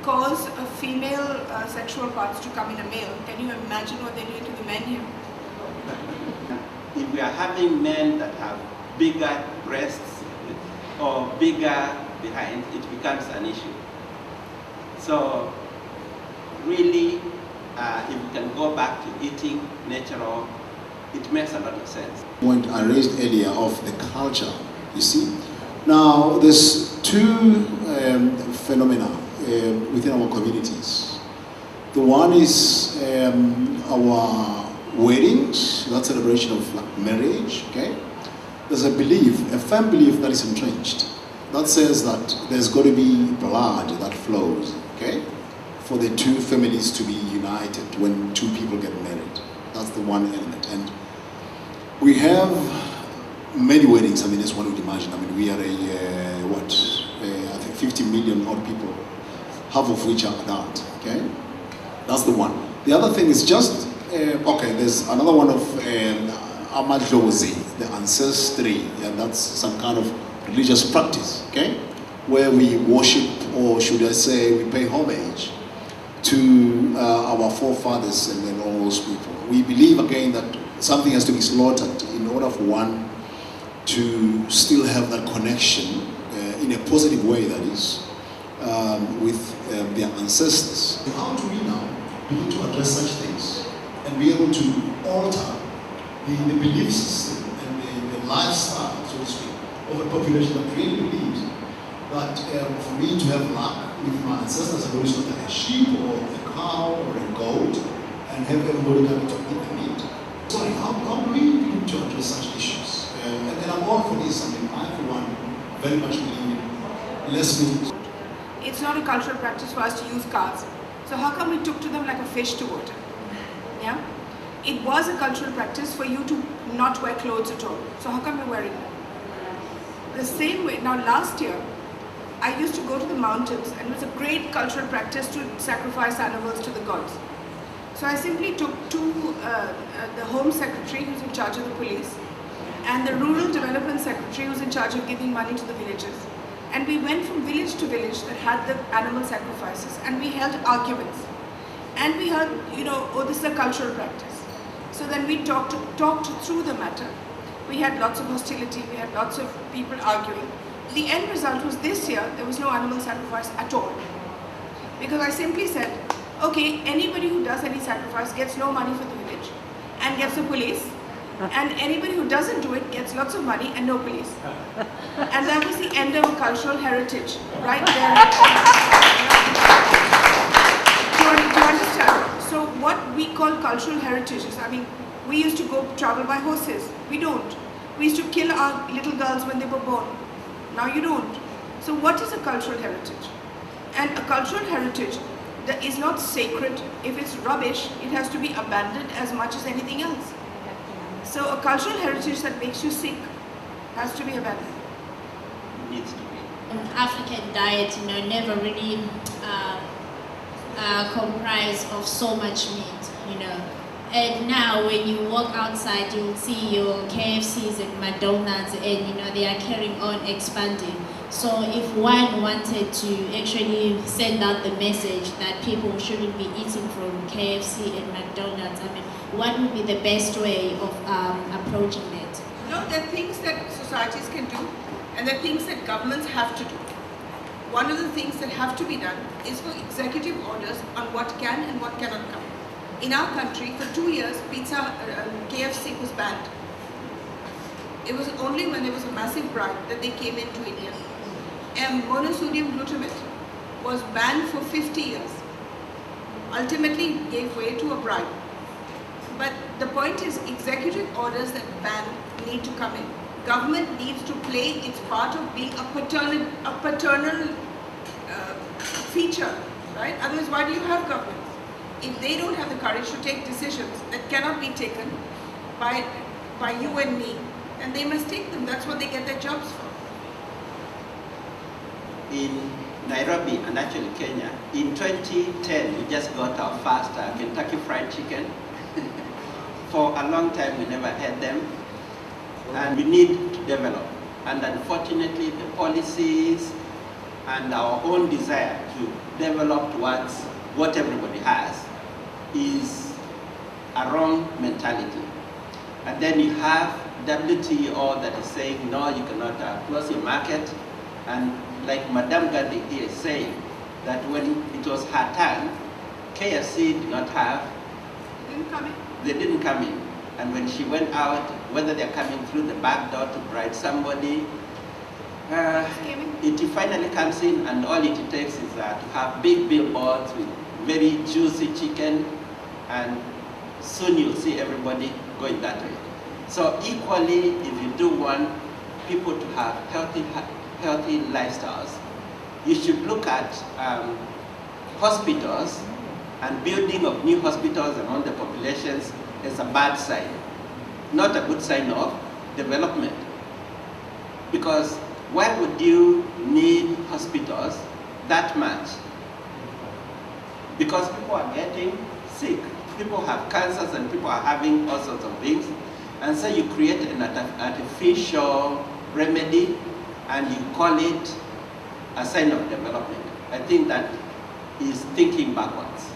cause a female sexual parts to come in a male, can you imagine what they're doing to the men here? If we are having men that have bigger breasts or bigger behind, it becomes an issue. So really, if we can go back to eating natural, it makes a lot of sense. Point I raised earlier of the culture, you see. Now, there's two phenomena within our communities. The one is our weddings, that celebration of marriage, okay? There's a belief, a firm belief that is entrenched, that says that there's got to be blood that flows, okay? For the two families to be united when two people get married. That's the one element. And we have many weddings, I mean, as one would imagine. I mean, we are I think 50 million odd people, half of which are adult, okay? That's the one. The other thing is just, okay, there's another one of Amadjozi, the ancestry, and that's some kind of religious practice, okay? Where we worship, or should I say, we pay homage to our forefathers and then all those people. We believe again that something has to be slaughtered in order for one to still have that connection in a positive way, that is, with their ancestors. How do we now begin to address such things and be able to alter the belief system and the lifestyle, so to speak, of a population that really believes that for me to have luck with my ancestors, I always look at a sheep or a cow or a goat and have everybody coming to eat the meat. Sorry, how do we begin to address such issues? And I'm all for this. I mean, I, for one, very much believe in less meat. It's not a cultural practice for us to use cars. So how come we took to them like a fish to water? Yeah? It was a cultural practice for you to not wear clothes at all. So how come you're wearing them? The same way, now last year, I used to go to the mountains, and it was a great cultural practice to sacrifice animals to the gods. So I simply took the Home Secretary, who's in charge of the police, and the Rural Development Secretary, who's in charge of giving money to the villages. And we went from village to village that had the animal sacrifices, and we held arguments. And we heard, oh, this is a cultural practice. So then we talked through the matter. We had lots of hostility, we had lots of people arguing. The end result was this year, there was no animal sacrifice at all. Because I simply said, okay, anybody who does any sacrifice gets no money for the village and gets the police And anybody who doesn't do it gets lots of money and no police. And that was the end of cultural heritage, right there. Do you understand? So what we call cultural heritage is, I mean, we used to go travel by horses. We don't. We used to kill our little girls when they were born. Now you don't. So what is a cultural heritage? And a cultural heritage that is not sacred. If it's rubbish, it has to be abandoned as much as anything else. So a cultural heritage that makes you sick has to be abandoned. Needs to be. African diet, never really comprised of so much meat, And now when you walk outside, you'll see your KFCs and McDonald's, and they are carrying on expanding. So if one wanted to actually send out the message that people shouldn't be eating from KFC and McDonald's, I mean, what would be the best way of approaching it? There are things that societies can do, and there are things that governments have to do. One of the things that have to be done is for executive orders on what can and what cannot come. In our country, for 2 years, KFC was banned. It was only when there was a massive bribe that they came into India. And monosodium glutamate was banned for 50 years. Ultimately, it gave way to a bribe. But the point is, executive orders that ban need to come in. Government needs to play its part of being a paternal feature, right? Otherwise, why do you have governments? If they don't have the courage to take decisions that cannot be taken by you and me, and they must take them. That's what they get their jobs for. In Nairobi and actually Kenya, in 2010, we just got our first Kentucky Fried Chicken. For a long time, we never had them, and we need to develop. And unfortunately, the policies and our own desire to develop towards what everybody has is a wrong mentality. And then you have WTO that is saying, no, you cannot close your market. And like Madame Gandhi here is saying, that when it was her turn, KFC did not have, they didn't come in. And when she went out, whether they're coming through the back door to bribe somebody, it finally comes in, and all it takes is to have big billboards with very juicy chicken, and soon you'll see everybody going that way. So equally, if you do want people to have healthy lifestyles, you should look at hospitals and building of new hospitals among the populations is a bad sign, not a good sign of development. Because why would you need hospitals that much? Because people are getting sick. People have cancers and people are having all sorts of things. And so you create an artificial remedy and you call it a sign of development. I think that is thinking backwards.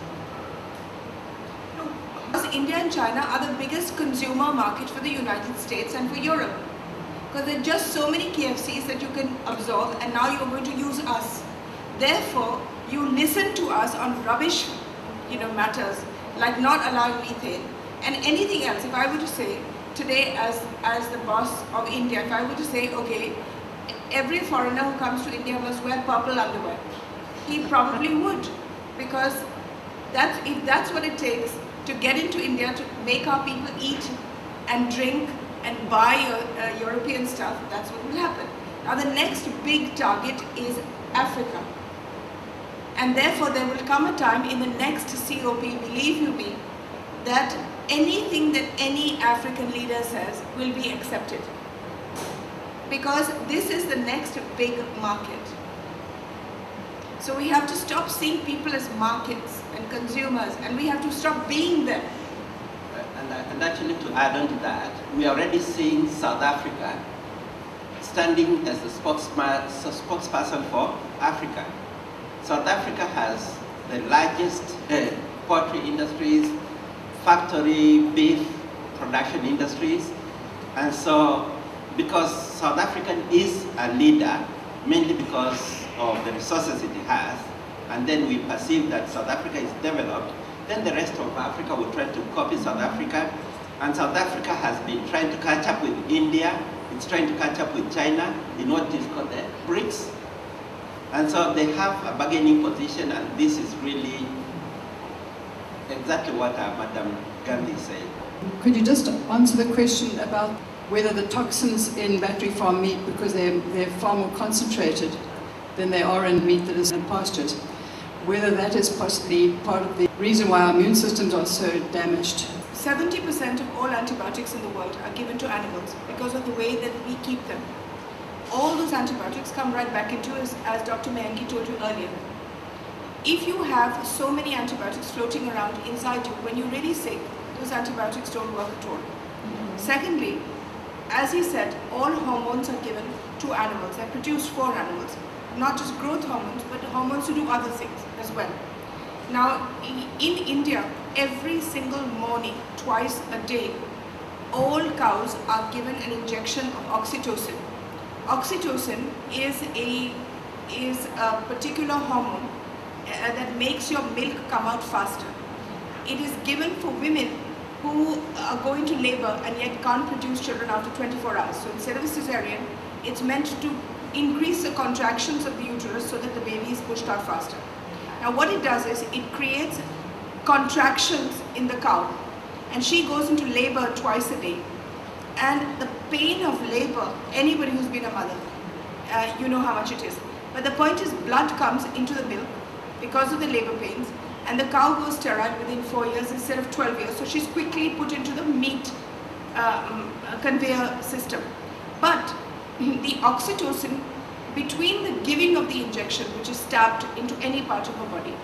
Because India and China are the biggest consumer market for the United States and for Europe. Because there are just so many KFCs that you can absorb, and now you're going to use us. Therefore, you listen to us on rubbish, matters, like not allowing methane and anything else. If I were to say today, as the boss of India, if I were to say, okay, every foreigner who comes to India must wear purple underwear, he probably would, because if that's what it takes to get into India, to make our people eat and drink and buy European stuff, that's what will happen. Now the next big target is Africa. And therefore there will come a time in the next COP, believe you me, that anything that any African leader says will be accepted. Because this is the next big market. So we have to stop seeing people as markets and consumers, and we have to stop being them. And actually, to add on to that, we are already seeing South Africa standing as the spokesperson for Africa. South Africa has the largest poultry industries, factory beef production industries, and so because South Africa is a leader, mainly because of the resources it has, and then we perceive that South Africa is developed, then the rest of Africa will try to copy South Africa, And South Africa has been trying to catch up with India. It's trying to catch up with China in what is called the BRICS. And so they have a bargaining position, and this is really exactly what Madam Gandhi said. Could you just answer the question about whether the toxins in battery farm meat, because they're far more concentrated than they are in meat that is in pastures, whether that is possibly part of the reason why our immune systems are so damaged? 70% of all antibiotics in the world are given to animals because of the way that we keep them. All those antibiotics come right back into us, as Dr. Mayanki told you earlier. If you have so many antibiotics floating around inside you, when you're really sick, those antibiotics don't work at all. Secondly, as he said, all hormones are given to animals. They're produced for animals. Not just growth hormones, but hormones to do other things as well. Now, in India, every single morning, twice a day, all cows are given an injection of oxytocin. Oxytocin is a particular hormone that makes your milk come out faster. It is given for women who are going to labor and yet can't produce children after 24 hours. So instead of a cesarean, it's meant to increase the contractions of the uterus so that the baby is pushed out faster. Now what it does is it creates contractions in the cow, and she goes into labor twice a day. And the pain of labor, anybody who's been a mother, you know how much it is. But the point is, blood comes into the milk because of the labor pains, and the cow goes sterile within 4 years instead of 12 years. So she's quickly put into the meat conveyor system. But the oxytocin, between the giving of the injection, which is stabbed into any part of her body,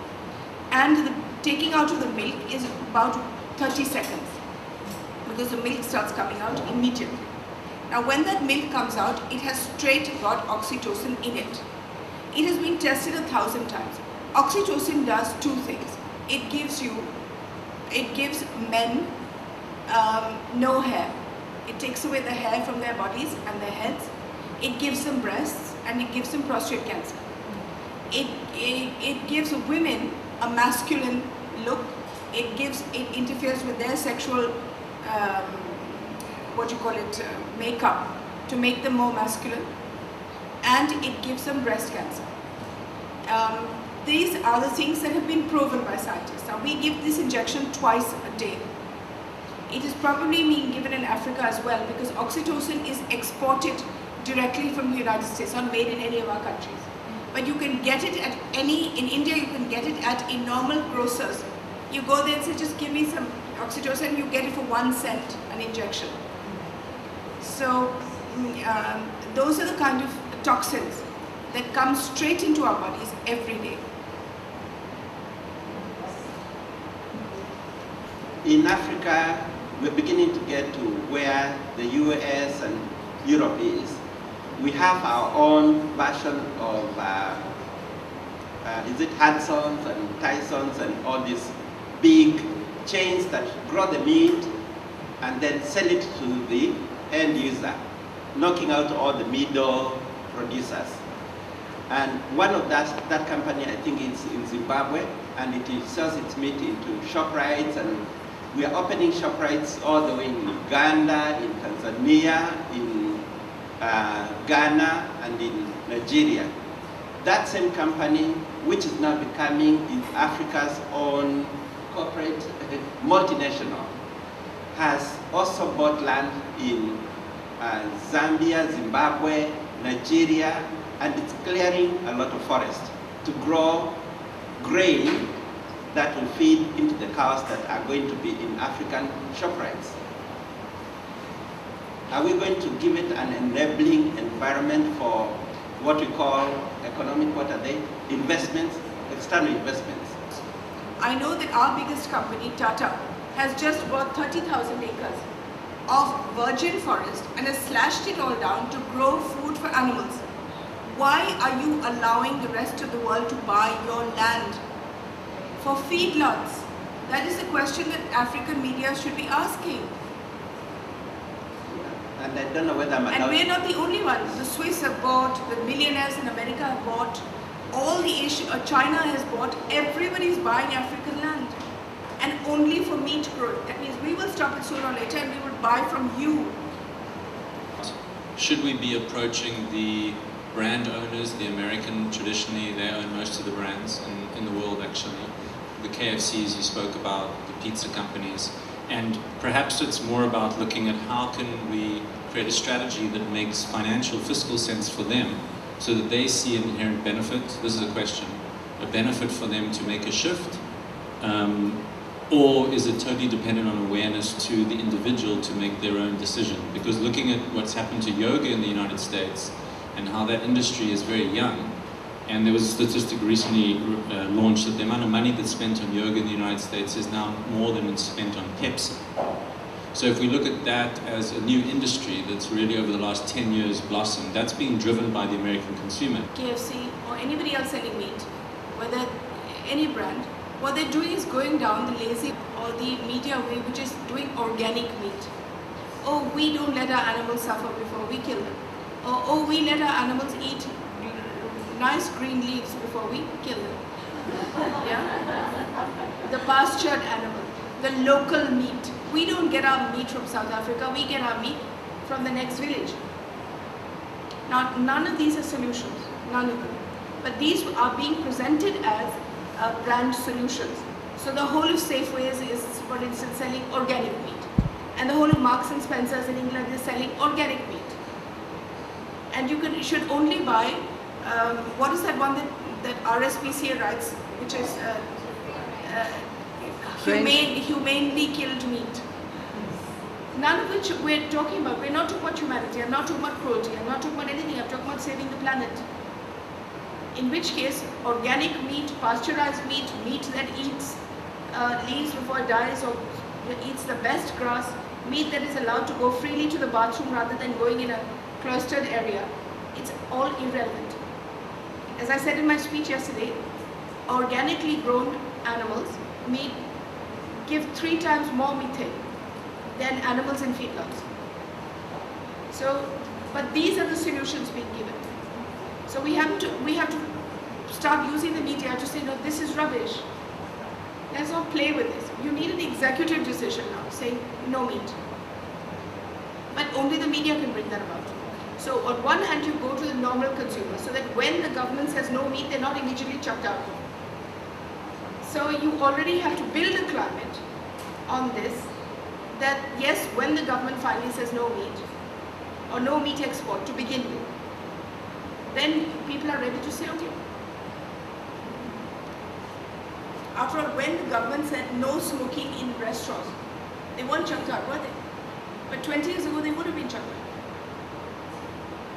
and the taking out of the milk, is about 30 seconds, because the milk starts coming out immediately. Now when that milk comes out, it has straight got oxytocin in it. It has been tested 1,000 times. Oxytocin does two things. It gives men no hair. It takes away the hair from their bodies and their heads. It gives them breasts, and it gives them prostate cancer. It gives women a masculine look. It interferes with their sexual, makeup to make them more masculine, and it gives them breast cancer. These are the things that have been proven by scientists. Now we give this injection twice a day. It is probably being given in Africa as well, because oxytocin is exported directly from the United States, not made in any of our countries. But you can get it at in India you can get it at a normal grocer's. You go there and say, just give me some oxytocin, and you get it for 1 cent an injection. So those are the kind of toxins that come straight into our bodies every day. In Africa, we're beginning to get to where the US and Europe is. We have our own version of, is it Hudson's and Tyson's and all these big chains that grow the meat and then sell it to the end user, knocking out all the middle producers. And one of that company, I think it's in Zimbabwe, and it sells its meat into ShopRites, and we are opening ShopRites all the way in Uganda, in Tanzania, in Ghana, and in Nigeria. That same company, which is now becoming Africa's own corporate multinational, has also bought land in Zambia, Zimbabwe, Nigeria, and it's clearing a lot of forest to grow grain that will feed into the cows that are going to be in African ShopRites. Are we going to give it an enabling environment for what we call economic, what are they? Investments, external investments. I know that our biggest company, Tata, has just bought 30,000 acres of virgin forest and has slashed it all down to grow food for animals. Why are you allowing the rest of the world to buy your land for feedlots? That is the question that African media should be asking. And I don't know whether I'm allowed. And we're not the only ones. The Swiss have bought, the millionaires in America have bought, all the China has bought, everybody's buying African land. And only for meat growth. That means we will stop it sooner or later and we will buy from you. Should we be approaching the brand owners, the American, traditionally they own most of the brands in the world actually, the KFCs you spoke about, the pizza companies, and perhaps it's more about looking at how can we create a strategy that makes financial, fiscal sense for them so that they see an inherent benefit. This is a question, a benefit for them to make a shift, or is it totally dependent on awareness to the individual to make their own decision? Because looking at what's happened to yoga in the United States and how that industry is very young, and there was a statistic recently launched that the amount of money that's spent on yoga in the United States is now more than it's spent on Pepsi. So if we look at that as a new industry that's really over the last 10 years blossomed, that's being driven by the American consumer. KFC or anybody else selling meat, whether any brand, what they're doing is going down the lazy or the media way, which is doing organic meat. Oh, we don't let our animals suffer before we kill them. Or, oh, we let our animals eat nice green leaves before we kill them. Yeah? The pastured animal, the local meat. We don't get our meat from South Africa, we get our meat from the next village. Now, none of these are solutions, none of them. But these are being presented as brand solutions. So the whole of Safeways is, for instance, selling organic meat. And the whole of Marks and Spencer's in England is selling organic meat. And you should only buy, what is that one that RSPCA writes, which is humanely killed meat. None of which we're talking about. We're not talking about humanity, I'm not talking about cruelty, I'm not talking about anything, I'm talking about saving the planet. In which case, organic meat, pasteurized meat, meat that eats leaves before it dies or eats the best grass, meat that is allowed to go freely to the bathroom rather than going in a cloistered area, it's all irrelevant. As I said in my speech yesterday, organically grown animals give 3 times more methane than animals in feedlots. So, but these are the solutions being given. So we have to start using the media to say, no, this is rubbish. Let's not play with this. You need an executive decision now saying no meat. But only the media can bring that about. So on one hand, you go to the normal consumer so that when the government says no meat, they're not immediately chucked out. So you already have to build a climate on this that yes, when the government finally says no meat or no meat export to begin with, then people are ready to say okay. After all, when the government said no smoking in restaurants, they weren't chucked out, were they? But 20 years ago, they would have been chucked out.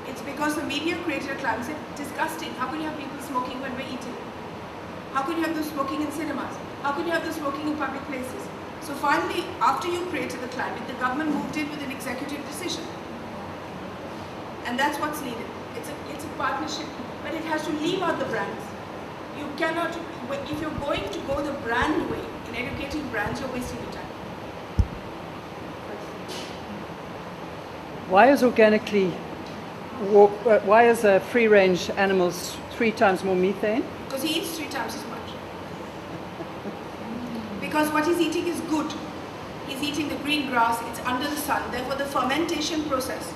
It's because the media created a climate said, disgusting. How can you have people smoking when we're eating? How can you have them smoking in cinemas? How can you have them smoking in public places? So finally, after you created the climate, the government moved in with an executive decision. And that's what's needed. It's a partnership, but it has to leave out the brands. You cannot, if you're going to go the brand way in educating brands, you're wasting your time. Why is free-range animals 3 times more methane? Because he eats 3 times as much. Because what he's eating is good. He's eating the green grass, it's under the sun. Therefore, the fermentation process.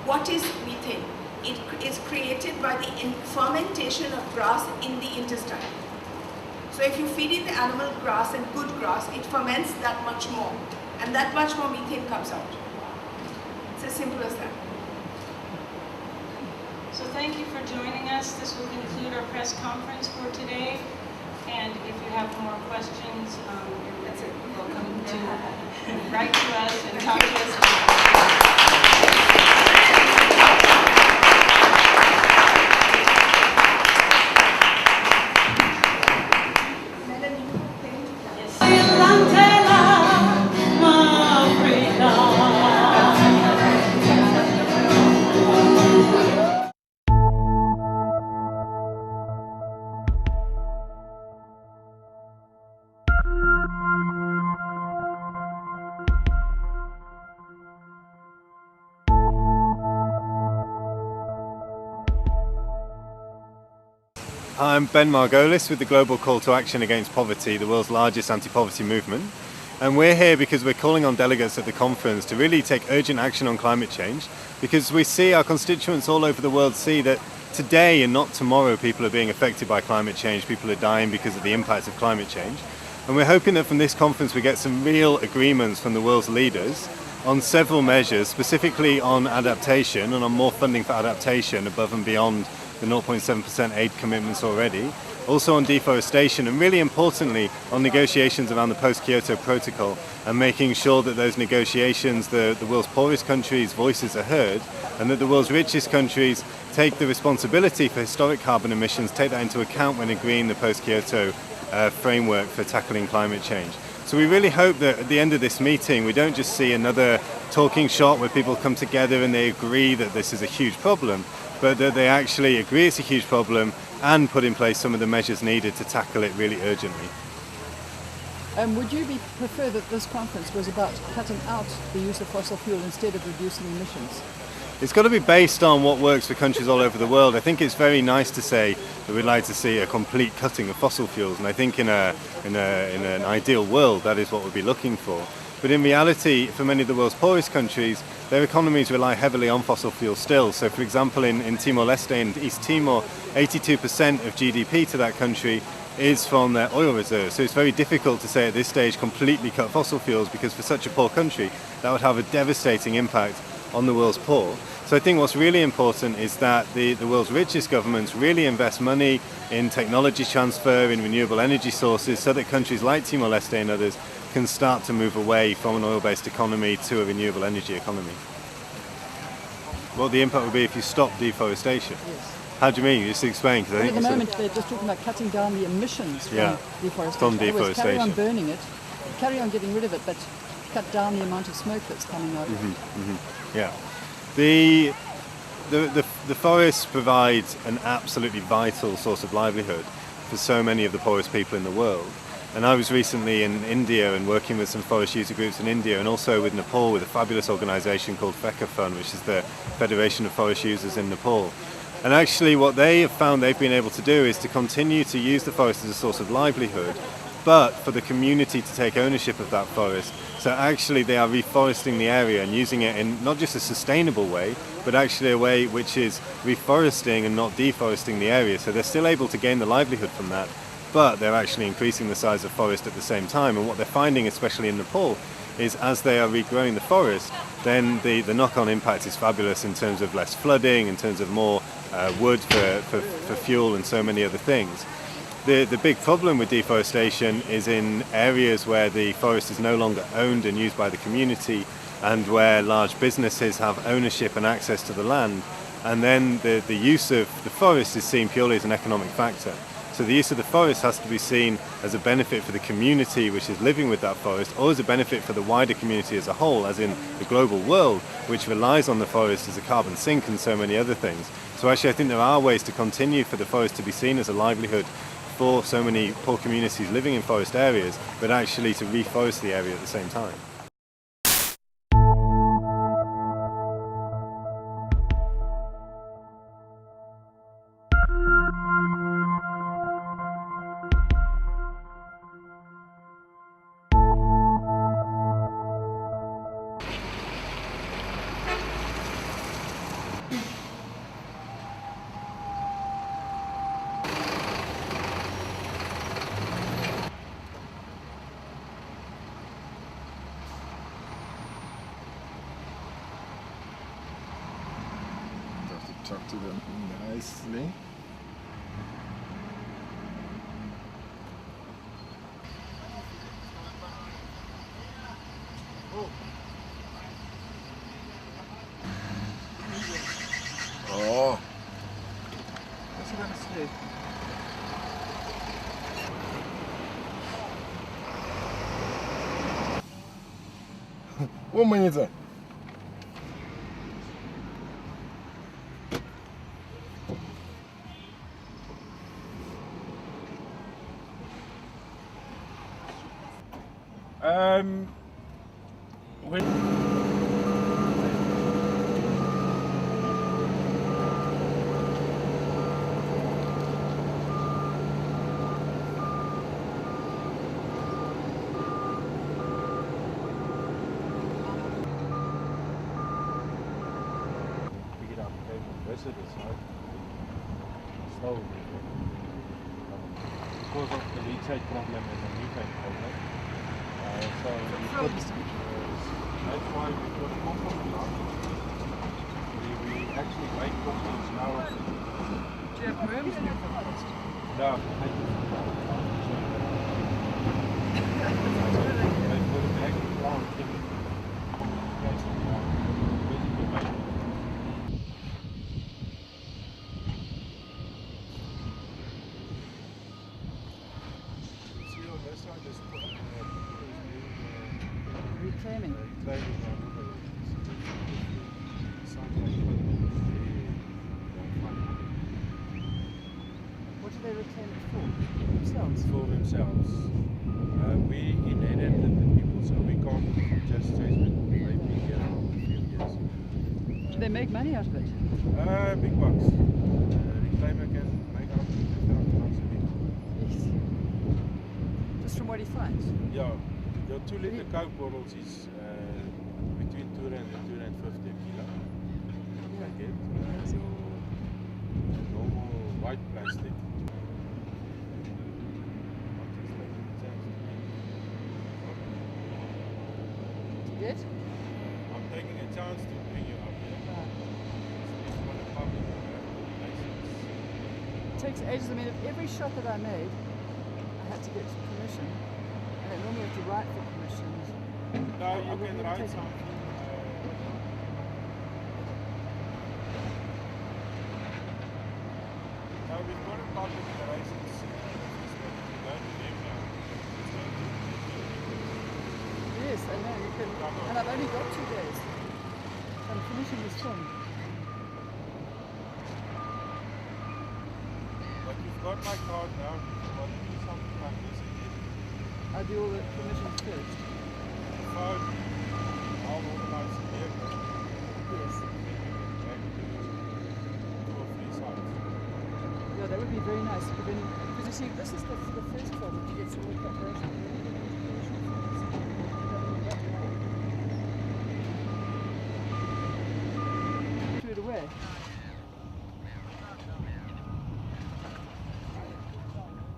What is methane? It is created by the fermentation of grass in the intestine. So if you're feeding the animal grass and good grass, it ferments that much more. And that much more methane comes out. It's as simple as that. So thank you for joining us. This will conclude our press conference for today. And if you have more questions, you're welcome to write to us and talk to us. I'm Ben Margolis with the Global Call to Action Against Poverty, the world's largest anti-poverty movement. And we're here because we're calling on delegates at the conference to really take urgent action on climate change, because we see our constituents all over the world see that today and not tomorrow people are being affected by climate change, people are dying because of the impacts of climate change. And we're hoping that from this conference we get some real agreements from the world's leaders on several measures, specifically on adaptation and on more funding for adaptation above and beyond the 0.7% aid commitments already. Also on deforestation, and really importantly on negotiations around the post-Kyoto Protocol and making sure that those negotiations, the world's poorest countries' voices are heard, and that the world's richest countries take the responsibility for historic carbon emissions, take that into account when agreeing the post-Kyoto framework for tackling climate change. So we really hope that at the end of this meeting we don't just see another talking shop where people come together and they agree that this is a huge problem, but that they actually agree it's a huge problem and put in place some of the measures needed to tackle it really urgently. Would you prefer that this conference was about cutting out the use of fossil fuel instead of reducing emissions? It's got to be based on what works for countries all over the world. I think it's very nice to say that we'd like to see a complete cutting of fossil fuels, and I think in an ideal world that is what we'd be looking for. But in reality, for many of the world's poorest countries, their economies rely heavily on fossil fuels still. So for example, in Timor-Leste and East Timor, 82% of GDP to that country is from their oil reserves. So it's very difficult to say at this stage completely cut fossil fuels, because for such a poor country that would have a devastating impact on the world's poor. So I think what's really important is that the world's richest governments really invest money in technology transfer, in renewable energy sources, so that countries like Timor-Leste and others can start to move away from an oil-based economy to a renewable energy economy. What the impact would be if you stop deforestation? Yes. How do you mean? You just explain, because I think at the moment they're just talking about cutting down the emissions from deforestation. From deforestation. Carry on burning it, carry on getting rid of it, but cut down the amount of smoke that's coming out. Yeah. The forests provide an absolutely vital source of livelihood for so many of the poorest people in the world. And I was recently in India and working with some forest user groups in India, and also with Nepal with a fabulous organisation called FECAFUN, which is the Federation of Forest Users in Nepal. And actually what they have found they've been able to do is to continue to use the forest as a source of livelihood, but for the community to take ownership of that forest. So actually they are reforesting the area and using it in not just a sustainable way, but actually a way which is reforesting and not deforesting the area. So they're still able to gain the livelihood from that, but they're actually increasing the size of forest at the same time. And what they're finding, especially in Nepal, is as they are regrowing the forest, then the knock-on impact is fabulous in terms of less flooding, in terms of more wood for fuel and so many other things. The big problem with deforestation is in areas where the forest is no longer owned and used by the community, and where large businesses have ownership and access to the land, and then the use of the forest is seen purely as an economic factor. So the use of the forest has to be seen as a benefit for the community which is living with that forest, or as a benefit for the wider community as a whole, as in the global world, which relies on the forest as a carbon sink and so many other things. So actually I think there are ways to continue for the forest to be seen as a livelihood for so many poor communities living in forest areas, but actually to reforest the area at the same time. Talk to them nicely. Oh. What's he gonna say? What money is that? visitors out slowly. Because of the leachate problem and the methane problem. So that's why we put compost plant. We actually make compost now. Do you have worms in your compost? No. They put it back in the plant. See on this side is reclaiming. What do they reclaim it for? Themselves? For themselves. We inherited the people, so we can't just say that they've been here for a few years. Do they make money out of it? Big bucks. Reclaimer can make up to £2,000 a week. Yes. Just from what he finds? Yeah. Your 2 litre Coke bottles is between £2 and £2.50 a kilo. Take it. Your normal white plastic. Good? I'm taking a chance to bring you up here. It's for the public It takes ages. I mean, every shot that I made, I had to get permission. And I normally have to write for permissions. No, you can write something. No, we've got a public relations. Yes, I know. You can, and I've only got 2 days. So I'm finishing this film. But you've got my card now. If you want to do something like this again. I'll do all the permissions first. Phone. I'll organize the vehicle. Yes. Back to 2 or 3 sites. Yeah, that would be very nice. Because you see, this is the first film that you get some more preparation. Threw it away.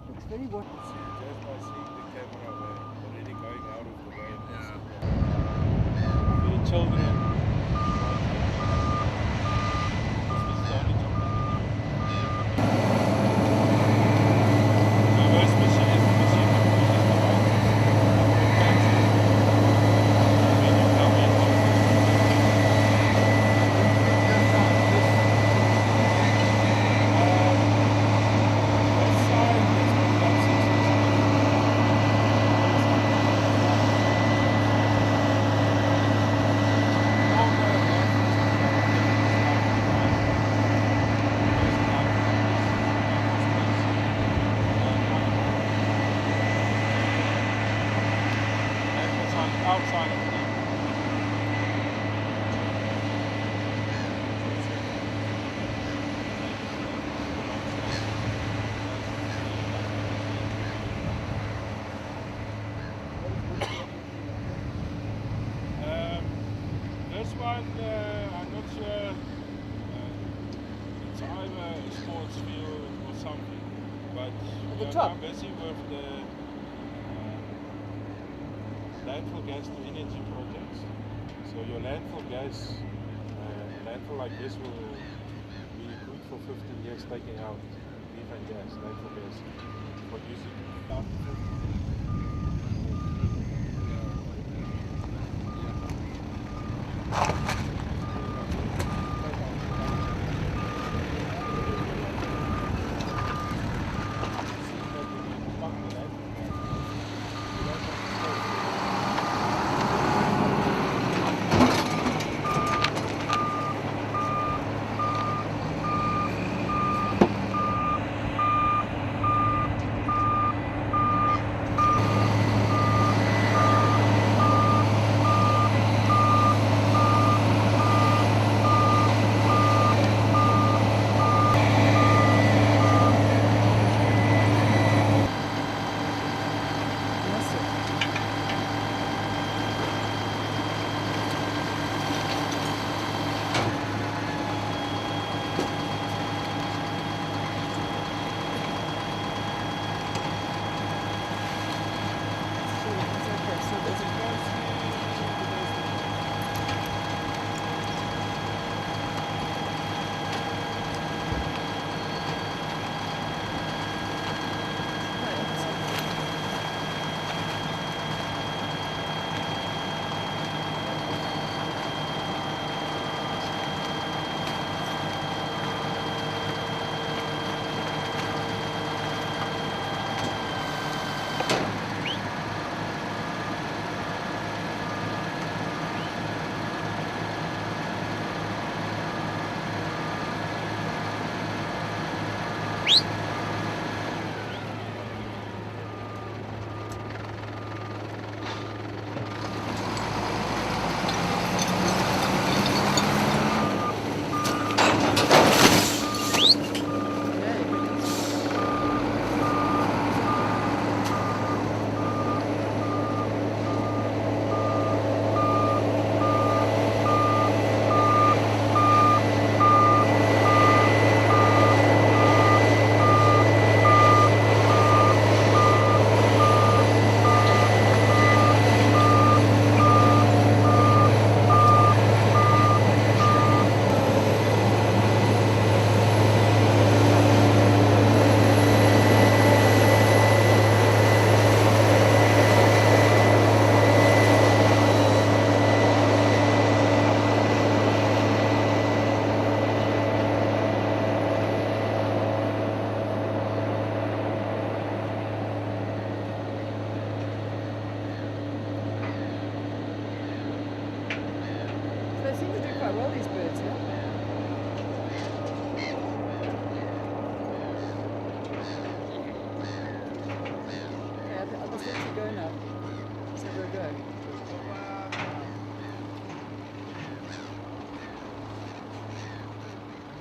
Looks very wonderful. Just by seeing the camera, we're already going out of the way. For the children. Outside of that. This one, I'm not sure. It's either a sports field or something, but we are now busy with the landfill gas to energy projects. So your landfill gas, landfill like this will be good for 15 years taking out methane gas, landfill gas, for using after 15 years.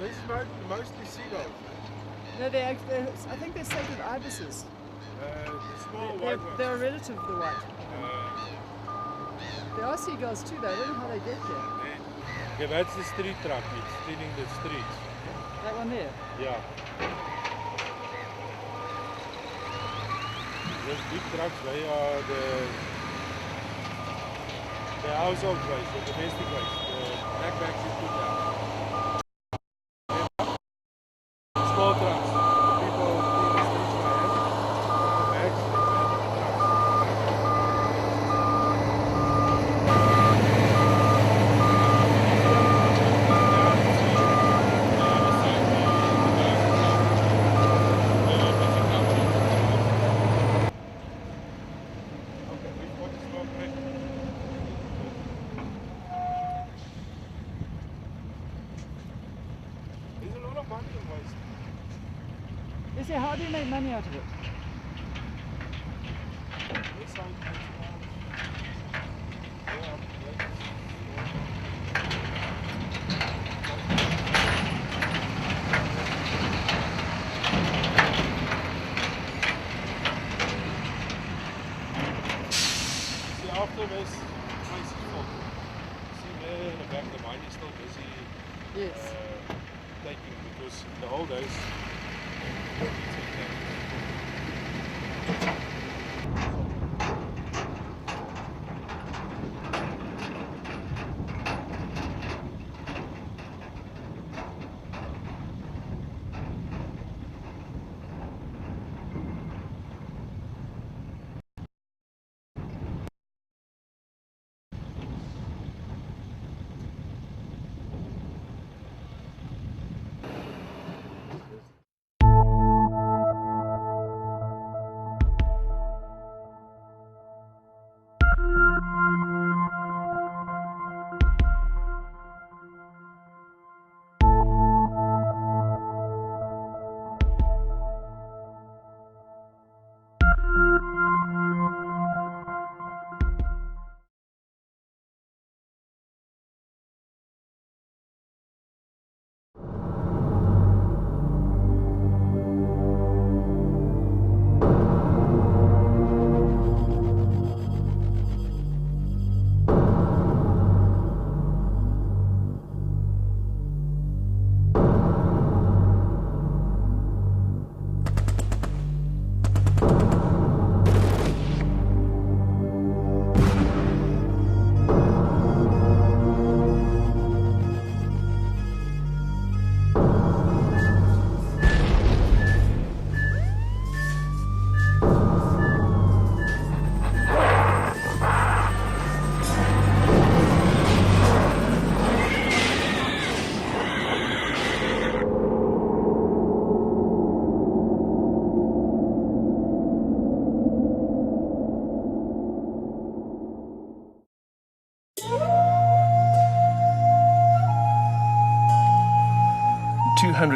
This is mostly seagulls. No, I think they're sacred ibises. The small white ones. They're a relative of the white. There are seagulls too, though. I don't know how they get here. Okay, that's the street truck. It's cleaning the streets. That one there? Yeah. Those big trucks, they are the household waste, the domestic waste, the black bags you put down. Small trucks, the people clean the streets by hand, the bags, the How do you make money out of it? See, after this place is full. See there in the back, the mine is still busy taking, because in the old days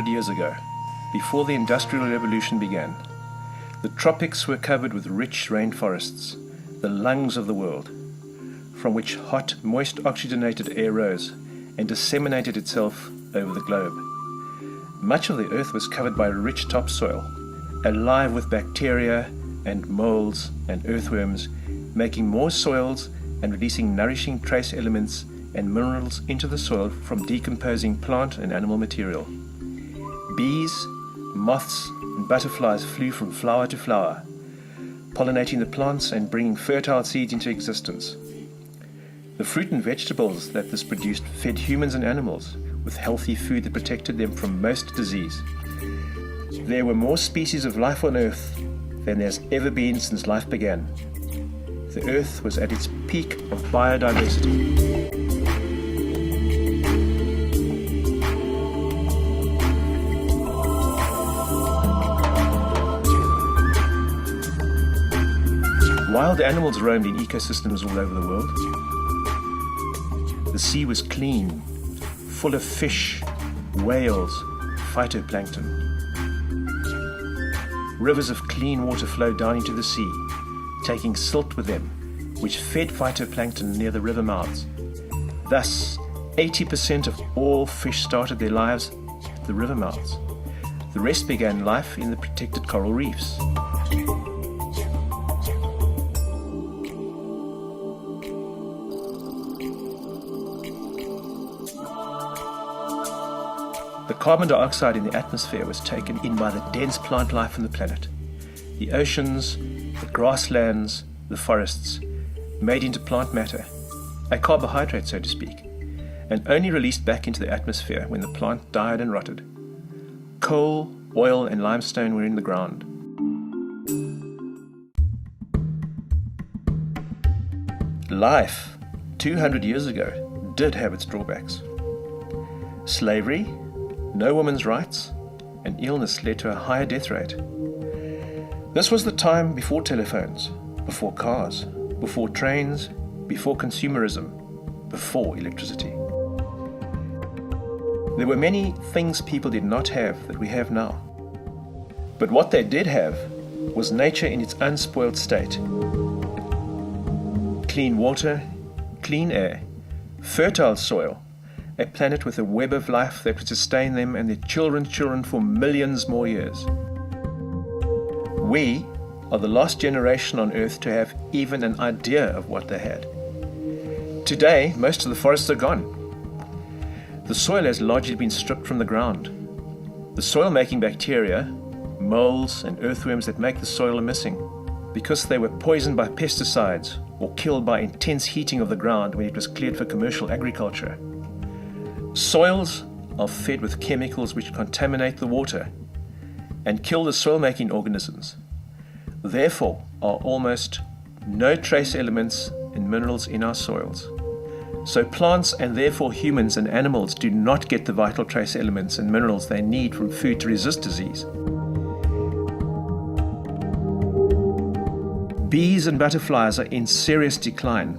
Years ago, before the Industrial Revolution began, the tropics were covered with rich rainforests, the lungs of the world, from which hot, moist, oxygenated air rose and disseminated itself over the globe. Much of the earth was covered by rich topsoil, alive with bacteria and molds and earthworms, making more soils and releasing nourishing trace elements and minerals into the soil from decomposing plant and animal material. Bees, moths, and butterflies flew from flower to flower, pollinating the plants and bringing fertile seeds into existence. The fruit and vegetables that this produced fed humans and animals with healthy food that protected them from most disease. There were more species of life on Earth than there's ever been since life began. The Earth was at its peak of biodiversity. Wild animals roamed in ecosystems all over the world. The sea was clean, full of fish, whales, phytoplankton. Rivers of clean water flowed down into the sea, taking silt with them, which fed phytoplankton near the river mouths. Thus, 80% of all fish started their lives the river mouths. The rest began life in the protected coral reefs. The carbon dioxide in the atmosphere was taken in by the dense plant life on the planet. The oceans, the grasslands, the forests, made into plant matter, a carbohydrate so to speak, and only released back into the atmosphere when the plant died and rotted. Coal, oil and limestone were in the ground. Life, 200 years ago, did have its drawbacks. Slavery, no women's rights, and illness led to a higher death rate. This was the time before telephones, before cars, before trains, before consumerism, before electricity. There were many things people did not have that we have now. But what they did have was nature in its unspoiled state. Clean water, clean air, fertile soil, a planet with a web of life that would sustain them and their children's children for millions more years. We are the last generation on Earth to have even an idea of what they had. Today, most of the forests are gone. The soil has largely been stripped from the ground. The soil-making bacteria, molds and earthworms that make the soil are missing because they were poisoned by pesticides or killed by intense heating of the ground when it was cleared for commercial agriculture. Soils are fed with chemicals which contaminate the water and kill the soil-making organisms. Therefore, are almost no trace elements and minerals in our soils. So plants and therefore humans and animals do not get the vital trace elements and minerals they need from food to resist disease. Bees and butterflies are in serious decline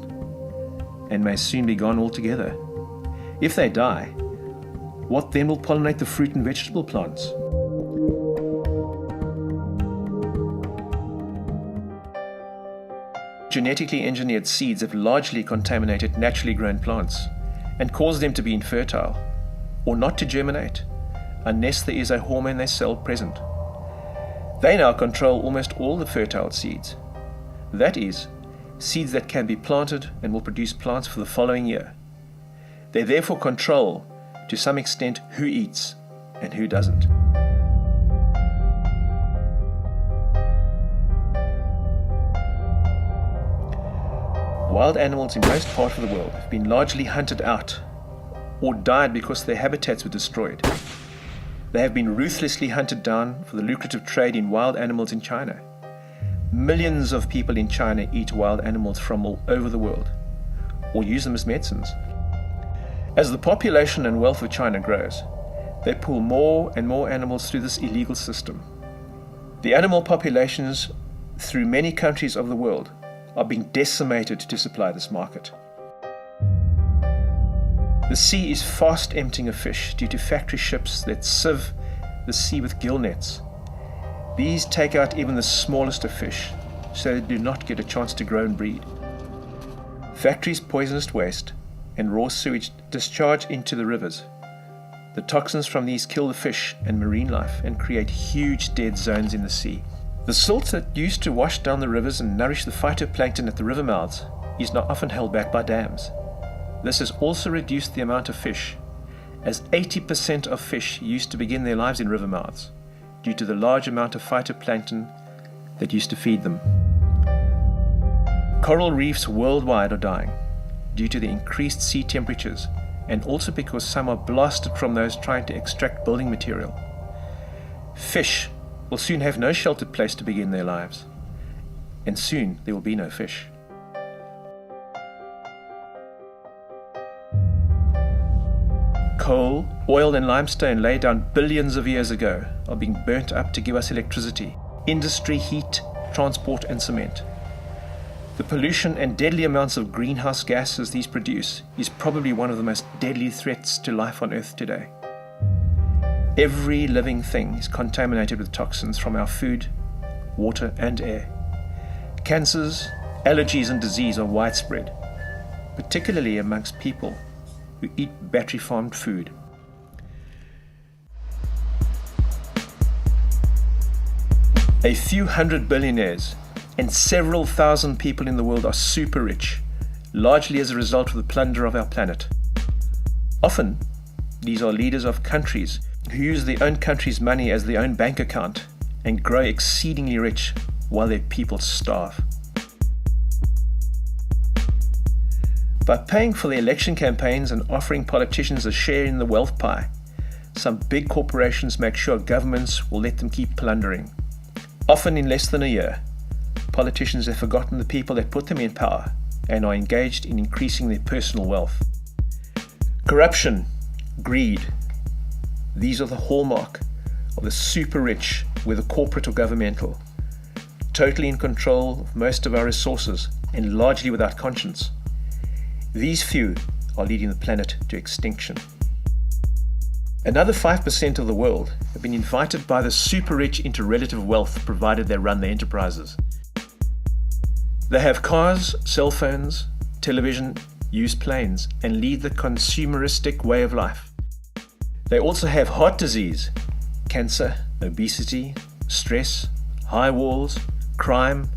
and may soon be gone altogether. If they die, what then will pollinate the fruit and vegetable plants? Genetically engineered seeds have largely contaminated naturally grown plants and caused them to be infertile or not to germinate unless there is a hormone they cell present. They now control almost all the fertile seeds. That is, seeds that can be planted and will produce plants for the following year. They therefore control, to some extent, who eats and who doesn't. Wild animals in most parts of the world have been largely hunted out or died because their habitats were destroyed. They have been ruthlessly hunted down for the lucrative trade in wild animals in China. Millions of people in China eat wild animals from all over the world or use them as medicines. As the population and wealth of China grows, they pull more and more animals through this illegal system. The animal populations through many countries of the world are being decimated to supply this market. The sea is fast emptying of fish due to factory ships that sieve the sea with gill nets. These take out even the smallest of fish, so they do not get a chance to grow and breed. Factories' poisonous waste and raw sewage discharge into the rivers. The toxins from these kill the fish and marine life and create huge dead zones in the sea. The silt that used to wash down the rivers and nourish the phytoplankton at the river mouths is now often held back by dams. This has also reduced the amount of fish, as 80% of fish used to begin their lives in river mouths due to the large amount of phytoplankton that used to feed them. Coral reefs worldwide are dying due to the increased sea temperatures and also because some are blasted from those trying to extract building material. Fish will soon have no sheltered place to begin their lives, and soon there will be no fish. Coal, oil and limestone laid down billions of years ago are being burnt up to give us electricity, industry, heat, transport and cement. The pollution and deadly amounts of greenhouse gases these produce is probably one of the most deadly threats to life on Earth today. Every living thing is contaminated with toxins from our food, water and air. Cancers, allergies and disease are widespread, particularly amongst people who eat battery-farmed food. A few hundred billionaires and several thousand people in the world are super rich, largely as a result of the plunder of our planet. Often, these are leaders of countries who use their own country's money as their own bank account and grow exceedingly rich while their people starve. By paying for their election campaigns and offering politicians a share in the wealth pie, some big corporations make sure governments will let them keep plundering. Often in less than a year, politicians have forgotten the people that put them in power and are engaged in increasing their personal wealth. Corruption, greed, these are the hallmark of the super rich, whether corporate or governmental, totally in control of most of our resources and largely without conscience. These few are leading the planet to extinction. Another 5% of the world have been invited by the super rich into relative wealth provided they run their enterprises. They have cars, cell phones, television, use planes, and lead the consumeristic way of life. They also have heart disease, cancer, obesity, stress, high walls, crime,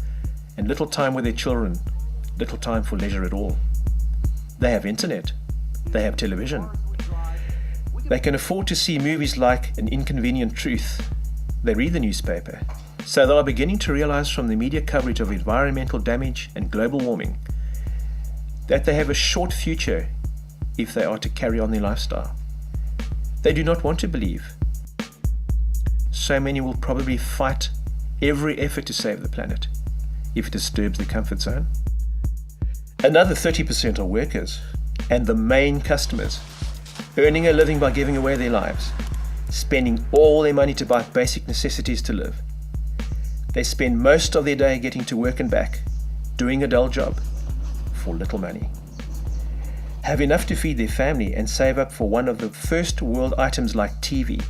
and little time with their children, little time for leisure at all. They have internet. They have television. They can afford to see movies like An Inconvenient Truth. They read the newspaper. So they are beginning to realize from the media coverage of environmental damage and global warming that they have a short future if they are to carry on their lifestyle. They do not want to believe. So many will probably fight every effort to save the planet if it disturbs their comfort zone. Another 30% are workers and the main customers, earning a living by giving away their lives, spending all their money to buy basic necessities to live. They spend most of their day getting to work and back, doing a dull job for little money. Have enough to feed their family and save up for one of the first world items like TV.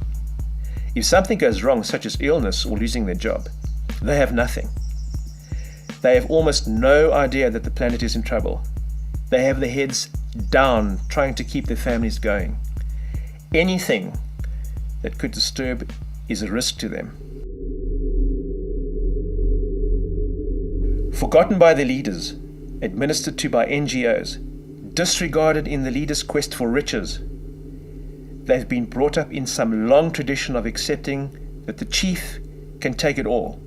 If something goes wrong, such as illness or losing their job, they have nothing. They have almost no idea that the planet is in trouble. They have their heads down trying to keep their families going. Anything that could disturb is a risk to them. Forgotten by their leaders, administered to by NGOs, disregarded in the leaders' quest for riches, they've been brought up in some long tradition of accepting that the chief can take it all.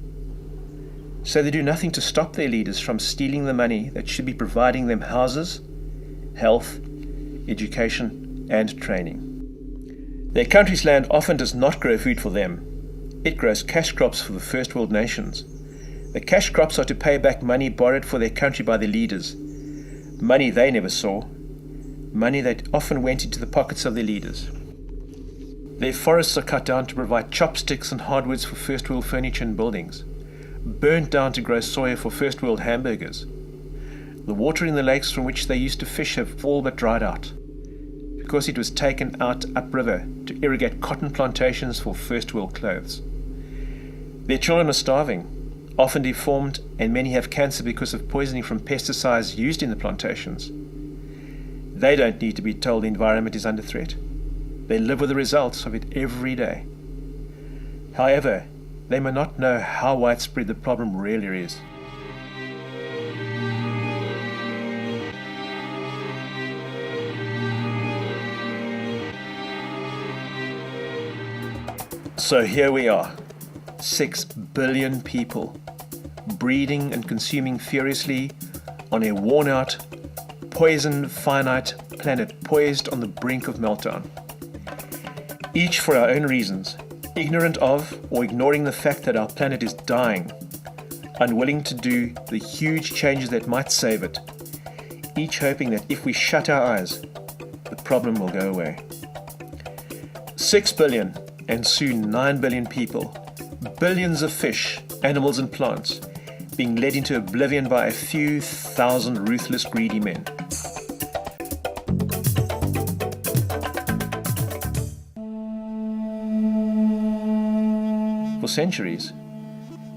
So they do nothing to stop their leaders from stealing the money that should be providing them houses, health, education, and training. Their country's land often does not grow food for them. It grows cash crops for the first world nations. The cash crops are to pay back money borrowed for their country by their leaders. Money they never saw. Money that often went into the pockets of their leaders. Their forests are cut down to provide chopsticks and hardwoods for first world furniture and buildings. Burnt down to grow soya for first world hamburgers. The water in the lakes from which they used to fish have all but dried out, because it was taken out upriver to irrigate cotton plantations for first world clothes. Their children are starving, often deformed, and many have cancer because of poisoning from pesticides used in the plantations. They don't need to be told the environment is under threat. They live with the results of it every day. However, they may not know how widespread the problem really is. So here we are, 6 billion people, breeding and consuming furiously on a worn-out, poisoned, finite planet poised on the brink of meltdown. Each for our own reasons, ignorant of or ignoring the fact that our planet is dying, unwilling to do the huge changes that might save it, each hoping that if we shut our eyes, the problem will go away. 6 billion and soon 9 billion people, billions of fish, animals and plants, being led into oblivion by a few thousand ruthless, greedy men. For centuries,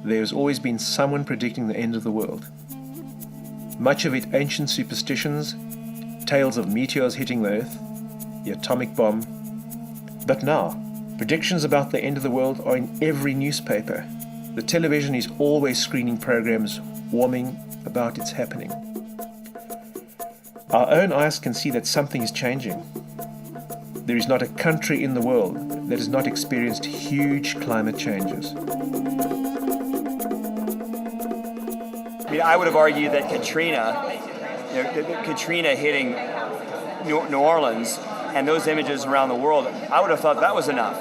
there has always been someone predicting the end of the world. Much of it ancient superstitions, tales of meteors hitting the earth, the atomic bomb. But now, predictions about the end of the world are in every newspaper, The television is always screening programs warning about its happening. Our own eyes can see that something is changing. There is not a country in the world that has not experienced huge climate changes. I mean, I would have argued that Katrina hitting New Orleans and those images around the world, I would have thought that was enough.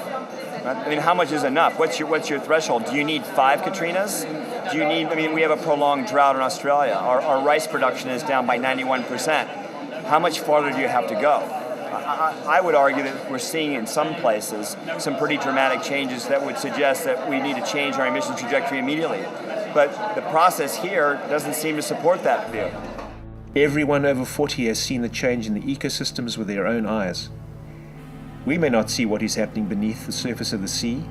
I mean, how much is enough? What's your threshold? Do you need 5 Katrinas? Do you need? I mean, we have a prolonged drought in Australia. Our rice production is down by 91%. How much farther do you have to go? I would argue that we're seeing in some places some pretty dramatic changes that would suggest that we need to change our emission trajectory immediately. But the process here doesn't seem to support that view. Everyone over 40 has seen the change in the ecosystems with their own eyes. We may not see what is happening beneath the surface of the sea,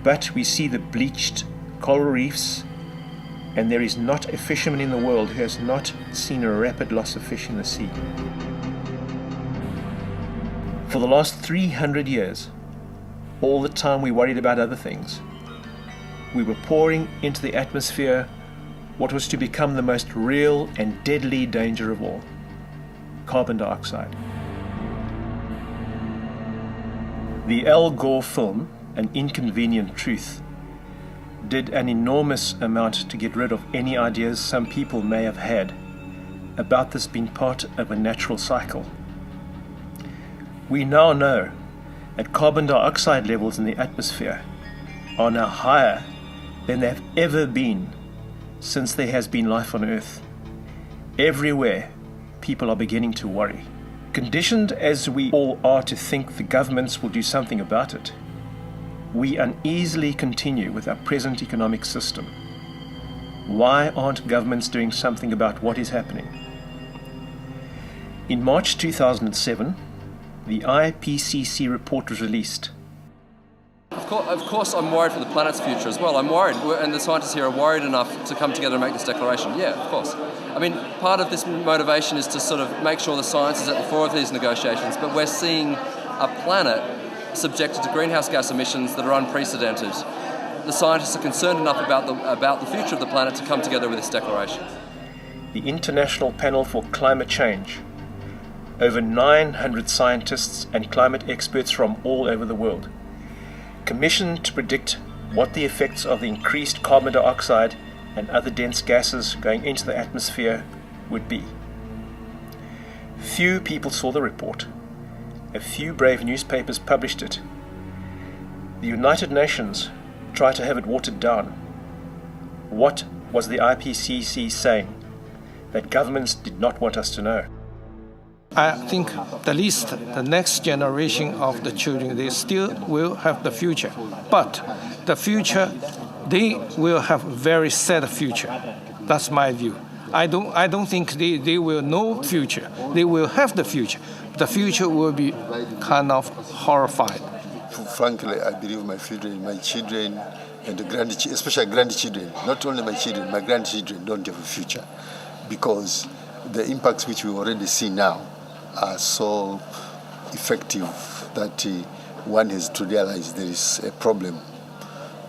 but we see the bleached coral reefs, and there is not a fisherman in the world who has not seen a rapid loss of fish in the sea. For the last 300 years, all the time we worried about other things, we were pouring into the atmosphere what was to become the most real and deadly danger of all: carbon dioxide. The Al Gore film, An Inconvenient Truth, did an enormous amount to get rid of any ideas some people may have had about this being part of a natural cycle. We now know that carbon dioxide levels in the atmosphere are now higher than they have ever been since there has been life on Earth. Everywhere, people are beginning to worry. Conditioned as we all are to think the governments will do something about it, we uneasily continue with our present economic system. Why aren't governments doing something about what is happening? In March 2007, the IPCC report was released. Of course I'm worried for the planet's future as well. I'm worried, and the scientists here are worried enough to come together and make this declaration. Yeah, of course. I mean, part of this motivation is to sort of make sure the science is at the fore of these negotiations, but we're seeing a planet subjected to greenhouse gas emissions that are unprecedented. The scientists are concerned enough about the future of the planet to come together with this declaration. The International Panel for Climate Change, over 900 scientists and climate experts from all over the world, commissioned to predict what the effects of the increased carbon dioxide and other dense gases going into the atmosphere would be. Few people saw the report. A few brave newspapers published it. The United Nations tried to have it watered down. What was the IPCC saying that governments did not want us to know? I think at least the next generation of the children, they still will have the future. But the future, they will have a very sad future. That's my view. I don't think they will know future. They will have the future. The future will be kind of horrified. Frankly, I believe my children, and the grandchildren, especially grandchildren, not only my children, my grandchildren don't have a future, because the impacts which we already see now are so effective that one has to realize there is a problem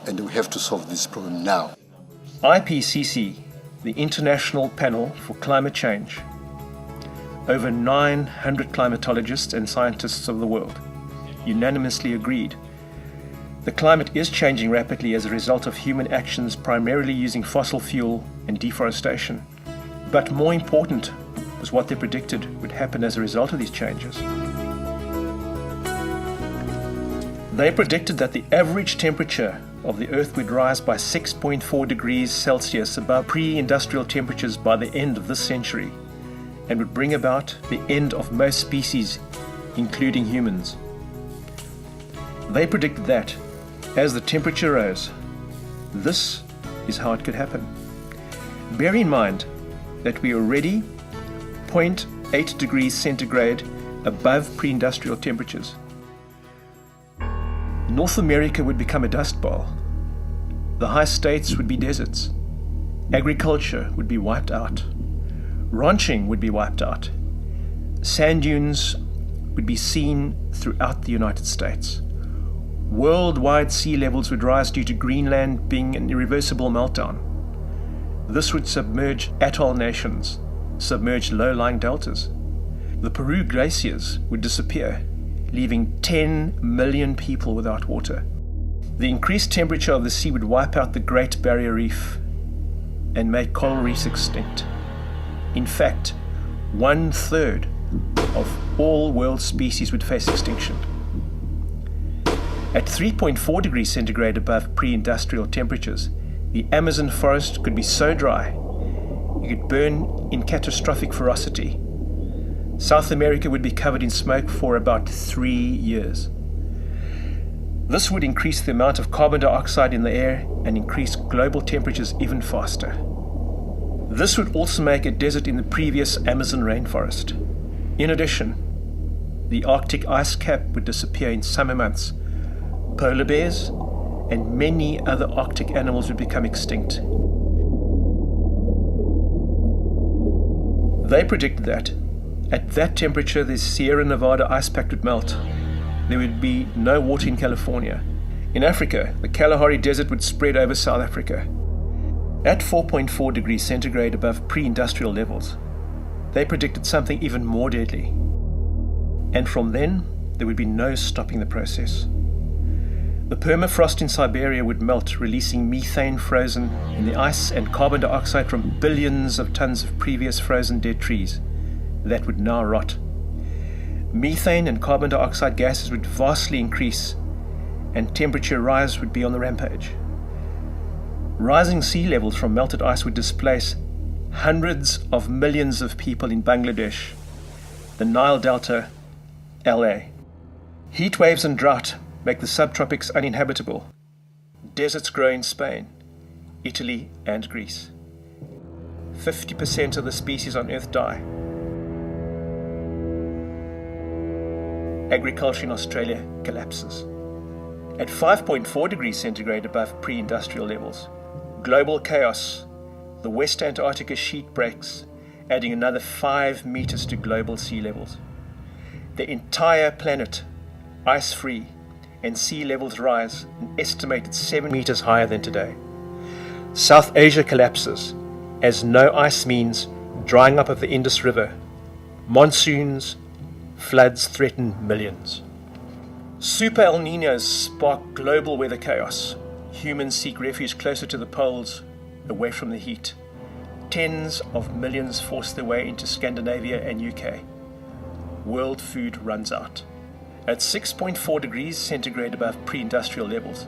and we have to solve this problem now. IPCC, the International Panel for Climate Change, over 900 climatologists and scientists of the world unanimously agreed the climate is changing rapidly as a result of human actions primarily using fossil fuel and deforestation. But more important was what they predicted would happen as a result of these changes. They predicted that the average temperature of the Earth would rise by 6.4 degrees Celsius above pre-industrial temperatures by the end of this century, and would bring about the end of most species, including humans. They predicted that, as the temperature rose, this is how it could happen. Bear in mind that we are already 0.8 degrees centigrade above pre-industrial temperatures. North America would become a dust bowl. The high states would be deserts. Agriculture would be wiped out. Ranching would be wiped out. Sand dunes would be seen throughout the United States. Worldwide sea levels would rise due to Greenland being an irreversible meltdown. This would submerge atoll nations, submerge low-lying deltas. The Peru glaciers would disappear, leaving 10 million people without water. The increased temperature of the sea would wipe out the Great Barrier Reef and make coral reefs extinct. In fact, 1/3 of all world species would face extinction. At 3.4 degrees centigrade above pre-industrial temperatures, the Amazon forest could be so dry it could burn in catastrophic ferocity. South America would be covered in smoke for about 3 years. This would increase the amount of carbon dioxide in the air and increase global temperatures even faster. This would also make a desert in the previous Amazon rainforest. In addition, the Arctic ice cap would disappear in summer months. Polar bears and many other Arctic animals would become extinct. They predicted that at that temperature the Sierra Nevada ice pack would melt. There would be no water in California. In Africa, the Kalahari Desert would spread over South Africa. At 4.4 degrees centigrade above pre-industrial levels, they predicted something even more deadly. And from then, there would be no stopping the process. The permafrost in Siberia would melt, releasing methane frozen in the ice and carbon dioxide from billions of tons of previous frozen dead trees that would now rot. Methane and carbon dioxide gases would vastly increase, and temperature rise would be on the rampage. Rising sea levels from melted ice would displace hundreds of millions of people in Bangladesh, the Nile Delta, LA. Heat waves and drought make the subtropics uninhabitable. Deserts grow in Spain, Italy, and Greece. 50% of the species on Earth die. Agriculture in Australia collapses. At 5.4 degrees centigrade above pre-industrial levels, global chaos, the West Antarctica sheet breaks, adding another 5 meters to global sea levels. The entire planet, ice-free, and sea levels rise an estimated 7 meters higher than today. South Asia collapses, as no ice means drying up of the Indus River. Monsoons, floods threaten millions. Super El Niños spark global weather chaos. Humans seek refuge closer to the poles, away from the heat. Tens of millions force their way into Scandinavia and UK. World food runs out. At 6.4 degrees centigrade above pre-industrial levels,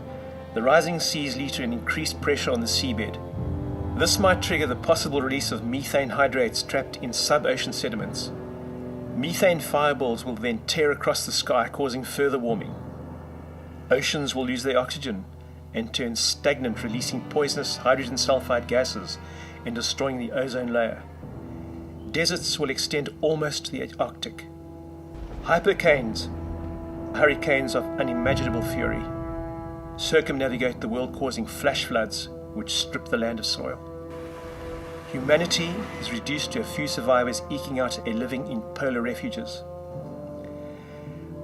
the rising seas lead to an increased pressure on the seabed. This might trigger the possible release of methane hydrates trapped in sub-ocean sediments. Methane fireballs will then tear across the sky, causing further warming. Oceans will lose their oxygen and turn stagnant, releasing poisonous hydrogen sulfide gases and destroying the ozone layer. Deserts will extend almost to the Arctic. Hypercanes, hurricanes of unimaginable fury, circumnavigate the world, causing flash floods which strip the land of soil. Humanity is reduced to a few survivors eking out a living in polar refuges.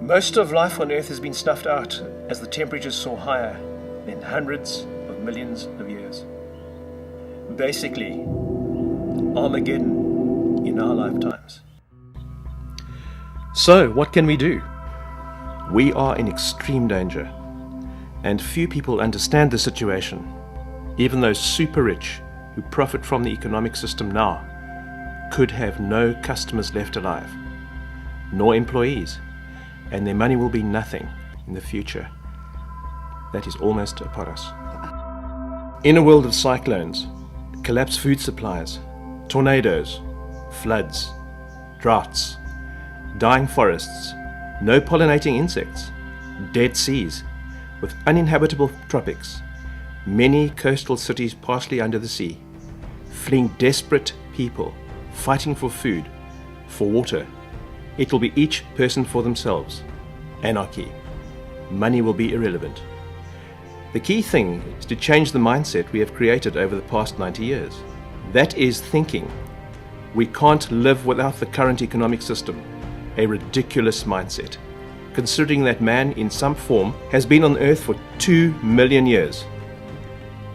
Most of life on Earth has been snuffed out as the temperatures soar higher than hundreds of millions of years. Basically, Armageddon in our lifetimes. So, what can we do? We are in extreme danger, and few people understand the situation. Even those super rich who profit from the economic system now could have no customers left alive, nor employees, and their money will be nothing in the future that is almost upon us. In a world of cyclones, collapsed food supplies, tornadoes, floods, droughts, dying forests, no pollinating insects, dead seas, with uninhabitable tropics, many coastal cities partially under the sea, fleeing desperate people, fighting for food, for water. It will be each person for themselves. Anarchy. Money will be irrelevant. The key thing is to change the mindset we have created over the past 90 years. That is thinking we can't live without the current economic system, a ridiculous mindset. considering that man in some form has been on Earth for 2 million years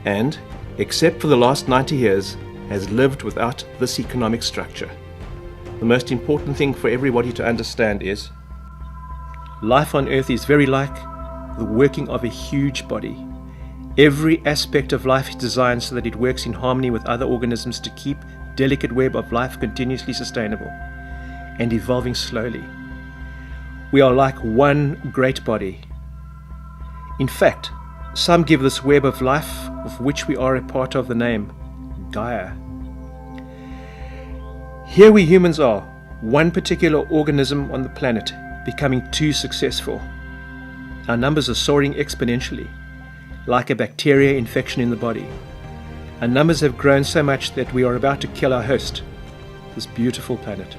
and, except for the last 90 years, has lived without this economic structure. The most important thing for everybody to understand is life on Earth is very like the working of a huge body. Every aspect of life is designed so that it works in harmony with other organisms to keep the delicate web of life continuously sustainable and evolving slowly. We are like one great body. In fact, some give this web of life, of which we are a part of, the name Gaia. Here we humans are, one particular organism on the planet, becoming too successful. Our numbers are soaring exponentially, like a bacteria infection in the body. Our numbers have grown so much that we are about to kill our host, this beautiful planet.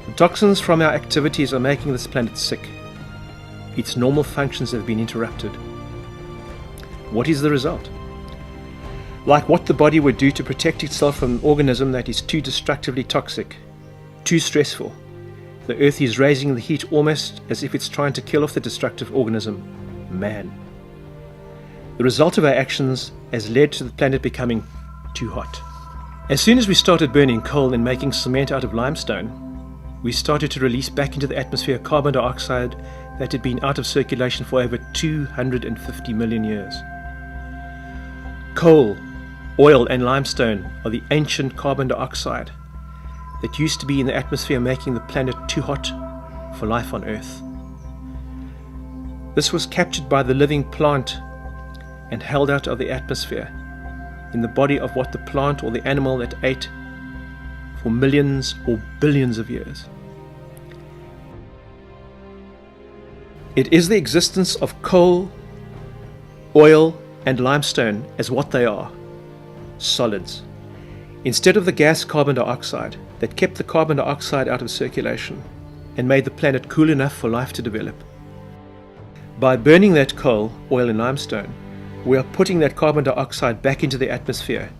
The toxins from our activities are making this planet sick. Its normal functions have been interrupted. What is the result? Like what the body would do to protect itself from an organism that is too destructively toxic, too stressful, the Earth is raising the heat almost as if it's trying to kill off the destructive organism, man. The result of our actions has led to the planet becoming too hot. As soon as we started burning coal and making cement out of limestone, we started to release back into the atmosphere carbon dioxide that had been out of circulation for over 250 million years. Coal, oil and limestone are the ancient carbon dioxide that used to be in the atmosphere, making the planet too hot for life on Earth. This was captured by the living plant and held out of the atmosphere in the body of what the plant or the animal that ate for millions or billions of years. It is the existence of coal, oil and limestone as what they are, solids, instead of the gas carbon dioxide that kept the carbon dioxide out of circulation and made the planet cool enough for life to develop. By burning that coal, oil and limestone, we are putting that carbon dioxide back into the atmosphere,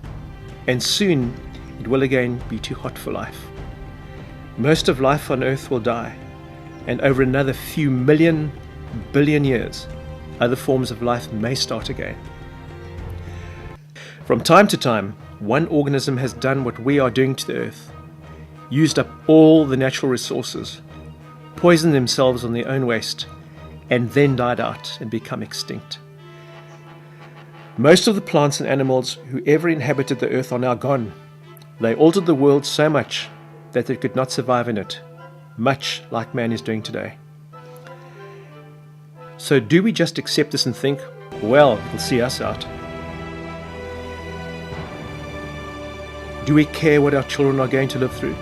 and soon it will again be too hot for life. Most of life on Earth will die, and over another few billion years, other forms of life may start again. From time to time, one organism has done what we are doing to the Earth, used up all the natural resources, poisoned themselves on their own waste, and then died out and become extinct. Most of the plants and animals who ever inhabited the Earth are now gone. They altered the world so much that they could not survive in it, much like man is doing today. So do we just accept this and think, well, it'll see us out? Do we care what our children are going to live through?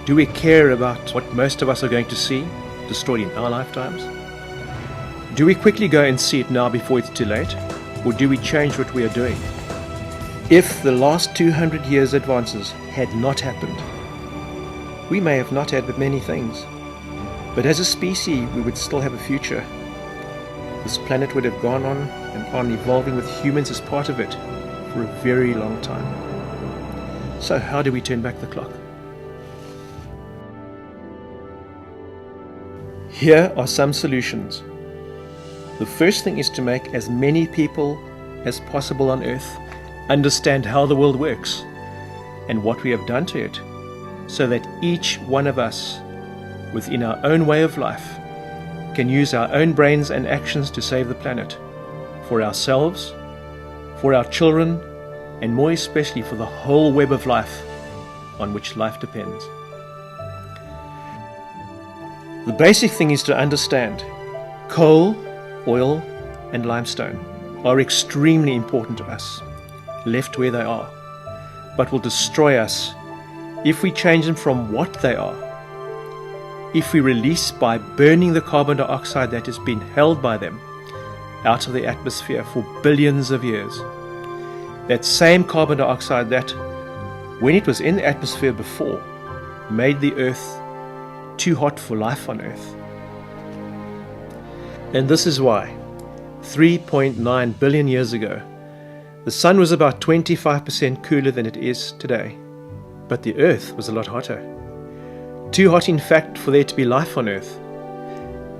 Do we care about what most of us are going to see destroyed in our lifetimes? Do we quickly go and see it now before it's too late? Or do we change what we are doing? If the last 200 years' advances had not happened, we may have not had many things, but as a species we would still have a future. This planet would have gone on and on evolving with humans as part of it for a very long time. So how do we turn back the clock? Here are some solutions. The first thing is to make as many people as possible on Earth understand how the world works and what we have done to it, so that each one of us, within our own way of life, can use our own brains and actions to save the planet, for ourselves, for our children, and more especially for the whole web of life on which life depends. The basic thing is to understand coal, oil and limestone are extremely important to us, left where they are, but will destroy us if we change them from what they are. If we release by burning the carbon dioxide that has been held by them out of the atmosphere for billions of years, that same carbon dioxide that, when it was in the atmosphere before, made the Earth too hot for life on Earth. And this is why, 3.9 billion years ago, the sun was about 25% cooler than it is today, but the Earth was a lot hotter. Too hot, in fact, for there to be life on Earth.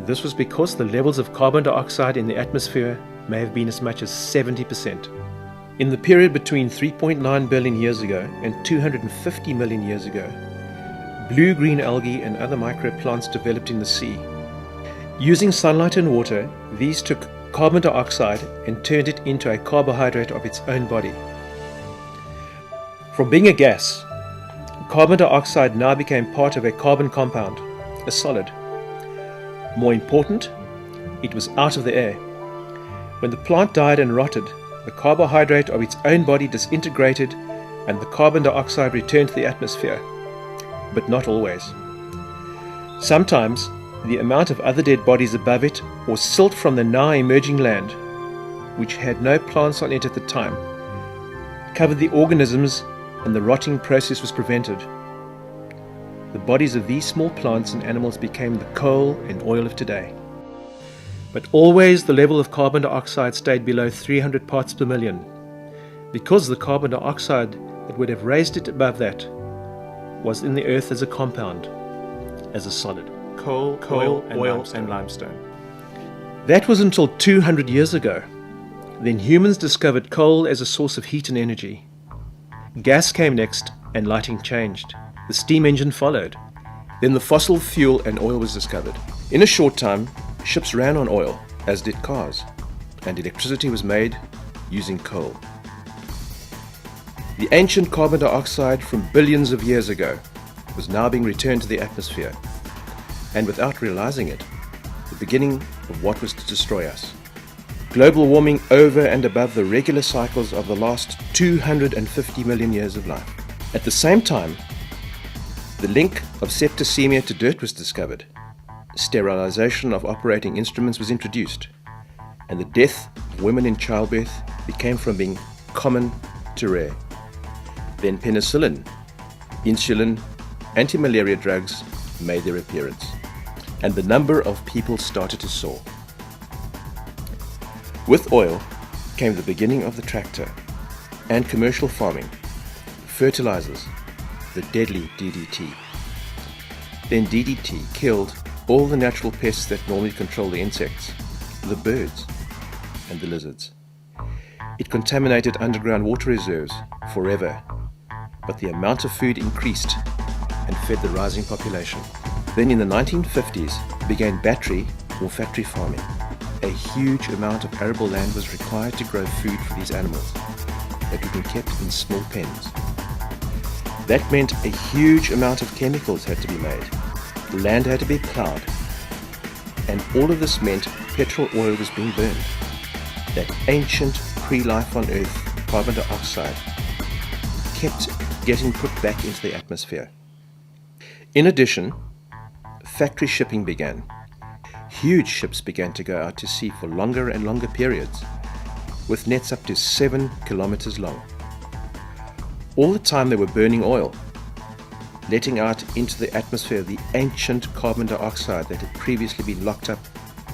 This was because the levels of carbon dioxide in the atmosphere may have been as much as 70%. In the period between 3.9 billion years ago and 250 million years ago, blue-green algae and other microplants developed in the sea. Using sunlight and water, these took carbon dioxide and turned it into a carbohydrate of its own body. From being a gas, carbon dioxide now became part of a carbon compound, a solid. More important, it was out of the air. When the plant died and rotted, the carbohydrate of its own body disintegrated and the carbon dioxide returned to the atmosphere. But not always. Sometimes, the amount of other dead bodies above it or silt from the now emerging land, which had no plants on it at the time, covered the organisms and the rotting process was prevented. The bodies of these small plants and animals became the coal and oil of today. But always the level of carbon dioxide stayed below 300 parts per million, because the carbon dioxide that would have raised it above that was in the earth as a compound, as a solid. Coal, oil, and limestone. That was until 200 years ago. Then humans discovered coal as a source of heat and energy. Gas came next, and lighting changed. The steam engine followed. Then the fossil fuel and oil was discovered. In a short time, ships ran on oil, as did cars, and electricity was made using coal. The ancient carbon dioxide from billions of years ago was now being returned to the atmosphere, and without realizing it, the beginning of what was to destroy us. Global warming over and above the regular cycles of the last 250 million years of life. At the same time, the link of septicemia to dirt was discovered. Sterilization of operating instruments was introduced, and the death of women in childbirth became from being common to rare. Then penicillin, insulin, anti-malaria drugs made their appearance, and the number of people started to soar. With oil came the beginning of the tractor and commercial farming, fertilizers, the deadly DDT. Then DDT killed all the natural pests that normally control the insects, the birds, and the lizards. It contaminated underground water reserves forever, but the amount of food increased and fed the rising population. Then in the 1950s began battery or factory farming. A huge amount of arable land was required to grow food for these animals that would be kept in small pens. That meant a huge amount of chemicals had to be made. The land had to be plowed, and all of this meant petrol oil was being burned. That ancient pre-life on Earth carbon dioxide kept getting put back into the atmosphere. In addition, factory shipping began. Huge ships began to go out to sea for longer and longer periods, with nets up to 7 kilometers long. All the time they were burning oil, letting out into the atmosphere the ancient carbon dioxide that had previously been locked up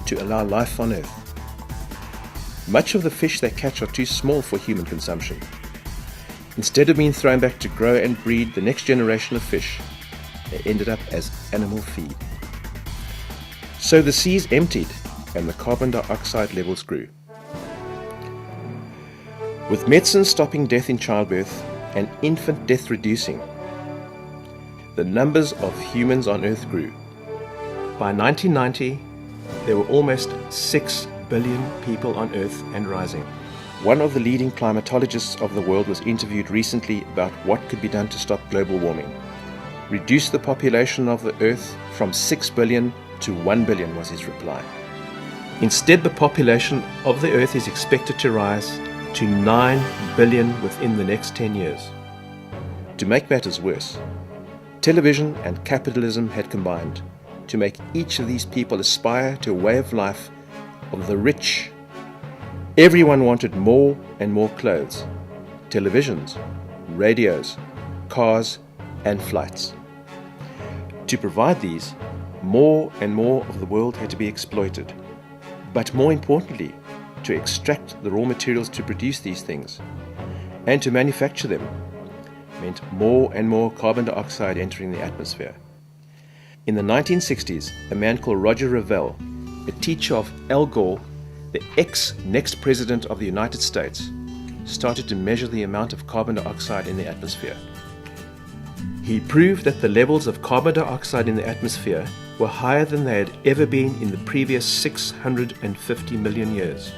to allow life on Earth. Much of the fish they catch are too small for human consumption. Instead of being thrown back to grow and breed the next generation of fish, they ended up as animal feed. So the seas emptied and the carbon dioxide levels grew. With medicine stopping death in childbirth and infant death reducing, the numbers of humans on Earth grew. By 1990, there were almost 6 billion people on Earth and rising. One of the leading climatologists of the world was interviewed recently about what could be done to stop global warming. Reduce the population of the Earth from 6 billion to 1 billion was his reply. Instead, the population of the Earth is expected to rise to 9 billion within the next 10 years. To make matters worse, television and capitalism had combined to make each of these people aspire to a way of life of the rich. Everyone wanted more and more clothes, televisions, radios, cars, and flights. To provide these, more and more of the world had to be exploited. But more importantly, to extract the raw materials to produce these things and to manufacture them meant more and more carbon dioxide entering the atmosphere. In the 1960s, a man called Roger Revelle a teacher of Al Gore, the ex-next president of the United States, started to measure the amount of carbon dioxide in the atmosphere. He proved that the levels of carbon dioxide in the atmosphere were higher than they had ever been in the previous 650 million years,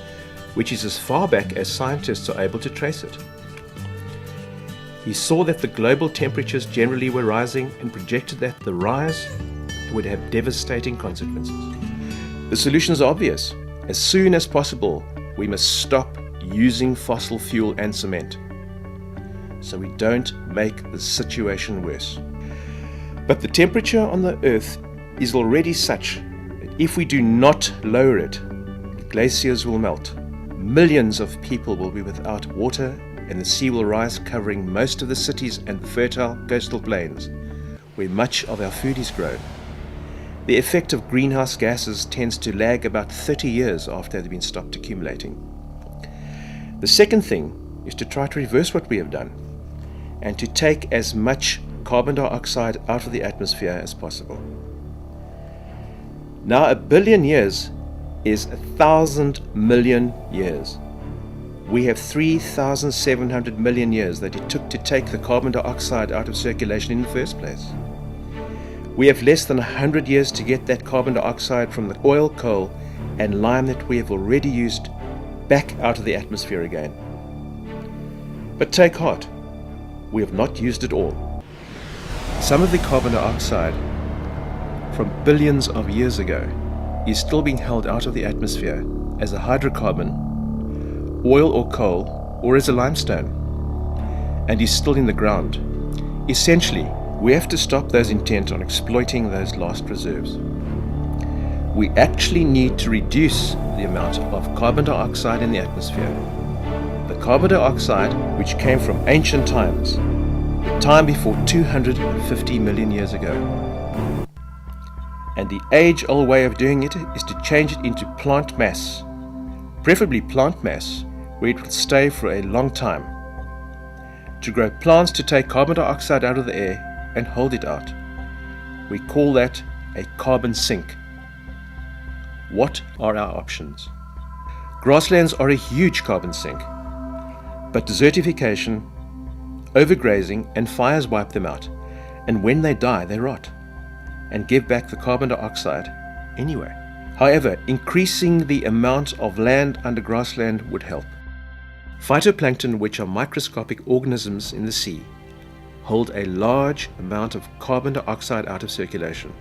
which is as far back as scientists are able to trace it. He saw that the global temperatures generally were rising and projected that the rise would have devastating consequences. The solution is obvious. As soon as possible, we must stop using fossil fuel and cement, so we don't make the situation worse. But the temperature on the Earth is already such that if we do not lower it, the glaciers will melt. Millions of people will be without water, and the sea will rise, covering most of the cities and the fertile coastal plains where much of our food is grown. The effect of greenhouse gases tends to lag about 30 years after they've been stopped accumulating. The second thing is to try to reverse what we have done and to take as much carbon dioxide out of the atmosphere as possible. Now, 1 billion years is 1,000 million years. We have 3,700 million years that it took to take the carbon dioxide out of circulation in the first place. We have less than 100 years to get that carbon dioxide from the oil, coal, and lime that we have already used back out of the atmosphere again. But take heart, we have not used it all. Some of the carbon dioxide from billions of years ago is still being held out of the atmosphere as a hydrocarbon, oil or coal, or as a limestone, and is still in the ground. Essentially, we have to stop those intent on exploiting those lost reserves. We actually need to reduce the amount of carbon dioxide in the atmosphere. The carbon dioxide which came from ancient times, the time before 250 million years ago. And the age-old way of doing it is to change it into plant mass, preferably plant mass where it will stay for a long time. To grow plants to take carbon dioxide out of the air and hold it out. We call that a carbon sink. What are our options? Grasslands are a huge carbon sink, but desertification, overgrazing, and fires wipe them out, and when they die, they rot and give back the carbon dioxide anyway. However, increasing the amount of land under grassland would help. Phytoplankton, which are microscopic organisms in the sea, hold a large amount of carbon dioxide out of circulation.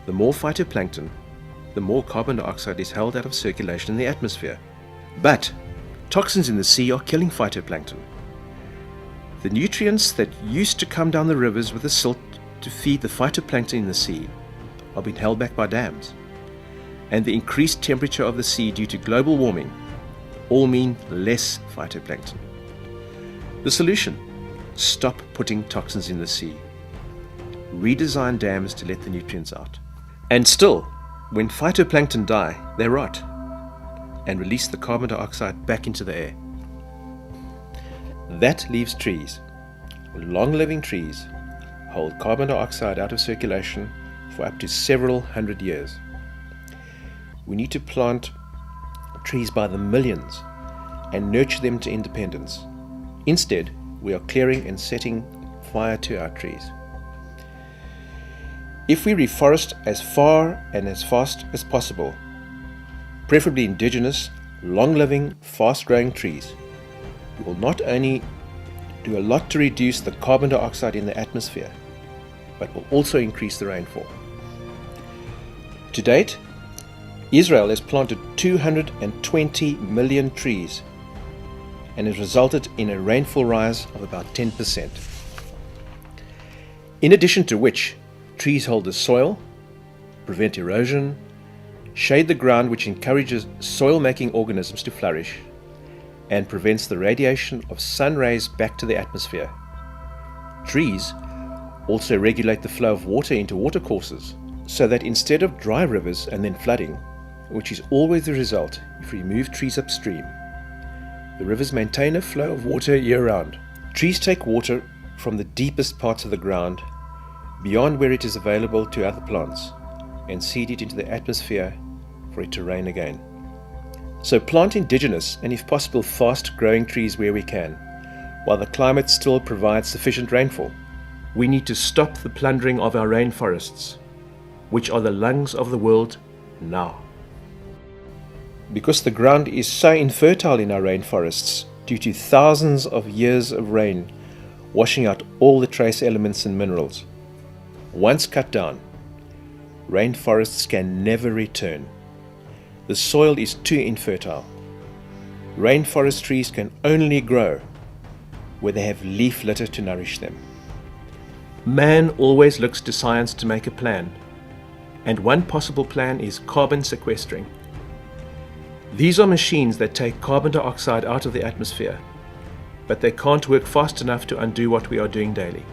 The more phytoplankton, the more carbon dioxide is held out of circulation in the atmosphere. But toxins in the sea are killing phytoplankton. The nutrients that used to come down the rivers with the silt to feed the phytoplankton in the sea are being held back by dams. And the increased temperature of the sea due to global warming all mean less phytoplankton. The solution: stop putting toxins in the sea. Redesign dams to let the nutrients out. And still, when phytoplankton die, they rot and release the carbon dioxide back into the air. That leaves trees. Long-living trees hold carbon dioxide out of circulation for up to several hundred years. We need to plant trees by the millions and nurture them to independence. Instead, we are clearing and setting fire to our trees. If we reforest as far and as fast as possible, preferably indigenous, long-living, fast-growing trees, we will not only do a lot to reduce the carbon dioxide in the atmosphere, but will also increase the rainfall. To date, Israel has planted 220 million trees and has resulted in a rainfall rise of about 10%. In addition to which, trees hold the soil, prevent erosion, shade the ground, which encourages soil-making organisms to flourish, and prevents the radiation of sun rays back to the atmosphere. Trees also regulate the flow of water into watercourses, so that instead of dry rivers and then flooding, which is always the result if we move trees upstream, the rivers maintain a flow of water year-round. Trees take water from the deepest parts of the ground, beyond where it is available to other plants, and seed it into the atmosphere for it to rain again. So plant indigenous and if possible fast growing trees where we can, while the climate still provides sufficient rainfall. We need to stop the plundering of our rainforests, which are the lungs of the world now. Because the ground is so infertile in our rainforests due to thousands of years of rain washing out all the trace elements and minerals. Once cut down, rainforests can never return. The soil is too infertile. Rainforest trees can only grow where they have leaf litter to nourish them. Man always looks to science to make a plan, and one possible plan is carbon sequestering. These are machines that take carbon dioxide out of the atmosphere, but they can't work fast enough to undo what we are doing daily.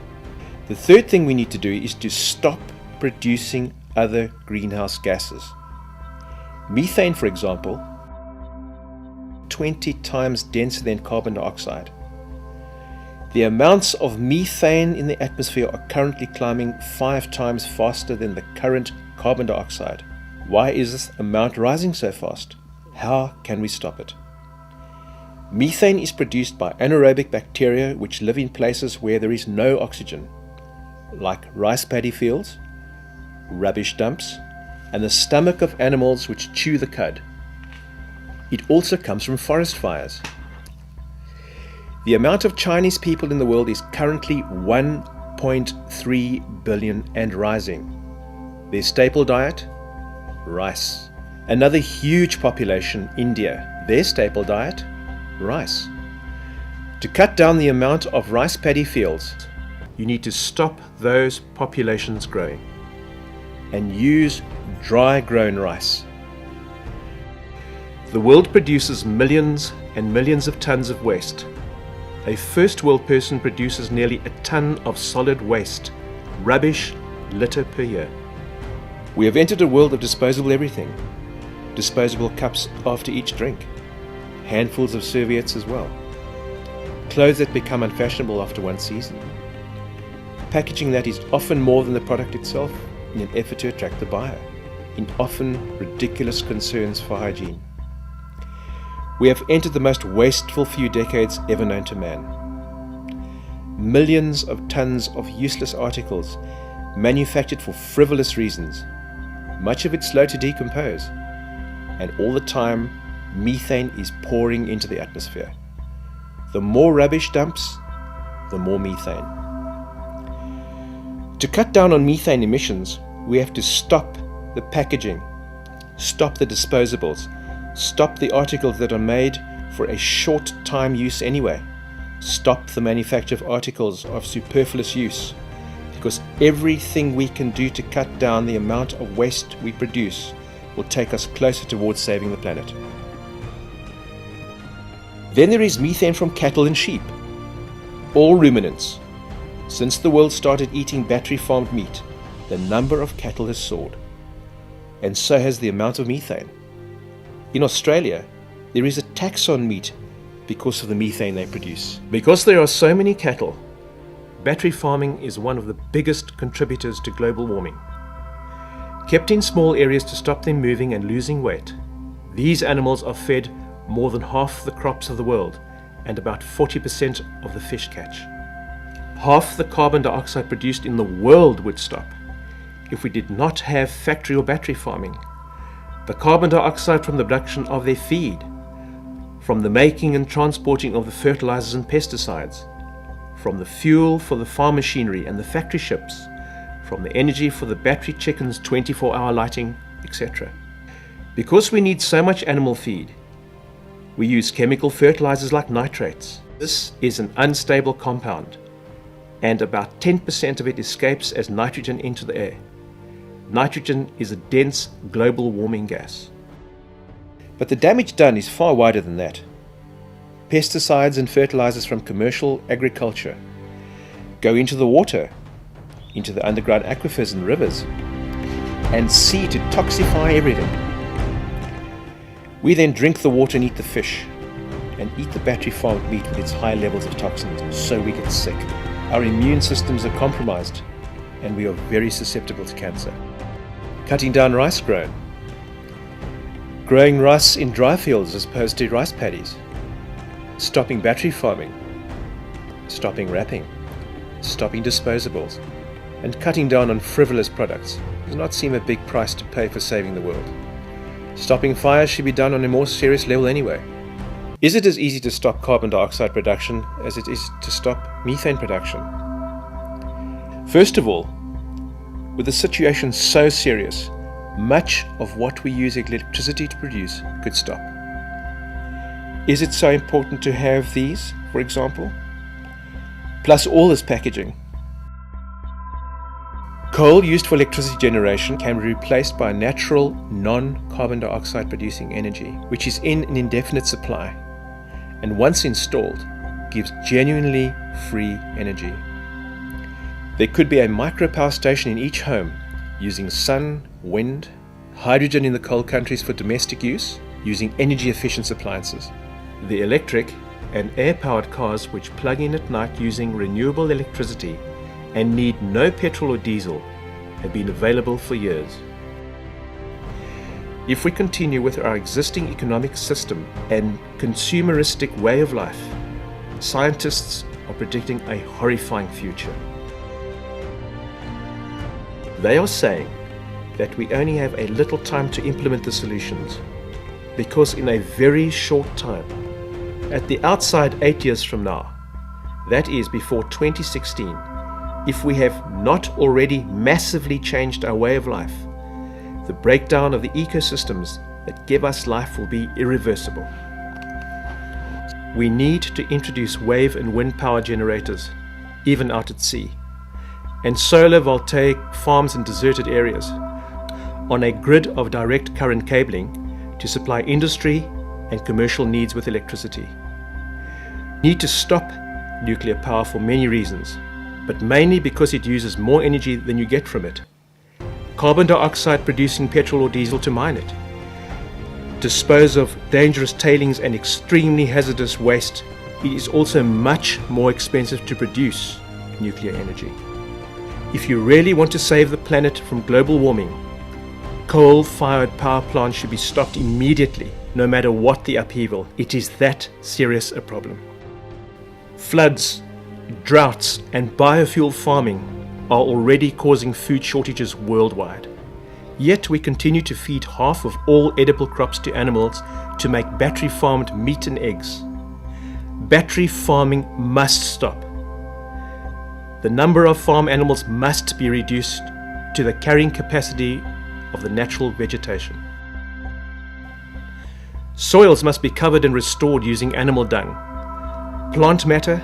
The third thing we need to do is to stop producing other greenhouse gases. Methane, for example, 20 times denser than carbon dioxide. The amounts of methane in the atmosphere are currently climbing 5 times faster than the current carbon dioxide. Why is this amount rising so fast? How can we stop it? Methane is produced by anaerobic bacteria which live in places where there is no oxygen, like rice paddy fields, rubbish dumps, and the stomach of animals which chew the cud. It also comes from forest fires. The amount of Chinese people in the world is currently 1.3 billion and rising. Their staple diet? Rice. Another huge population, India. Their staple diet? Rice. To cut down the amount of rice paddy fields, you need to stop those populations growing and use dry grown rice. The world produces millions and millions of tons of waste. A first world person produces nearly a ton of solid waste, rubbish, litter per year. We have entered a world of disposable everything. Disposable cups after each drink, handfuls of serviettes as well, clothes that become unfashionable after one season, packaging that is often more than the product itself in an effort to attract the buyer, in often ridiculous concerns for hygiene. We have entered the most wasteful few decades ever known to man. Millions of tons of useless articles manufactured for frivolous reasons, much of it slow to decompose, and all the time methane is pouring into the atmosphere. The more rubbish dumps, the more methane. To cut down on methane emissions, we have to stop the packaging, stop the disposables, stop the articles that are made for a short time use anyway, stop the manufacture of articles of superfluous use, because everything we can do to cut down the amount of waste we produce will take us closer towards saving the planet. Then there is methane from cattle and sheep, all ruminants. Since the world started eating battery farmed meat, the number of cattle has soared, and so has the amount of methane. In Australia, there is a tax on meat because of the methane they produce. Because there are so many cattle, battery farming is one of the biggest contributors to global warming. Kept in small areas to stop them moving and losing weight, these animals are fed more than half the crops of the world and about 40% of the fish catch. Half the carbon dioxide produced in the world would stop if we did not have factory or battery farming. The carbon dioxide from the production of their feed, from the making and transporting of the fertilizers and pesticides, from the fuel for the farm machinery and the factory ships, from the energy for the battery chickens' 24-hour lighting, etc. Because we need so much animal feed, we use chemical fertilizers like nitrates. This is an unstable compound, and about 10% of it escapes as nitrogen into the air. Nitrogen is a dense global warming gas. But the damage done is far wider than that. Pesticides and fertilizers from commercial agriculture go into the water, into the underground aquifers and rivers, and sea to toxify everything. We then drink the water and eat the fish, and eat the battery farmed meat with its high levels of toxins, so we get sick. Our immune systems are compromised, and we are very susceptible to cancer. Cutting down rice grown. growing rice in dry fields as opposed to rice paddies, stopping battery farming, stopping wrapping, stopping disposables, and cutting down on frivolous products does not seem a big price to pay for saving the world. Stopping fires should be done on a more serious level anyway. Is it as easy to stop carbon dioxide production as it is to stop methane production? First of all, with the situation so serious, much of what we use electricity to produce could stop. Is it so important to have these, for example? Plus all this packaging. Coal used for electricity generation can be replaced by natural, non-carbon dioxide producing energy, which is in an indefinite supply, and once installed, gives genuinely free energy. There could be a micropower station in each home, using sun, wind, hydrogen in the coal countries for domestic use, using energy-efficient appliances. The electric and air-powered cars which plug in at night using renewable electricity and need no petrol or diesel have been available for years. If we continue with our existing economic system and consumeristic way of life, scientists are predicting a horrifying future. They are saying that we only have a little time to implement the solutions, because in a very short time, at the outside 8 years from now, that is before 2016, if we have not already massively changed our way of life, the breakdown of the ecosystems that give us life will be irreversible. We need to introduce wave and wind power generators, even out at sea, and solar voltaic farms in deserted areas, on a grid of direct current cabling to supply industry and commercial needs with electricity. Need to stop nuclear power for many reasons, but mainly because it uses more energy than you get from it. Carbon dioxide producing petrol or diesel to mine it. Dispose of dangerous tailings and extremely hazardous waste. It is also much more expensive to produce nuclear energy. If you really want to save the planet from global warming, coal-fired power plants should be stopped immediately, no matter what the upheaval. It is that serious a problem. Floods, droughts, and biofuel farming are already causing food shortages worldwide. Yet we continue to feed half of all edible crops to animals to make battery-farmed meat and eggs. Battery farming must stop. The number of farm animals must be reduced to the carrying capacity of the natural vegetation. Soils must be covered and restored using animal dung, plant matter,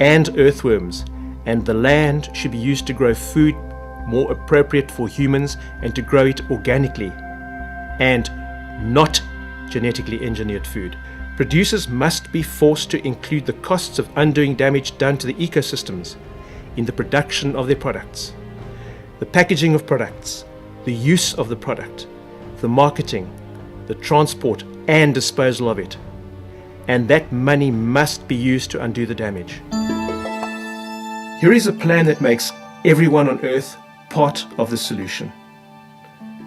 and earthworms, and the land should be used to grow food more appropriate for humans and to grow it organically and not genetically engineered food. Producers must be forced to include the costs of undoing damage done to the ecosystems in the production of their products, the packaging of products, the use of the product, the marketing, the transport and disposal of it. And that money must be used to undo the damage. Here is a plan that makes everyone on Earth part of the solution.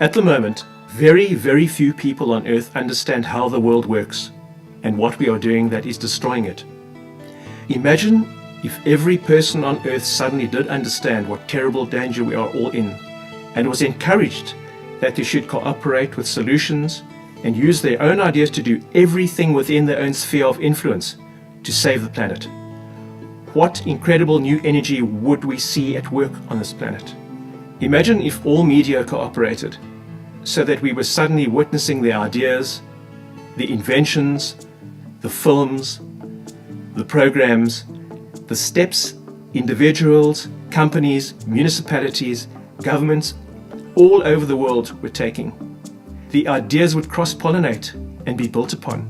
At the moment, very, very few people on Earth understand how the world works and what we are doing that is destroying it. Imagine if every person on Earth suddenly did understand what terrible danger we are all in and was encouraged that they should cooperate with solutions and use their own ideas to do everything within their own sphere of influence to save the planet. What incredible new energy would we see at work on this planet? Imagine if all media cooperated so that we were suddenly witnessing the ideas, the inventions, the films, the programs, the steps individuals, companies, municipalities, governments all over the world were taking. The ideas would cross-pollinate and be built upon.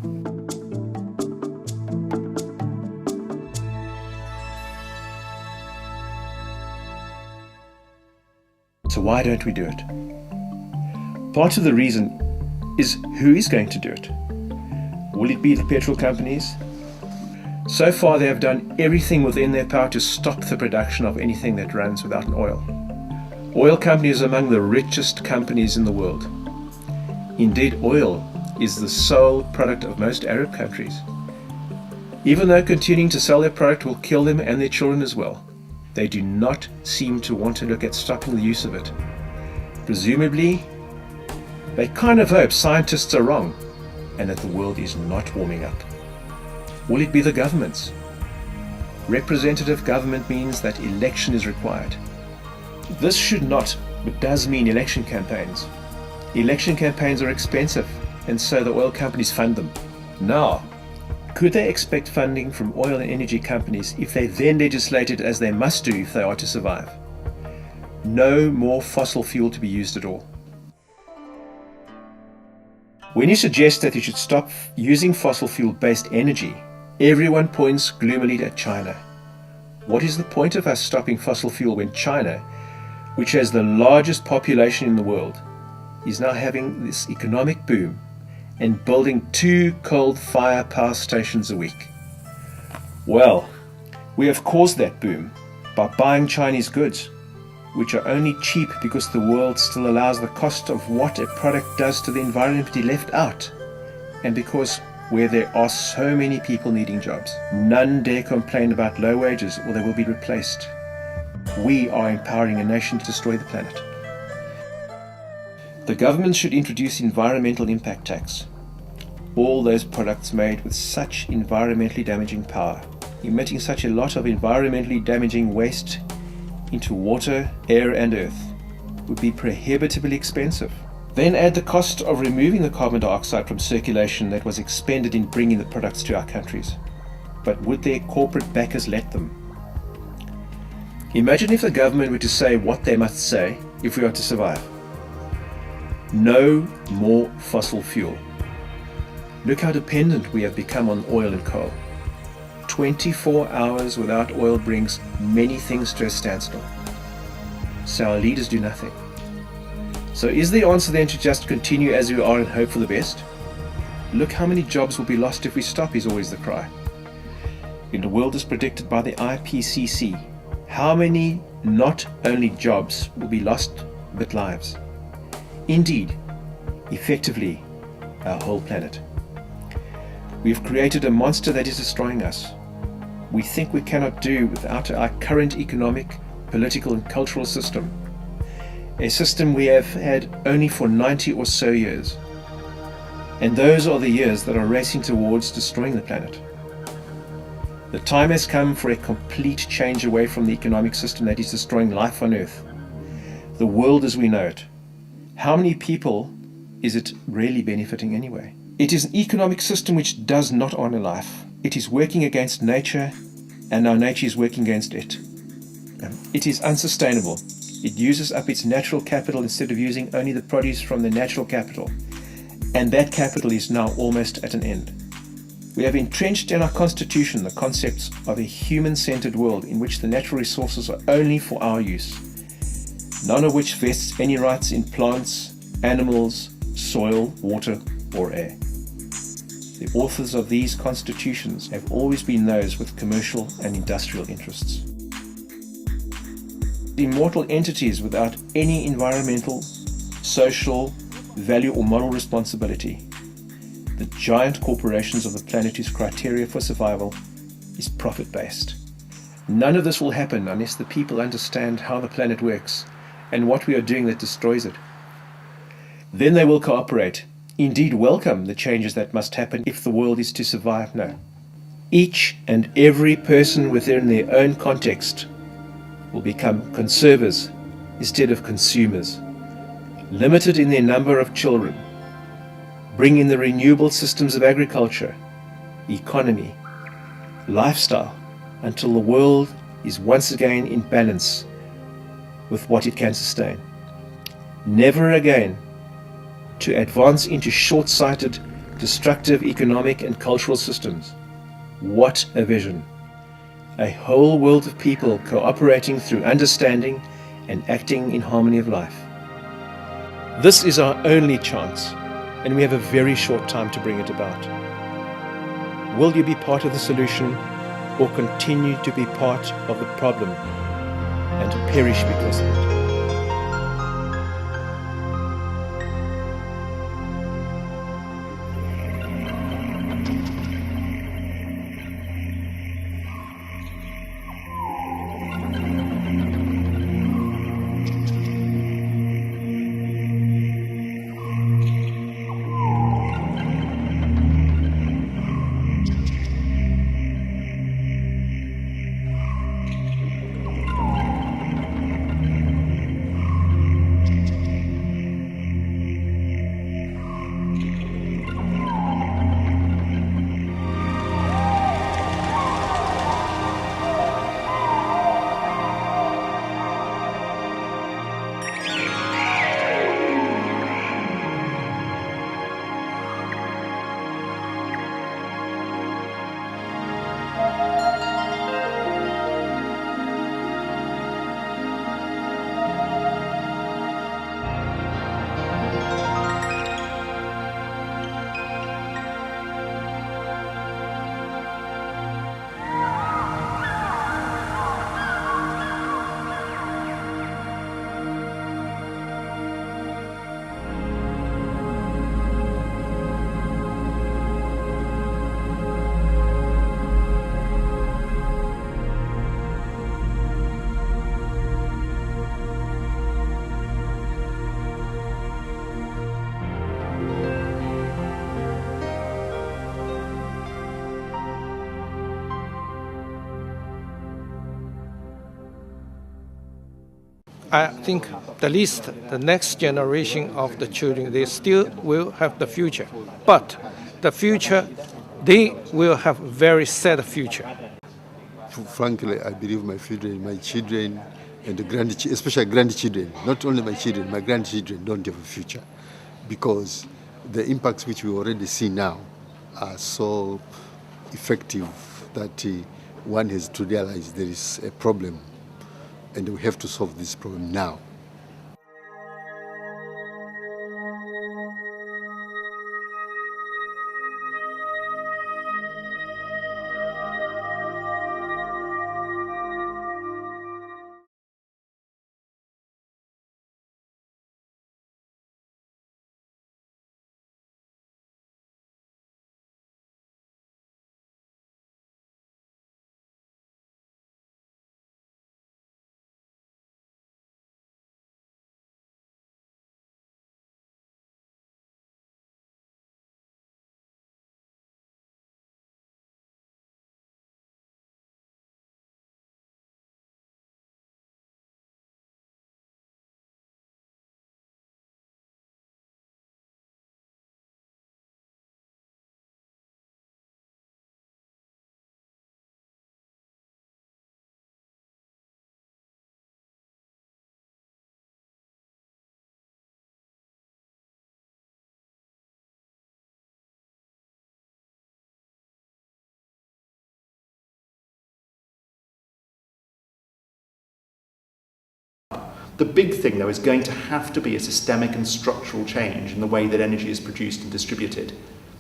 So why don't we do it? Part of the reason is who is going to do it? Will it be the petrol companies? So far they have done everything within their power to stop the production of anything that runs without an oil. Oil companies are among the richest companies in the world. Indeed, oil is the sole product of most Arab countries. Even though continuing to sell their product will kill them and their children as well, they do not seem to want to look at stopping the use of it. Presumably, they kind of hope scientists are wrong and that the world is not warming up. Will it be the governments? Representative government means that election is required. This should not, but does mean election campaigns. Election campaigns are expensive, and so the oil companies fund them. Now, could they expect funding from oil and energy companies if they then legislated as they must do if they are to survive? No more fossil fuel to be used at all. When you suggest that you should stop using fossil fuel-based energy, everyone points gloomily at China. What is the point of us stopping fossil fuel when China, which has the largest population in the world, is now having this economic boom and building 2 coal-fired power stations a week? Well, we have caused that boom by buying Chinese goods, which are only cheap because the world still allows the cost of what a product does to the environment to be left out, and because where there are so many people needing jobs, none dare complain about low wages or they will be replaced. We are empowering a nation to destroy the planet. The government should introduce environmental impact tax. All those products made with such environmentally damaging power, emitting such a lot of environmentally damaging waste into water, air and earth, would be prohibitively expensive. Then add the cost of removing the carbon dioxide from circulation that was expended in bringing the products to our countries. But would their corporate backers let them? Imagine if the government were to say what they must say if we are to survive. No more fossil fuel. Look how dependent we have become on oil and coal. 24 hours without oil brings many things to a standstill. So our leaders do nothing. So is the answer then to just continue as we are and hope for the best? Look how many jobs will be lost if we stop, is always the cry. In the world as predicted by the IPCC, how many not only jobs will be lost, but lives? Indeed, effectively, our whole planet. We have created a monster that is destroying us. We think we cannot do without our current economic, political and cultural system. A system we have had only for 90 or so years. And those are the years that are racing towards destroying the planet. The time has come for a complete change away from the economic system that is destroying life on Earth. The world as we know it. How many people is it really benefiting anyway? It is an economic system which does not honor life. It is working against nature, and our nature is working against it. It is unsustainable. It uses up its natural capital instead of using only the produce from the natural capital. And that capital is now almost at an end. We have entrenched in our constitution the concepts of a human-centered world in which the natural resources are only for our use, none of which vests any rights in plants, animals, soil, water, or air. The authors of these constitutions have always been those with commercial and industrial interests. Immortal entities without any environmental, social, value or moral responsibility. The giant corporations of the planet whose criteria for survival is profit-based. None of this will happen unless the people understand how the planet works and what we are doing that destroys it. Then they will cooperate, indeed welcome the changes that must happen if the world is to survive. No. Each and every person within their own context will become conservers instead of consumers, limited in their number of children, bring in the renewable systems of agriculture, economy, lifestyle, until the world is once again in balance with what it can sustain. Never again to advance into short-sighted, destructive economic and cultural systems. What a vision! A whole world of people cooperating through understanding and acting in harmony of life. This is our only chance, and we have a very short time to bring it about. Will you be part of the solution, or continue to be part of the problem and to perish because of it? I think at least the next generation of the children, they still will have the future. But the future, they will have a very sad future. Frankly, I believe my children and the grandchildren, especially grandchildren, not only my children, my grandchildren don't have a future, because the impacts which we already see now are so effective that one has to realize there is a problem and we have to solve this problem now. The big thing, though, is going to have to be a systemic and structural change in the way that energy is produced and distributed,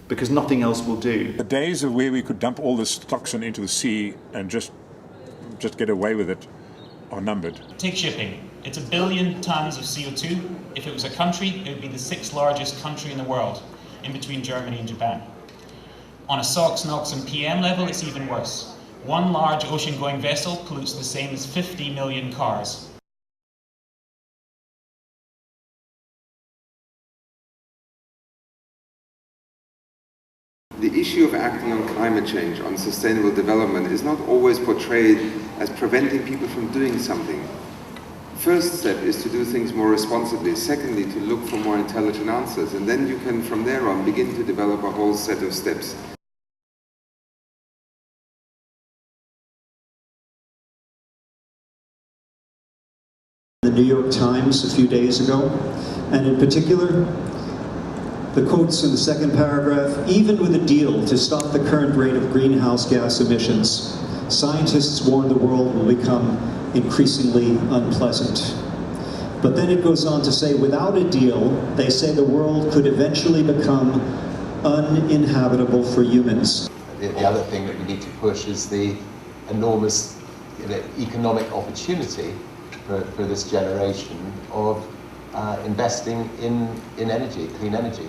because nothing else will do. The days of where we could dump all this toxin into the sea and just get away with it are numbered. Take shipping. It's 1 billion tons of CO2. If it was a country, it would be the 6th largest country in the world, in between Germany and Japan. On a SOx, NOx and PM level, it's even worse. One large ocean-going vessel pollutes the same as 50 million cars. The issue of acting on climate change, on sustainable development, is not always portrayed as preventing people from doing something. First step is to do things more responsibly. Secondly, to look for more intelligent answers. And then you can, from there on, begin to develop a whole set of steps. The New York Times a few days ago, and in particular, the quotes in the second paragraph: even with a deal to stop the current rate of greenhouse gas emissions, scientists warn the world will become increasingly unpleasant. But then it goes on to say, without a deal, they say the world could eventually become uninhabitable for humans. The other thing that we need to push is the enormous economic opportunity for this generation of investing in energy, clean energy.